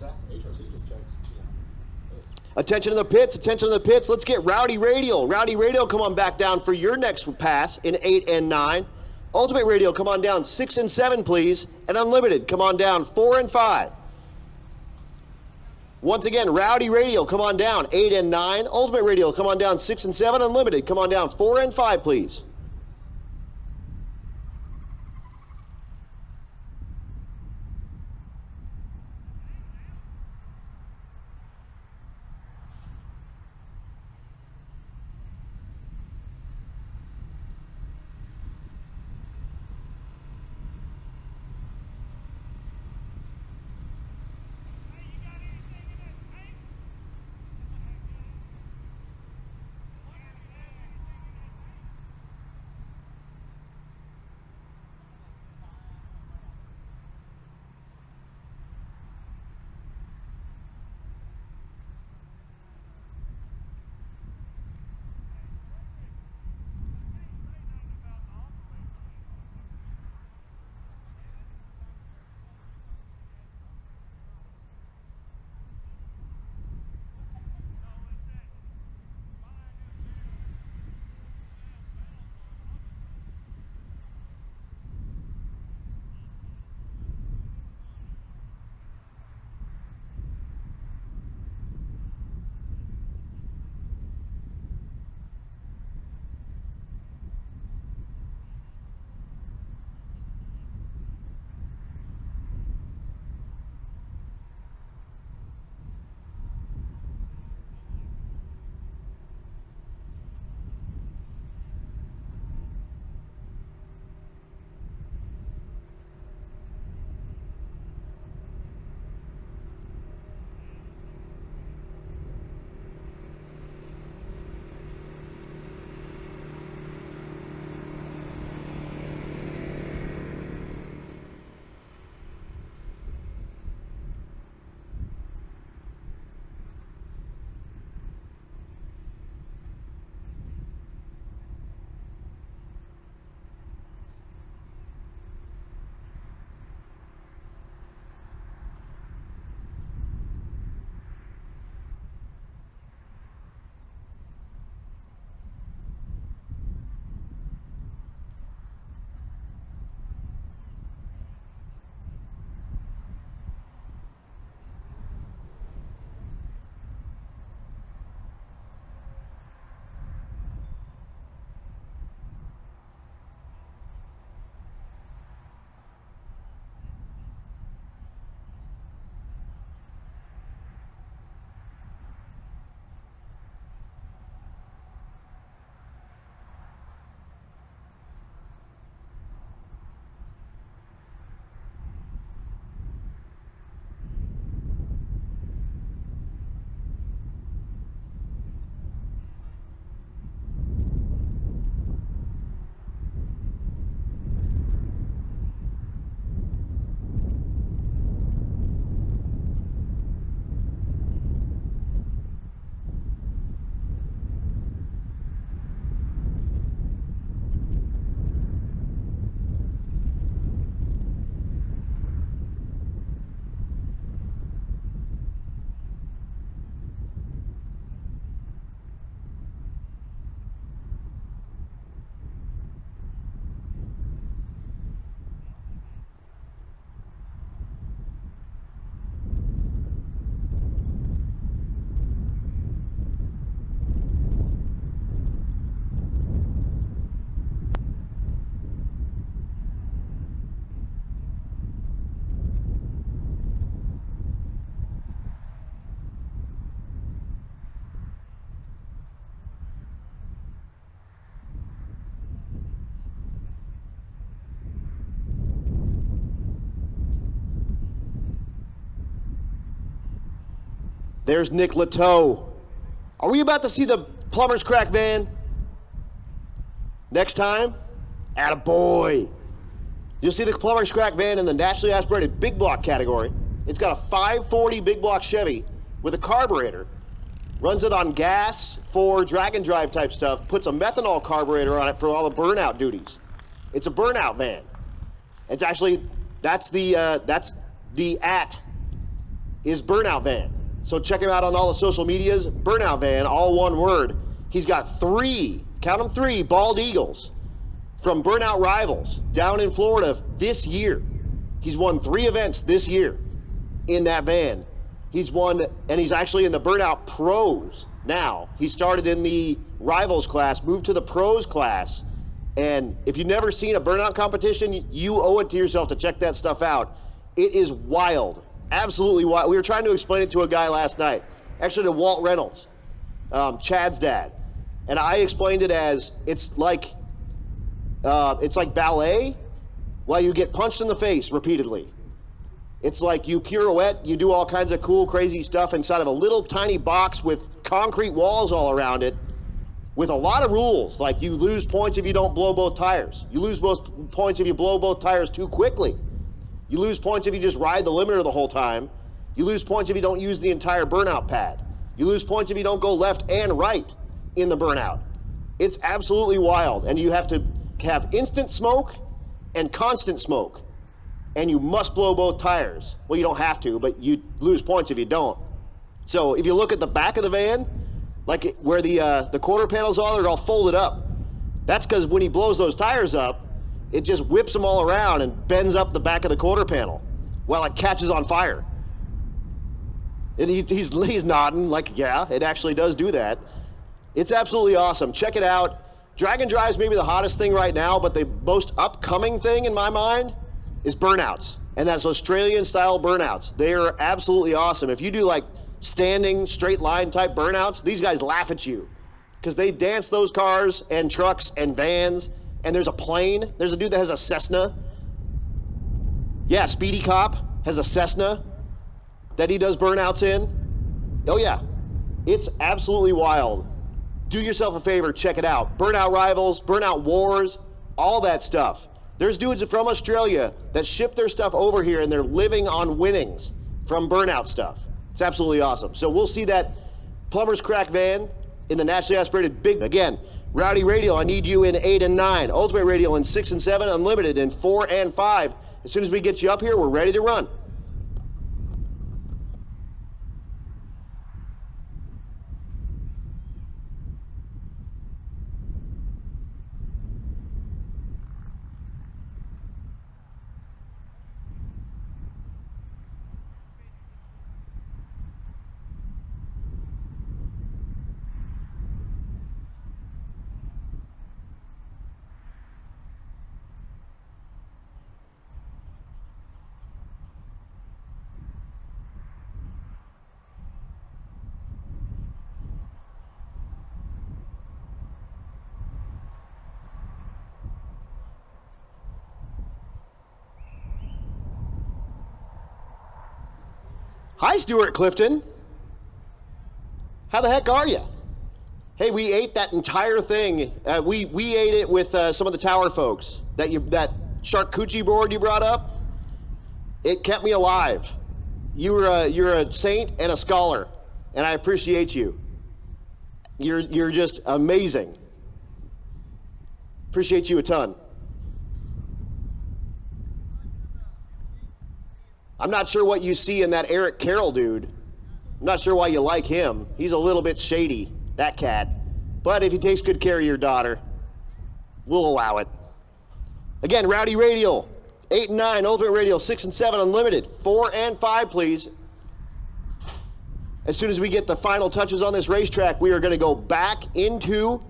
Exactly. HRC just checks. Attention to the pits, attention to the pits. Let's get Rowdy Radial. Rowdy Radial, come on back down for your next pass in 8 and 9. Ultimate Radial, come on down 6 and 7, please. And Unlimited, come on down 4 and 5. Once again, Rowdy Radial, come on down 8 and 9. Ultimate Radial, come on down 6 and 7. Unlimited, come on down 4 and 5, please. There's Nick Lateau. Are we about to see the plumber's crack van? Next time? Attaboy. You'll see the plumber's crack van in the naturally aspirated big block category. It's got a 540 big block Chevy with a carburetor. Runs it on gas for drag and drive type stuff. Puts a methanol carburetor on it for all the burnout duties. It's a burnout van. It's actually, that's the is Burnout Van. So check him out on all the social medias. Burnout Van, all one word. He's got 3, count them 3, bald eagles from Burnout Rivals down in Florida this year. He's won 3 events this year in that van. He's won, and he's actually in the Burnout Pros now. He started in the Rivals class, moved to the Pros class. And if you've never seen a Burnout competition, you owe it to yourself to check that stuff out. It is wild, absolutely wild. We were trying to explain it to a guy last night, actually to Walt Reynolds, Chad's dad. And I explained it as, it's like ballet, while you get punched in the face repeatedly. It's like you pirouette, you do all kinds of cool, crazy stuff inside of a little tiny box with concrete walls all around it, with a lot of rules. Like you lose points if you don't blow both tires. You lose both points if you blow both tires too quickly. You lose points if you just ride the limiter the whole time. You lose points if you don't use the entire burnout pad. You lose points if you don't go left and right in the burnout. It's absolutely wild, and you have to have instant smoke and constant smoke, and you must blow both tires. Well, you don't have to, but you lose points if you don't. So if you look at the back of the van, like where the quarter panels are, they're all folded up. That's because when he blows those tires up, it just whips them all around and bends up the back of the quarter panel while it catches on fire. And he's nodding like, yeah, it actually does do that. It's absolutely awesome. Check it out. Drag and Drive's maybe the hottest thing right now, but the most upcoming thing in my mind is burnouts. And that's Australian style burnouts. They are absolutely awesome. If you do like standing straight line type burnouts, these guys laugh at you because they dance those cars and trucks and vans. And there's a plane. There's a dude that has a Cessna. Yeah, Speedy Cop has a Cessna that he does burnouts in. Oh yeah, it's absolutely wild. Do yourself a favor, check it out. Burnout Rivals, Burnout Wars, all that stuff. There's dudes from Australia that ship their stuff over here and they're living on winnings from burnout stuff. It's absolutely awesome. So we'll see that Plumber's Crack van in the nationally aspirated big. Again, Rowdy Radial, I need you in 8 and 9. Ultimate Radial in 6 and 7. Unlimited in 4 and 5. As soon as we get you up here, we're ready to run. Hi, Stuart Clifton. How the heck are you? Hey, we ate that entire thing. We ate it with some of the tower folks. That charcuterie board you brought up, it kept me alive. You're a saint and a scholar, and I appreciate you. You're just amazing. Appreciate you a ton. I'm not sure what you see in that Eric Carroll dude. I'm not sure why you like him. He's a little bit shady, that cat. But if he takes good care of your daughter, we'll allow it. Again, Rowdy Radial, 8 and 9, Ultimate Radial, 6 and 7, Unlimited, 4 and 5, please. As soon as we get the final touches on this racetrack, we are going to go back into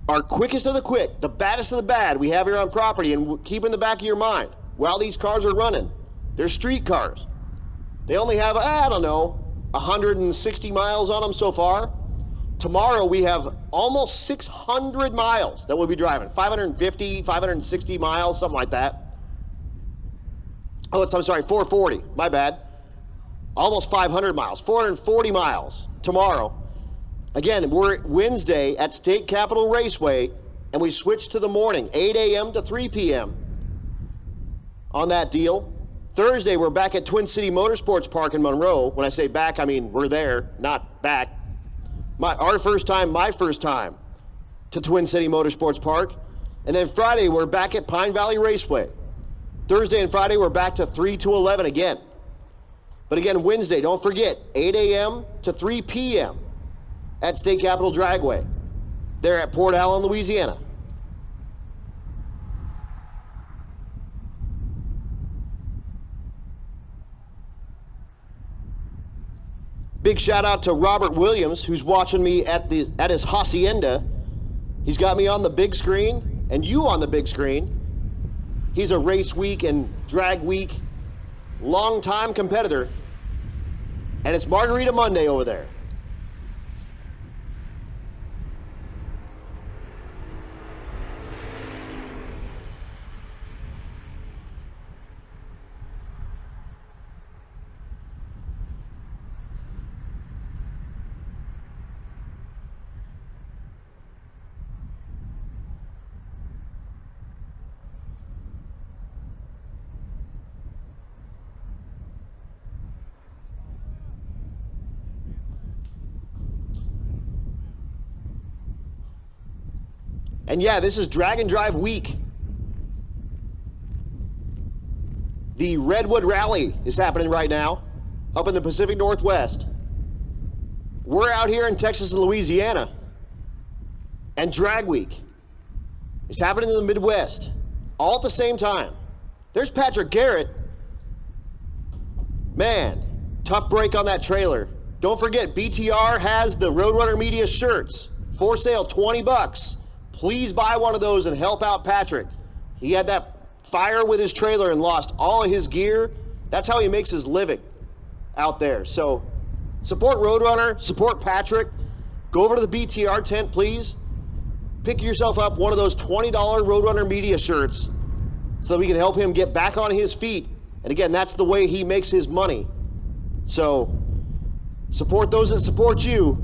our quickest of the quick, the baddest of the bad we have here on property, and keep in the back of your mind, while these cars are running, they're street cars. They only have, I don't know, 160 miles on them so far. Tomorrow we have almost 600 miles that we'll be driving. 550, 560 miles, something like that. Oh, I'm sorry, 440, my bad. Almost 500 miles, 440 miles tomorrow. Again, we're Wednesday at State Capitol Raceway, and we switch to the morning, 8 a.m. to 3 p.m. on that deal. Thursday, we're back at Twin City Motorsports Park in Monroe. When I say back, I mean we're there, not back. My first time to Twin City Motorsports Park. And then Friday, we're back at Pine Valley Raceway. Thursday and Friday, we're back to 3 to 11 again. But again, Wednesday, don't forget, 8 a.m. to 3 p.m. at State Capitol Dragway. They're at Port Allen, Louisiana. Big shout out to Robert Williams, who's watching me at his hacienda. He's got me on the big screen and you on the big screen. He's a race week and drag week long-time competitor. And it's Margarita Monday over there. And yeah, this is Drag and Drive week. The Redwood Rally is happening right now up in the Pacific Northwest. We're out here in Texas and Louisiana. And Drag Week is happening in the Midwest all at the same time. There's Patrick Garrett. Man, tough break on that trailer. Don't forget, BTR has the Roadrunner Media shirts for sale, 20 bucks. Please buy one of those and help out Patrick. He had that fire with his trailer and lost all of his gear. That's how he makes his living out there. So support Roadrunner, support Patrick. Go over to the BTR tent, please. Pick yourself up one of those $20 Roadrunner Media shirts so that we can help him get back on his feet. And again, that's the way he makes his money. So support those that support you.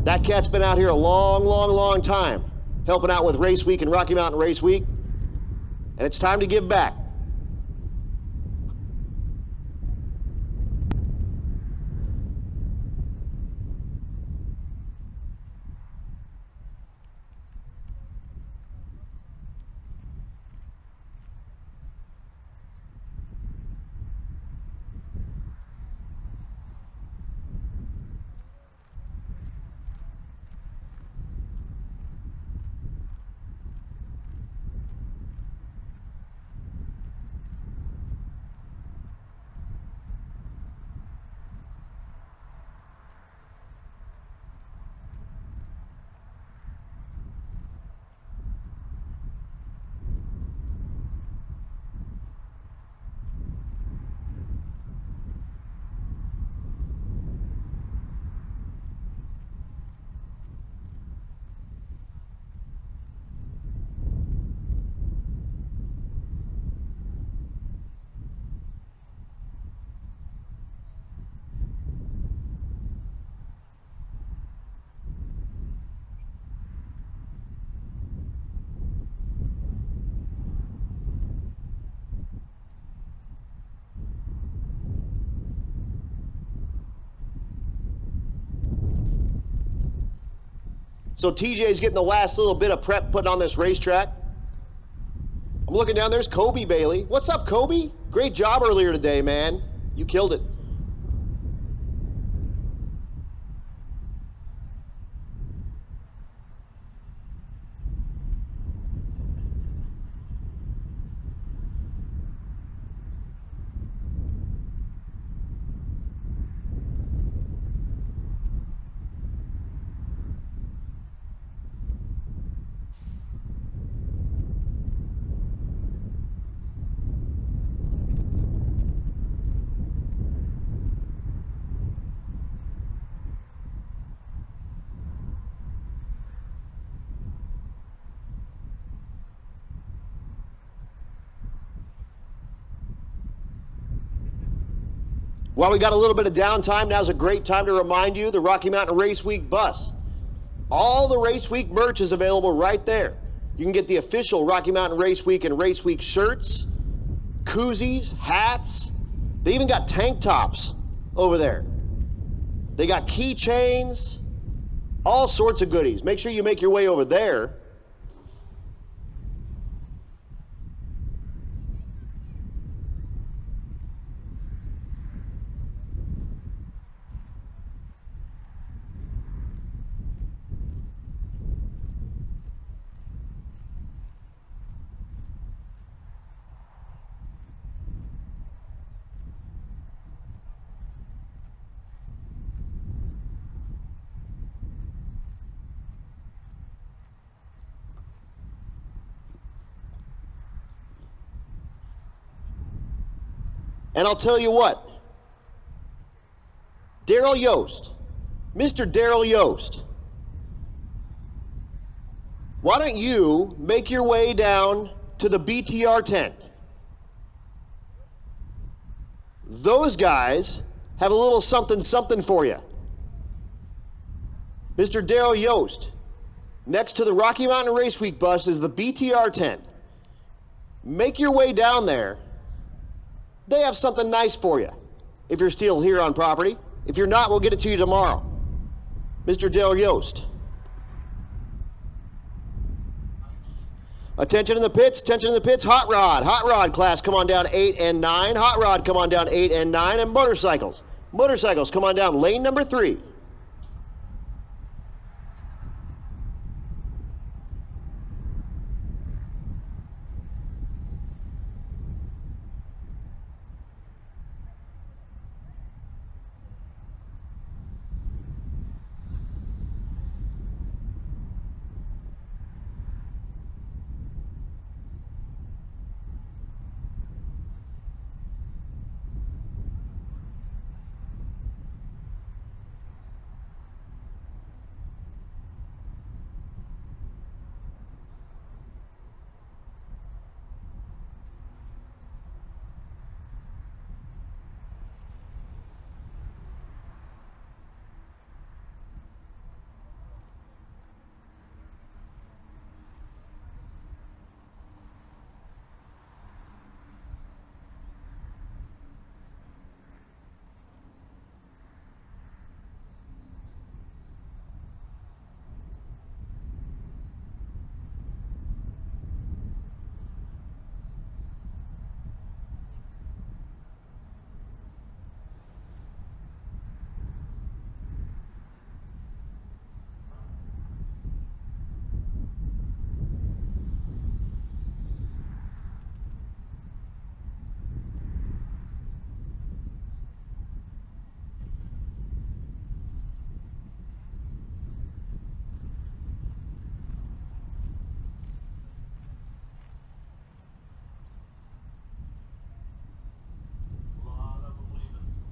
That cat's been out here a long, long, long time, helping out with Race Week and Rocky Mountain Race Week. And it's time to give back. So TJ's getting the last little bit of prep putting on this racetrack. I'm looking down, there's Kobe Bailey. What's up, Kobe? Great job earlier today, man. You killed it. While we got a little bit of downtime, now's a great time to remind you the Rocky Mountain Race Week bus. All the Race Week merch is available right there. You can get the official Rocky Mountain Race Week and Race Week shirts, koozies, hats. They even got tank tops over there. They got keychains, all sorts of goodies. Make sure you make your way over there. And I'll tell you what, Daryl Yost, Mr. Daryl Yost, why don't you make your way down to the BTR tent? Those guys have a little something something for you. Mr. Daryl Yost, next to the Rocky Mountain Race Week bus is the BTR tent. Make your way down there. They have something nice for you if you're still here on property. If you're not, we'll get it to you tomorrow. Mr. Daryl Yost. Attention in the pits, attention in the pits. Hot rod class, come on down 8 and 9. Hot rod, come on down 8 and 9. And motorcycles, come on down lane number 3.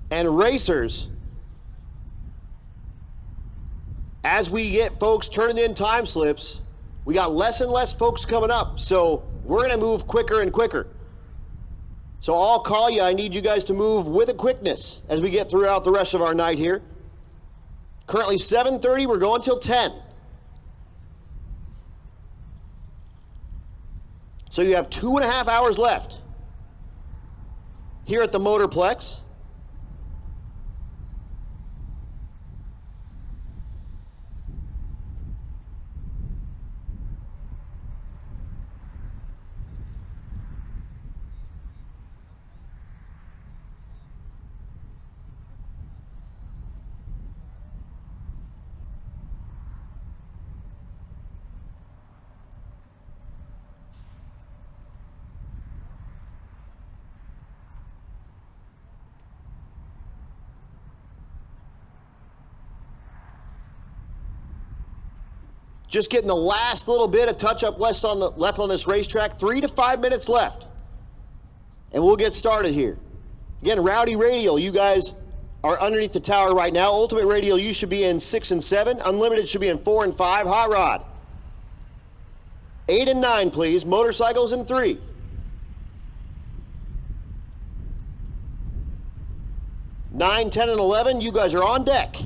And racers, as we get folks turning in time slips, we got less and less folks coming up, so we're going to move quicker and quicker. So I'll call you. I need you guys to move with a quickness as we get throughout the rest of our night here. Currently 7:30, we're going till 10. So you have 2.5 hours left here at the Motorplex. Just getting the last little bit of touch-up left on this racetrack. 3 to 5 minutes left. And we'll get started here. Again, Rowdy Radial, you guys are underneath the tower right now. Ultimate Radial, you should be in 6 and 7. Unlimited should be in 4 and 5. Hot Rod, 8 and 9, please. Motorcycles in 3. Nine, 10, and 11, you guys are on deck.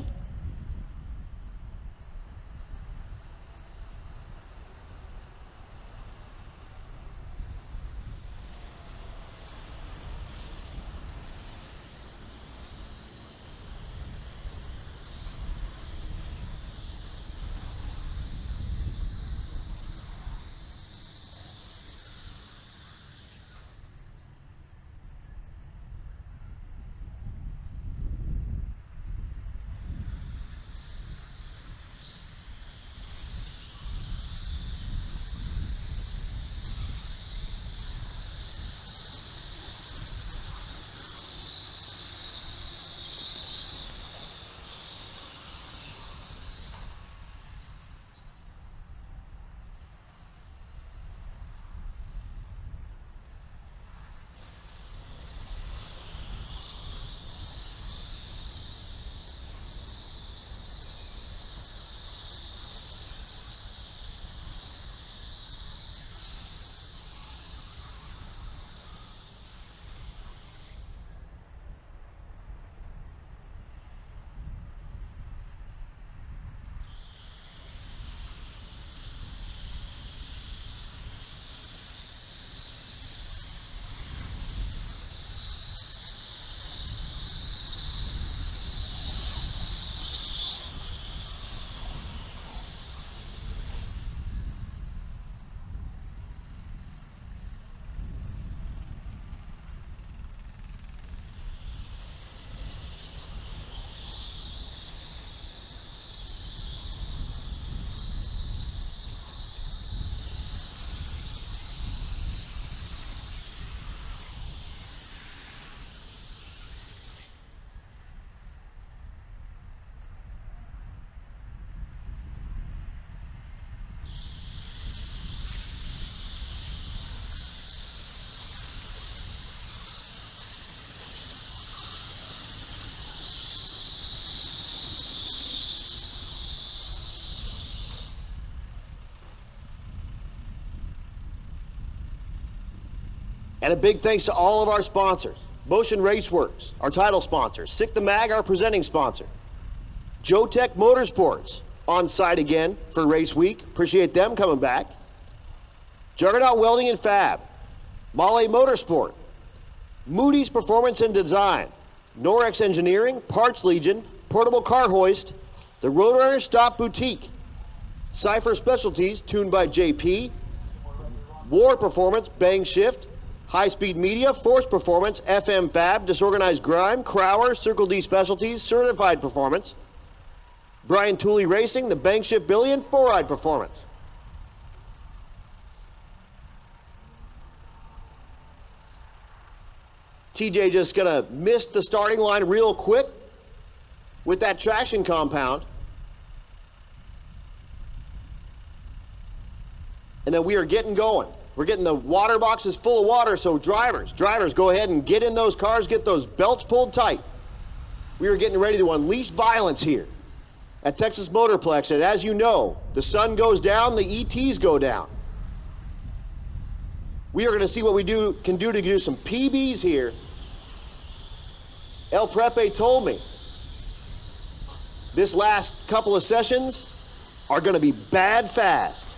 And a big thanks to all of our sponsors. Motion Raceworks, our title sponsor. Sick the Mag, our presenting sponsor. Jotech Motorsports, on site again for race week. Appreciate them coming back. Juggernaut Welding and Fab. Mahle Motorsport. Moody's Performance and Design. Norex Engineering, Parts Legion, Portable Car Hoist, the Roadrunner Stop Boutique, Cypher Specialties, tuned by JP, War Performance, BANGshift, High Speed Media, Force Performance, FM Fab, Disorganized Grime, Crower, Circle D Specialties, Certified Performance, Brian Tooley Racing, the BANGshift Billion, 4-Ride Performance. TJ just gonna miss the starting line real quick with that traction compound. And then we are getting going. We're getting the water boxes full of water, so drivers, go ahead and get in those cars, get those belts pulled tight. We are getting ready to unleash violence here at Texas Motorplex, and as you know, the sun goes down, the ETs go down. We are gonna see what we can do to do some PBs here. El Prepe told me this last couple of sessions are gonna be bad fast.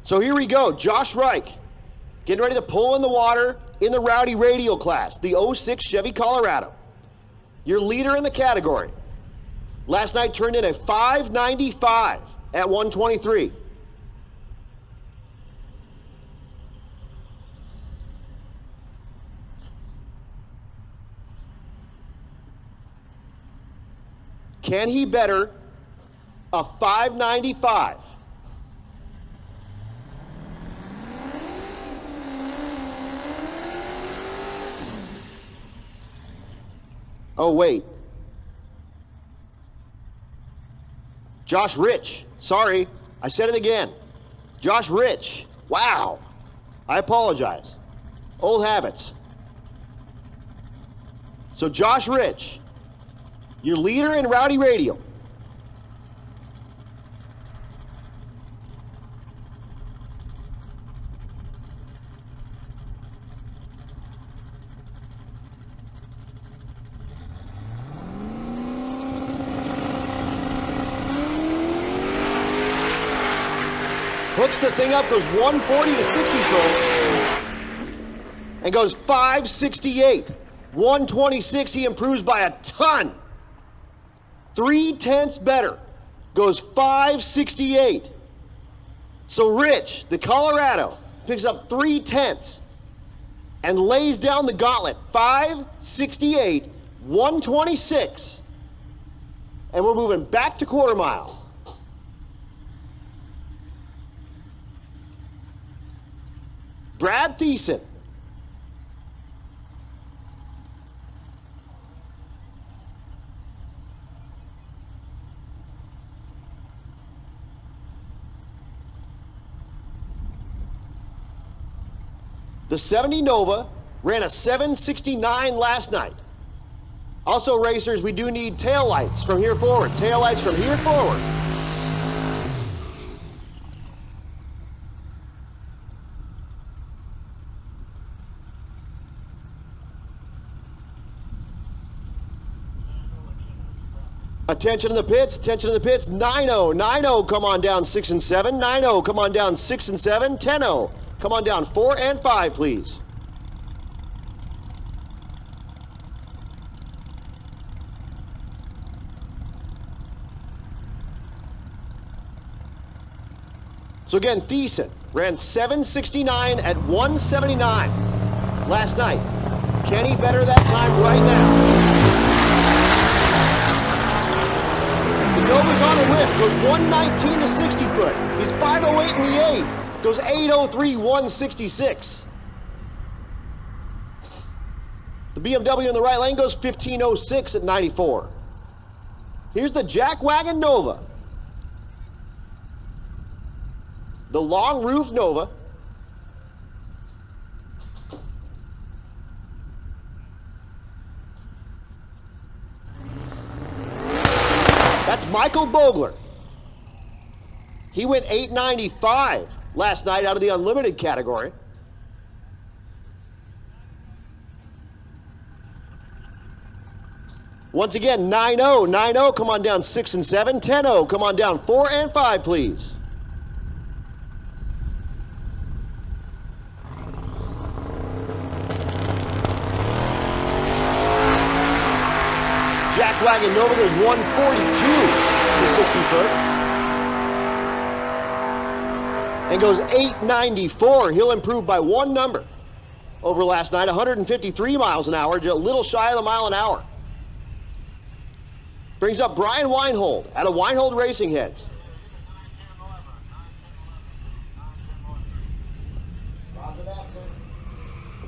So here we go, Josh Reich, getting ready to pull in the water in the Rowdy Radial class, the 06 Chevy Colorado. Your leader in the category. Last night turned in a 595 at 123. Can he better a 595? Oh, wait. Josh Rich. Sorry, I said it again. Josh Rich. Wow. I apologize. Old habits. So Josh Rich, your leader in Rowdy Radial. Hooks the thing up, goes 140 to 60 folks, and goes 568. 126, he improves by a ton. 3/10 better, goes 568. So Rich, the Colorado, picks up 3/10 and lays down the gauntlet. 568, 126. And we're moving back to quarter mile. Brad Thiessen. The 70 Nova ran a 769 last night. Also, racers, we do need taillights from here forward. Taillights from here forward. Attention in the pits, attention in the pits. 9-0, 9-0, come on down 6 and 7. 9-0, come on down 6 and 7. 10-0, come on down 4 and 5, please. So again, Thiessen ran 769 at 179 last night. Can he better that time right now? Nova's on a whip, goes 119 to 60 foot. He's 508 in the 8th, goes 803, 166. The BMW in the right lane goes 15:06 at 94. Here's the Jack Wagon Nova. The long roof Nova. That's Michael Bogler. He went 895 last night out of the unlimited category. Once again, 9-0, 9-0, come on down 6 and 7, 10-0, come on down 4 and 5, please. Jack Wagon Nova goes 142 to 60 foot. And goes 894. He'll improve by 1 number over last night, 153 miles an hour, just a little shy of the mile an hour. Brings up Brian Weinhold out of Weinhold Racing Heads.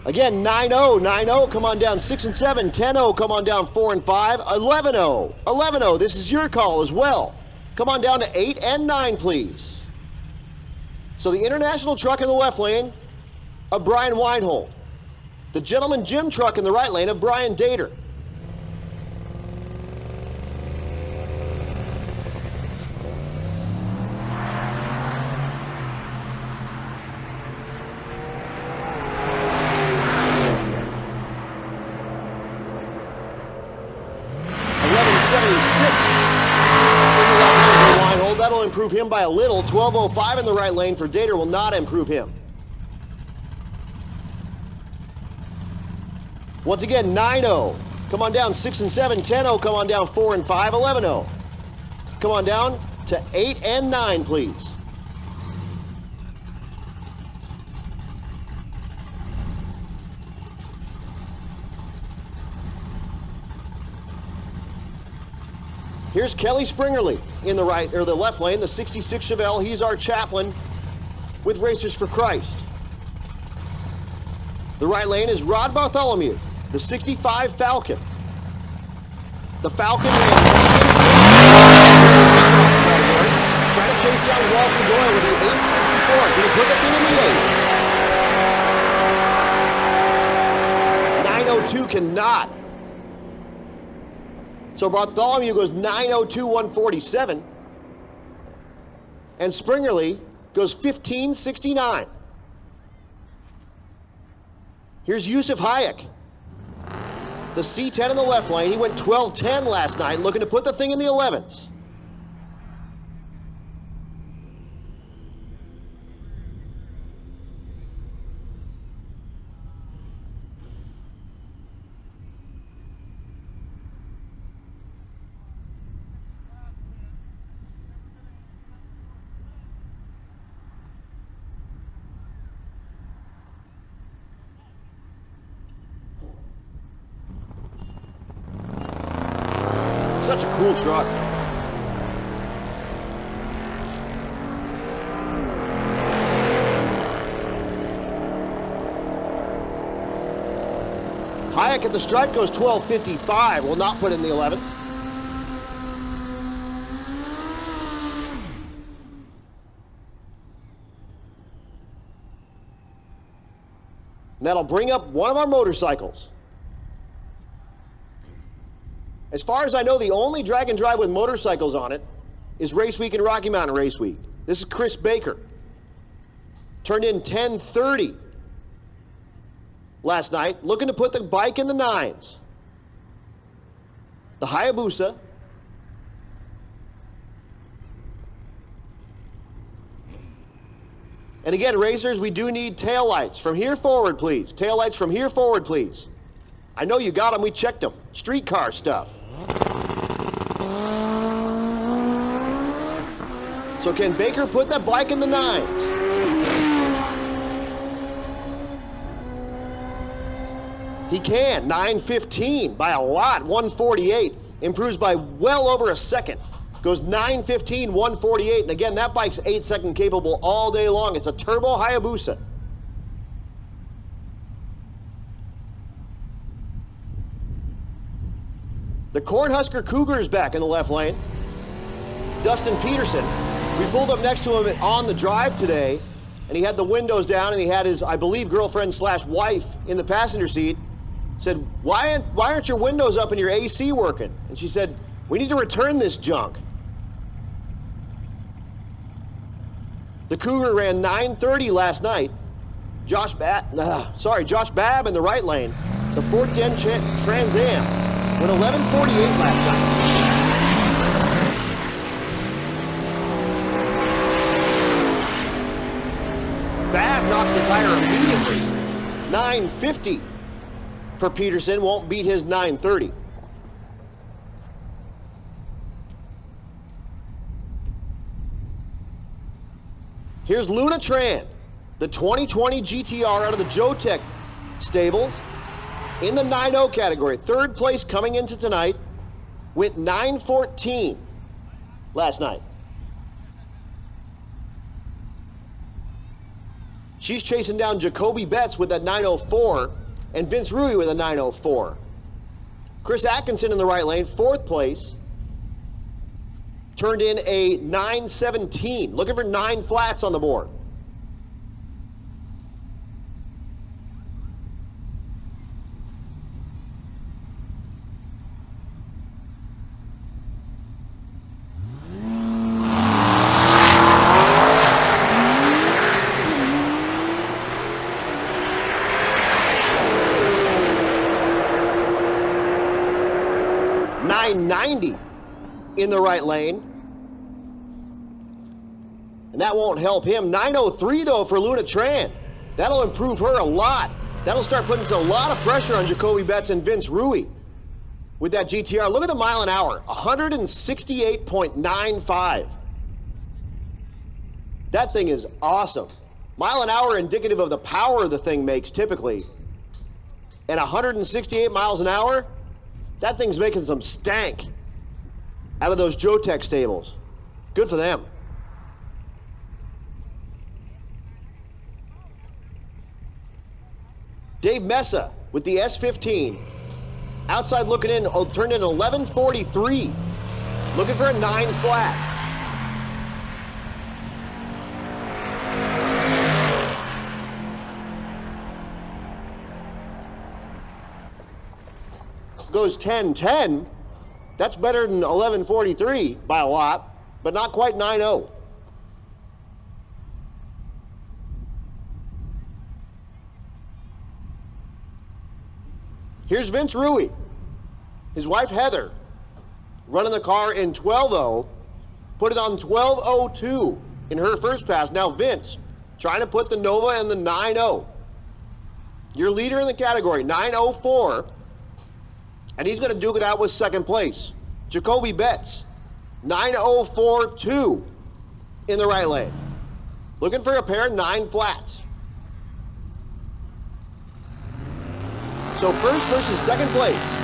Again, 9-0, 9-0, come on down 6 and 7, 10-0, come on down 4 and 5, 11-0, 11-0, this is your call as well. Come on down to 8 and 9, please. So the International truck in the left lane of Brian Weinhold. The Gentleman Jim truck in the right lane of Brian Dater. That'll improve him by a little. 12:05 in the right lane for Dater will not improve him. Once again, 9-0. Come on down 6 and 7, 10-0. Come on down 4 and 5, 11-0. Come on down to 8 and 9, please. Here's Kelly Springerly in the right or the left lane, the 66 Chevelle. He's our chaplain with Racers for Christ. The right lane is Rod Bartholomew, the 65 Falcon. The Falcon ran trying to chase down Walter Doyle with the 864. Can he put that thing in the 8s? 902 cannot. So Bartholomew goes 902, 147. And Springerly goes 1569. Here's Yusuf Hayek, the C10 in the left lane. He went 12:10 last night, looking to put the thing in the 11s. Such a cool truck. Hayek at the stripe goes 12:55. Will not put in the 11th. And that'll bring up one of our motorcycles. As far as I know, the only drag and drive with motorcycles on it is Race Week and Rocky Mountain Race Week. This is Chris Baker. Turned in 10:30 last night, looking to put the bike in the 9s. The Hayabusa. And again, racers, we do need taillights from here forward, please. Taillights from here forward, please. I know you got them, we checked them. Streetcar stuff. So can Baker put that bike in the 9s? He can, 9:15 by a lot, 148. Improves by well over a second. Goes 9:15, 148. And again, that bike's 8-second capable all day long. It's a turbo Hayabusa. The Cornhusker Cougar is back in the left lane. Dustin Peterson. We pulled up next to him on the drive today, and he had the windows down, and he had his, I believe, girlfriend/wife in the passenger seat. Said, why aren't your windows up and your AC working? And she said, we need to return this junk. The Cougar ran 9:30 last night. Josh Babb in the right lane. The Fort Den Trans Am went 11:48 last night. Babb knocks the tire immediately. 9:50 for Peterson, won't beat his 9:30. Here's Luna Tran, the 2020 GTR out of the Jotech stables in the 9.0 category. Third place coming into tonight, went 9:14 last night. She's chasing down Jacoby Betts with that 9.04 and Vince Rui with a 9.04. Chris Atkinson in the right lane, fourth place. Turned in a 9:17, looking for 9 flats on the board. .990 in the right lane. And that won't help him. 903 though for Luna Tran. That'll improve her a lot. That'll start putting a lot of pressure on Jacoby Betts and Vince Rui with that GTR. Look at the mile an hour, 168.95. That thing is awesome. Mile an hour indicative of the power the thing makes typically. And 168 miles an hour, that thing's making some stank out of those Jotech stables. Good for them. Dave Mesa with the S15. Outside looking in, turned in 11:43. Looking for a 9 flat. Goes 10:10. That's better than 11:43 by a lot, but not quite 9:0. Here's Vince Rui. His wife Heather running the car in 12.0, put it on 12.02 in her first pass. Now Vince trying to put the Nova in the 9.0. Your leader in the category, 9.04, and he's going to duke it out with second place. Jacoby Betts, 9.04.2 in the right lane. Looking for a pair of 9 flats. So first versus second place.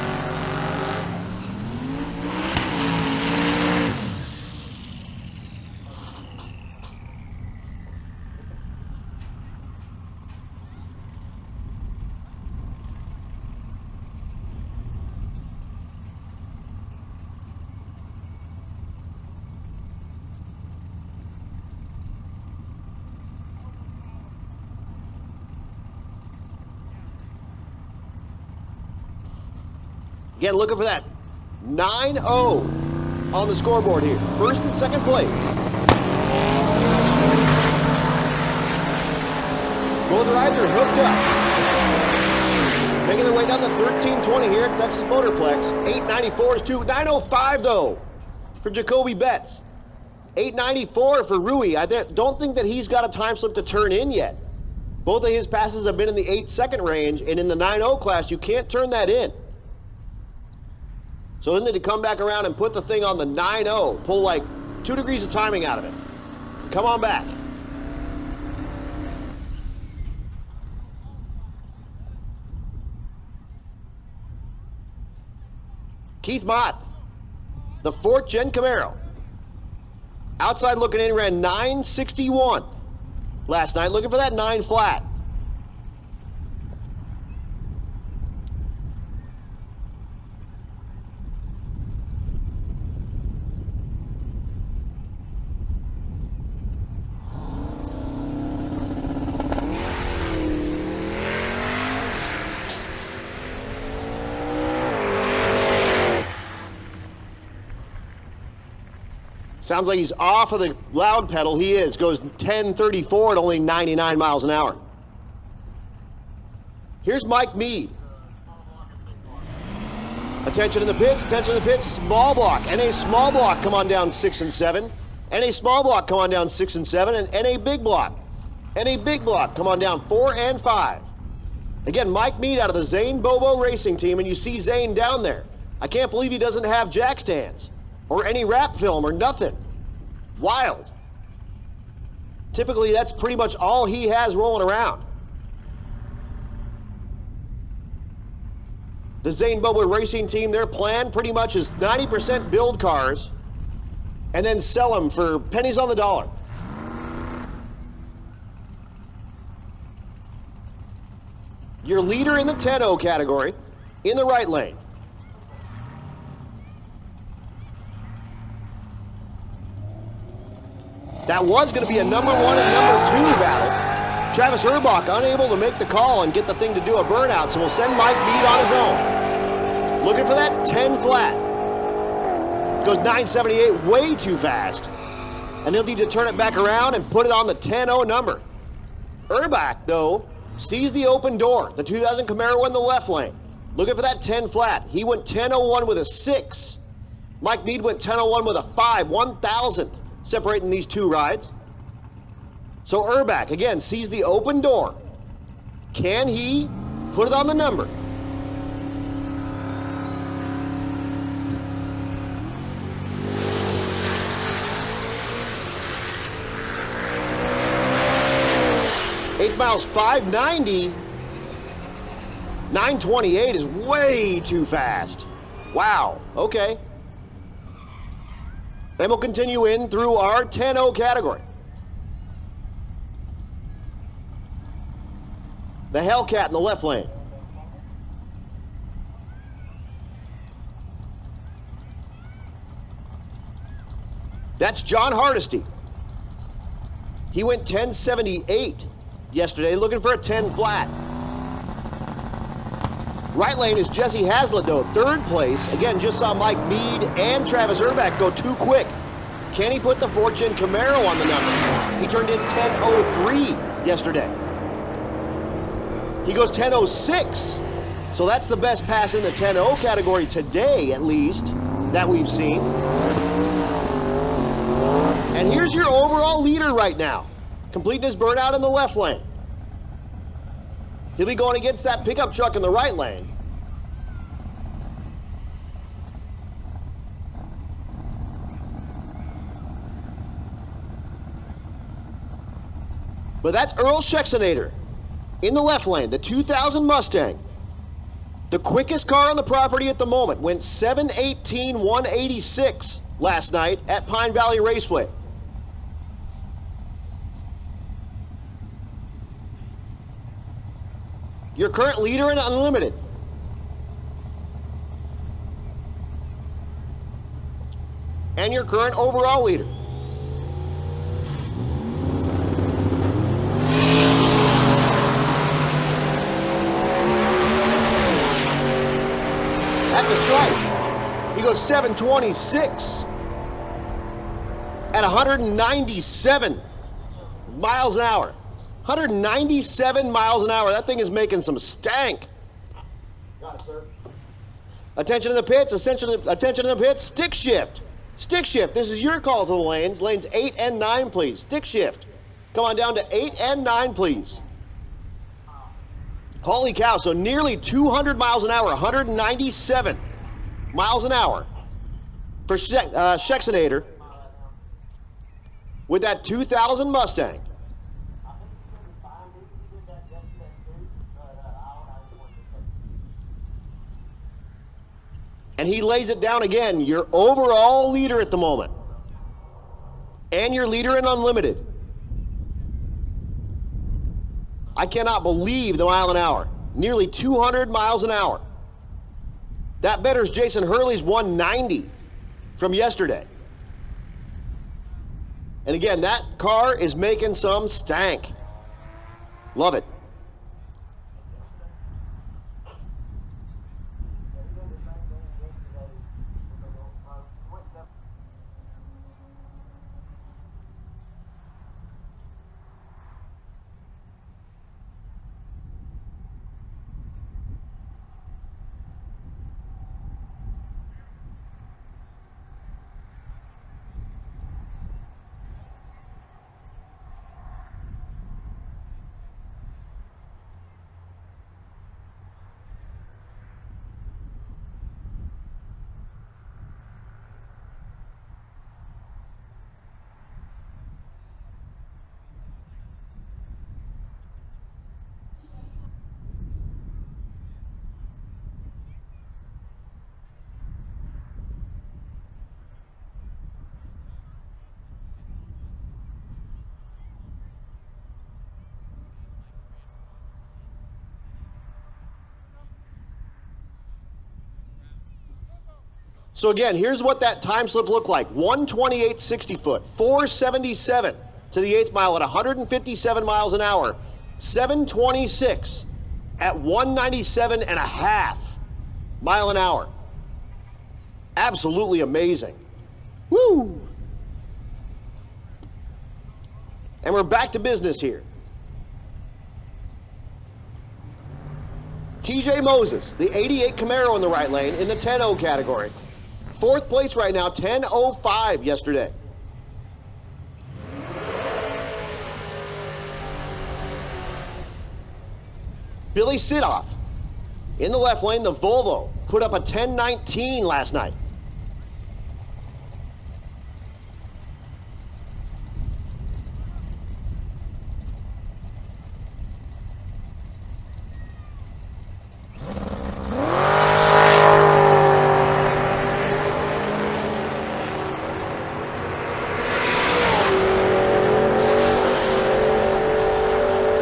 Again, looking for that 9.0 on the scoreboard here. First and second place. Both rides are hooked up. Making their way down the 1320 here at Texas Motorplex. 894 is 2. 905 though for Jacoby Betts. 894 for Rui. I don't think that he's got a time slip to turn in yet. Both of his passes have been in the 8-second range, and in the 9.0 class, you can't turn that in. So isn't it to come back around and put the thing on the 9.0, pull like 2 degrees of timing out of it. Come on back. Keith Mott, the 4th Gen Camaro. Outside looking in, ran 9.61 last night, looking for that 9 flat. Sounds like he's off of the loud pedal. He is. Goes 1034 at only 99 miles an hour. Here's Mike Mead. Attention in the pits, attention in the pits. Small block. NA small block come on down 6 and 7. NA small block come on down 6 and 7. And NA big block. NA big block come on down 4 and 5. Again, Mike Mead out of the Zane Bobo Racing Team, and you see Zane down there. I can't believe he doesn't have jack stands or any wrap film or nothing. Wild. Typically, that's pretty much all he has rolling around. The Zane Bobo Racing Team, their plan pretty much is 90% build cars and then sell them for pennies on the dollar. Your leader in the 10-0 category in the right lane. That was going to be a number 1 and number 2 battle. Travis Erbach unable to make the call and get the thing to do a burnout, so we'll send Mike Mead on his own. Looking for that 10 flat. Goes 978, way too fast. And he'll need to turn it back around and put it on the 10-0 number. Erbach, though, sees the open door. The 2000 Camaro in the left lane. Looking for that 10 flat. He went 10.01 with a 6. Mike Mead went 10.01 with a 5, 1,000th separating these two rides. So Erbach, again, sees the open door. Can he put it on the number? Eighth miles, 590. 928 is way too fast. Wow, okay. And we'll continue in through our 10-0 category. The Hellcat in the left lane. That's John Hardesty. He went 1078 yesterday, looking for a 10 flat. Right lane is Jesse Hazlitt, though, third place. Again, just saw Mike Mead and Travis Erbach go too quick. Can he put the Fortune Camaro on the number? He turned in 10.03 yesterday. He goes 10.06. So that's the best pass in the 10.0 category today, at least, that we've seen. And here's your overall leader right now, completing his burnout in the left lane. He'll be going against that pickup truck in the right lane. But that's Earl Schexenator in the left lane, the 2000 Mustang. The quickest car on the property at the moment. Went 7:18.186 last night at Pine Valley Raceway. Your current leader in Unlimited. And your current overall leader. At the stripe, he goes 7:26 at 197 miles an hour. 197 miles an hour. That thing is making some stank. Got it, sir. Attention in the pits, attention in the pits. Stick shift. Stick shift. This is your call to the lanes. Lanes 8 and 9, please. Stick shift. Come on down to 8 and 9, please. Holy cow, so nearly 200 miles an hour, 197 miles an hour for Schexenator with that 2000 Mustang. And he lays it down again, your overall leader at the moment. And your leader in Unlimited. I cannot believe the mile an hour. Nearly 200 miles an hour. That betters Jason Hurley's 190 from yesterday. And again, that car is making some stank. Love it. So again, here's what that time slip looked like. 128.60 foot, 477 to the 8th mile at 157 miles an hour, 726 at 197.5 mile an hour. Absolutely amazing. Woo! And we're back to business here. TJ Moses, the 88 Camaro in the right lane in the 10-0 category. 4th place right now, 10.05 yesterday. Billy Sidoff in the left lane, the Volvo, put up a 10.19 last night.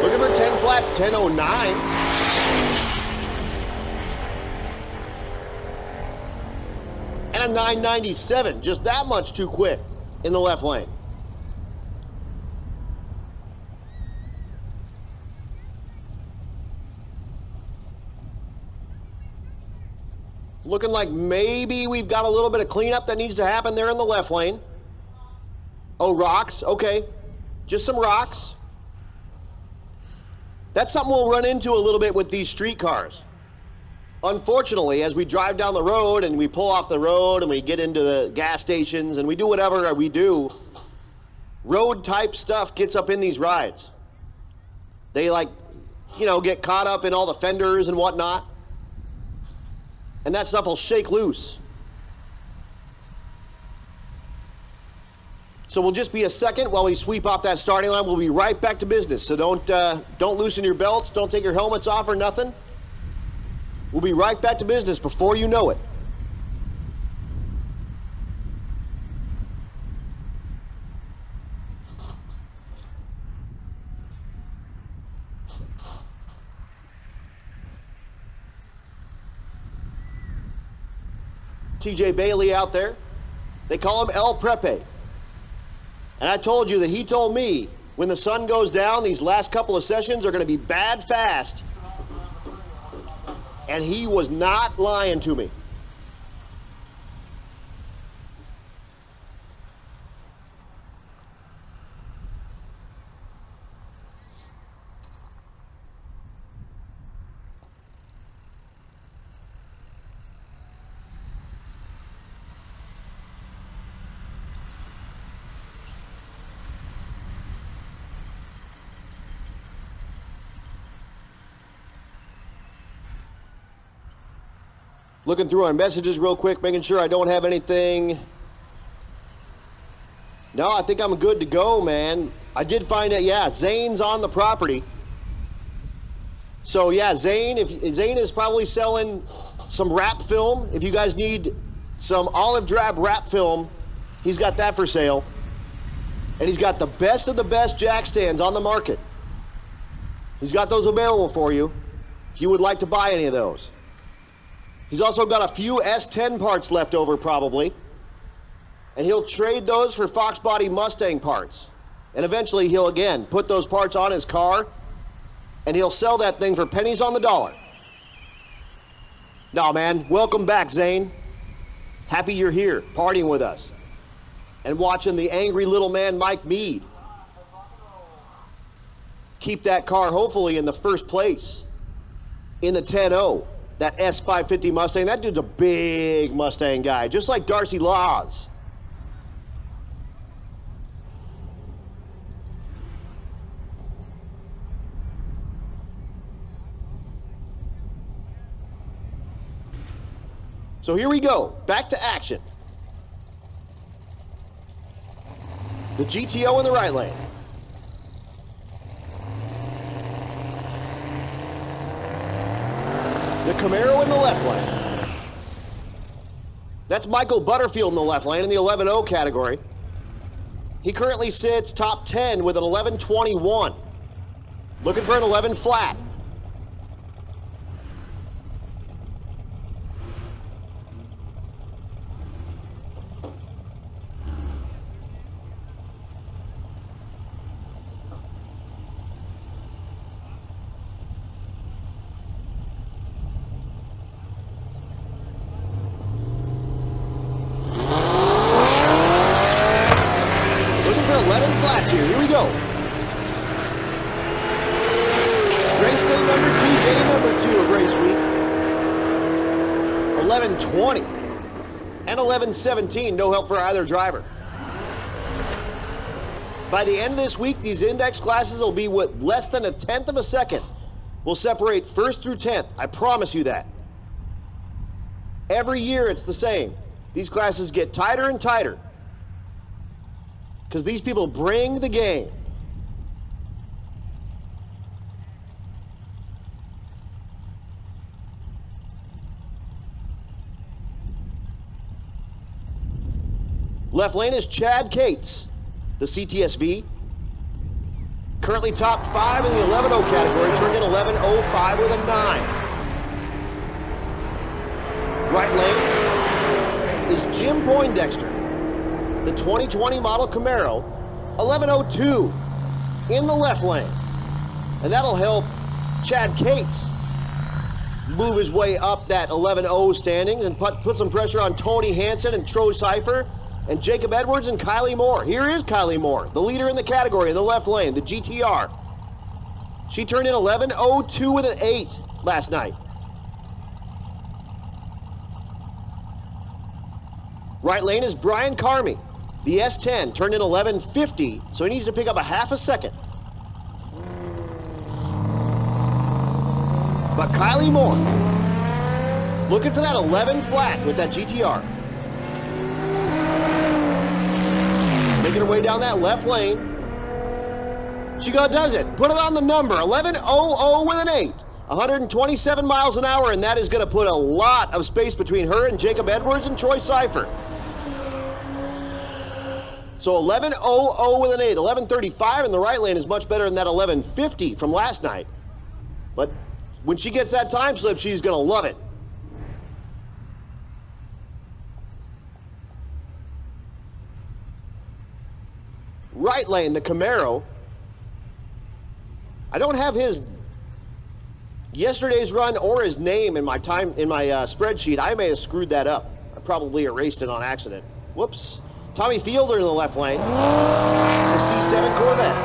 Looking for 10 flats, 10.09. And a 997, just that much too quick in the left lane. Looking like maybe we've got a little bit of cleanup that needs to happen there in the left lane. Oh, rocks, okay. Just some rocks. That's something we'll run into a little bit with these street cars. Unfortunately, as we drive down the road and we pull off the road and we get into the gas stations and we do whatever we do, road type stuff gets up in these rides. They get caught up in all the fenders and whatnot. And that stuff will shake loose. So we'll just be a second while we sweep off that starting line. We'll be right back to business. So don't loosen your belts, don't take your helmets off or nothing. We'll be right back to business before you know it. TJ Bailey out there. They call him El Prepe. And I told you that he told me when the sun goes down, these last couple of sessions are going to be bad fast. And he was not lying to me. Looking through our messages real quick, making sure I don't have anything. No, I think I'm good to go, man. I did find out, yeah, Zane's on the property. So yeah, Zane is probably selling some wrap film. If you guys need some olive drab wrap film, he's got that for sale. And he's got the best of the best jack stands on the market. He's got those available for you if you would like to buy any of those. He's also got a few S10 parts left over probably, and he'll trade those for Fox Body Mustang parts. And eventually he'll again put those parts on his car and he'll sell that thing for pennies on the dollar. No, man, welcome back, Zane. Happy you're here partying with us and watching the angry little man Mike Mead keep that car hopefully in the first place in the 10-0. That S550 Mustang, that dude's a big Mustang guy, just like Darcy Laws. So here we go, back to action. The GTO in the right lane. The Camaro in the left lane. That's Michael Butterfield in the left lane in the 11-0 category. He currently sits top 10 with an 11.21. Looking for an 11 flat. 11 flats here. Here we go. Race day number 2, day number 2 of race week. 11:20 and 11:17. No help for either driver. By the end of this week, these index classes will be with less than 1/10 of a second. We'll separate 1st through 10th. I promise you that. Every year it's the same. These classes get tighter and tighter because these people bring the game. Left lane is Chad Cates, the CTSV. Currently top 5 in the 11.0 category, turned in 11.05 with a 9. Right lane is Jim Poindexter, the 2020 model Camaro, 11.02 in the left lane. And that'll help Chad Cates move his way up that 11.0 standings and put some pressure on Tony Hansen and Troy Cipher and Jacob Edwards and Kylie Moore. Here is Kylie Moore, the leader in the category in the left lane, the GTR. She turned in 11.02 with an 8 last night. Right lane is Brian Carmy, the S10, turned in 11.50, so he needs to pick up a half a second. But Kylie Moore, looking for that 11 flat with that GTR. Making her way down that left lane. She does it. Put it on the number. 11.00 with an 8. 127 miles an hour, and that is going to put a lot of space between her and Jacob Edwards and Troy Cipher. So 11.00 with an 8. 11.35 in the right lane is much better than that 11.50 from last night. But when she gets that time slip, she's going to love it. Right lane, the Camaro. I don't have his yesterday's run or his name in my spreadsheet. I may have screwed that up. I probably erased it on accident. Whoops. Tommy Fielder in the left lane. The C7 Corvette.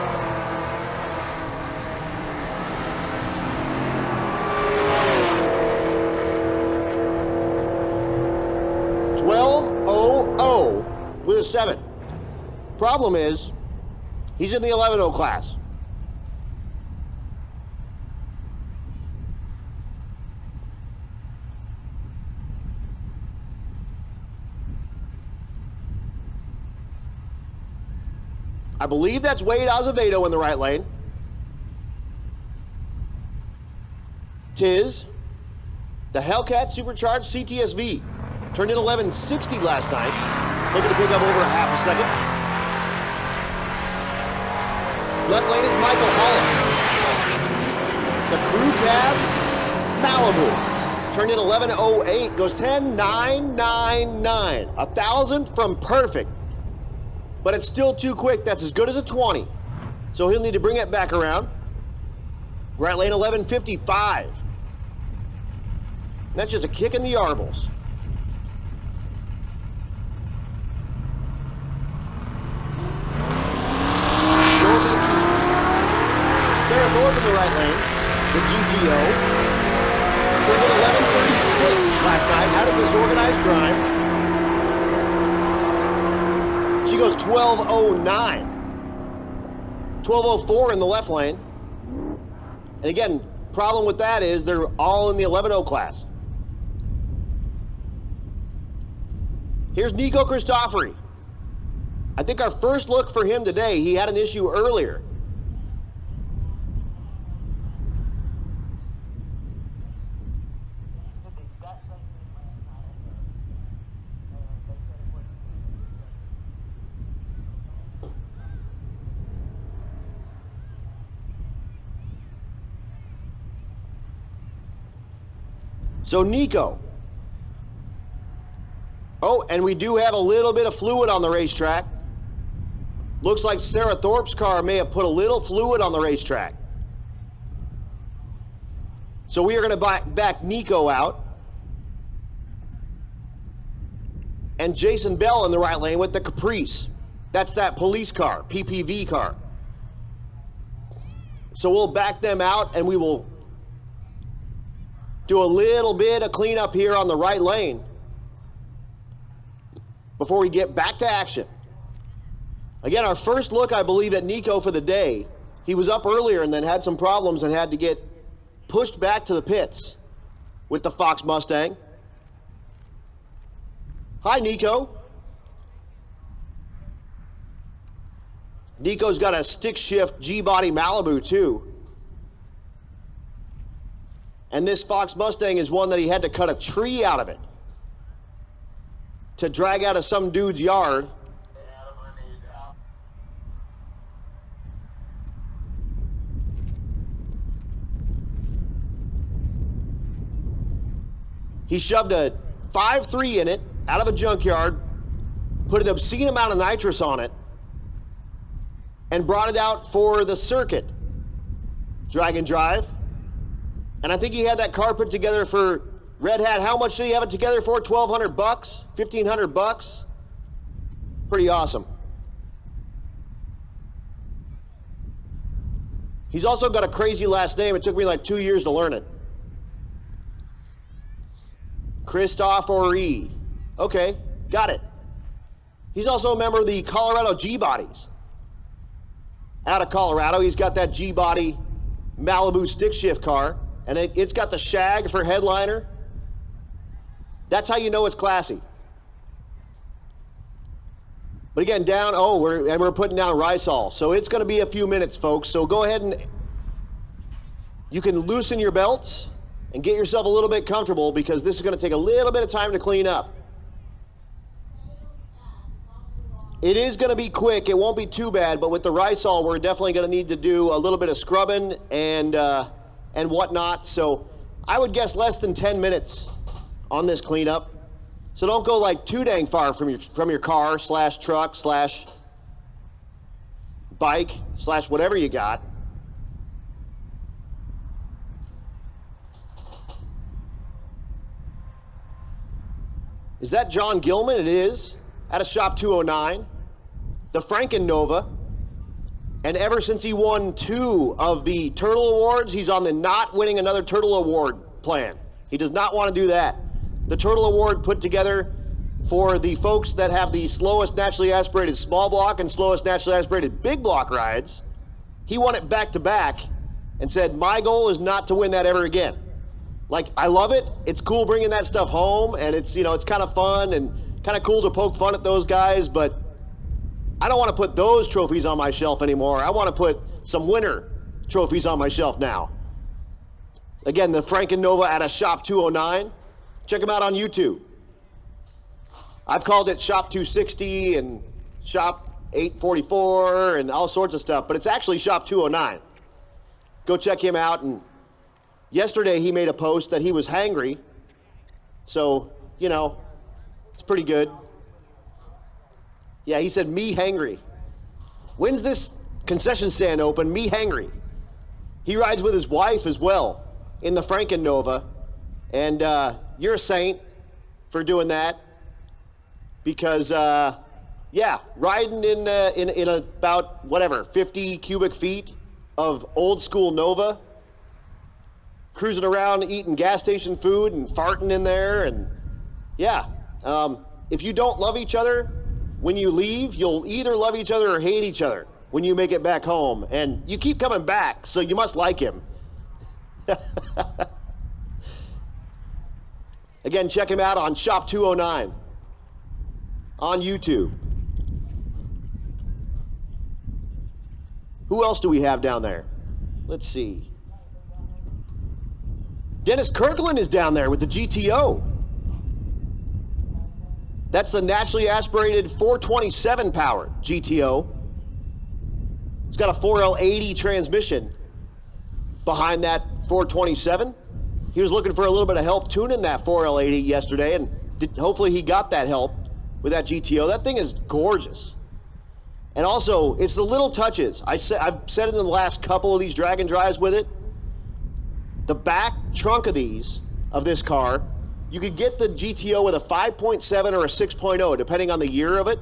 .12.00 with a 7. Problem is, he's in the 11.0 class. I believe that's Wade Azevedo in the right lane. Tiz, the Hellcat Supercharged CTSV. Turned in 11.60 last night. Looking to pick up over a half a second. Left lane is Michael Hollis. The Crew Cab Malibu. Turned in 11.08, goes 10.999. 1,000th from perfect. But it's still too quick. That's as good as a 20. So he'll need to bring it back around. Right lane 11.55. That's just a kick in the yarbles. Sarah Thorpe in the right lane, the GTO. Turned in 11.36 last night, out of disorganized crime. She goes 12.09. 12.04 in the left lane. And again, problem with that is they're all in the 11.0 class. Here's Nico Christofori. I think our first look for him today, he had an issue earlier. So Nico. Oh, and we do have a little bit of fluid on the racetrack. Looks like Sarah Thorpe's car may have put a little fluid on the racetrack. So we are going to back Nico out. And Jason Bell in the right lane with the Caprice. That's that police car, PPV car. So we'll back them out and we will do a little bit of cleanup here on the right lane before we get back to action. Again, our first look, I believe, at Nico for the day. He was up earlier and then had some problems and had to get pushed back to the pits with the Fox Mustang. Hi, Nico. Nico's got a stick shift G-body Malibu too. And this Fox Mustang is one that he had to cut a tree out of it to drag out of some dude's yard. He shoved a 5.3 in it out of a junkyard, put an obscene amount of nitrous on it, and brought it out for the circuit. Drag and drive. And I think he had that car put together for Red Hat. How much did he have it together for? 1,200 bucks? 1,500 bucks? Pretty awesome. He's also got a crazy last name. It took me like 2 years to learn it. Christopher. Okay, got it. He's also a member of the Colorado G-Bodies. Out of Colorado, he's got that G-Body Malibu stick shift car, and it's got the shag for headliner. That's how you know it's classy. But again, down, we're putting down Rysol. So it's gonna be a few minutes, folks. So go ahead and you can loosen your belts and get yourself a little bit comfortable because this is gonna take a little bit of time to clean up. It is gonna be quick, it won't be too bad, but with the Rysol, we're definitely gonna need to do a little bit of scrubbing and whatnot. So I would guess less than 10 minutes on this cleanup. So don't go like too dang far from your car / truck / bike / whatever you got. Is that John Gilman? It is. Out of Shop 209. The Franken Nova. And ever since he won 2 of the Turtle Awards, he's on the not winning another Turtle Award plan. He does not want to do that. The Turtle Award put together for the folks that have the slowest naturally aspirated small block and slowest naturally aspirated big block rides. He won it back to back and said, my goal is not to win that ever again. Like, I love it. It's cool bringing that stuff home, and it's, you know, it's kind of fun and kind of cool to poke fun at those guys, but I don't want to put those trophies on my shelf anymore. I want to put some winner trophies on my shelf now. Again, the Franken Nova out of Shop 209. Check them out on YouTube. I've called it Shop 260 and Shop 844 and all sorts of stuff, but it's actually Shop 209. Go check him out. And yesterday he made a post that he was hangry. So, you know, it's pretty good. Yeah, he said, me hangry. When's this concession stand open? Me hangry. He rides with his wife as well in the Franken Nova. And you're a saint for doing that because, yeah, riding in about, whatever, 50 cubic feet of old school Nova, cruising around eating gas station food and farting in there. And yeah, if you don't love each other, when you leave, you'll either love each other or hate each other when you make it back home. And you keep coming back, so you must like him. Again, check him out on Shop 209 on YouTube. Who else do we have down there? Let's see. Dennis Kirkland is down there with the GTO. That's the naturally aspirated 427 power GTO. It's got a 4L80 transmission behind that 427. He was looking for a little bit of help tuning that 4L80 yesterday, and hopefully he got that help with that GTO. That thing is gorgeous. And also, it's the little touches. I've said it in the last couple of these drag and drives with it. The back trunk of this car, you could get the GTO with a 5.7 or a 6.0, depending on the year of it.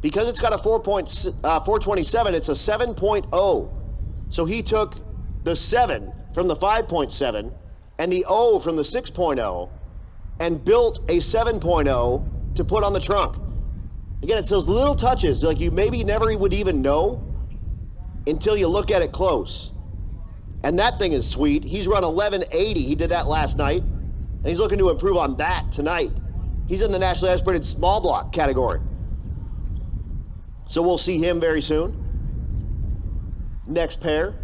Because it's got a 427, it's a 7.0. So he took the 7 from the 5.7 and the O from the 6.0 and built a 7.0 to put on the trunk. Again, it's those little touches like you maybe never would even know until you look at it close. And that thing is sweet. He's run 1180. He did that last night. And he's looking to improve on that tonight. He's in the nationally aspirated small block category. So we'll see him very soon. Next pair.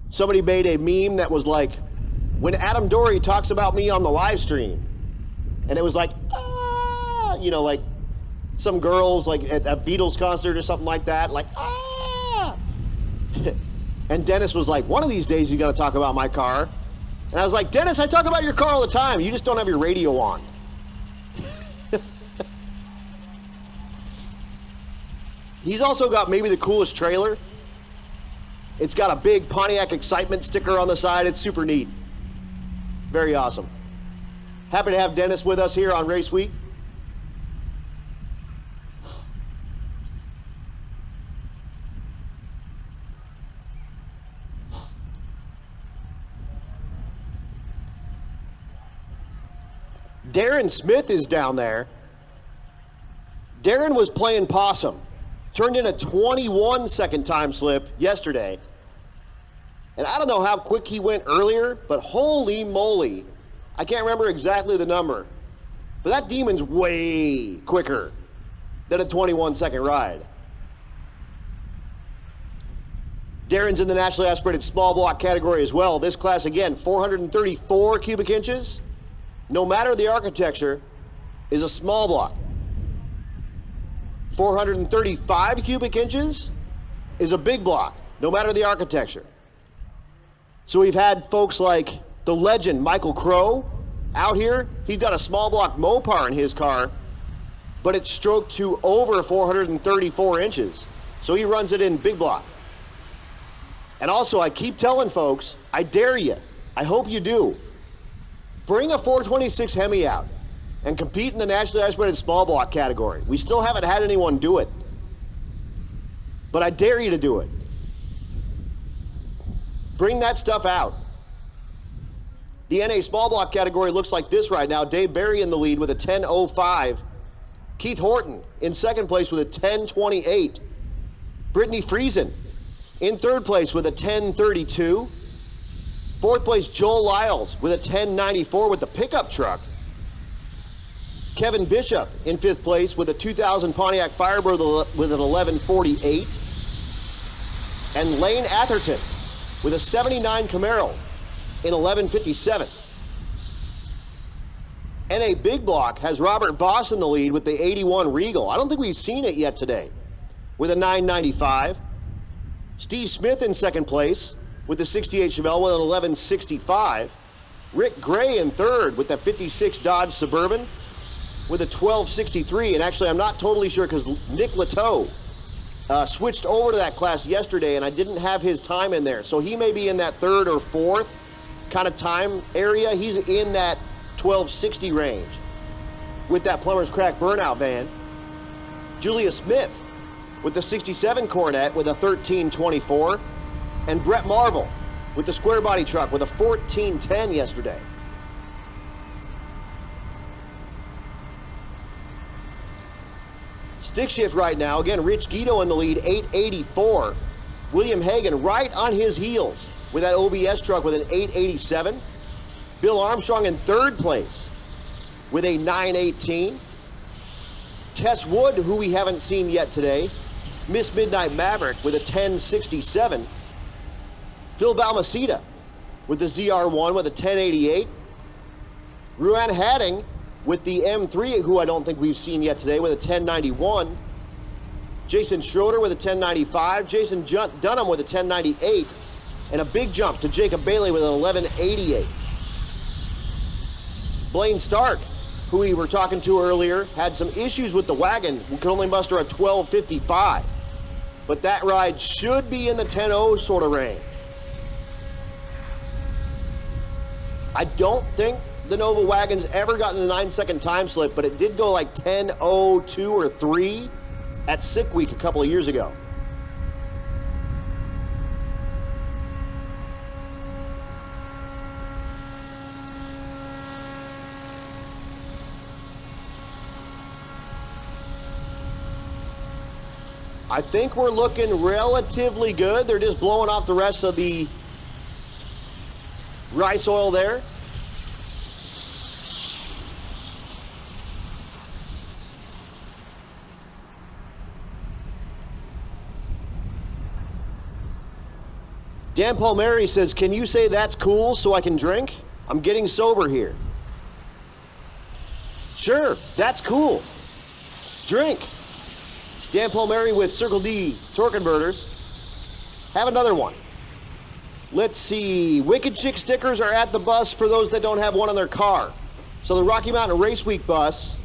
Somebody made a meme that was like, when Adam Dory talks about me on the live stream, and it was like, ah, you know, like some girls like at a Beatles concert or something like that, like, ah. And Dennis was like, one of these days he's gonna talk about my car. And I was like, Dennis, I talk about your car all the time. You just don't have your radio on. He's also got maybe the coolest trailer. It's got a big Pontiac Excitement sticker on the side. It's super neat. Very awesome. Happy to have Dennis with us here on Race Week. Darren Smith is down there. Darren was playing possum. Turned in a 21-second time slip yesterday. And I don't know how quick he went earlier, but holy moly. I can't remember exactly the number. But that demon's way quicker than a 21-second ride. Darren's in the nationally aspirated small block category as well. This class, again, 434 cubic inches. No matter the architecture, is a small block. 435 cubic inches is a big block, no matter the architecture. So we've had folks like the legend Michael Crow out here. He's got a small block Mopar in his car, but it's stroked to over 434 inches. So he runs it in big block. And also, I keep telling folks, I dare you, I hope you do, bring a 426 Hemi out and compete in the nationally aspirated small block category. We still haven't had anyone do it, but I dare you to do it. Bring that stuff out. The NA small block category looks like this right now. Dave Barry in the lead with a 10.05. Keith Horton in second place with a 10.28. Brittany Friesen in third place with a 10.32. Fourth place, Joel Lyles with a 10.94 with the pickup truck. Kevin Bishop in fifth place with a 2000 Pontiac Firebird with an 11.48. And Lane Atherton with a 79 Camaro in 11.57. NA Big Block has Robert Voss in the lead with the 81 Regal. I don't think we've seen it yet today with a 9.95. Steve Smith in second place with the 68 Chevelle with an 11.65. Rick Gray in third with the 56 Dodge Suburban with a 12.63. And actually, I'm not totally sure because Nick Lateau switched over to that class yesterday and I didn't have his time in there. So he may be in that third or fourth kind of time area. He's in that 12.60 range with that Plumber's Crack burnout van. Julia Smith with the 67 Corvette with a 13.24. And Brett Marvel with the square body truck with a 14.10 yesterday. Stick shift right now, again, Rich Guido in the lead, 8.84. William Hagan right on his heels with that OBS truck with an 8.87. Bill Armstrong in third place with a 9.18. Tess Wood, who we haven't seen yet today, Miss Midnight Maverick with a 10.67. Phil Balmaceda with the ZR1 with a 10.88. Ruan Hadding with the M3, who I don't think we've seen yet today, with a 10.91. Jason Schroeder with a 10.95. Jason Dunham with a 10.98. And a big jump to Jacob Bailey with an 11.88. Blaine Stark, who we were talking to earlier, had some issues with the wagon. We could only muster a 12.55. But that ride should be in the 10.0 sort of range. I don't think the Nova wagons ever gotten the 9-second time slip, but it did go like 10:02 or 3 at Sick Week a couple of years ago. I think we're looking relatively good. They're just blowing off the rest of the rice oil there. Dan Palmieri says, can you say that's cool so I can drink? I'm getting sober here. Sure, that's cool. Drink. Dan Palmieri with Circle D torque converters. Have another one. Let's see. Wicked Chick stickers are at the bus for those that don't have one on their car. So the Rocky Mountain Race Week bus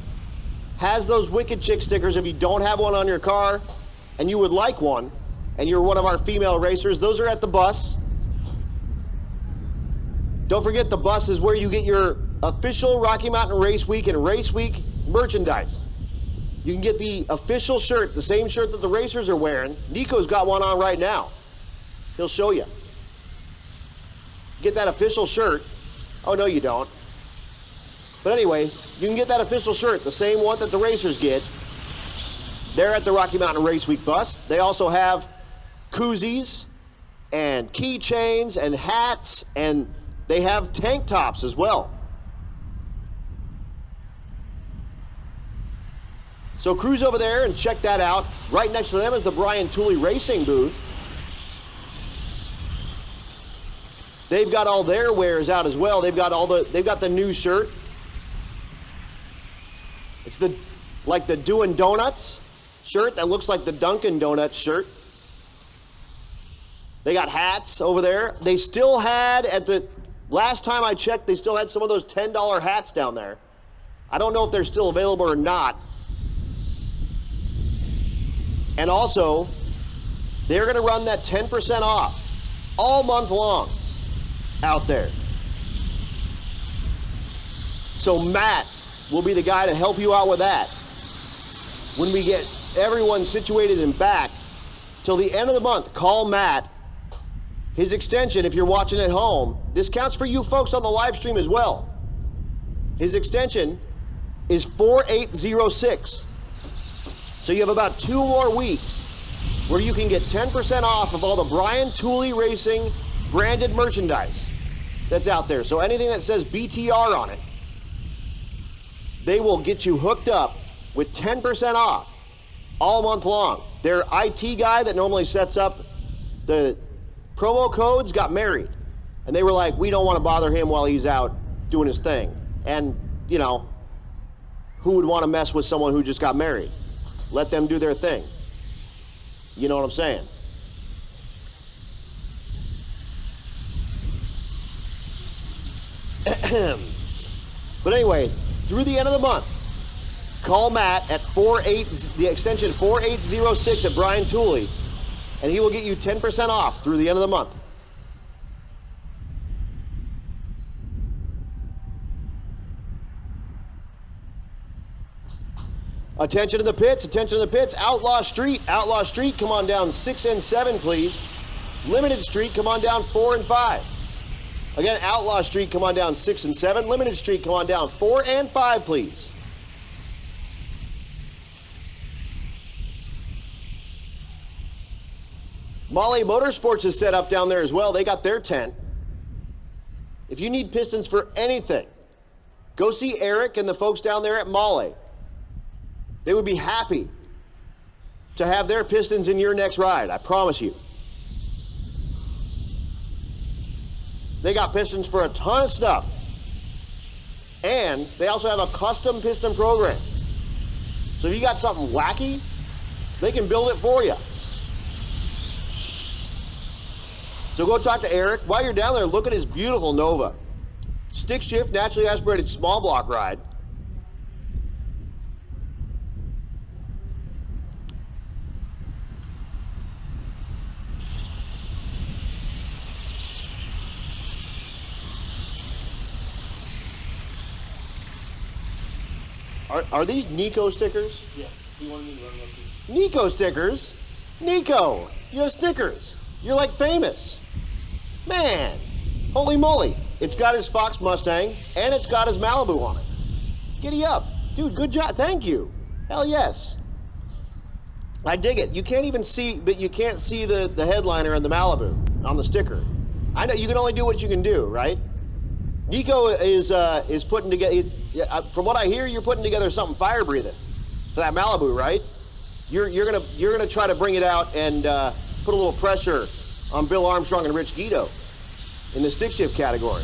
has those Wicked Chick stickers. If you don't have one on your car and you would like one, and you're one of our female racers, those are at the bus. Don't forget, the bus is where you get your official Rocky Mountain Race Week and Race Week merchandise. You can get the official shirt, the same shirt that the racers are wearing. Nico's got one on right now. He'll show you. Get that official shirt. Oh, no, you don't. But anyway, you can get that official shirt, the same one that the racers get. They're at the Rocky Mountain Race Week bus. They also have koozies and keychains and hats, and they have tank tops as well. So cruise over there and check that out. Right next to them is the Brian Tooley Racing booth. They've got all their wares out as well. They've got the new shirt. It's like the Doing Donuts shirt that looks like the Dunkin' Donuts shirt. They got hats over there. They still had, at the last time I checked, they still had some of those $10 hats down there. I don't know if they're still available or not. And also, they're going to run that 10% off all month long out there. So Matt will be the guy to help you out with that when we get everyone situated and back till the end of the month. Call Matt. His extension, if you're watching at home, this counts for you folks on the live stream as well. His extension is 4806. So you have about 2 more weeks where you can get 10% off of all the Brian Tooley Racing branded merchandise that's out there. So anything that says BTR on it, they will get you hooked up with 10% off all month long. Their IT guy that normally sets up the promo codes got married, and they were like, we don't want to bother him while he's out doing his thing. And, you know, who would want to mess with someone who just got married? Let them do their thing. You know what I'm saying? But anyway, through the end of the month, call Matt at the extension 4806 at Brian Tooley, and he will get you 10% off through the end of the month. Attention to the pits, attention to the pits. Outlaw Street, come on down 6 and 7, please. Limited Street, come on down 4 and 5. Again, Outlaw Street, come on down 6 and 7. Limited Street, come on down 4 and 5, please. Molly Motorsports is set up down there as well. They got their tent. If you need pistons for anything, go see Eric and the folks down there at Molly. They would be happy to have their pistons in your next ride, I promise you. They got pistons for a ton of stuff. And they also have a custom piston program. So if you got something wacky, they can build it for you. So go talk to Eric. While you're down there, look at his beautiful Nova. Stick shift, naturally aspirated small block ride. Are these Nico stickers? Yeah, he wanted me to run Lufkin. Nico stickers? Nico, you have stickers. You're like famous. Man, holy moly. It's got his Fox Mustang and it's got his Malibu on it. Giddy up. Dude, good job. Thank you. Hell yes. I dig it. You can't even see, but you can't see the headliner and the Malibu on the sticker. I know you can only do what you can do, right? Nico is putting together, from what I hear, you're putting together something fire breathing for that Malibu, right? You're gonna try to bring it out and put a little pressure on Bill Armstrong and Rich Guido in the stick shift category.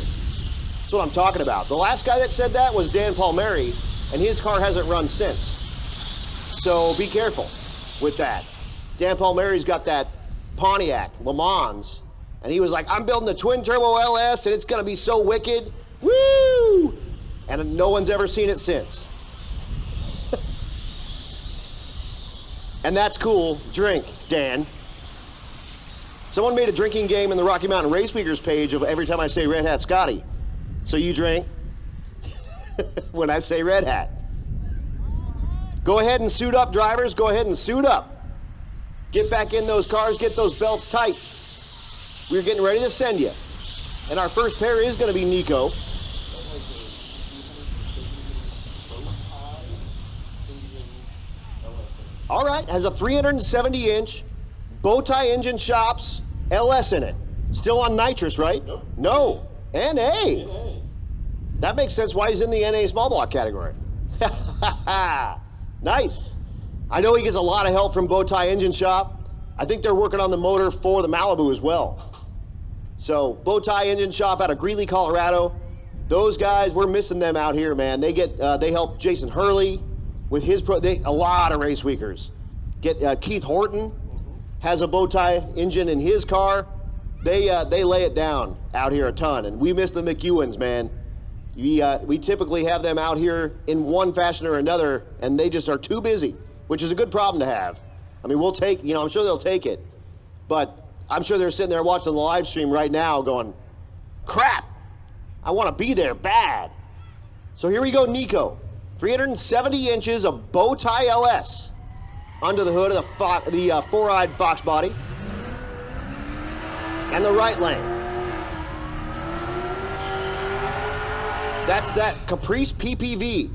That's what I'm talking about. The last guy that said that was Dan Palmieri, and his car hasn't run since. So be careful with that. Dan Palmieri's got that Pontiac Le Mans, and he was like, I'm building a twin turbo LS and it's gonna be so wicked, woo! And no one's ever seen it since. And that's cool. Drink, Dan. Someone made a drinking game in the Rocky Mountain Race Weekers page of every time I say Red Hat Scotty. So you drink when I say Red Hat. Go ahead and suit up, drivers. Go ahead and suit up. Get back in those cars. Get those belts tight. We're getting ready to send you. And our first pair is going to be Nico. All right, has a 370-inch bow tie engine shops LS in it. Still on nitrous, right? Nope. No. NA. NA. That makes sense why he's in the NA small block category. Nice. I know he gets a lot of help from bow tie engine shop. I think they're working on the motor for the Malibu as well. So bow tie engine shop out of Greeley, Colorado. Those guys, we're missing them out here, man. They get they help Jason Hurley with his a lot of race weekers. Get Keith Horton has a bow tie engine in his car. They lay it down out here a ton, and we miss the McEwens, man. We typically have them out here in one fashion or another, and they just are too busy, which is a good problem to have. I mean, we'll take, I'm sure they'll take it, but I'm sure they're sitting there watching the live stream right now going, crap, I want to be there bad. So here we go, Nico. 370 inches of bow tie LS under the hood of the four-eyed Fox body and the right lane. That's that Caprice PPV,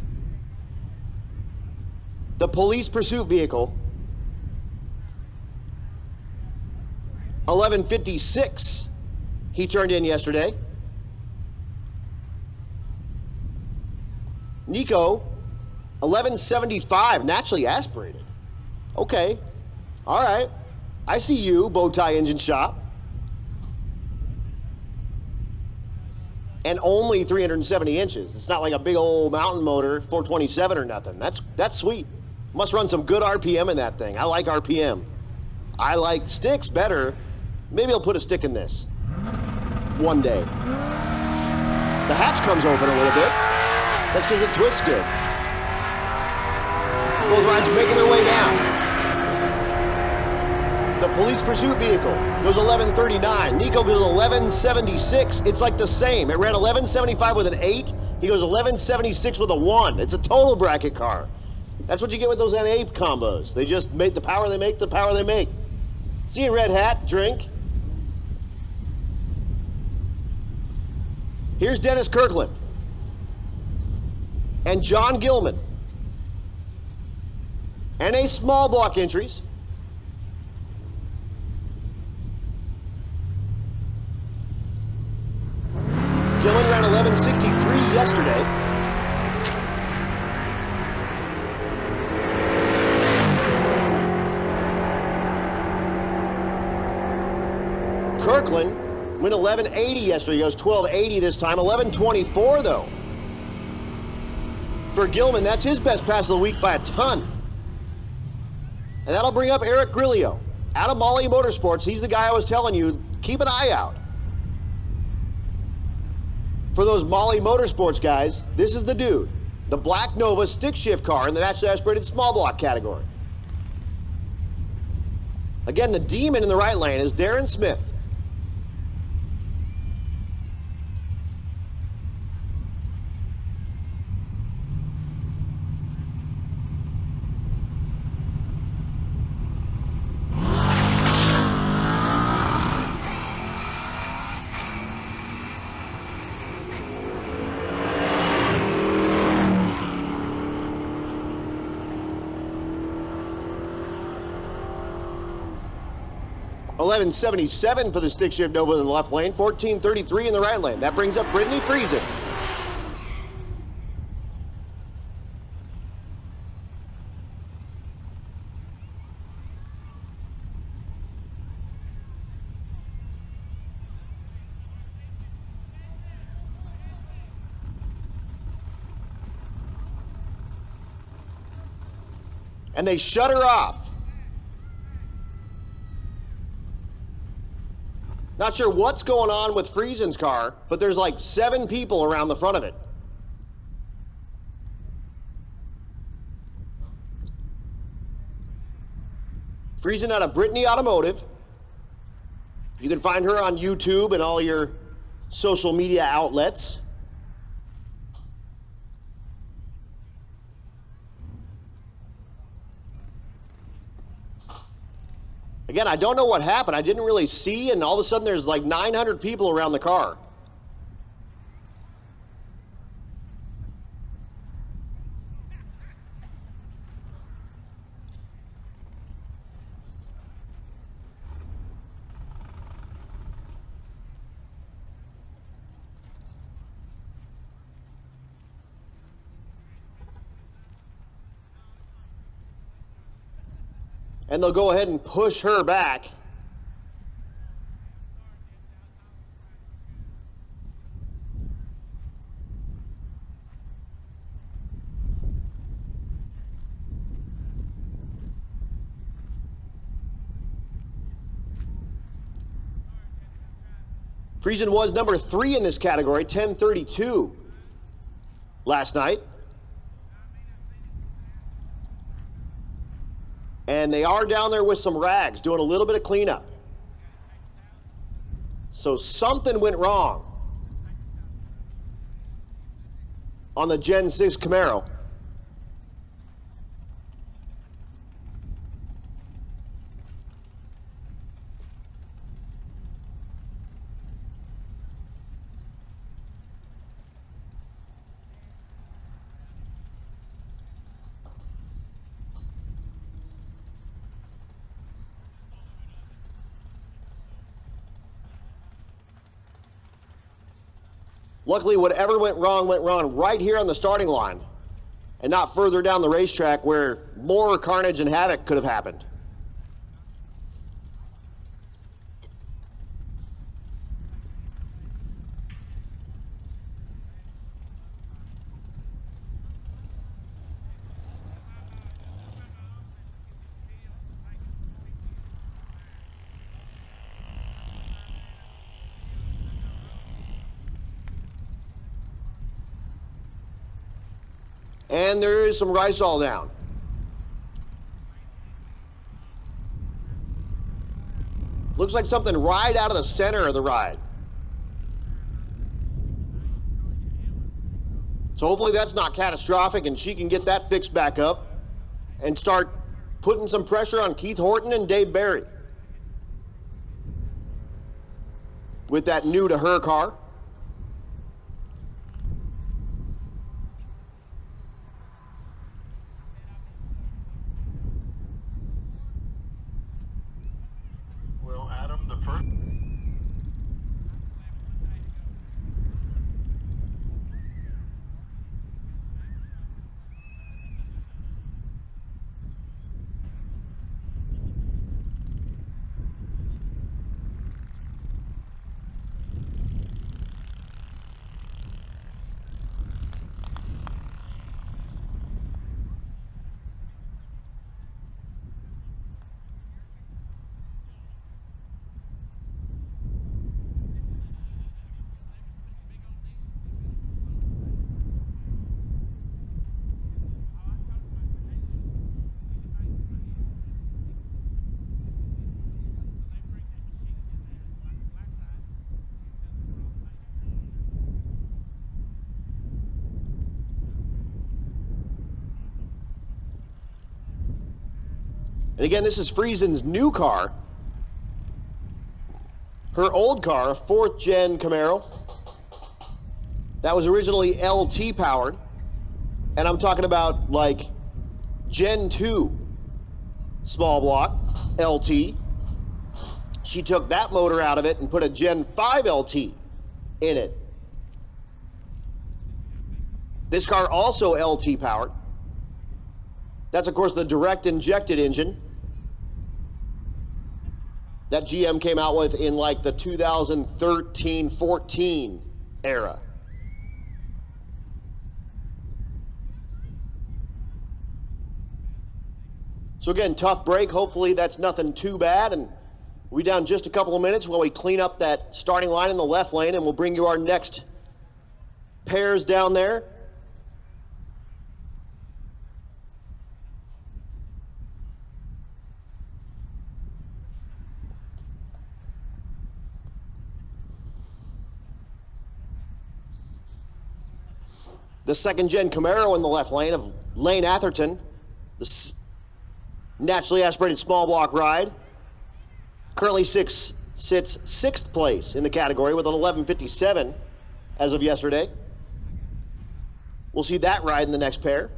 the police pursuit vehicle. 1156 he turned in yesterday. Nico, 1175, naturally aspirated. Okay, all right. I see you, bow tie engine shop. And only 370 inches. It's not like a big old mountain motor, 427 or nothing. That's sweet. Must run some good RPM in that thing. I like RPM. I like sticks better. Maybe I'll put a stick in this one day. The hatch comes open a little bit. That's because it twists good. Both rides making their way down. The police pursuit vehicle goes 1139. Nico goes 1176. It's like the same. It ran 1175 with an 8. He goes 1176 with a 1. It's a total bracket car. That's what you get with those NA combos. They just make the power they make, the power they make. See you, Red Hat. Drink. Here's Dennis Kirkland and John Gilman. NA small block entries. Gilman ran 1163 yesterday. Kirkland went 1180 yesterday. He goes 1280 this time. 1124 though. For Gilman, that's his best pass of the week by a ton. And that'll bring up Eric Grillo out of Molly Motorsports. He's the guy I was telling you, keep an eye out. For those Molly Motorsports guys, this is the dude. The Black Nova stick shift car in the naturally aspirated small block category. Again, the demon in the right lane is Darren Smith. 11:77 for the stick shift Nova in the left lane, 14:33 in the right lane. That brings up Britney Friesen. And they shut her off. Not sure what's going on with Friesen's car, but there's like 7 people around the front of it. Friesen out of Britney Automotive. You can find her on YouTube and all your social media outlets. Again, I don't know what happened. I didn't really see, and all of a sudden there's like 900 people around the car. And they'll go ahead and push her back. Friesen was number 3 in this category, 10:32 last night. And they are down there with some rags, doing a little bit of cleanup. So something went wrong on the Gen 6 Camaro. Luckily, whatever went wrong right here on the starting line and not further down the racetrack where more carnage and havoc could have happened. And there is some rice all down. Looks like something right out of the center of the ride. So hopefully that's not catastrophic and she can get that fixed back up and start putting some pressure on Keith Horton and Dave Barry with that new to her car. And again, this is Friesen's new car. Her old car, a 4th gen Camaro, that was originally LT powered. And I'm talking about like Gen 2 small block LT. She took that motor out of it and put a Gen 5 LT in it. This car also LT powered. That's, of course, the direct injected engine that GM came out with in like the 2013-14 era. So again, tough break. Hopefully that's nothing too bad. And we'll be down just a couple of minutes while we clean up that starting line in the left lane, and we'll bring you our next pairs down there. The second-gen Camaro in the left lane of Lane Atherton. The naturally aspirated small block ride. Currently sits 6th place in the category with an 11:57 as of yesterday. We'll see that ride in the next pair.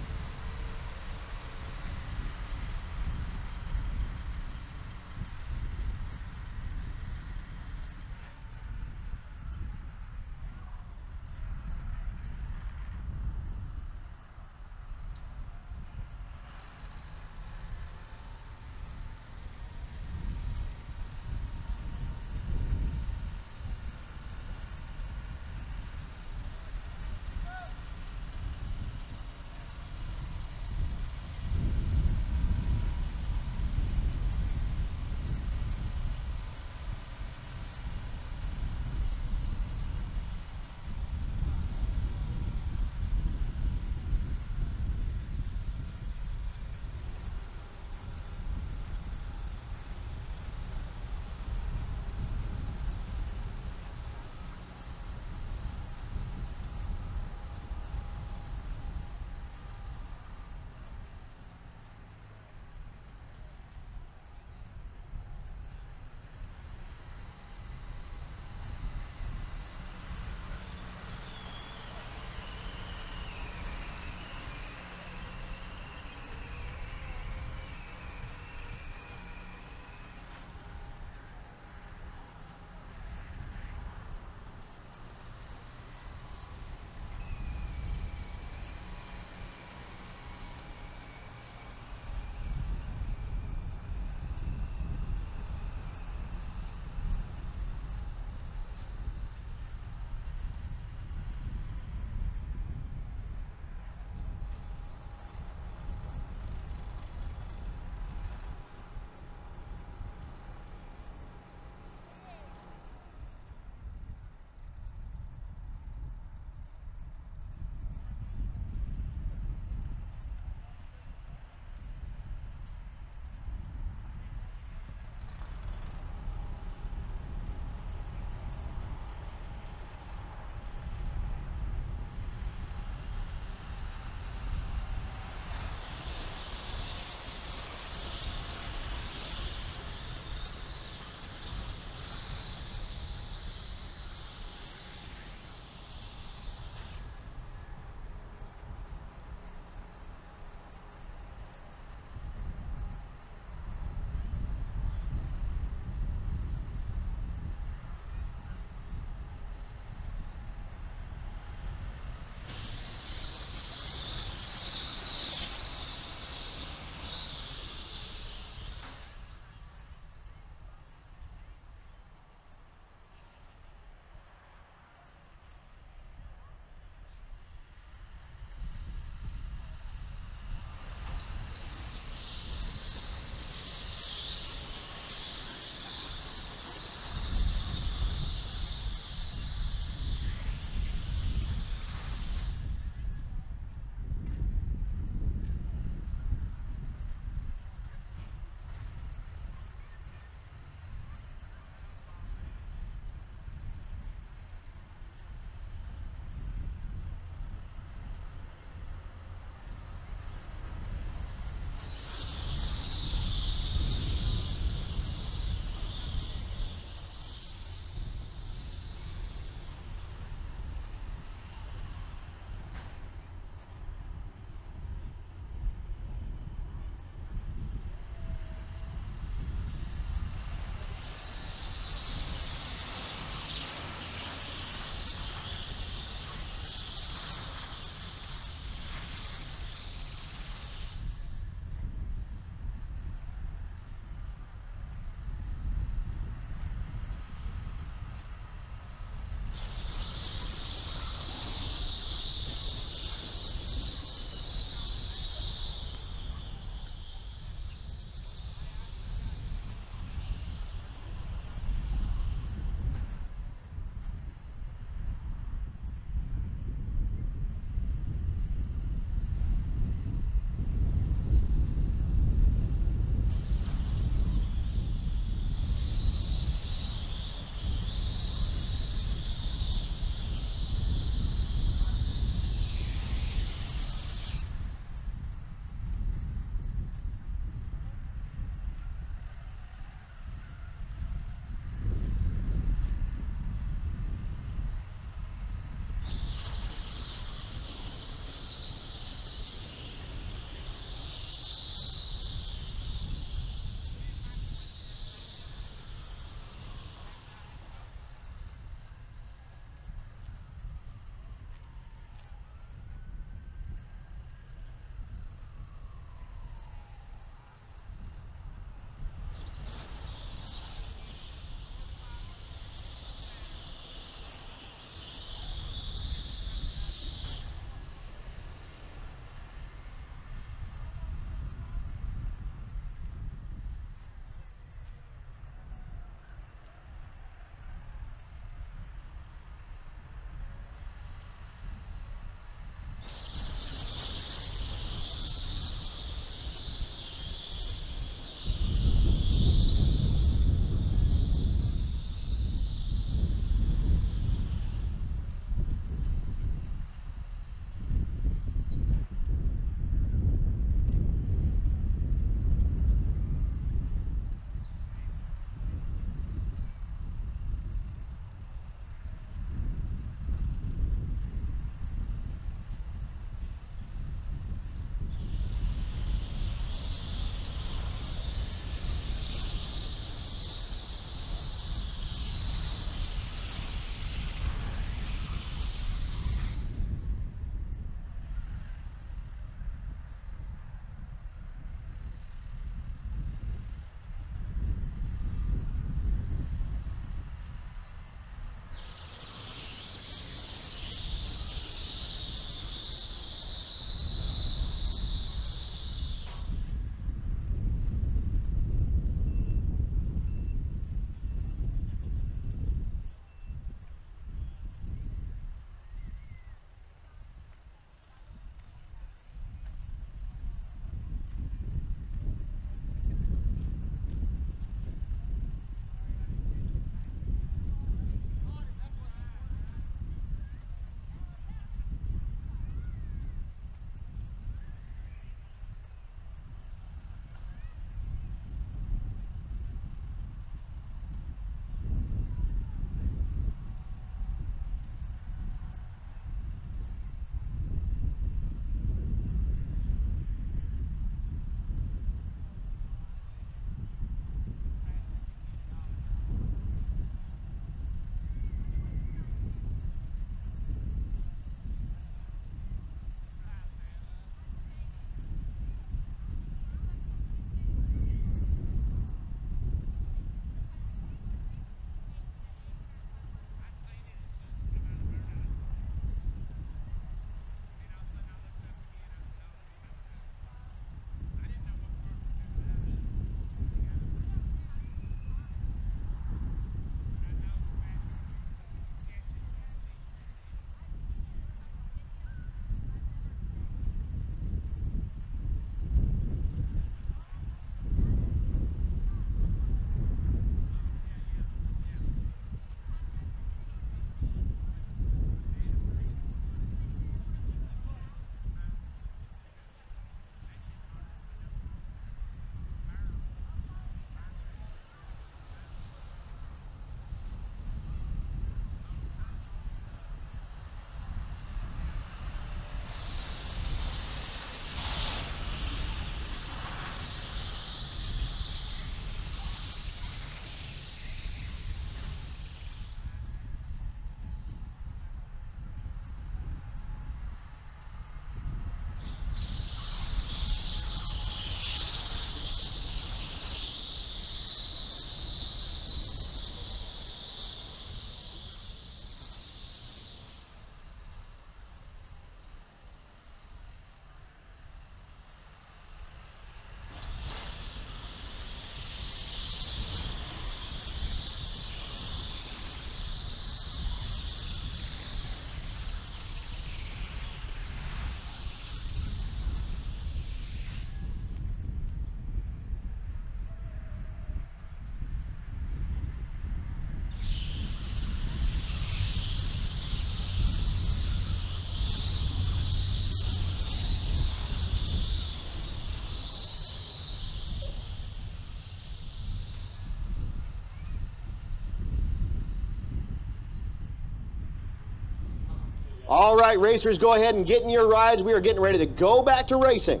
All right, racers, go ahead and get in your rides. We are getting ready to go back to racing.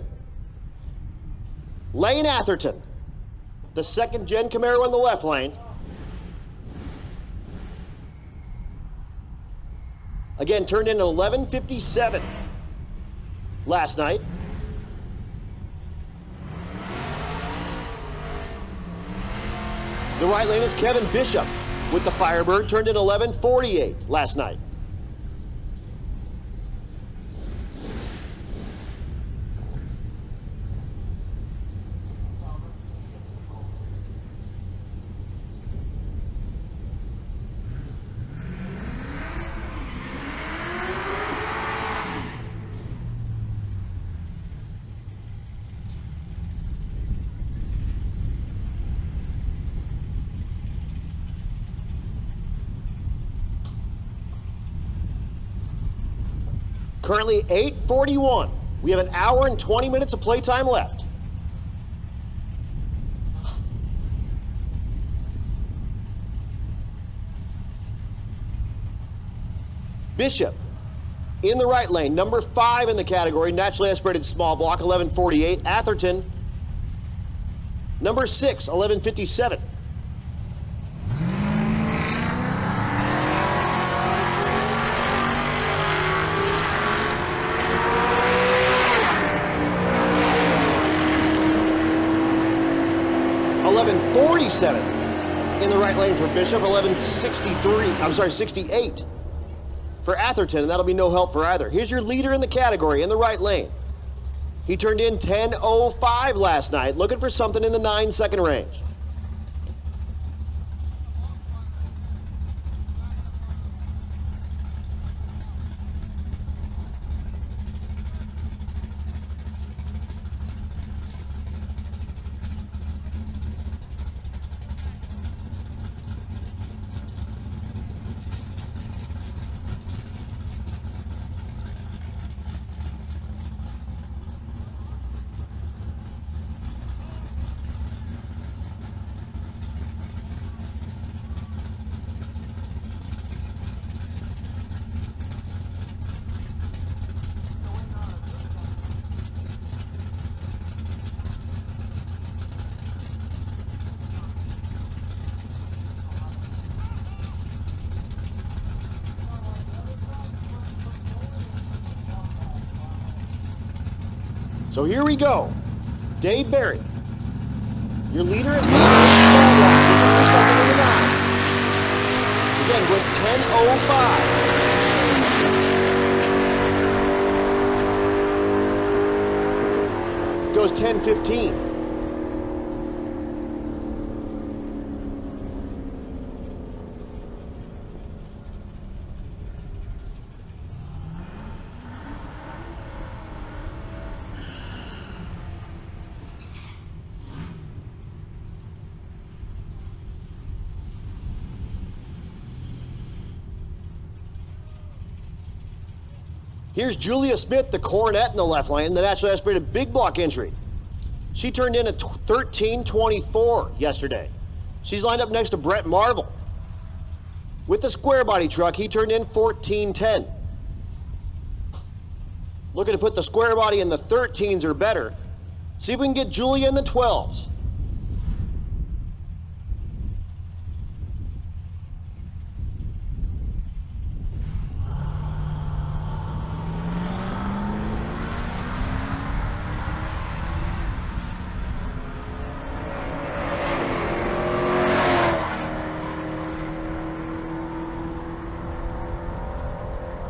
Lane Atherton, the second-gen Camaro in the left lane. Again, turned in 11:57 last night. The right lane is Kevin Bishop with the Firebird, turned in 11:48 last night. Currently 8:41. We have an hour and 20 minutes of playtime left. Bishop in the right lane, number 5 in the category, naturally aspirated small block, 11:48. Atherton, number 6, 11:57. In the right lane for Bishop, 68 for Atherton, and that'll be no help for either. Here's your leader in the category in the right lane. He turned in 10:05 last night, looking for something in the 9-second range. So here we go. Dave Barry, your leader in small block, looking for something in the 9s. Again, with 10:05. Goes 10:15. Here's Julia Smith, the Coronet in the left lane, the naturally aspirated big block entry. She turned in at 13:24 yesterday. She's lined up next to Brett Marvel. With the square body truck, he turned in 14:10. Looking to put the square body in the 13s or better. See if we can get Julia in the 12s.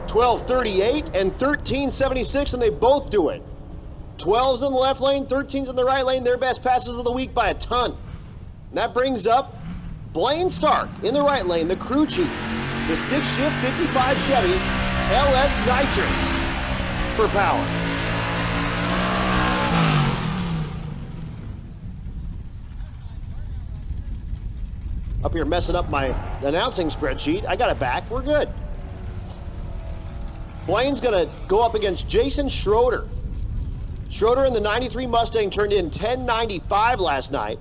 $12.38 and $13.76, and they both do it. 12s in the left lane, 13s in the right lane, their best passes of the week by a ton. And that brings up Blaine Stark in the right lane, the crew chief, the stick shift 55 Chevy LS Nitrous for power. Up here messing up my announcing spreadsheet. I got it back. We're good. Blaine's going to go up against Jason Schroeder. Schroeder in the 93 Mustang turned in 10.95 last night.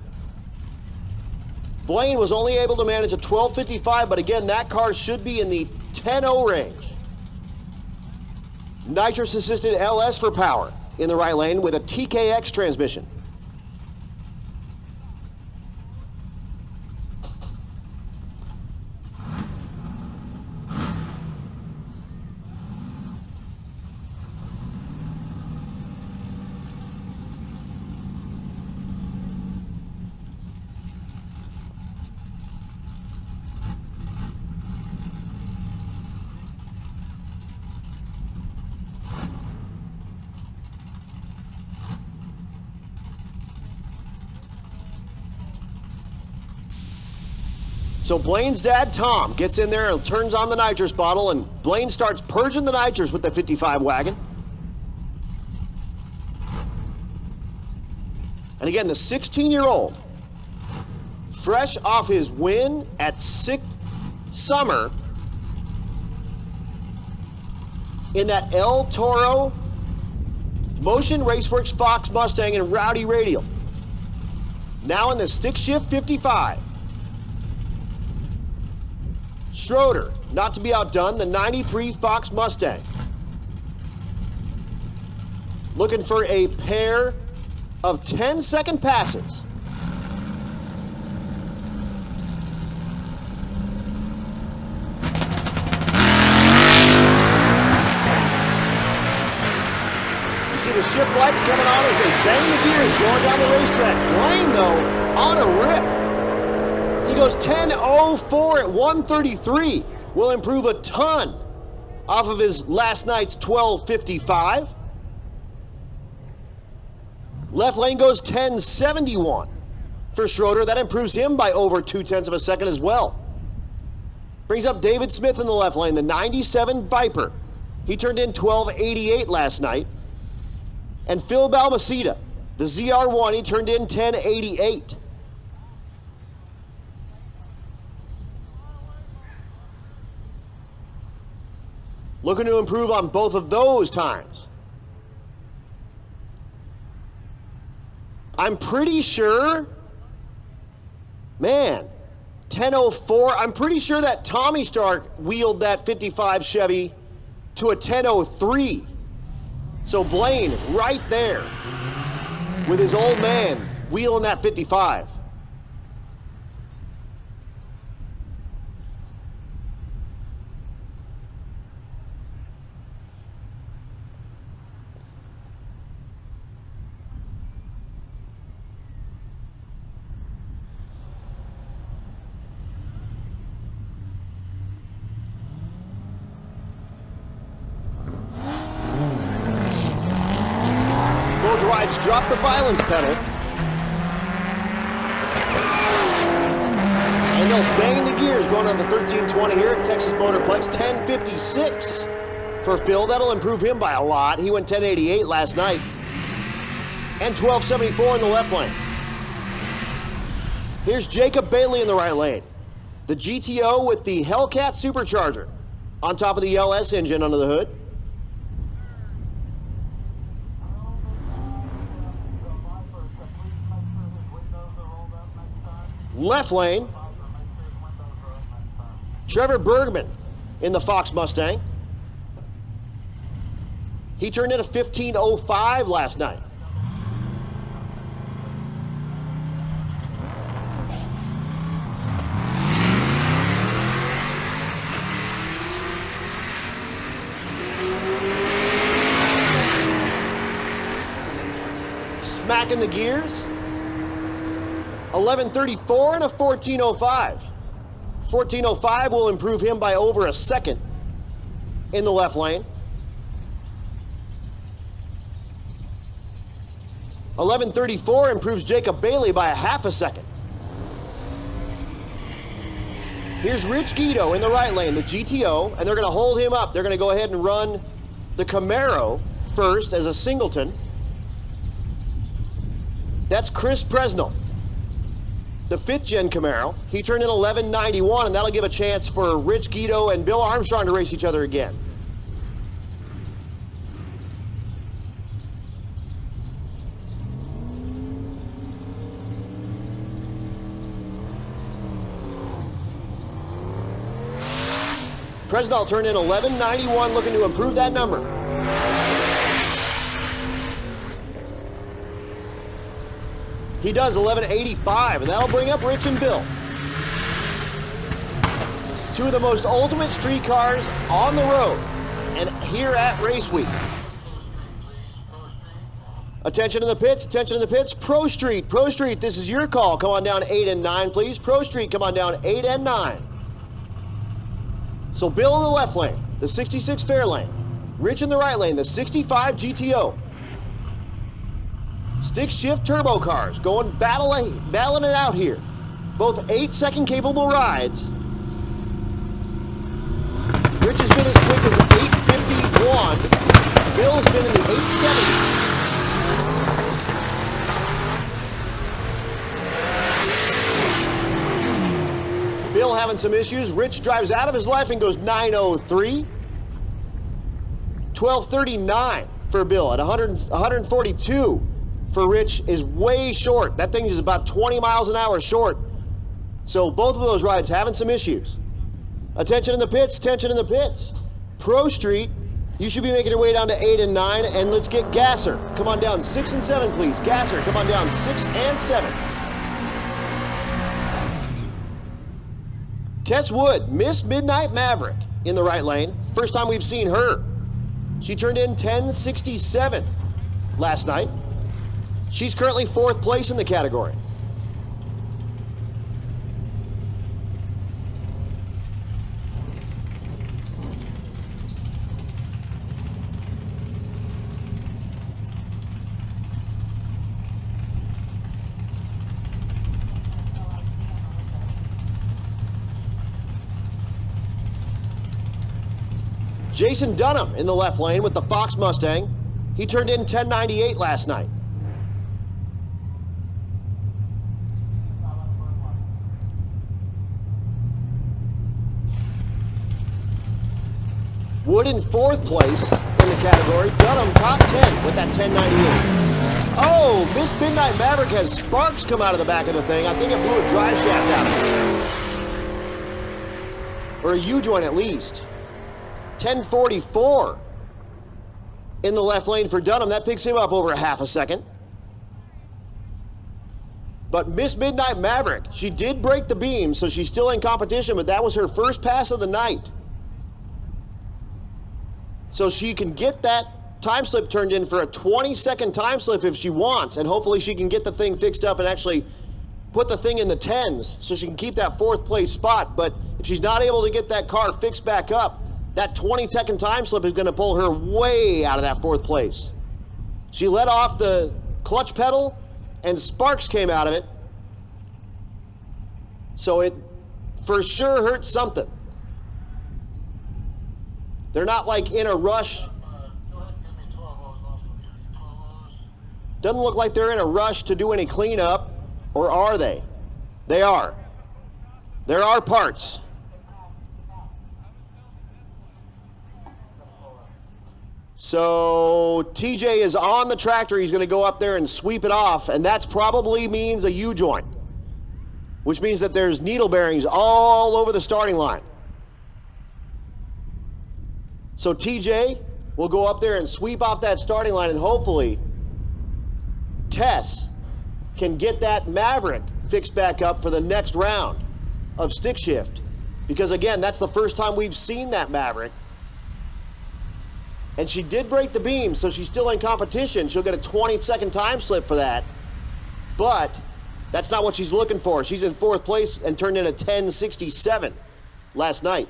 Blaine was only able to manage a 12.55, but again, that car should be in the 10.0 range. Nitrous-assisted LS for power in the right lane with a TKX transmission. So Blaine's dad, Tom, gets in there and turns on the nitrous bottle, and Blaine starts purging the nitrous with the 55 wagon. And again, the 16-year-old, fresh off his win at Summer in that El Toro Motion Raceworks Fox Mustang and Rowdy Radial. Now in the stick shift 55. Schroeder, not to be outdone, the 93 Fox Mustang. Looking for a pair of 10-second passes. You see the shift lights coming on as they bang the gears going down the racetrack. Blaine, though, on a rip. He goes 10.04 at 133. Will improve a ton off of his last night's 12.55. Left lane goes 10.71 for Schroeder. That improves him by over 0.2 of a second as well. Brings up David Smith in the left lane, the 97 Viper. He turned in 12.88 last night. And Phil Balmaceda, the ZR1, he turned in 10.88. Looking to improve on both of those times. I'm pretty sure, man, 10.04, I'm pretty sure that Tommy Stark wheeled that 55 Chevy to a 10.03. So Blaine right there with his old man wheeling that 55. Drop the violence pedal. And they'll bang the gears going on the 1320 here at Texas Motorplex. 10.56 for Phil. That'll improve him by a lot. He went 10.88 last night. And 12.74 in the left lane. Here's Jacob Bailey in the right lane. The GTO with the Hellcat supercharger on top of the LS engine under the hood. Left lane, Trevor Bergman in the Fox Mustang. He turned in a 15.05 last night. Smacking the gears. 11.34 and a 14.05. 14.05 will improve him by over a second in the left lane. 11.34 improves Jacob Bailey by a half a second. Here's Rich Guido in the right lane, the GTO, and they're going to hold him up. They're going to go ahead and run the Camaro first as a singleton. That's Chris Presnell, the 5th gen Camaro. He turned in 11.91, and that'll give a chance for Rich Guido and Bill Armstrong to race each other again. Presnell turned in 11.91, looking to improve that number. He does 11:85, and that'll bring up Rich and Bill. Two of the most ultimate street cars on the road and here at Race Week. Attention in the pits, attention in the pits. Pro Street, this is your call. Come on down 8 and 9, please. Pro Street, come on down 8 and 9. So Bill in the left lane, the 66 fair lane. Rich in the right lane, the 65 GTO. Stick shift turbo cars going battling it out here. Both 8-second capable rides. Rich has been as quick as 8:51. Bill's been in the 8:70. Bill having some issues. Rich drives out of his life and goes 9:03. 12:39 for Bill at 142 for Rich is way short. That thing is about 20 miles an hour short. So both of those rides having some issues. Attention in the pits, attention in the pits. Pro Street, you should be making your way down to 8 and 9, and let's get Gasser. Come on down 6 and 7, please. Gasser, come on down 6 and 7. Tess Wood, Miss Midnight Maverick in the right lane. First time we've seen her. She turned in 10:67 last night. She's currently 4th place in the category. Jason Dunham in the left lane with the Fox Mustang. He turned in 10:98 last night. Wood in 4th place in the category. Dunham top 10 with that 10:98. Oh, Miss Midnight Maverick has sparks come out of the back of the thing. I think it blew a drive shaft out of it. Or a U-joint at least. 10:44 in the left lane for Dunham. That picks him up over a half a second. But Miss Midnight Maverick, she did break the beam, so she's still in competition, but that was her first pass of the night. So she can get that time slip turned in for a 20-second time slip if she wants, and hopefully she can get the thing fixed up and actually put the thing in the 10s so she can keep that 4th place spot. But if she's not able to get that car fixed back up, that 20-second time slip is going to pull her way out of that 4th place. She let off the clutch pedal and sparks came out of it. So it for sure hurt something. They're not like in a rush. Doesn't look like they're in a rush to do any cleanup, or are they? They are. There are parts. So TJ is on the tractor. He's going to go up there and sweep it off, and that probably means a U-joint, which means that there's needle bearings all over the starting line. So TJ will go up there and sweep off that starting line, and hopefully Tess can get that Maverick fixed back up for the next round of stick shift. Because again, that's the first time we've seen that Maverick. And she did break the beam, so she's still in competition. She'll get a 20-second time slip for that. But that's not what she's looking for. She's in 4th place and turned in a 10:67 last night.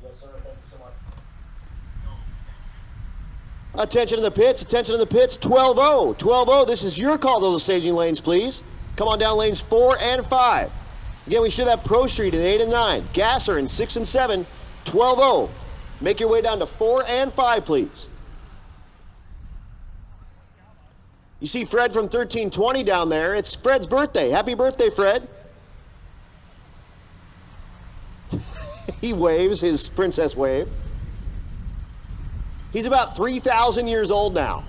Yes, sir. Thank you so much. Attention in the pits, attention in the pits. 12-0, 12-0. This is your call to the staging lanes, please. Come on down lanes 4 and 5. Again, we should have Pro Street in 8 and 9. Gasser in 6 and 7. 12-0. Make your way down to 4 and 5, please. You see Fred from 1320 down there. It's Fred's birthday. Happy birthday, Fred. He waves his princess wave. He's about 3,000 years old now.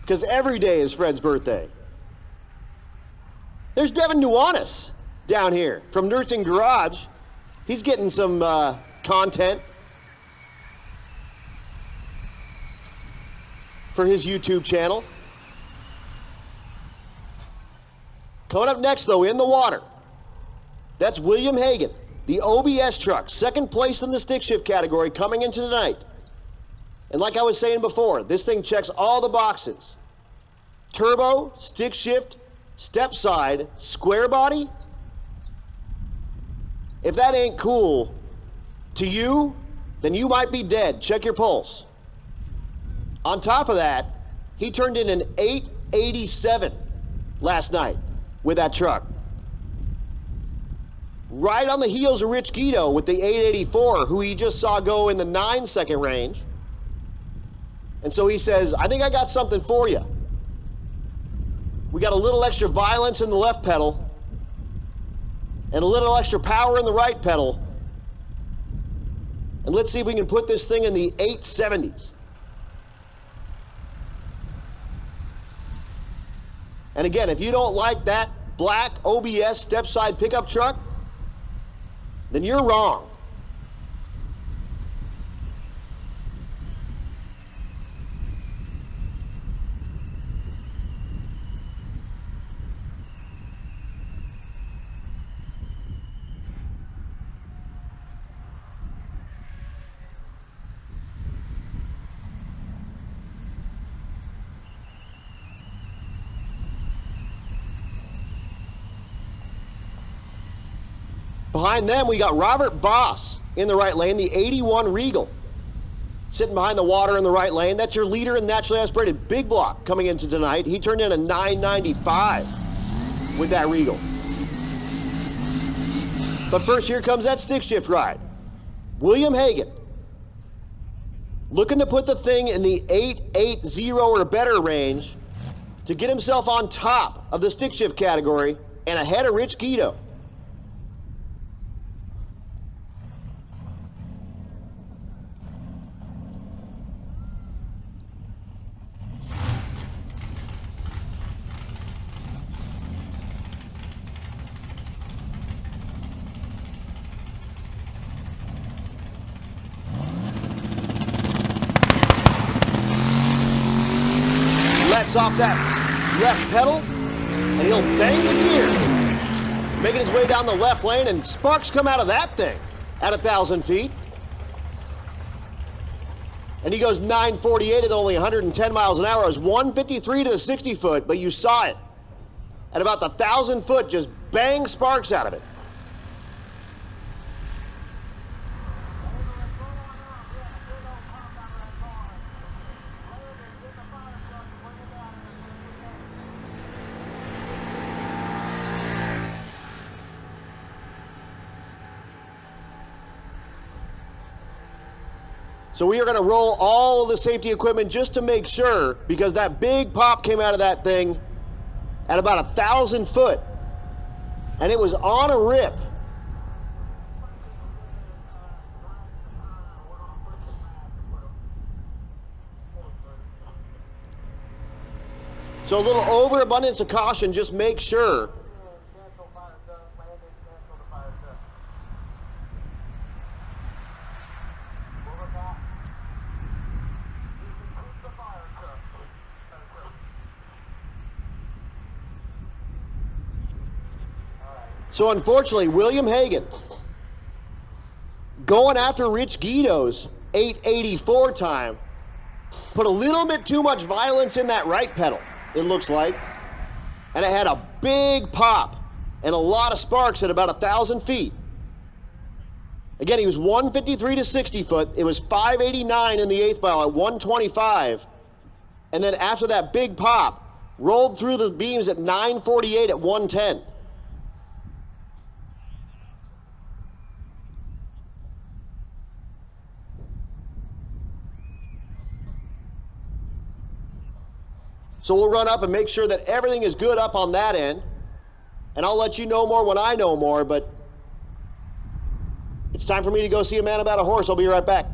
Because every day is Fred's birthday. There's Devin Nuanis down here from Nursing Garage. He's getting some content for his YouTube channel. Coming up next, though, in the water, that's William Hagan, the OBS truck, second place in the stick shift category coming into tonight. And like I was saying before, this thing checks all the boxes. Turbo, stick shift, step side, square body. If that ain't cool to you, then you might be dead. Check your pulse. On top of that, he turned in an 887 last night with that truck. Right on the heels of Rich Guido with the 884, who he just saw go in the 9-second range. And so he says, I think I got something for you. We got a little extra violence in the left pedal and a little extra power in the right pedal. And let's see if we can put this thing in the 870s. And again, if you don't like that black OBS step side pickup truck, then you're wrong. Behind them, we got Robert Voss in the right lane, the 81 Regal. Sitting behind the water in the right lane. That's your leader in naturally aspirated big block coming into tonight. He turned in a 995 with that Regal. But first, here comes that stick shift ride. William Hagan, looking to put the thing in the 880 or better range to get himself on top of the stick shift category and ahead of Rich Guido. Lets off that left pedal, and he'll bang the gear, making his way down the left lane, and sparks come out of that thing at 1,000 feet. And he goes 948 at only 110 miles an hour. It was 153 to the 60 foot, but you saw it. At about the 1,000 foot, just bang sparks out of it. So we are going to roll all of the safety equipment just to make sure, because that big pop came out of that thing at about 1,000 foot, and it was on a rip. So a little overabundance of caution, just make sure. So unfortunately, William Hagan going after Rich Guido's 884 time put a little bit too much violence in that right pedal, it looks like. And it had a big pop and a lot of sparks at about 1,000 feet. Again, he was 153 to 60 foot. It was 589 in the eighth mile at 125. And then after that big pop, rolled through the beams at 948 at 110. So we'll run up and make sure that everything is good up on that end. And I'll let you know more when I know more, but it's time for me to go see a man about a horse. I'll be right back.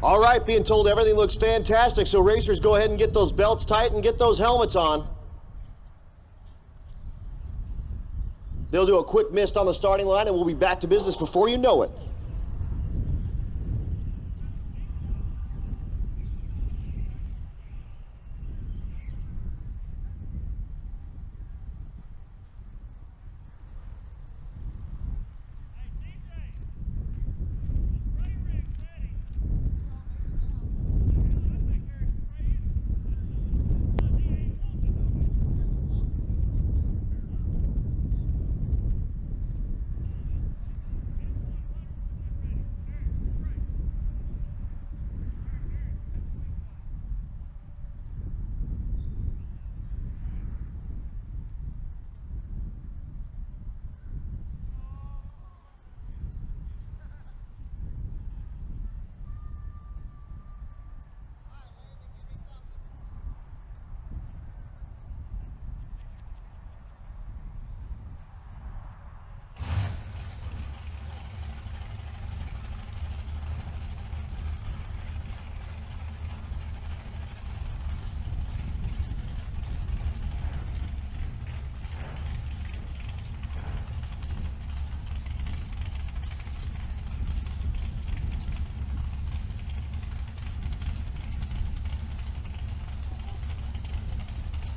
All right, being told everything looks fantastic, so racers, go ahead and get those belts tight and get those helmets on. They'll do a quick mist on the starting line, and we'll be back to business before you know it.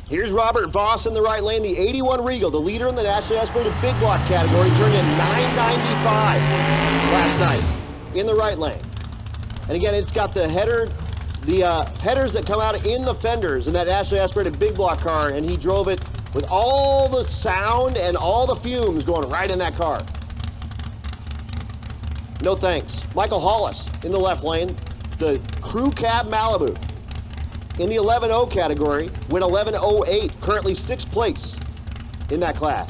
Here's Robert Voss in the right lane, the 81 Regal, the leader in the nationally aspirated big block category, turned in 995 last night in the right lane. And again, it's got the headers that come out in the fenders in that nationally aspirated big block car, and he drove it with all the sound and all the fumes going right in that car. No thanks. Michael Hollis in the left lane, the Crew Cab Malibu. In the 11.0 category, went 11.08, currently 6th place in that class.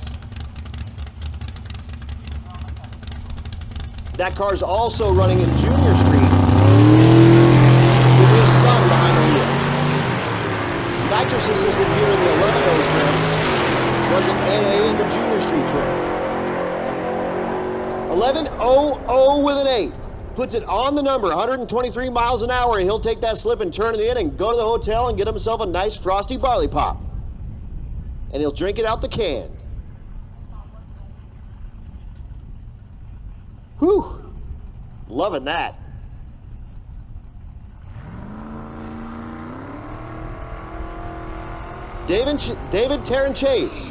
That car's also running in Junior Street with his son behind the wheel. Nitrous assisted here in the 11.0 trim, runs an NA in the Junior Street trim. 11.00 with an 8. Puts it on the number, 123 miles an hour, and he'll take that slip and turn it in and go to the hotel and get himself a nice frosty barley pop. And he'll drink it out the can. Whew, loving that. David Taryn Chase.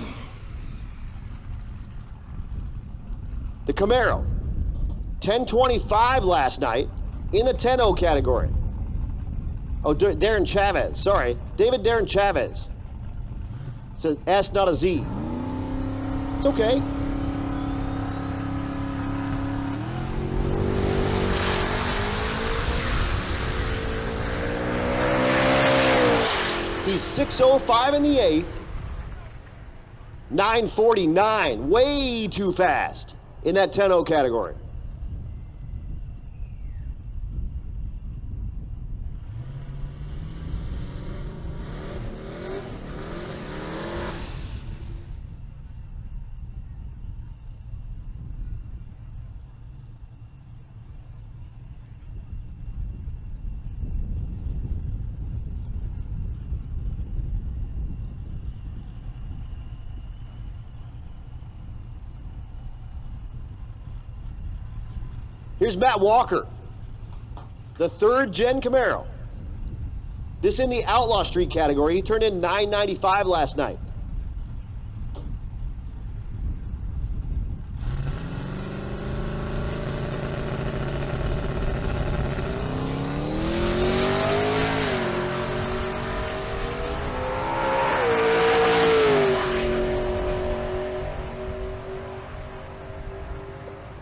The Camaro. 1025 last night in the 10.0 category. Oh, Darren Chavez, sorry. David Darren Chavez. It's an S, not a Z. It's okay. He's 605 in the 8th. 949, way too fast in that 10.0 category. Here's Matt Walker, the 3rd gen Camaro. This in the Outlaw Street category. He turned in 995 last night.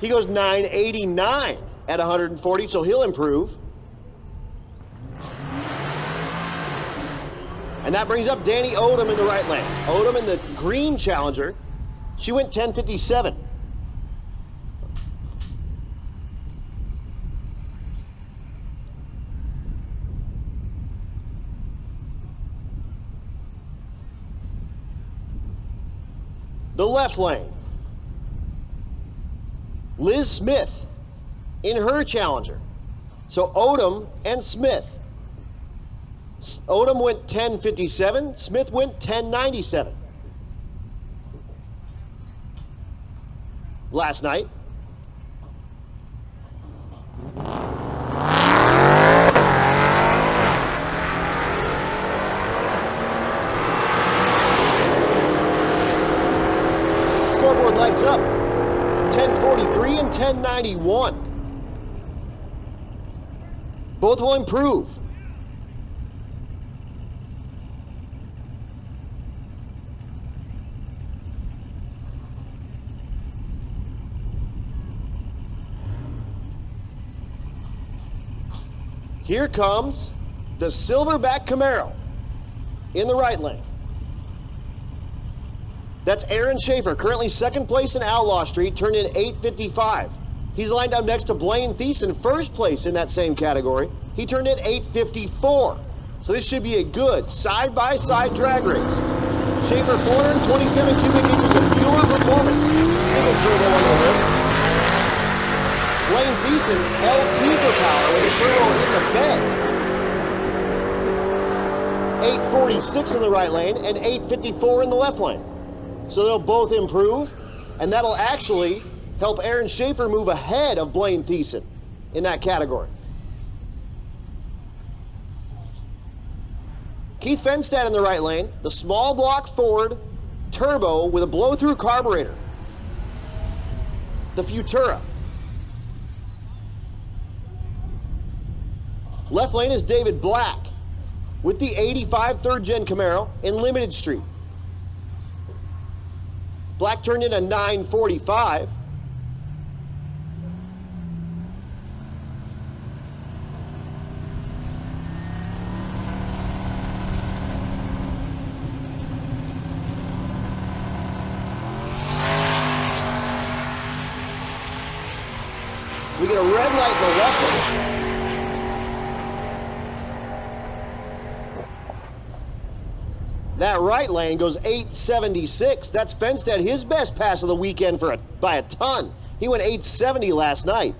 He goes 989 at 140, so he'll improve. And that brings up Danny Odom in the right lane. Odom in the green Challenger. She went 1057. The left lane. Liz Smith in her Challenger. So Odom and Smith. Odom went 10.57, Smith went 10.97. Last night. Scoreboard lights up. 10.43 and 10.91. Both will improve. Here comes the Silverback Camaro in the right lane. That's Aaron Schaefer, currently second place in Outlaw Street, turned in 8.55. He's lined up next to Blaine Thiessen, first place in that same category. He turned in 8.54. So this should be a good side-by-side drag race. Schaefer, 427 cubic inches of fuel performance. Single turbo on the hood. Blaine Thiessen, LT for power with a turbo in the bed. 8.46 in the right lane and 8.54 in the left lane. So they'll both improve, and that'll actually help Aaron Schaefer move ahead of Blaine Thiessen in that category. Keith Fenstad in the right lane, the small block Ford turbo with a blow-through carburetor. The Futura. Left lane is David Black with the 85 third-gen Camaro in Limited Street. Black turned in a 9.45. So we get a red light in the left lane. That right lane goes 8.76. That's Fenstad, his best pass of the weekend by a ton. He went 8.70 last night.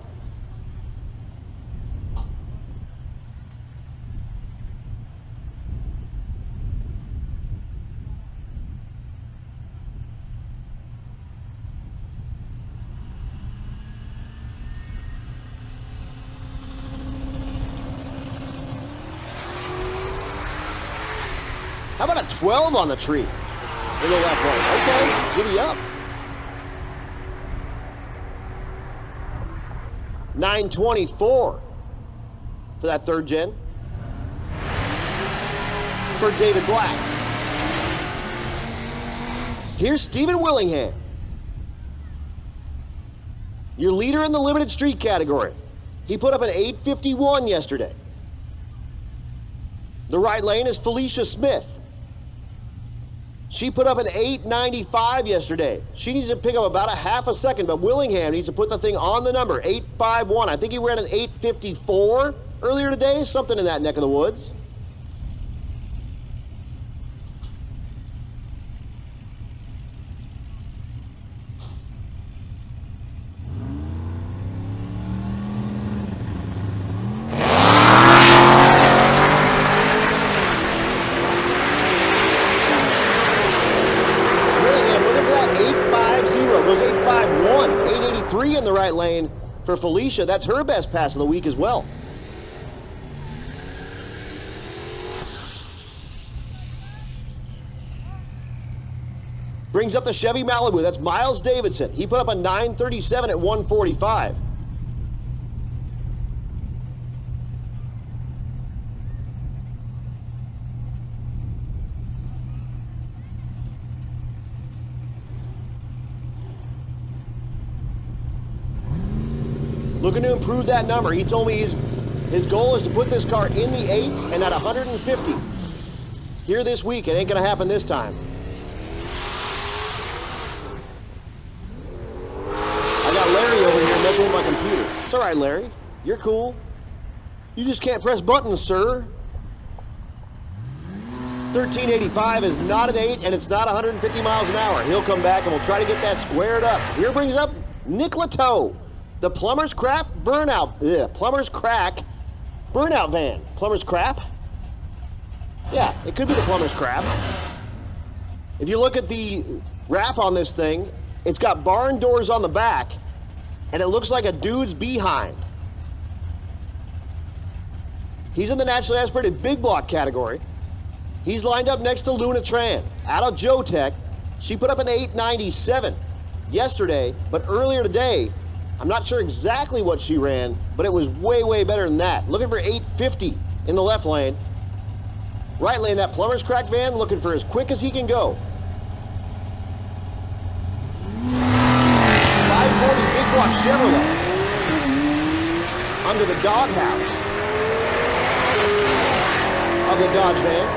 How about a 12 on the tree in the left lane? Okay, giddy up. 9.24 for that third gen for David Black. Here's Stephen Willingham, your leader in the limited street category. He put up an 8.51 yesterday. The right lane is Felicia Smith. She put up an 8.95 yesterday. She needs to pick up about a half a second, but Willingham needs to put the thing on the number, 8.51. I think he ran an 8.54 earlier today, something in that neck of the woods. Goes 8.51, 8.83 in the right lane for Felicia. That's her best pass of the week as well. Brings up the Chevy Malibu. That's Miles Davidson. He put up a 9.37 at 145. Looking to improve that number. He told me his goal is to put this car in the 8s and at 150. Here this week, it ain't gonna happen this time. I got Larry over here messing with my computer. It's all right, Larry. You're cool. You just can't press buttons, sir. 1385 is not an 8, and it's not 150 miles an hour. He'll come back, and we'll try to get that squared up. Here brings up Nick Lateau The Plumber's Crack Burnout van. Plumber's Crap? Yeah, it could be the Plumber's Crap. If you look at the wrap on this thing, it's got barn doors on the back, and it looks like a dude's behind. He's in the naturally aspirated big block category. He's lined up next to Luna Tran out of Joe Tech. She put up an 897 yesterday, but earlier today, I'm not sure exactly what she ran, but it was way, way better than that. Looking for 850 in the left lane. Right lane, that Plumber's Crack van, looking for as quick as he can go. 540 big block Chevrolet. Under the doghouse of the Dodge van.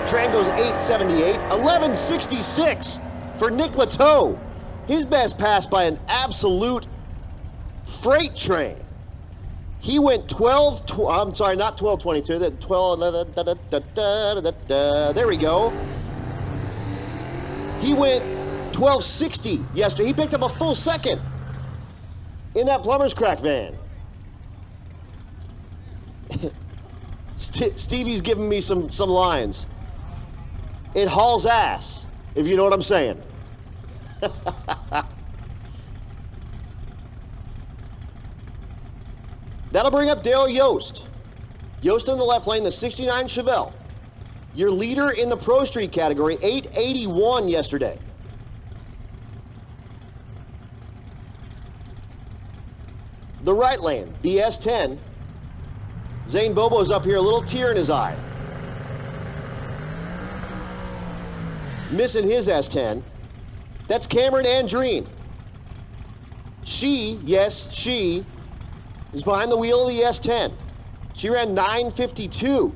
Tran goes 878, 1166 for Nick Lateau. His best pass by an absolute freight train. He went 1222, that 12, there we go. He went 1260 yesterday. He picked up a full second in that Plumber's Crack van. Stevie's giving me some lines. It hauls ass, if you know what I'm saying. That'll bring up Dale Yost. Yost in the left lane, the 69 Chevelle. Your leader in the Pro Street category, 881 yesterday. The right lane, the S10. Zane Bobo's up here, a little tear in his eye. Missing his S10. That's Cameron Andreen. She, yes, she, is behind the wheel of the S10. She ran 952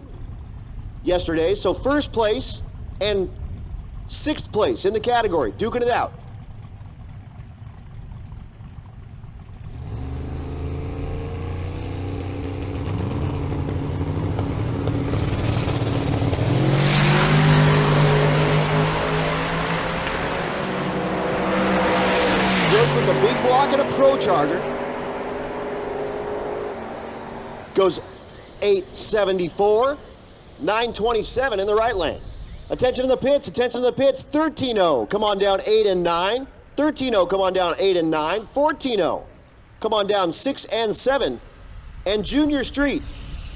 yesterday, so first place and sixth place in the category, duking it out. With the big block and a Pro Charger. Goes 874, 927 in the right lane. Attention to the pits, 13-0, come on down 8 and 9. 13-0, come on down 8 and 9. 14-0, come on down 6 and 7. And Junior Street,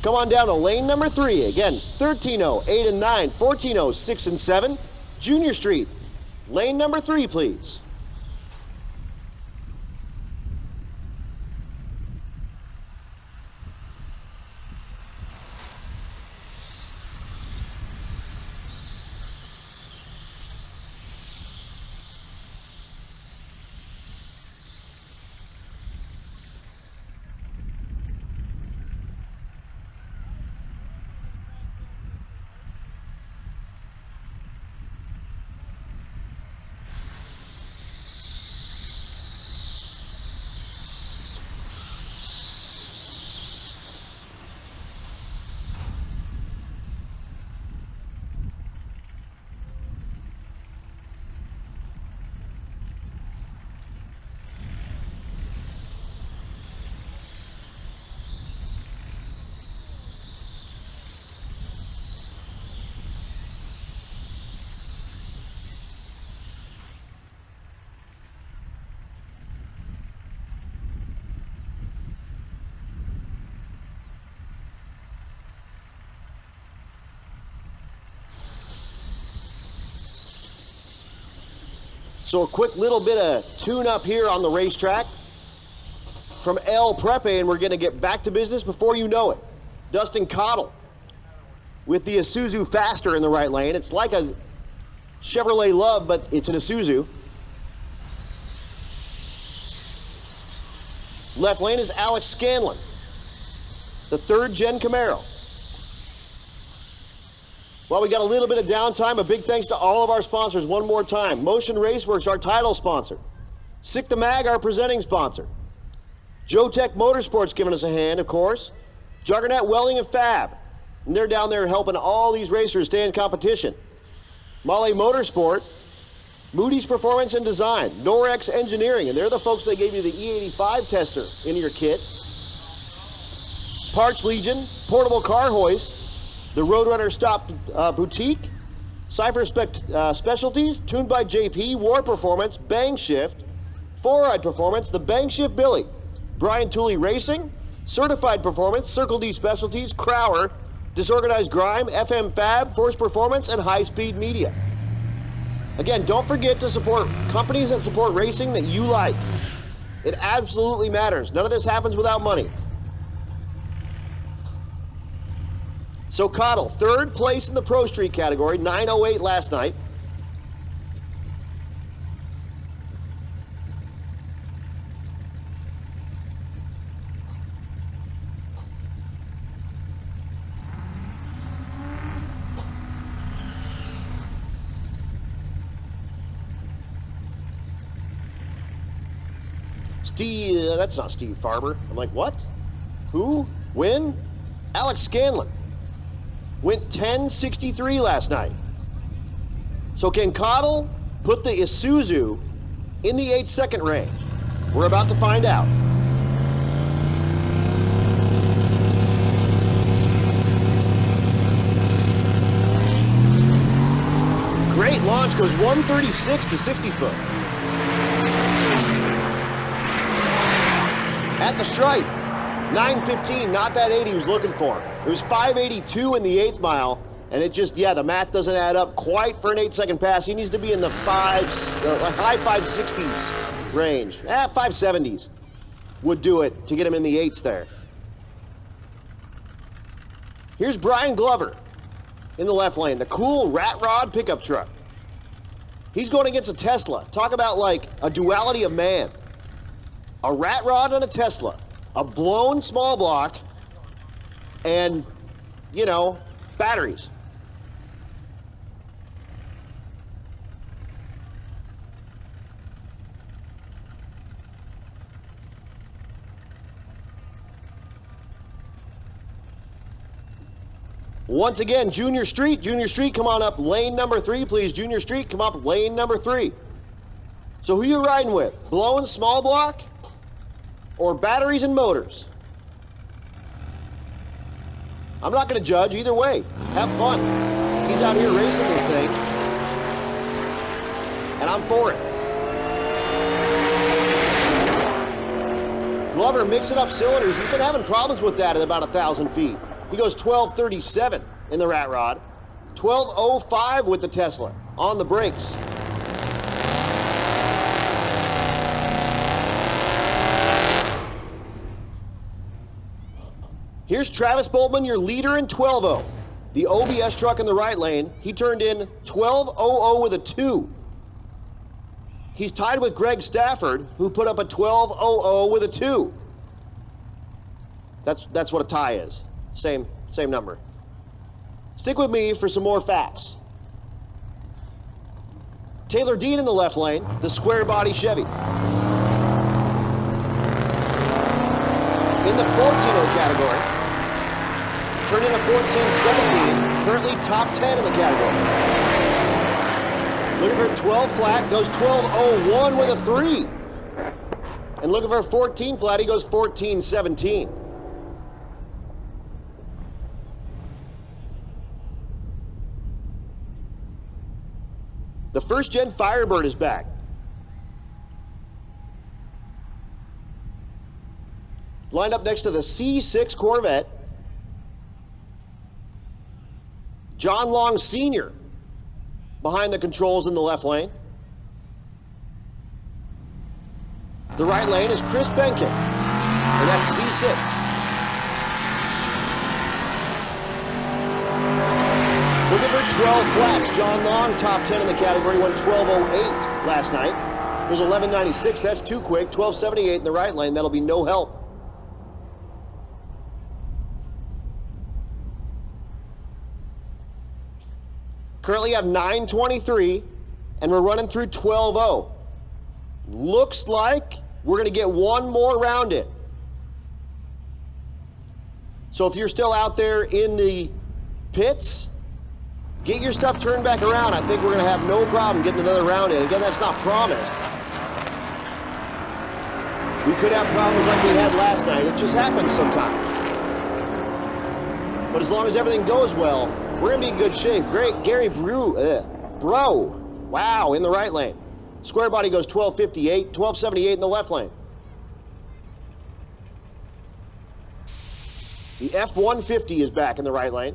come on down to lane number 3. Again, 13-0, 8 and 9. 14-0, 6 and 7. Junior Street, lane number 3, please. So a quick little bit of tune-up here on the racetrack from El Prepe, and we're going to get back to business before you know it. Dustin Cottle with the Isuzu Faster in the right lane. It's like a Chevrolet Love, but it's an Isuzu. Left lane is Alex Scanlon, the third-gen Camaro. Well, we got a little bit of downtime. A big thanks to all of our sponsors one more time. Motion Raceworks, our title sponsor. Sick the Mag, our presenting sponsor. Joe Tech Motorsports giving us a hand, of course. Juggernaut Welding and Fab. And they're down there helping all these racers stay in competition. Mahle Motorsport Moody's Performance and Design, Norex Engineering, and they're the folks that gave you the E85 tester in your kit. Parts Legion, Portable Car Hoist, the Roadrunner Stop Boutique, Cypher Specialties, Tuned by JP, War Performance, BANGshift, 4-Ride Performance, the BANGshift Billy, Brian Tooley Racing, Certified Performance, Circle D Specialties, Crower, Disorganized Grime, FM Fab, Force Performance, and High Speed Media. Again, don't forget to support companies that support racing that you like. It absolutely matters. None of this happens without money. So Cottle, third place in the Pro Street category, 908 last night. Steve, that's not Steve Farber. I'm like, what? Who? When? Alex Scanlon. Went 10.63 last night. So can Cottle put the Isuzu in the 8-second range? We're about to find out. Great launch, goes 136 to 60 foot. At the stripe, 9:15, not that 8 he was looking for. It was 5:82 in the 8th mile, and it just, yeah, the math doesn't add up quite for an 8-second pass. He needs to be in the high 560s range. 570s would do it to get him in the 8s there. Here's Brian Glover in the left lane, the cool rat rod pickup truck. He's going against a Tesla. Talk about like a duality of man. A rat rod on a Tesla, a blown small block, and, you know, batteries. Once again, Junior Street, come on up lane number 3, please. Junior Street, come up lane number 3. So who you riding with? Blown small block or batteries and motors? I'm not going to judge either way. Have fun. He's out here racing this thing, and I'm for it. Glover mixing up cylinders. He's been having problems with that at about 1,000 feet. He goes 12:37 in the rat rod, 12:05 with the Tesla on the brakes. Here's Travis Boltman, your leader in 12:0. The OBS truck in the right lane, he turned in 12:00 with a 2. He's tied with Greg Stafford, who put up a 12:00 with a 2. That's what a tie is. Same number. Stick with me for some more facts. Taylor Dean in the left lane, the square body Chevy. In the 14-0 category, turned in a 14:17, currently top 10 in the category. Looking for 12 flat, goes 12:01 with a 3. And looking for 14 flat, he goes 14:17. The first gen Firebird is back. Lined up next to the C6 Corvette. John Long Sr. behind the controls in the left lane. The right lane is Chris Benkin, and that's C6. Looking for 12 flats. John Long, top 10 in the category, went 12:08 last night. There's 11:96, that's too quick. 12:78 in the right lane, that'll be no help. Currently have 9:23, and we're running through 12:0. Looks like we're gonna get one more round in. So if you're still out there in the pits, Get your stuff turned back around. I think we're going to have no problem getting another round in. Again, that's not promised. We could have problems like we had last night. It just happens sometimes. But as long as everything goes well, we're going to be in good shape. Great, Gary Bro. Wow, in the right lane. Square body goes 1258, 1278 in the left lane. The F-150 is back in the right lane.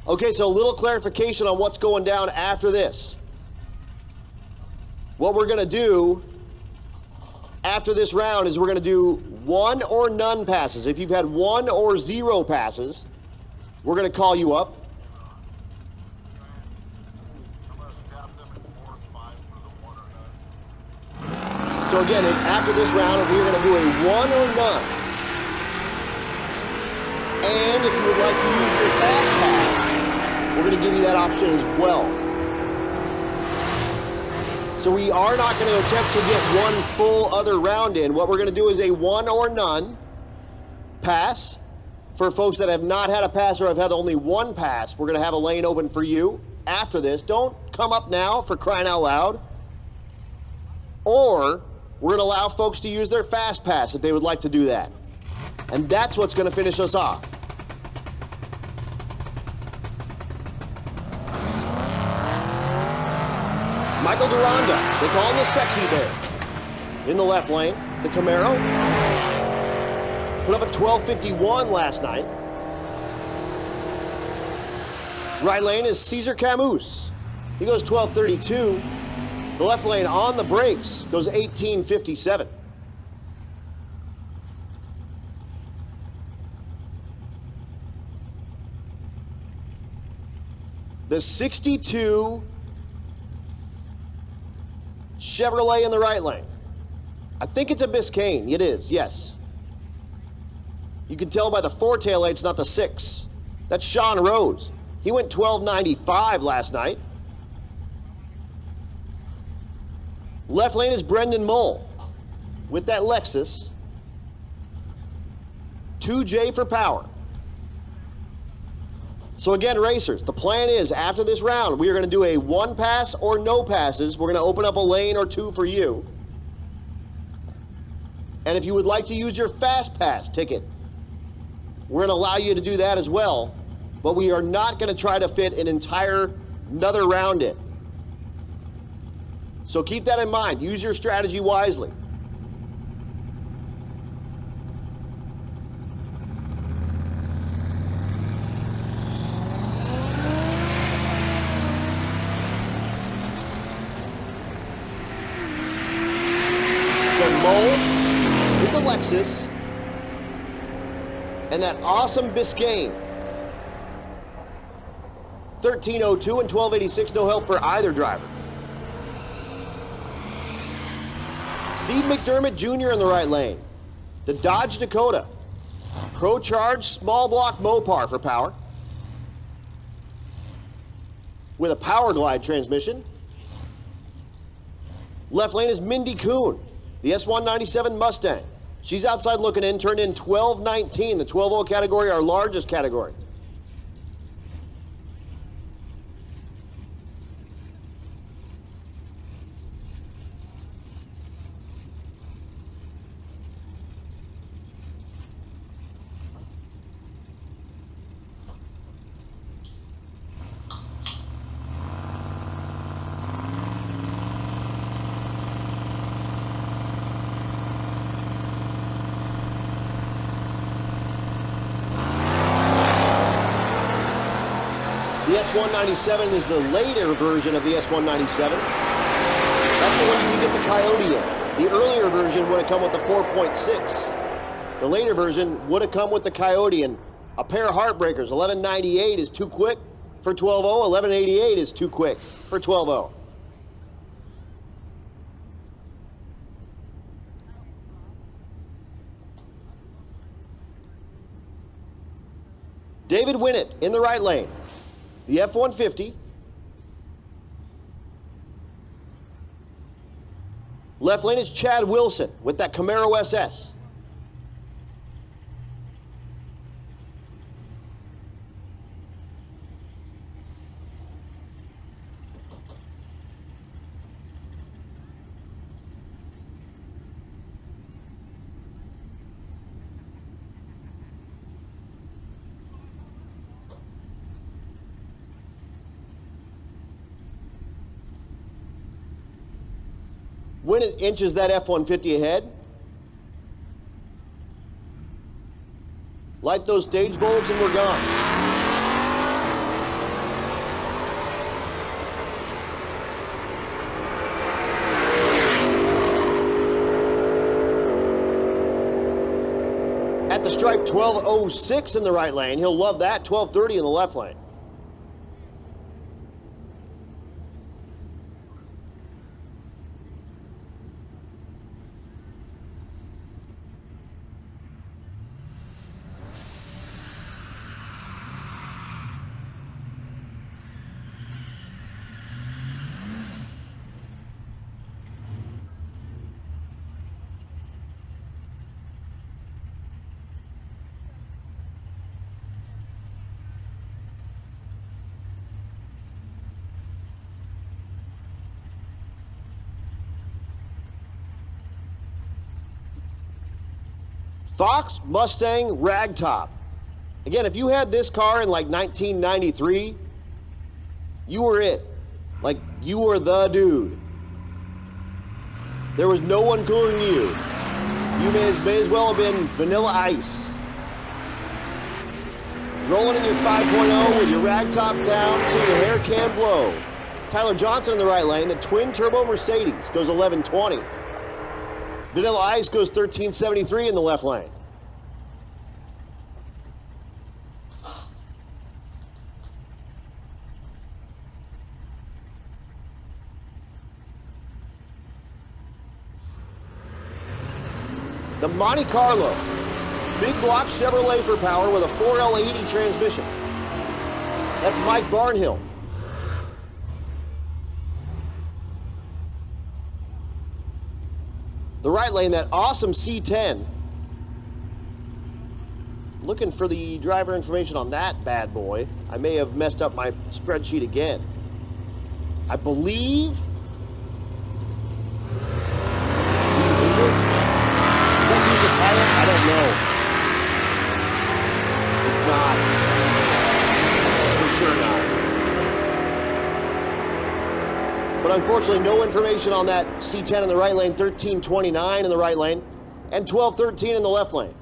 Okay, so a little clarification on what's going down after this. What we're going to do after this round is we're going to do 1 or none passes. If you've had 1 or 0 passes, we're going to call you up. So again, after this round, we're going to do a 1 or none. And if you would like to use your fast pass, we're going to give you that option as well. So we are not going to attempt to get one full other round in. What we're going to do is a 1 or none pass. For folks that have not had a pass or have had only 1 pass, we're going to have a lane open for you after this. Don't come up now, for crying out loud. Or we're going to allow folks to use their fast pass if they would like to do that. And that's what's going to finish us off. Michael Duranda, they call him the Sexy Bear. In the left lane, the Camaro. Put up a 12:51 last night. Right lane is Cesar Camus. He goes 12:32. The left lane on the brakes goes 18:57. The 62 Chevrolet in the right lane. I think it's a Biscayne. It is, yes. You can tell by the 4 taillights, not the 6. That's Sean Rhodes. He went 12:95 last night. Left lane is Brendan Mull with that Lexus. 2J for power. So again, racers, the plan is after this round, we are going to do a 1 pass or no passes. We're going to open up a lane or 2 for you. And if you would like to use your fast pass ticket, we're going to allow you to do that as well. But we are not going to try to fit an entire another round in. So keep that in mind. Use your strategy wisely. So Mole with the Lexus and that awesome Biscayne. 1302 and 1286, no help for either driver. Steve McDermott Jr. in the right lane. The Dodge Dakota. Pro Charge small block Mopar for power. With a Power Glide transmission. Left lane is Mindy Kuhn. The S197 Mustang. She's outside looking in, turned in 1219, the 12-0 category, our largest category. The S197 is the later version of the S197. That's the one you can get the Coyote in. The earlier version would have come with the 4.6. The later version would have come with the Coyote and a pair of heartbreakers. 1198 is too quick for 12.0. 1188 is too quick for 12.0. David Winnett in the right lane. The F-150. Left lane is Chad Wilson with that Camaro SS. When it inches that F-150 ahead, light those stage bulbs and we're gone. At the stripe, 12.06 in the right lane. He'll love that. 12.30 in the left lane. Fox Mustang Ragtop. Again, if you had this car in like 1993, you were it. Like, you were the dude. There was no one cooler than you. You may as well have been Vanilla Ice. Rolling in your 5.0 with your ragtop down till your hair can blow. Tyler Johnson in the right lane. The twin-turbo Mercedes goes 1120. Vanilla Ice goes 1373 in the left lane. The Monte Carlo, big block Chevrolet for power with a 4L80 transmission. That's Mike Barnhill. The right lane, that awesome C10. Looking for the driver information on that bad boy. I may have messed up my spreadsheet again. I believe... Is that He's a pilot? I don't know. It's not. That's for sure not. But unfortunately, no information on that C10 in the right lane, 1329 in the right lane, and 1213 in the left lane.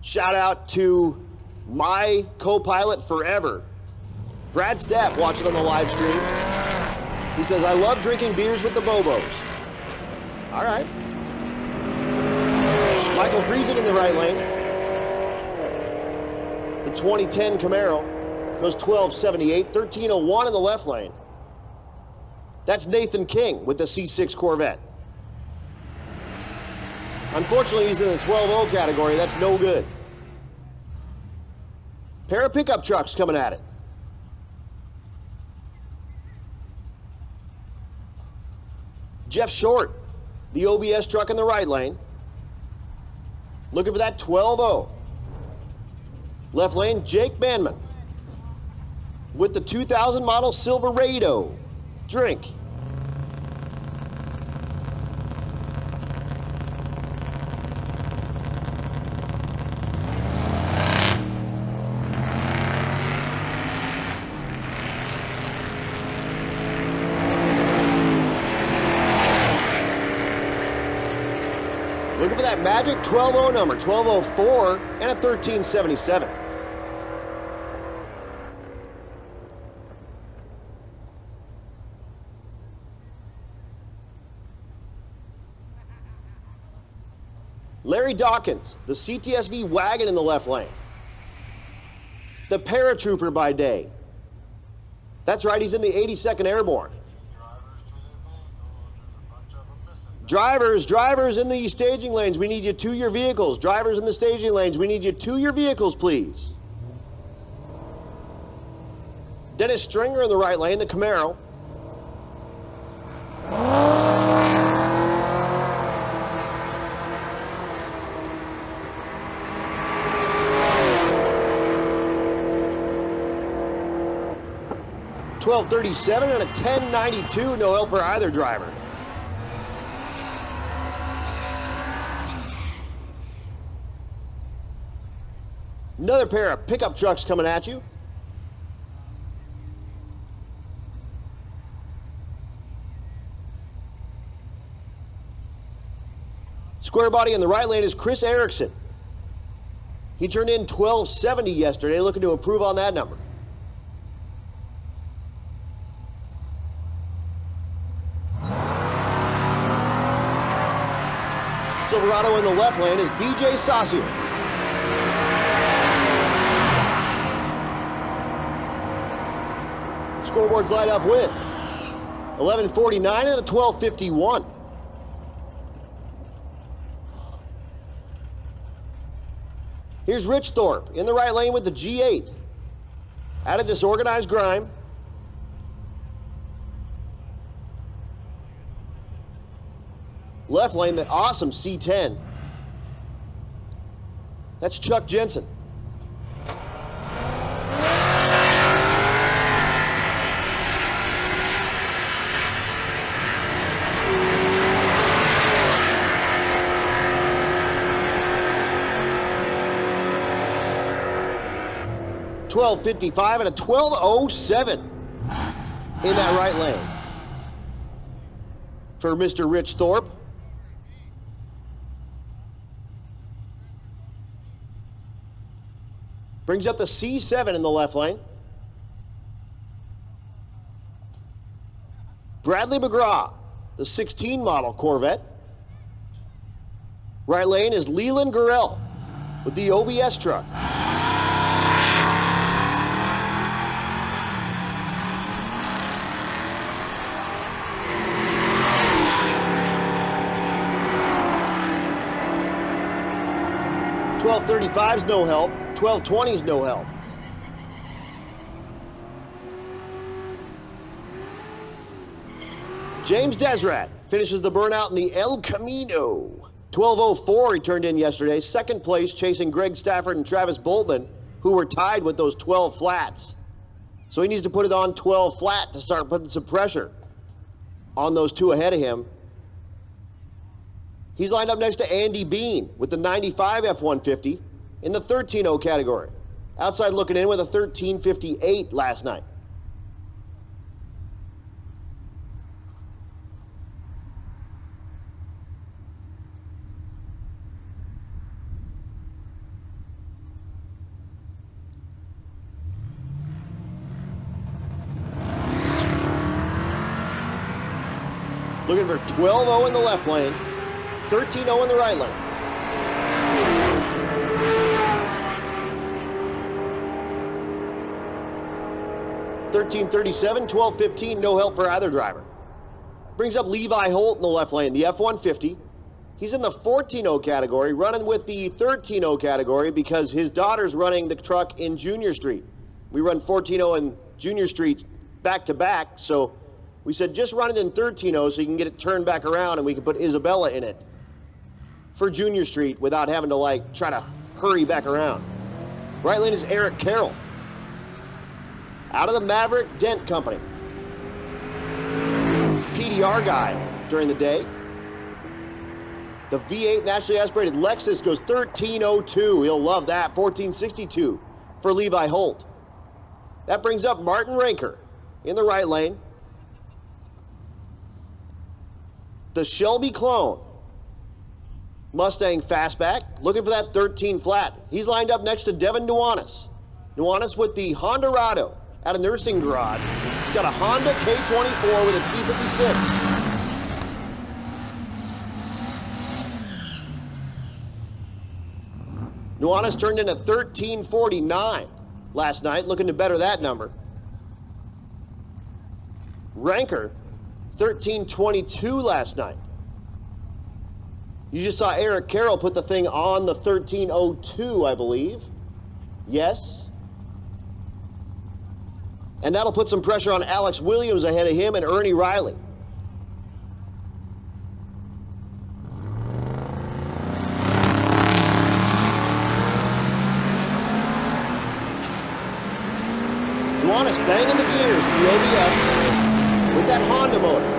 Shout out to my co-pilot forever, Brad Stapp, watching on the live stream. He says, I love drinking beers with the Bobos. All right. Michael Friesen in the right lane. The 2010 Camaro goes 1278, 1301 in the left lane. That's Nathan King with the C6 Corvette. Unfortunately, he's in the 12.0 category. That's no good. Pair of pickup trucks coming at it. Jeff Short, the OBS truck in the right lane. Looking for that 12.0. Left lane, Jake Banman with the 2000 model Silverado. Drink. that magic 12-0 number, 12-04 and a 13-77. Larry Dawkins, the CTSV wagon in the left lane. The paratrooper by day. That's right, he's in the 82nd Airborne. Drivers in the staging lanes, we need you to your vehicles. Drivers in the staging lanes, we need you to your vehicles, please. Dennis Stringer in the right lane, the Camaro. $12.37 and a 10.92, no help for either driver. Another pair of pickup trucks coming at you. Square body in the right lane is Chris Erickson. He turned in 12.70 yesterday, looking to improve on that number. Silverado in the left lane is BJ Saucier. Scoreboards light up with 11.49 and a 12.51. Here's Rich Thorpe in the right lane with the G8. Out of disorganized grime. Left lane, the awesome C10. That's Chuck Jensen. $12.55 and a 12.07 in that right lane for Mr. Rich Thorpe. Brings up the C7 in the left lane. Bradley McGraw, the 16 model Corvette. Right lane is Leland Gurrell with the OBS truck. $12.35's no help. 12.20's no help. James Desrat finishes the burnout in the El Camino. 12.04 he turned in yesterday. Second place chasing Greg Stafford and Travis Boltman, who were tied with those 12 flats. So he needs to put it on 12 flat to start putting some pressure on those two ahead of him. He's lined up next to Andy Bean with the 95 F-150 in the 13.0 category. Outside looking in with a 13.58 last night. Looking for 12.0 in the left lane, 13.0 in the right lane. $13.37, 12.15, no help for either driver. Brings up Levi Holt in the left lane, the F-150. He's in the 14.0 category, running with the 13.0 category because his daughter's running the truck in Junior Street. We run 14.0 and Junior Streets back to back, so we said just run it in 13.0 so you can get it turned back around and we can put Isabella in it for Junior Street without having to like try to hurry back around. Right lane is Eric Carroll out of the Maverick Dent Company. PDR guy during the day. The V8 naturally aspirated Lexus goes 13.02. He'll love that. 14.62 for Levi Holt. That brings up Martin Ranker in the right lane. The Shelby clone Mustang fastback, looking for that 13 flat. He's lined up next to Devin Nuanez. Nuanez with the Honda at a nursing garage. He's got a Honda K24 with a T56. Nuanez turned in a 13:49 last night, looking to better that number. Ranker, 13:22 last night. You just saw Eric Carroll put the thing on the 13:02, I believe. Yes. And that'll put some pressure on Alex Williams ahead of him and Ernie Riley. Nuanez banging the gears in the OBS with that Honda motor.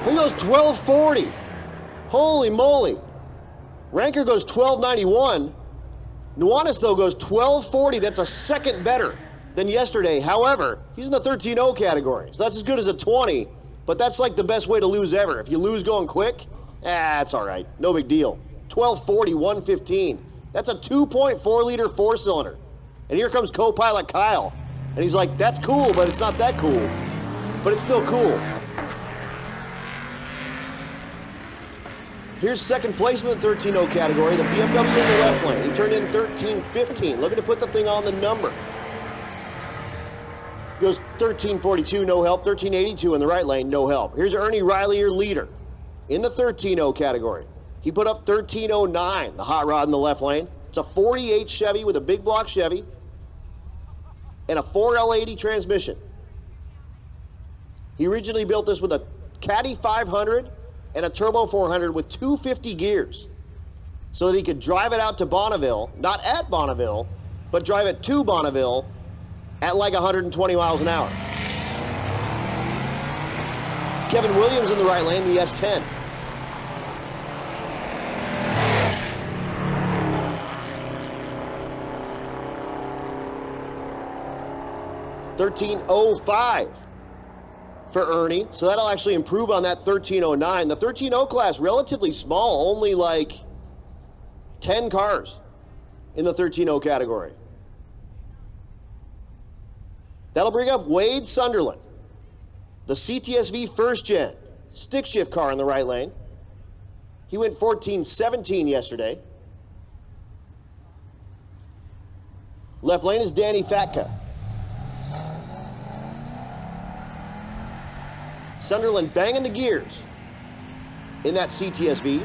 He goes 1240. Holy moly. Ranker goes 1291. Nuanez, though, goes 1240. That's a second better than yesterday. However, he's in the 13-0 category. So that's as good as a 20, but that's like the best way to lose ever. If you lose going quick, that's all right. No big deal. 1240, 115. That's a 2.4-liter four-cylinder. And here comes co-pilot Kyle. And he's like, that's cool, but it's not that cool. But it's still cool. Here's second place in the 13-0 category, the BMW in the left lane. He turned in 13:15, looking to put the thing on the number. Goes 13:42, no help. 13:82 in the right lane, no help. Here's Ernie Riley, your leader, in the 13-0 category. He put up 13:09, the hot rod in the left lane. It's a 48 Chevy with a big block Chevy and a 4L80 transmission. He originally built this with a Caddy 500 and a Turbo 400 with 250 gears so that he could drive it out to Bonneville, not at Bonneville, but drive it to Bonneville at like 120 miles an hour. Kevin Williams in the right lane, the S10. $13.05 for Ernie, so that'll actually improve on that 13:09. The 13-0 class, relatively small, only like 10 cars in the 13-0 category. That'll bring up Wade Sunderland, the CTSV first gen, stick shift car in the right lane. He went 14:17 yesterday. Left lane is Danny Fatka. Sunderland banging the gears in that CTSV.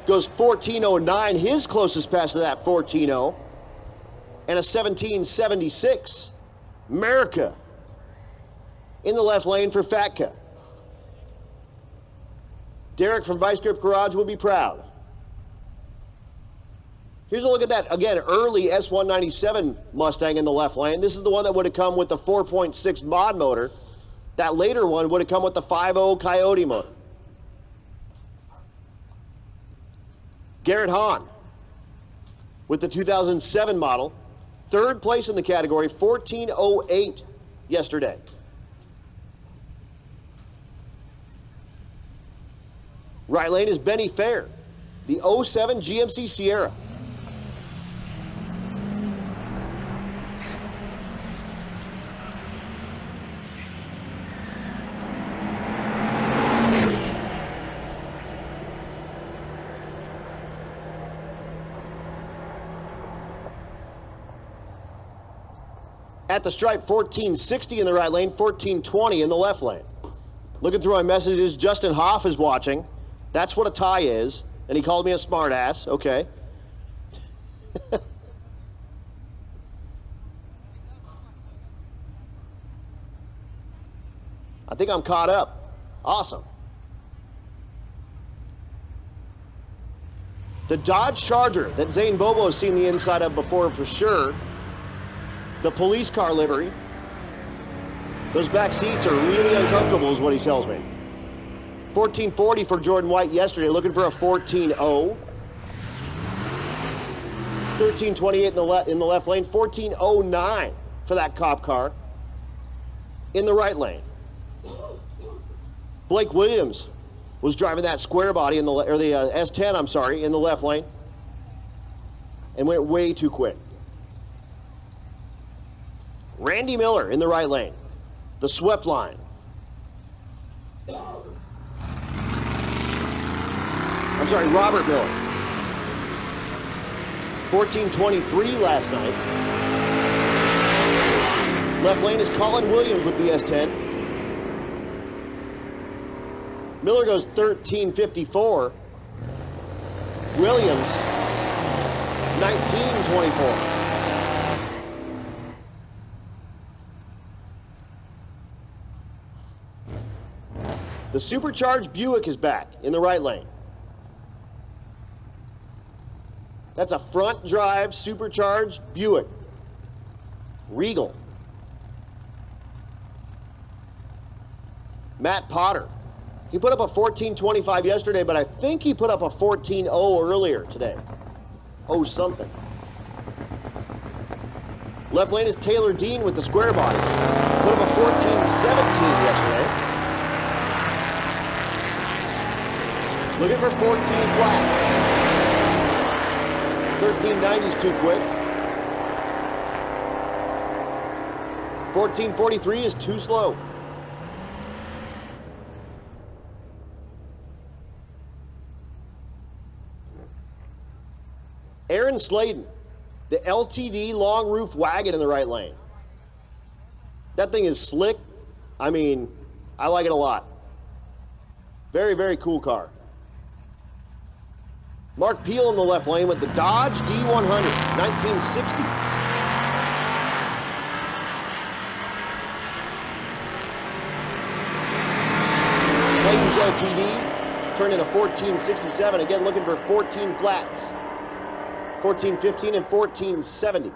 Goes 14:09, his closest pass to that 14:0, and a 17:76. America in the left lane for Fatka. Derek from Vice Grip Garage will be proud. Here's a look at that, again, early S197 Mustang in the left lane. This is the one that would have come with the 4.6 mod motor. That later one would have come with the 5.0 Coyote motor. Garrett Hahn with the 2007 model. Third place in the category, 14:08 yesterday. Right lane is Benny Fair, the 07 GMC Sierra. At the stripe, 14:60 in the right lane, 14:20 in the left lane. Looking through my messages, Justin Hoff is watching. That's what a tie is, and he called me a smart ass. Okay. I think I'm caught up. Awesome. The Dodge Charger that Zane Bobo has seen the inside of before for sure. The police car livery. Those back seats are really uncomfortable is what he tells me. 14:40 for Jordan White yesterday, looking for a 14:0. 13:28 in the left lane, 14:09 for that cop car in the right lane. Blake Williams was driving that square body in the S10, I'm sorry, in the left lane, and went way too quick. Randy Miller in the right lane, the swept line. I'm sorry, Robert Miller. 14:23 last night. Left lane is Colin Williams with the S10. Miller goes 13:54. Williams 19:24. The supercharged Buick is back in the right lane. That's a front drive supercharged Buick. Regal. Matt Potter. He put up a 14:25 yesterday, but I think he put up a 14:0 earlier today. Oh, something. Left lane is Taylor Dean with the square body. Put up a 14:17 yesterday. Looking for 14 flats. 1390 is too quick. 1443 is too slow. Aaron Slayton, the LTD long roof wagon in the right lane. That thing is slick. I mean, I like it a lot. Very, very cool car. Mark Peel in the left lane with the Dodge D100, 1960. Slayton's LTD turned into 1467. Again, looking for 14 flats. 1415 and 1470.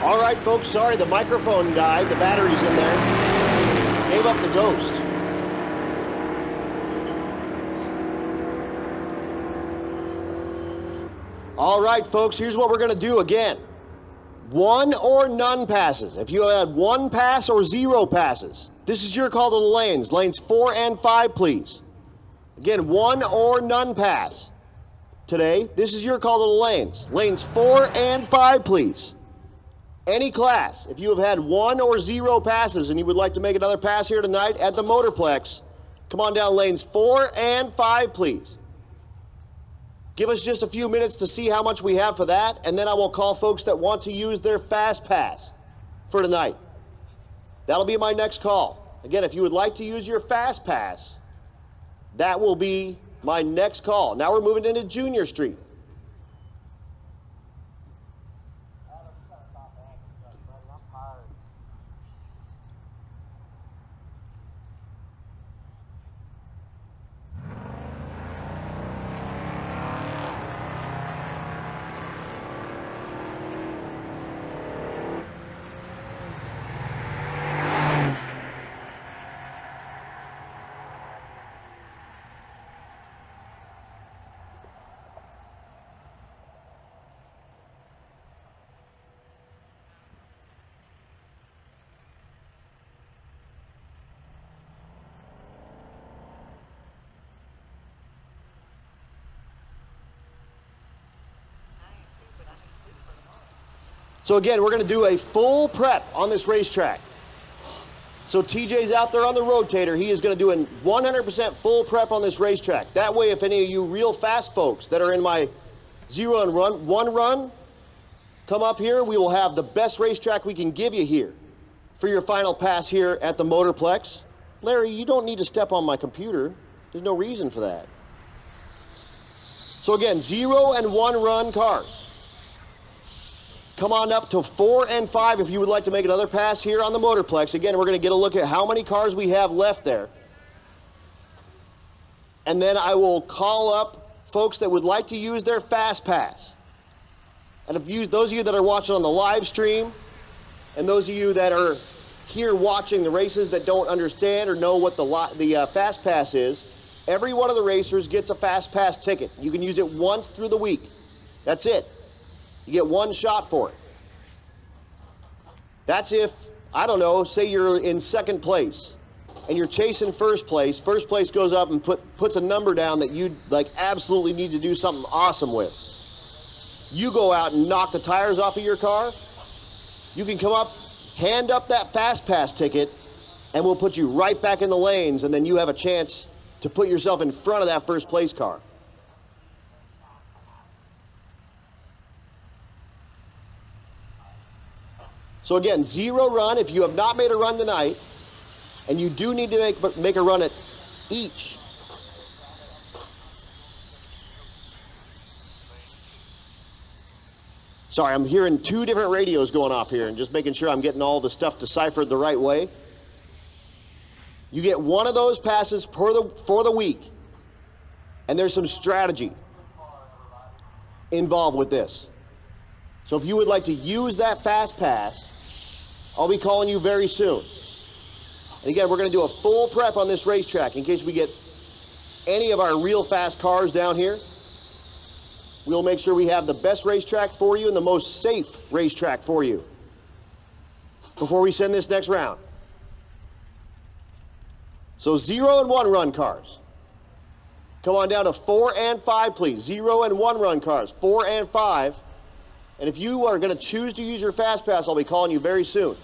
All right, folks, sorry, the microphone died. The battery's in there. Gave up the ghost. All right, folks, here's what we're going to do again. 1 or none passes. If you had 1 pass or 0 passes, this is your call to the lanes. Lanes 4 and 5, please. Again, 1 or none pass. Today, this is your call to the lanes. Lanes 4 and 5, please. Any class, if you have had 1 or 0 passes and you would like to make another pass here tonight at the Motorplex, come on down lanes 4 and 5, please. Give us just a few minutes to see how much we have for that, and then I will call folks that want to use their fast pass for tonight. That'll be my next call. Again, if you would like to use your fast pass, that will be my next call. Now we're moving into Junior Street. So again, we're gonna do a full prep on this racetrack. So TJ's out there on the rotator. He is gonna do a 100% full prep on this racetrack. That way, if any of you real fast folks that are in my 0 and 1 run come up here, we will have the best racetrack we can give you here for your final pass here at the Motorplex. Larry, you don't need to step on my computer. There's no reason for that. So again, 0 and 1 run cars. Come on up to 4 and 5 if you would like to make another pass here on the Motorplex. Again, we're going to get a look at how many cars we have left there. And then I will call up folks that would like to use their fast pass. And if those of you that are watching on the live stream, and those of you that are here watching the races that don't understand or know what the fast pass is, every one of the racers gets a fast pass ticket. You can use it once through the week. That's it. You get one shot for it. That's if, I don't know, say you're in second place and you're chasing first place. First place goes up and puts a number down that you like absolutely need to do something awesome with. You go out and knock the tires off of your car. You can come up, hand up that fast pass ticket, and we'll put you right back in the lanes, and then you have a chance to put yourself in front of that first place car. So again, 0 run. If you have not made a run tonight, and you do need to make a run at each. Sorry, I'm hearing 2 different radios going off here and just making sure I'm getting all the stuff deciphered the right way. You get one of those passes for the week, and there's some strategy involved with this. So if you would like to use that fast pass, I'll be calling you very soon. And again, we're going to do a full prep on this racetrack in case we get any of our real fast cars down here. We'll make sure we have the best racetrack for you and the most safe racetrack for you before we send this next round. So 0 and 1 run cars. Come on down to 4 and 5, please. 0 and 1 run cars, 4 and 5. And if you are going to choose to use your fast pass, I'll be calling you very soon.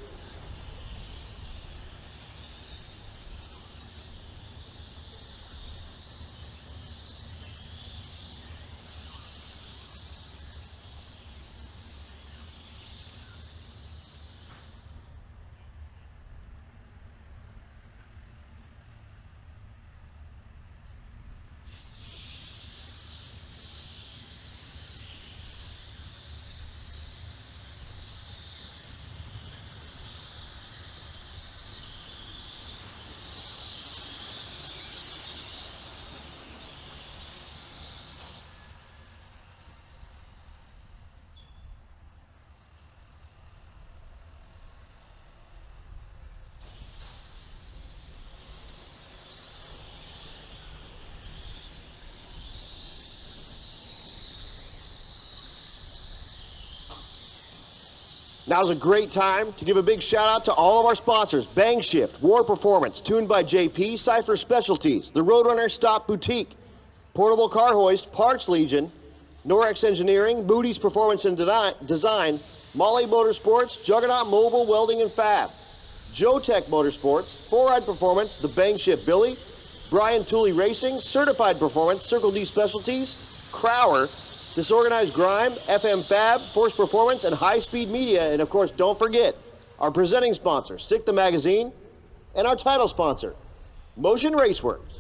Now's a great time to give a big shout out to all of our sponsors: BANGshift, War Performance, Tuned by JP, Cypher Specialties, the Roadrunner Stop Boutique, Portable Car Hoist, Parts Legion, Norex Engineering, Moody's Performance and Design, Molly Motorsports, Juggernaut Mobile Welding and Fab, Joe-Tech Motorsports, 4Ride Performance, the BANGshift Billy, Brian Tooley Racing, Certified Performance, Circle D Specialties, Crower, Disorganized Grime, FM Fab, Force Performance, and High Speed Media. And of course, don't forget our presenting sponsor, Stick the Magazine, and our title sponsor, Motion Raceworks.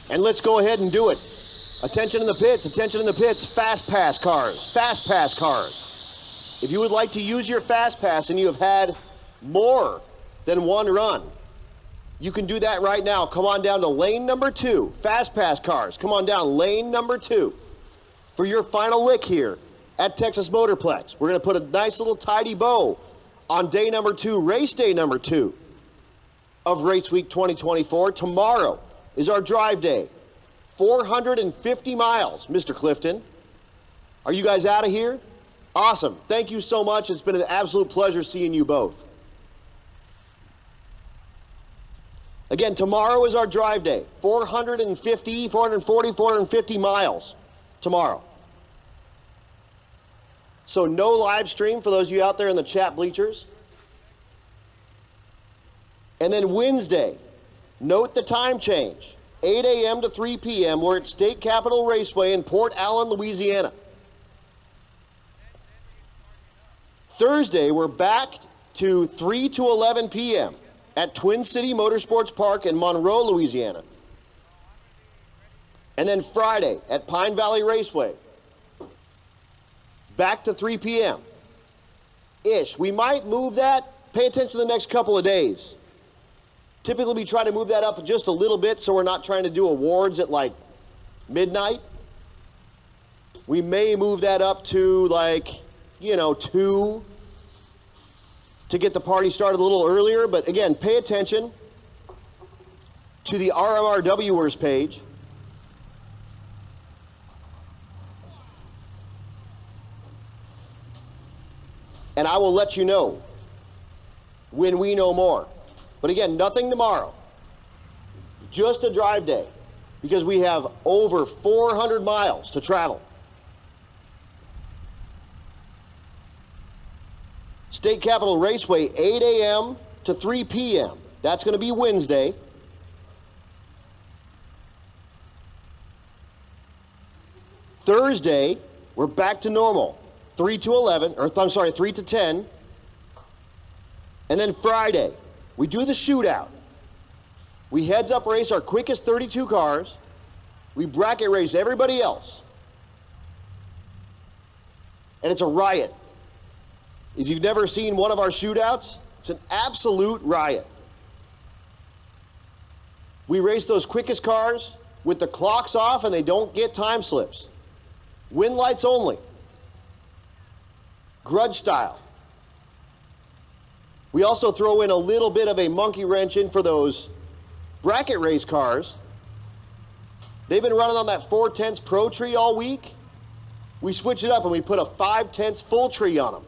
And let's go ahead and do it. Attention in the pits, attention in the pits. Fast pass cars, fast pass cars. If you would like to use your fast pass and you have had more than 1 run, you can do that right now. Come on down to lane number 2, fast pass cars. Come on down lane number 2 for your final lick here at Texas Motorplex. We're going to put a nice little tidy bow on day number 2, race day number 2 of Race Week 2024. Tomorrow is our drive day. 450 miles, Mr. Clifton. Are you guys out of here? Awesome. Thank you so much. It's been an absolute pleasure seeing you both. Again, tomorrow is our drive day. 450 miles tomorrow. So no live stream for those of you out there in the chat bleachers. And then Wednesday, note the time change. 8 a.m. to 3 p.m. We're at State Capitol Raceway in Port Allen, Louisiana. Thursday, we're back to 3 to 11 p.m. at Twin City Motorsports Park in Monroe, Louisiana. And then Friday at Pine Valley Raceway, back to 3 p.m.-ish. We might move that. Pay attention to the next couple of days. Typically, we try to move that up just a little bit so we're not trying to do awards at like midnight. We may move that up to like, 2 to get the party started a little earlier. But again, pay attention to the RMRWers page. And I will let you know when we know more. But again, nothing tomorrow. Just a drive day, because we have over 400 miles to travel. State Capitol Raceway, 8 a.m. to 3 p.m. That's going to be Wednesday. Thursday, we're back to normal. 3 to 10. And then Friday, we do the shootout. We heads up race our quickest 32 cars. We bracket race everybody else. And it's a riot. If you've never seen one of our shootouts, it's an absolute riot. We race those quickest cars with the clocks off and they don't get time slips. Win lights only. Grudge style. We also throw in a little bit of a monkey wrench in for those bracket race cars. They've been running on that 4/10 Pro tree all week. We switch it up and we put a 5/10 full tree on them.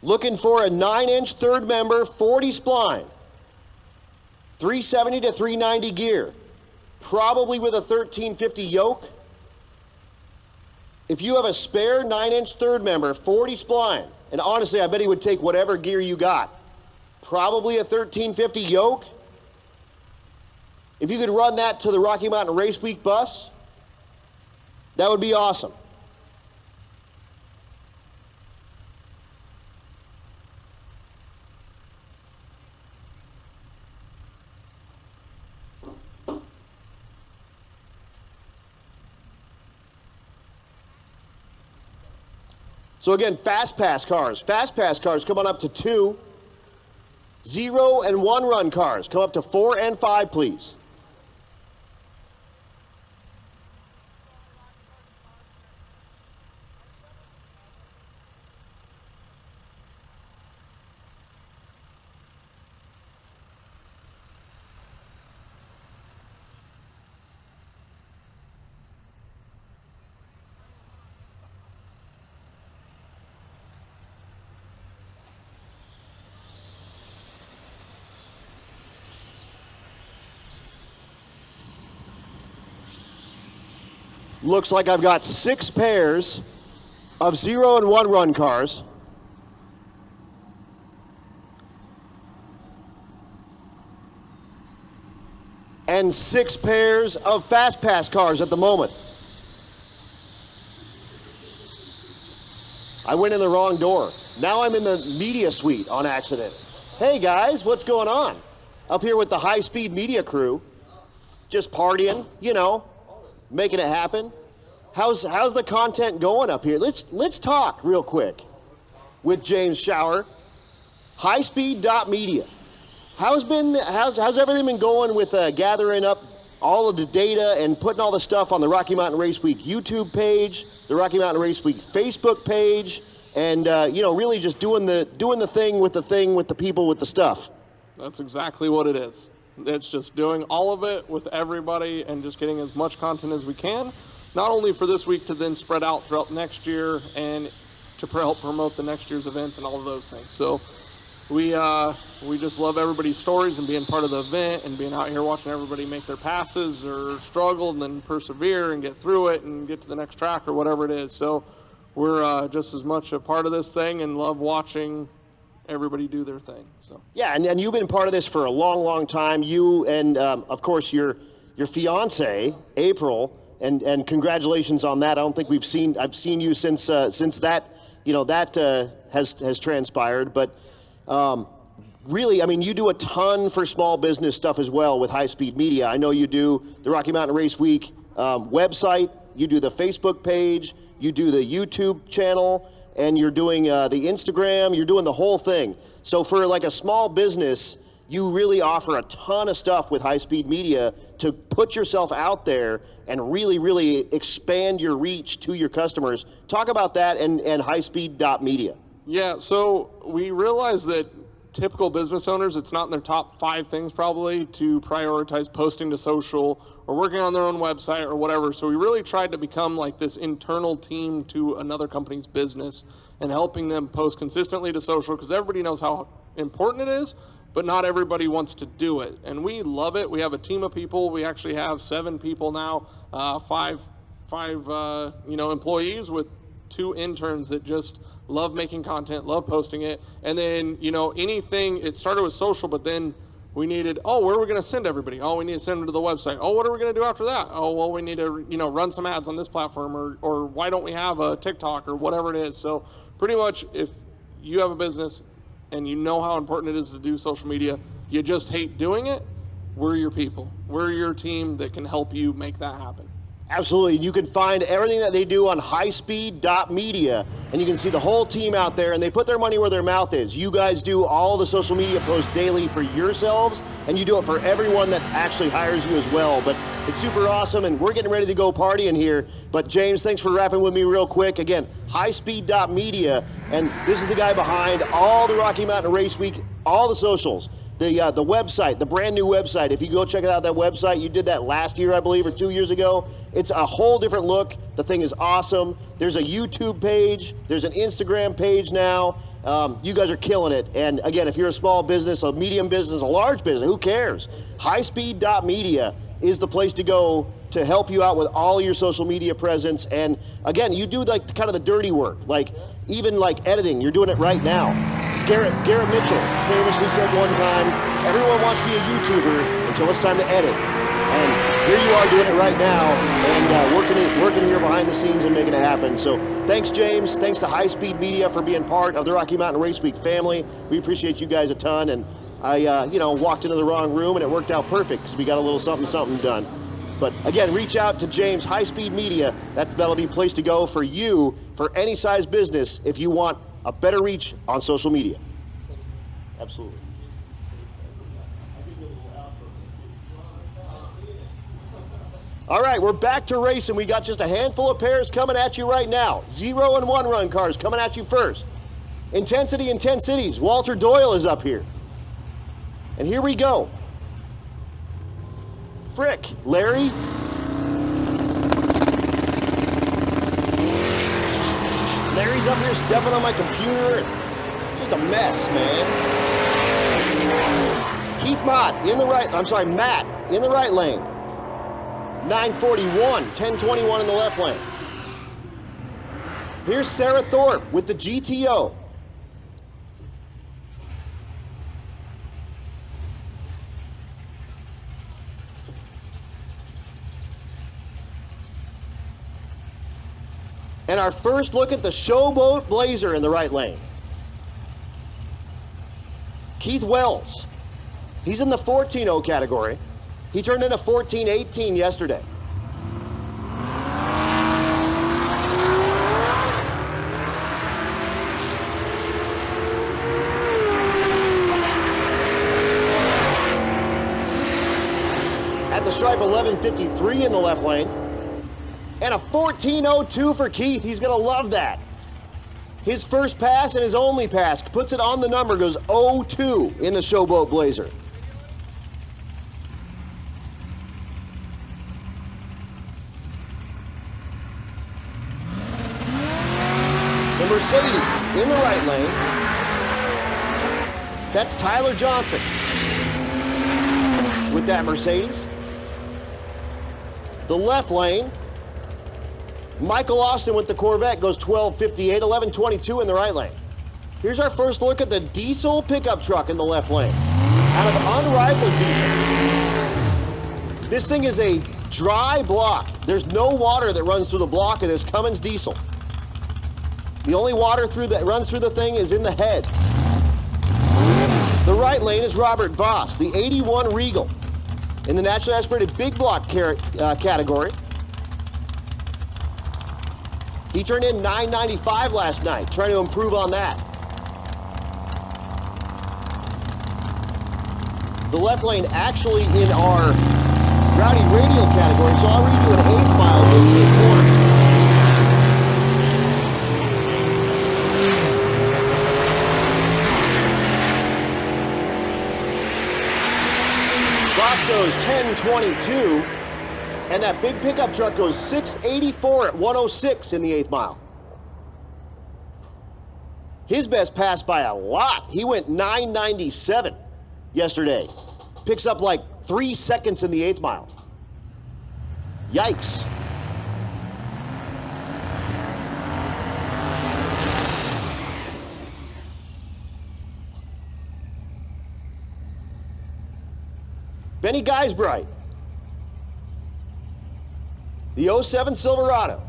Looking for a 9-inch third member, 40 spline, 370 to 390 gear, probably with a 1350 yoke. If you have a spare 9-inch third member, 40 spline, and honestly, I bet he would take whatever gear you got, probably a 1350 yoke. If you could run that to the Rocky Mountain Race Week bus, that would be awesome. So again, fast pass cars. Fast pass cars come on up to 2. 0 and 1 run cars come up to 4 and 5, please. Looks like I've got 6 pairs of 0 and 1 run cars. And 6 pairs of fast pass cars at the moment. I went in the wrong door. Now I'm in the media suite on accident. Hey guys, what's going on? Up here with the high-speed media crew. Just partying, making it happen. How's the content going up here? Let's talk real quick with James Shower. Highspeed.media. How's everything been going with gathering up all of the data and putting all the stuff on the Rocky Mountain Race Week YouTube page, the Rocky Mountain Race Week Facebook page, and really just doing the thing with the people with the stuff? That's exactly what it is. It's just doing all of it with everybody and just getting as much content as we can, not only for this week to then spread out throughout next year and to help promote the next year's events and all of those things. So we just love everybody's stories and being part of the event and being out here watching everybody make their passes or struggle and then persevere and get through it and get to the next track or whatever it is. So we're just as much a part of this thing and love watching everybody do their thing. So yeah, and you've been part of this for a long time. You and of course your fiance April, and congratulations on that. I don't think I've seen you since that has transpired. But really, I mean, you do a ton for small business stuff as well with High Speed Media. I know you do the Rocky Mountain Race Week website. You do the Facebook page. You do the YouTube channel. And you're doing the Instagram, you're doing the whole thing. So for like a small business, you really offer a ton of stuff with High Speed Media to put yourself out there and really expand your reach to your customers. Talk about that and highspeed.media. Yeah, so we realize that typical business owners, it's not in their top 5 things probably to prioritize posting to social or working on their own website or whatever. So we really tried to become like this internal team to another company's business and helping them post consistently to social, because everybody knows how important it is, but not everybody wants to do it. And we love it. We have a team of people. We actually have 7 people now, five employees with 2 interns that just love making content, love posting it. And then, anything, it started with social, but then we needed, where are we going to send everybody? We need to send them to the website. What are we going to do after that? We need to, run some ads on this platform, or why don't we have a TikTok or whatever it is. So pretty much if you have a business and you know how important it is to do social media, you just hate doing it, we're your people. We're your team that can help you make that happen. Absolutely. You can find everything that they do on highspeed.media, and you can see the whole team out there, and they put their money where their mouth is. You guys do all the social media posts daily for yourselves, and you do it for everyone that actually hires you as well. But it's super awesome, and we're getting ready to go partying here. But James, thanks for rapping with me real quick. Again, highspeed.media, and this is the guy behind all the Rocky Mountain Race Week, all the socials. The website, the brand new website. If you go check out that website, you did that last year, I believe, or 2 years ago. It's a whole different look. The thing is awesome. There's a YouTube page. There's an Instagram page now. You guys are killing it. And again, if you're a small business, a medium business, a large business, who cares? Highspeed.media is the place to go to help you out with all your social media presence. And again, you do like kind of the dirty work, like even like editing. You're doing it right now. Garrett Mitchell famously said one time, everyone wants to be a YouTuber until it's time to edit. And here you are doing it right now and working here behind the scenes and making it happen. So thanks, James. Thanks to High Speed Media for being part of the Rocky Mountain Race Week family. We appreciate you guys a ton. And I walked into the wrong room and it worked out perfect because we got a little something done. But again, reach out to James, High Speed Media. That'll be a place to go for you, for any size business, if you want a better reach on social media. Absolutely. All right, we're back to racing. We got just a handful of pairs coming at you right now. 0 and 1 run cars coming at you first. Intensity in 10 cities. Walter Doyle is up here. And here we go. Frick, Larry. Larry's up here stepping on my computer. Just a mess, man. Matt in the right lane. 941, 1021 in the left lane. Here's Sarah Thorpe with the GTO. And our first look at the Showboat Blazer in the right lane. Keith Wells. He's in the 14-0 category. He turned in a 14-18 yesterday. the stripe, 11:53 in the left lane. And a 14:02 for Keith. He's going to love that. His first pass and his only pass. Puts it on the number, goes 0-2 in the Showboat Blazer. The Mercedes in the right lane. That's Tyler Johnson with that Mercedes. The left lane, Michael Austin with the Corvette goes 12:58, 11:22 in the right lane. Here's our first look at the diesel pickup truck in the left lane. Out of unrivaled diesel. This thing is a dry block. There's no water that runs through the block of this Cummins diesel. The only water that runs through the thing is in the heads. The right lane is Robert Voss, the 81 Regal, in the naturally aspirated big block category. He turned in 995 last night, trying to improve on that. The left lane actually in our Rowdy Radial category, so I'll read you an 8th mile and you'll see a corner. Voss goes 10:22, and that big pickup truck goes 6:84 at 106 in the 8th mile. His best pass by a lot. He went 997 yesterday. Picks up like 3 seconds in the 8th mile. Yikes. Benny Geisbright, the 07 Silverado.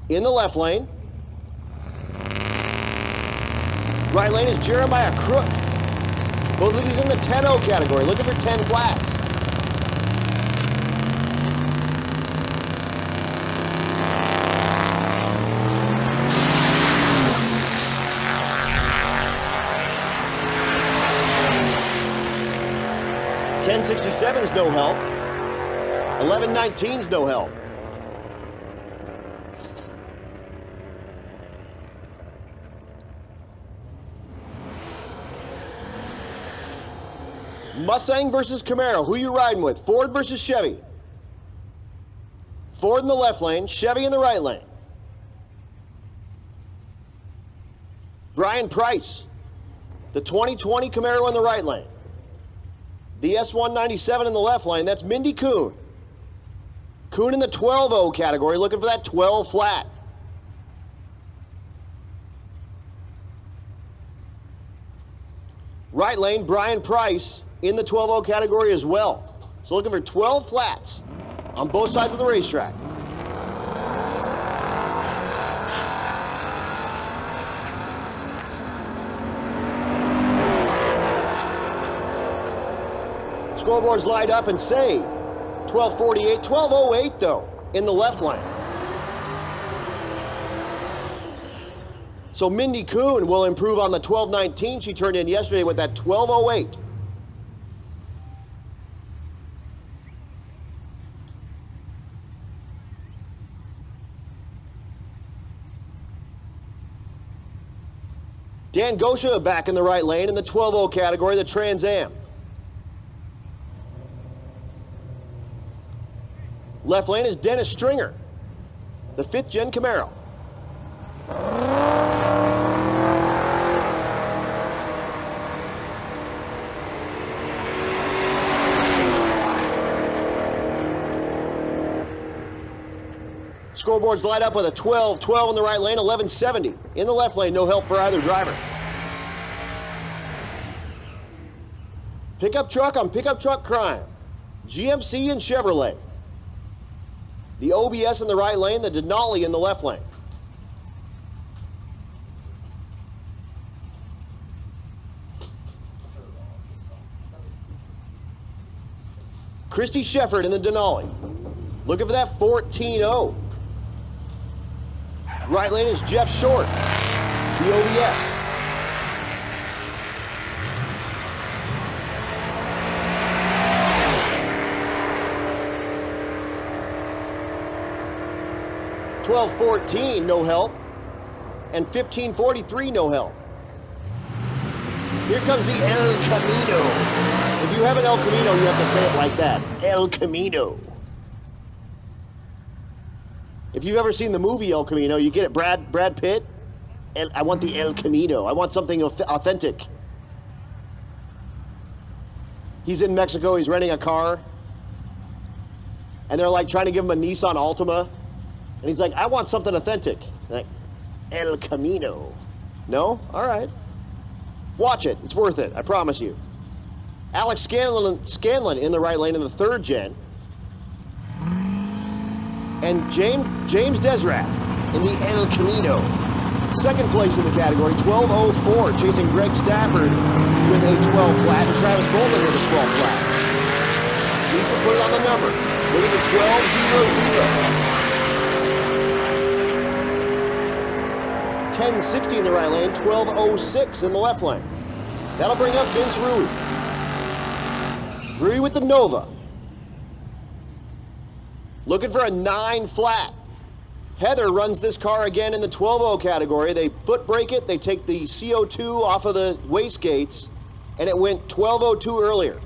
In the left lane. Right lane is Jeremiah Crook. Both of these in the 10-0 category, looking for 10 flats. $10.67's no help. $11.19's no help. Mustang versus Camaro. Who you riding with? Ford versus Chevy. Ford in the left lane, Chevy in the right lane. Brian Price, the 2020 Camaro in the right lane. The S197 in the left lane, that's Mindy Kuhn. Kuhn in the 12-0 category, looking for that 12 flat. Right lane, Brian Price in the 12-0 category as well. So looking for 12 flats on both sides of the racetrack. Scoreboards light up and say 12:48, 12:08 though, in the left lane. So Mindy Kuhn will improve on the 12:19 she turned in yesterday with that 12:08. Dan Gosha back in the right lane in the 12-0 category, the Trans Am. Left lane is Dennis Stringer, the 5th gen Camaro. Scoreboards light up with a 12-12 in the right lane, 11:70 in the left lane. No help for either driver. Pickup truck on pickup truck crime. GMC and Chevrolet. The OBS in the right lane, the Denali in the left lane. Christy Shefford in the Denali. Looking for that 14-0. Right lane is Jeff Short, the OBS. 12:14, no help. And 15:43, no help. Here comes the El Camino. If you have an El Camino, you have to say it like that. El Camino. If you've ever seen the movie El Camino, you get it. Brad Pitt. I want the El Camino. I want something authentic. He's in Mexico. He's renting a car. And they're like trying to give him a Nissan Altima. And he's like, I want something authentic. Like, El Camino. No? All right. Watch it. It's worth it. I promise you. Alex Scanlon in the right lane in the 3rd gen. And James Desrat in the El Camino. 2nd place in the category, 12:04, chasing Greg Stafford with a 12 flat, and Travis Bowman with a 12 flat. Needs to put it on the number. Look at the 12:00. 10:60 in the right lane, 12:06 in the left lane. That'll bring up Vince Rui. Rui with the Nova. Looking for a 9 flat. Heather runs this car again in the 12:0 category. They foot brake it, they take the CO2 off of the wastegates, and it went 12:02 earlier.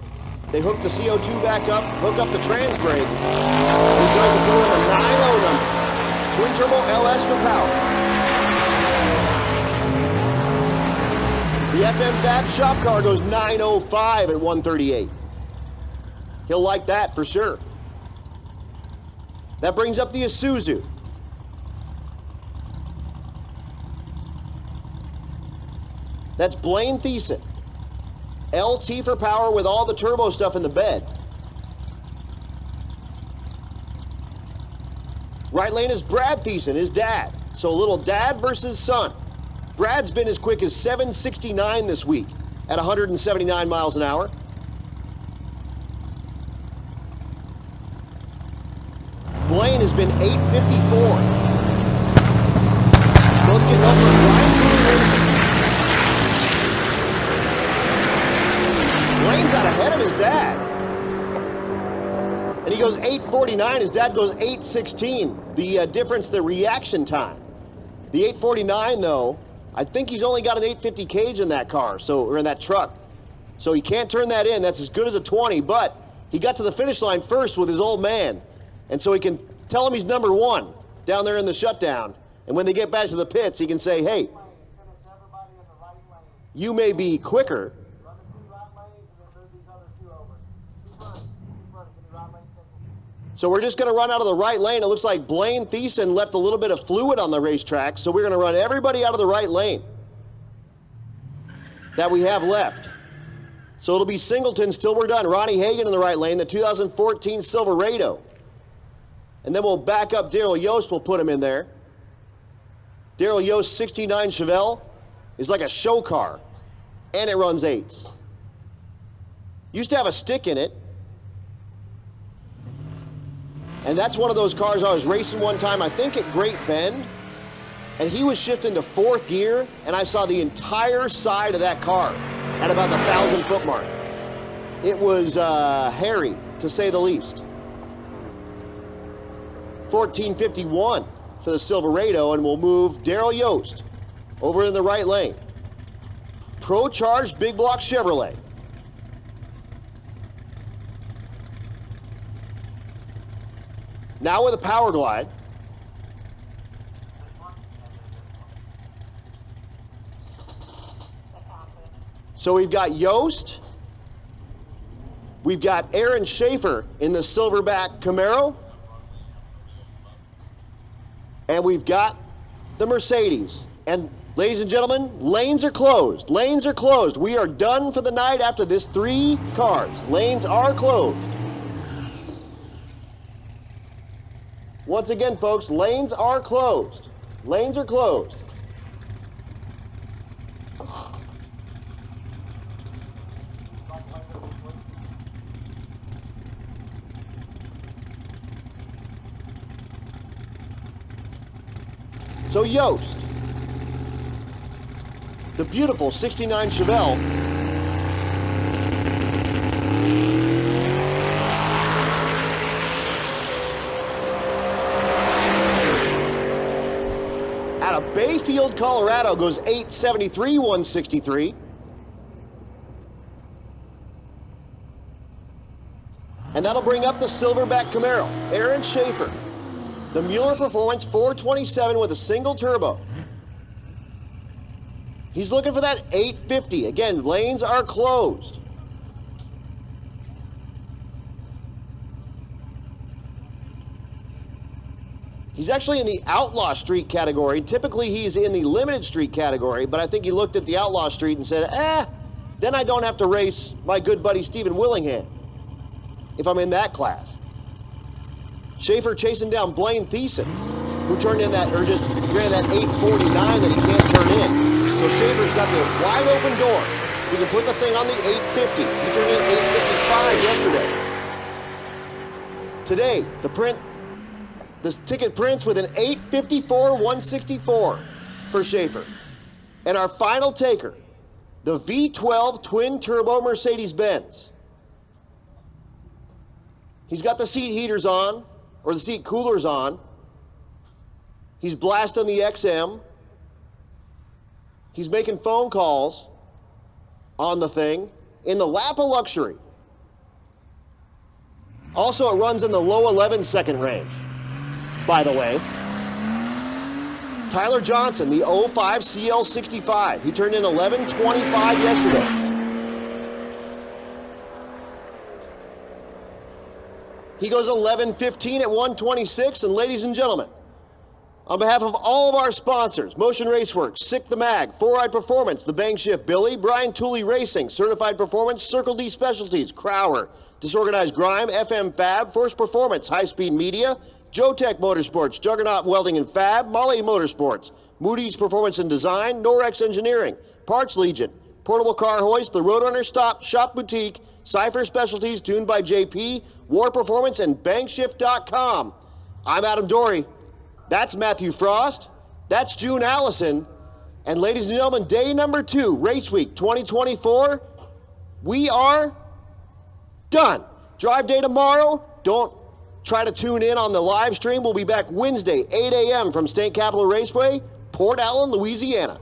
They hooked the CO2 back up, hooked up the trans brake, and tries to put in a 9.0 number. Twin turbo LS for power. The FM Fab shop car goes 9.05 at 138. He'll like that for sure. That brings up the Isuzu. That's Blaine Thiessen. LT for power with all the turbo stuff in the bed. Right lane is Brad Thiessen, his dad. So a little dad versus son. Brad's been as quick as 7:69 this week at 179 miles an hour. Blaine has been 8:54. Both get help from Ryan Tooley Racing. Blaine's out ahead of his dad. And he goes 8:49. His dad goes 8:16. The difference, the reaction time. The 8:49, though, I think he's only got an 850 cage in that car, or in that truck. So he can't turn that in. That's as good as a 20, but he got to the finish line first with his old man. And so he can tell him he's number 1 down there in the shutdown. And when they get back to the pits, he can say, hey, you may be quicker. So we're just going to run out of the right lane. It looks like Blaine Thiessen left a little bit of fluid on the racetrack, so we're going to run everybody out of the right lane that we have left. So it'll be Singletons till we're done. Ronnie Hagan in the right lane, the 2014 Silverado. And then we'll back up Daryl Yost, we'll put him in there. Daryl Yost's 69 Chevelle is like a show car, and it runs 8s. Used to have a stick in it. And that's one of those cars I was racing one time, I think at Great Bend, and he was shifting to 4th gear, and I saw the entire side of that car at about the 1,000-foot mark. It was hairy, to say the least. 14:51 for the Silverado, and we'll move Daryl Yost over in the right lane. Pro-charged big block Chevrolet. Now with a power glide. So we've got Yost. We've got Aaron Schaefer in the Silverback Camaro. And we've got the Mercedes. And ladies and gentlemen, lanes are closed. Lanes are closed. We are done for the night after this 3 cars. Lanes are closed. Once again, folks, lanes are closed. Lanes are closed. So Yost, the beautiful 69 Chevelle, Colorado goes 873-163. And that'll bring up the Silverback Camaro, Aaron Schaefer. The Mueller Performance 427 with a single turbo. He's looking for that 850. Again, lanes are closed. He's actually in the Outlaw Street category. Typically, he's in the Limited Street category, but I think he looked at the Outlaw Street and said, then I don't have to race my good buddy Stephen Willingham if I'm in that class. Schaefer chasing down Blaine Thiessen, who turned in that, or just ran that 849 that he can't turn in. So Schaefer's got the wide open door. He can put the thing on the 850. He turned in 855 yesterday. Today, the ticket prints with an 854-164 for Schaefer. And our final taker, the V12 twin turbo Mercedes-Benz. He's got the seat heaters on, or the seat coolers on. He's blasting the XM. He's making phone calls on the thing in the lap of luxury. Also, it runs in the low 11-second range, by the way. Tyler Johnson, the 05 CL65. He turned in 11:25 yesterday. He goes 11:15 at 126, and ladies and gentlemen, on behalf of all of our sponsors, Motion Raceworks, Sick the Mag, 4-Ride Performance, the BANGshift Billy, Brian Tooley Racing, Certified Performance, Circle D Specialties, Crower, Disorganized Grime, FM Fab, First Performance, High Speed Media, Joe-Tech Motorsports, Juggernaut Welding and Fab, Molly Motorsports, Moody's Performance and Design, Norex Engineering, Parts Legion, Portable Car Hoist, the Roadrunner Shop Boutique, Cypher Specialties, tuned by JP, War Performance, and BANGshift.com. I'm Adam Dory. That's Matthew Frost. That's June Allison. And ladies and gentlemen, day number 2, Race Week 2024, we are done. Drive day tomorrow. Don't try to tune in on the live stream. We'll be back Wednesday, 8 a.m. from State Capitol Raceway, Port Allen, Louisiana.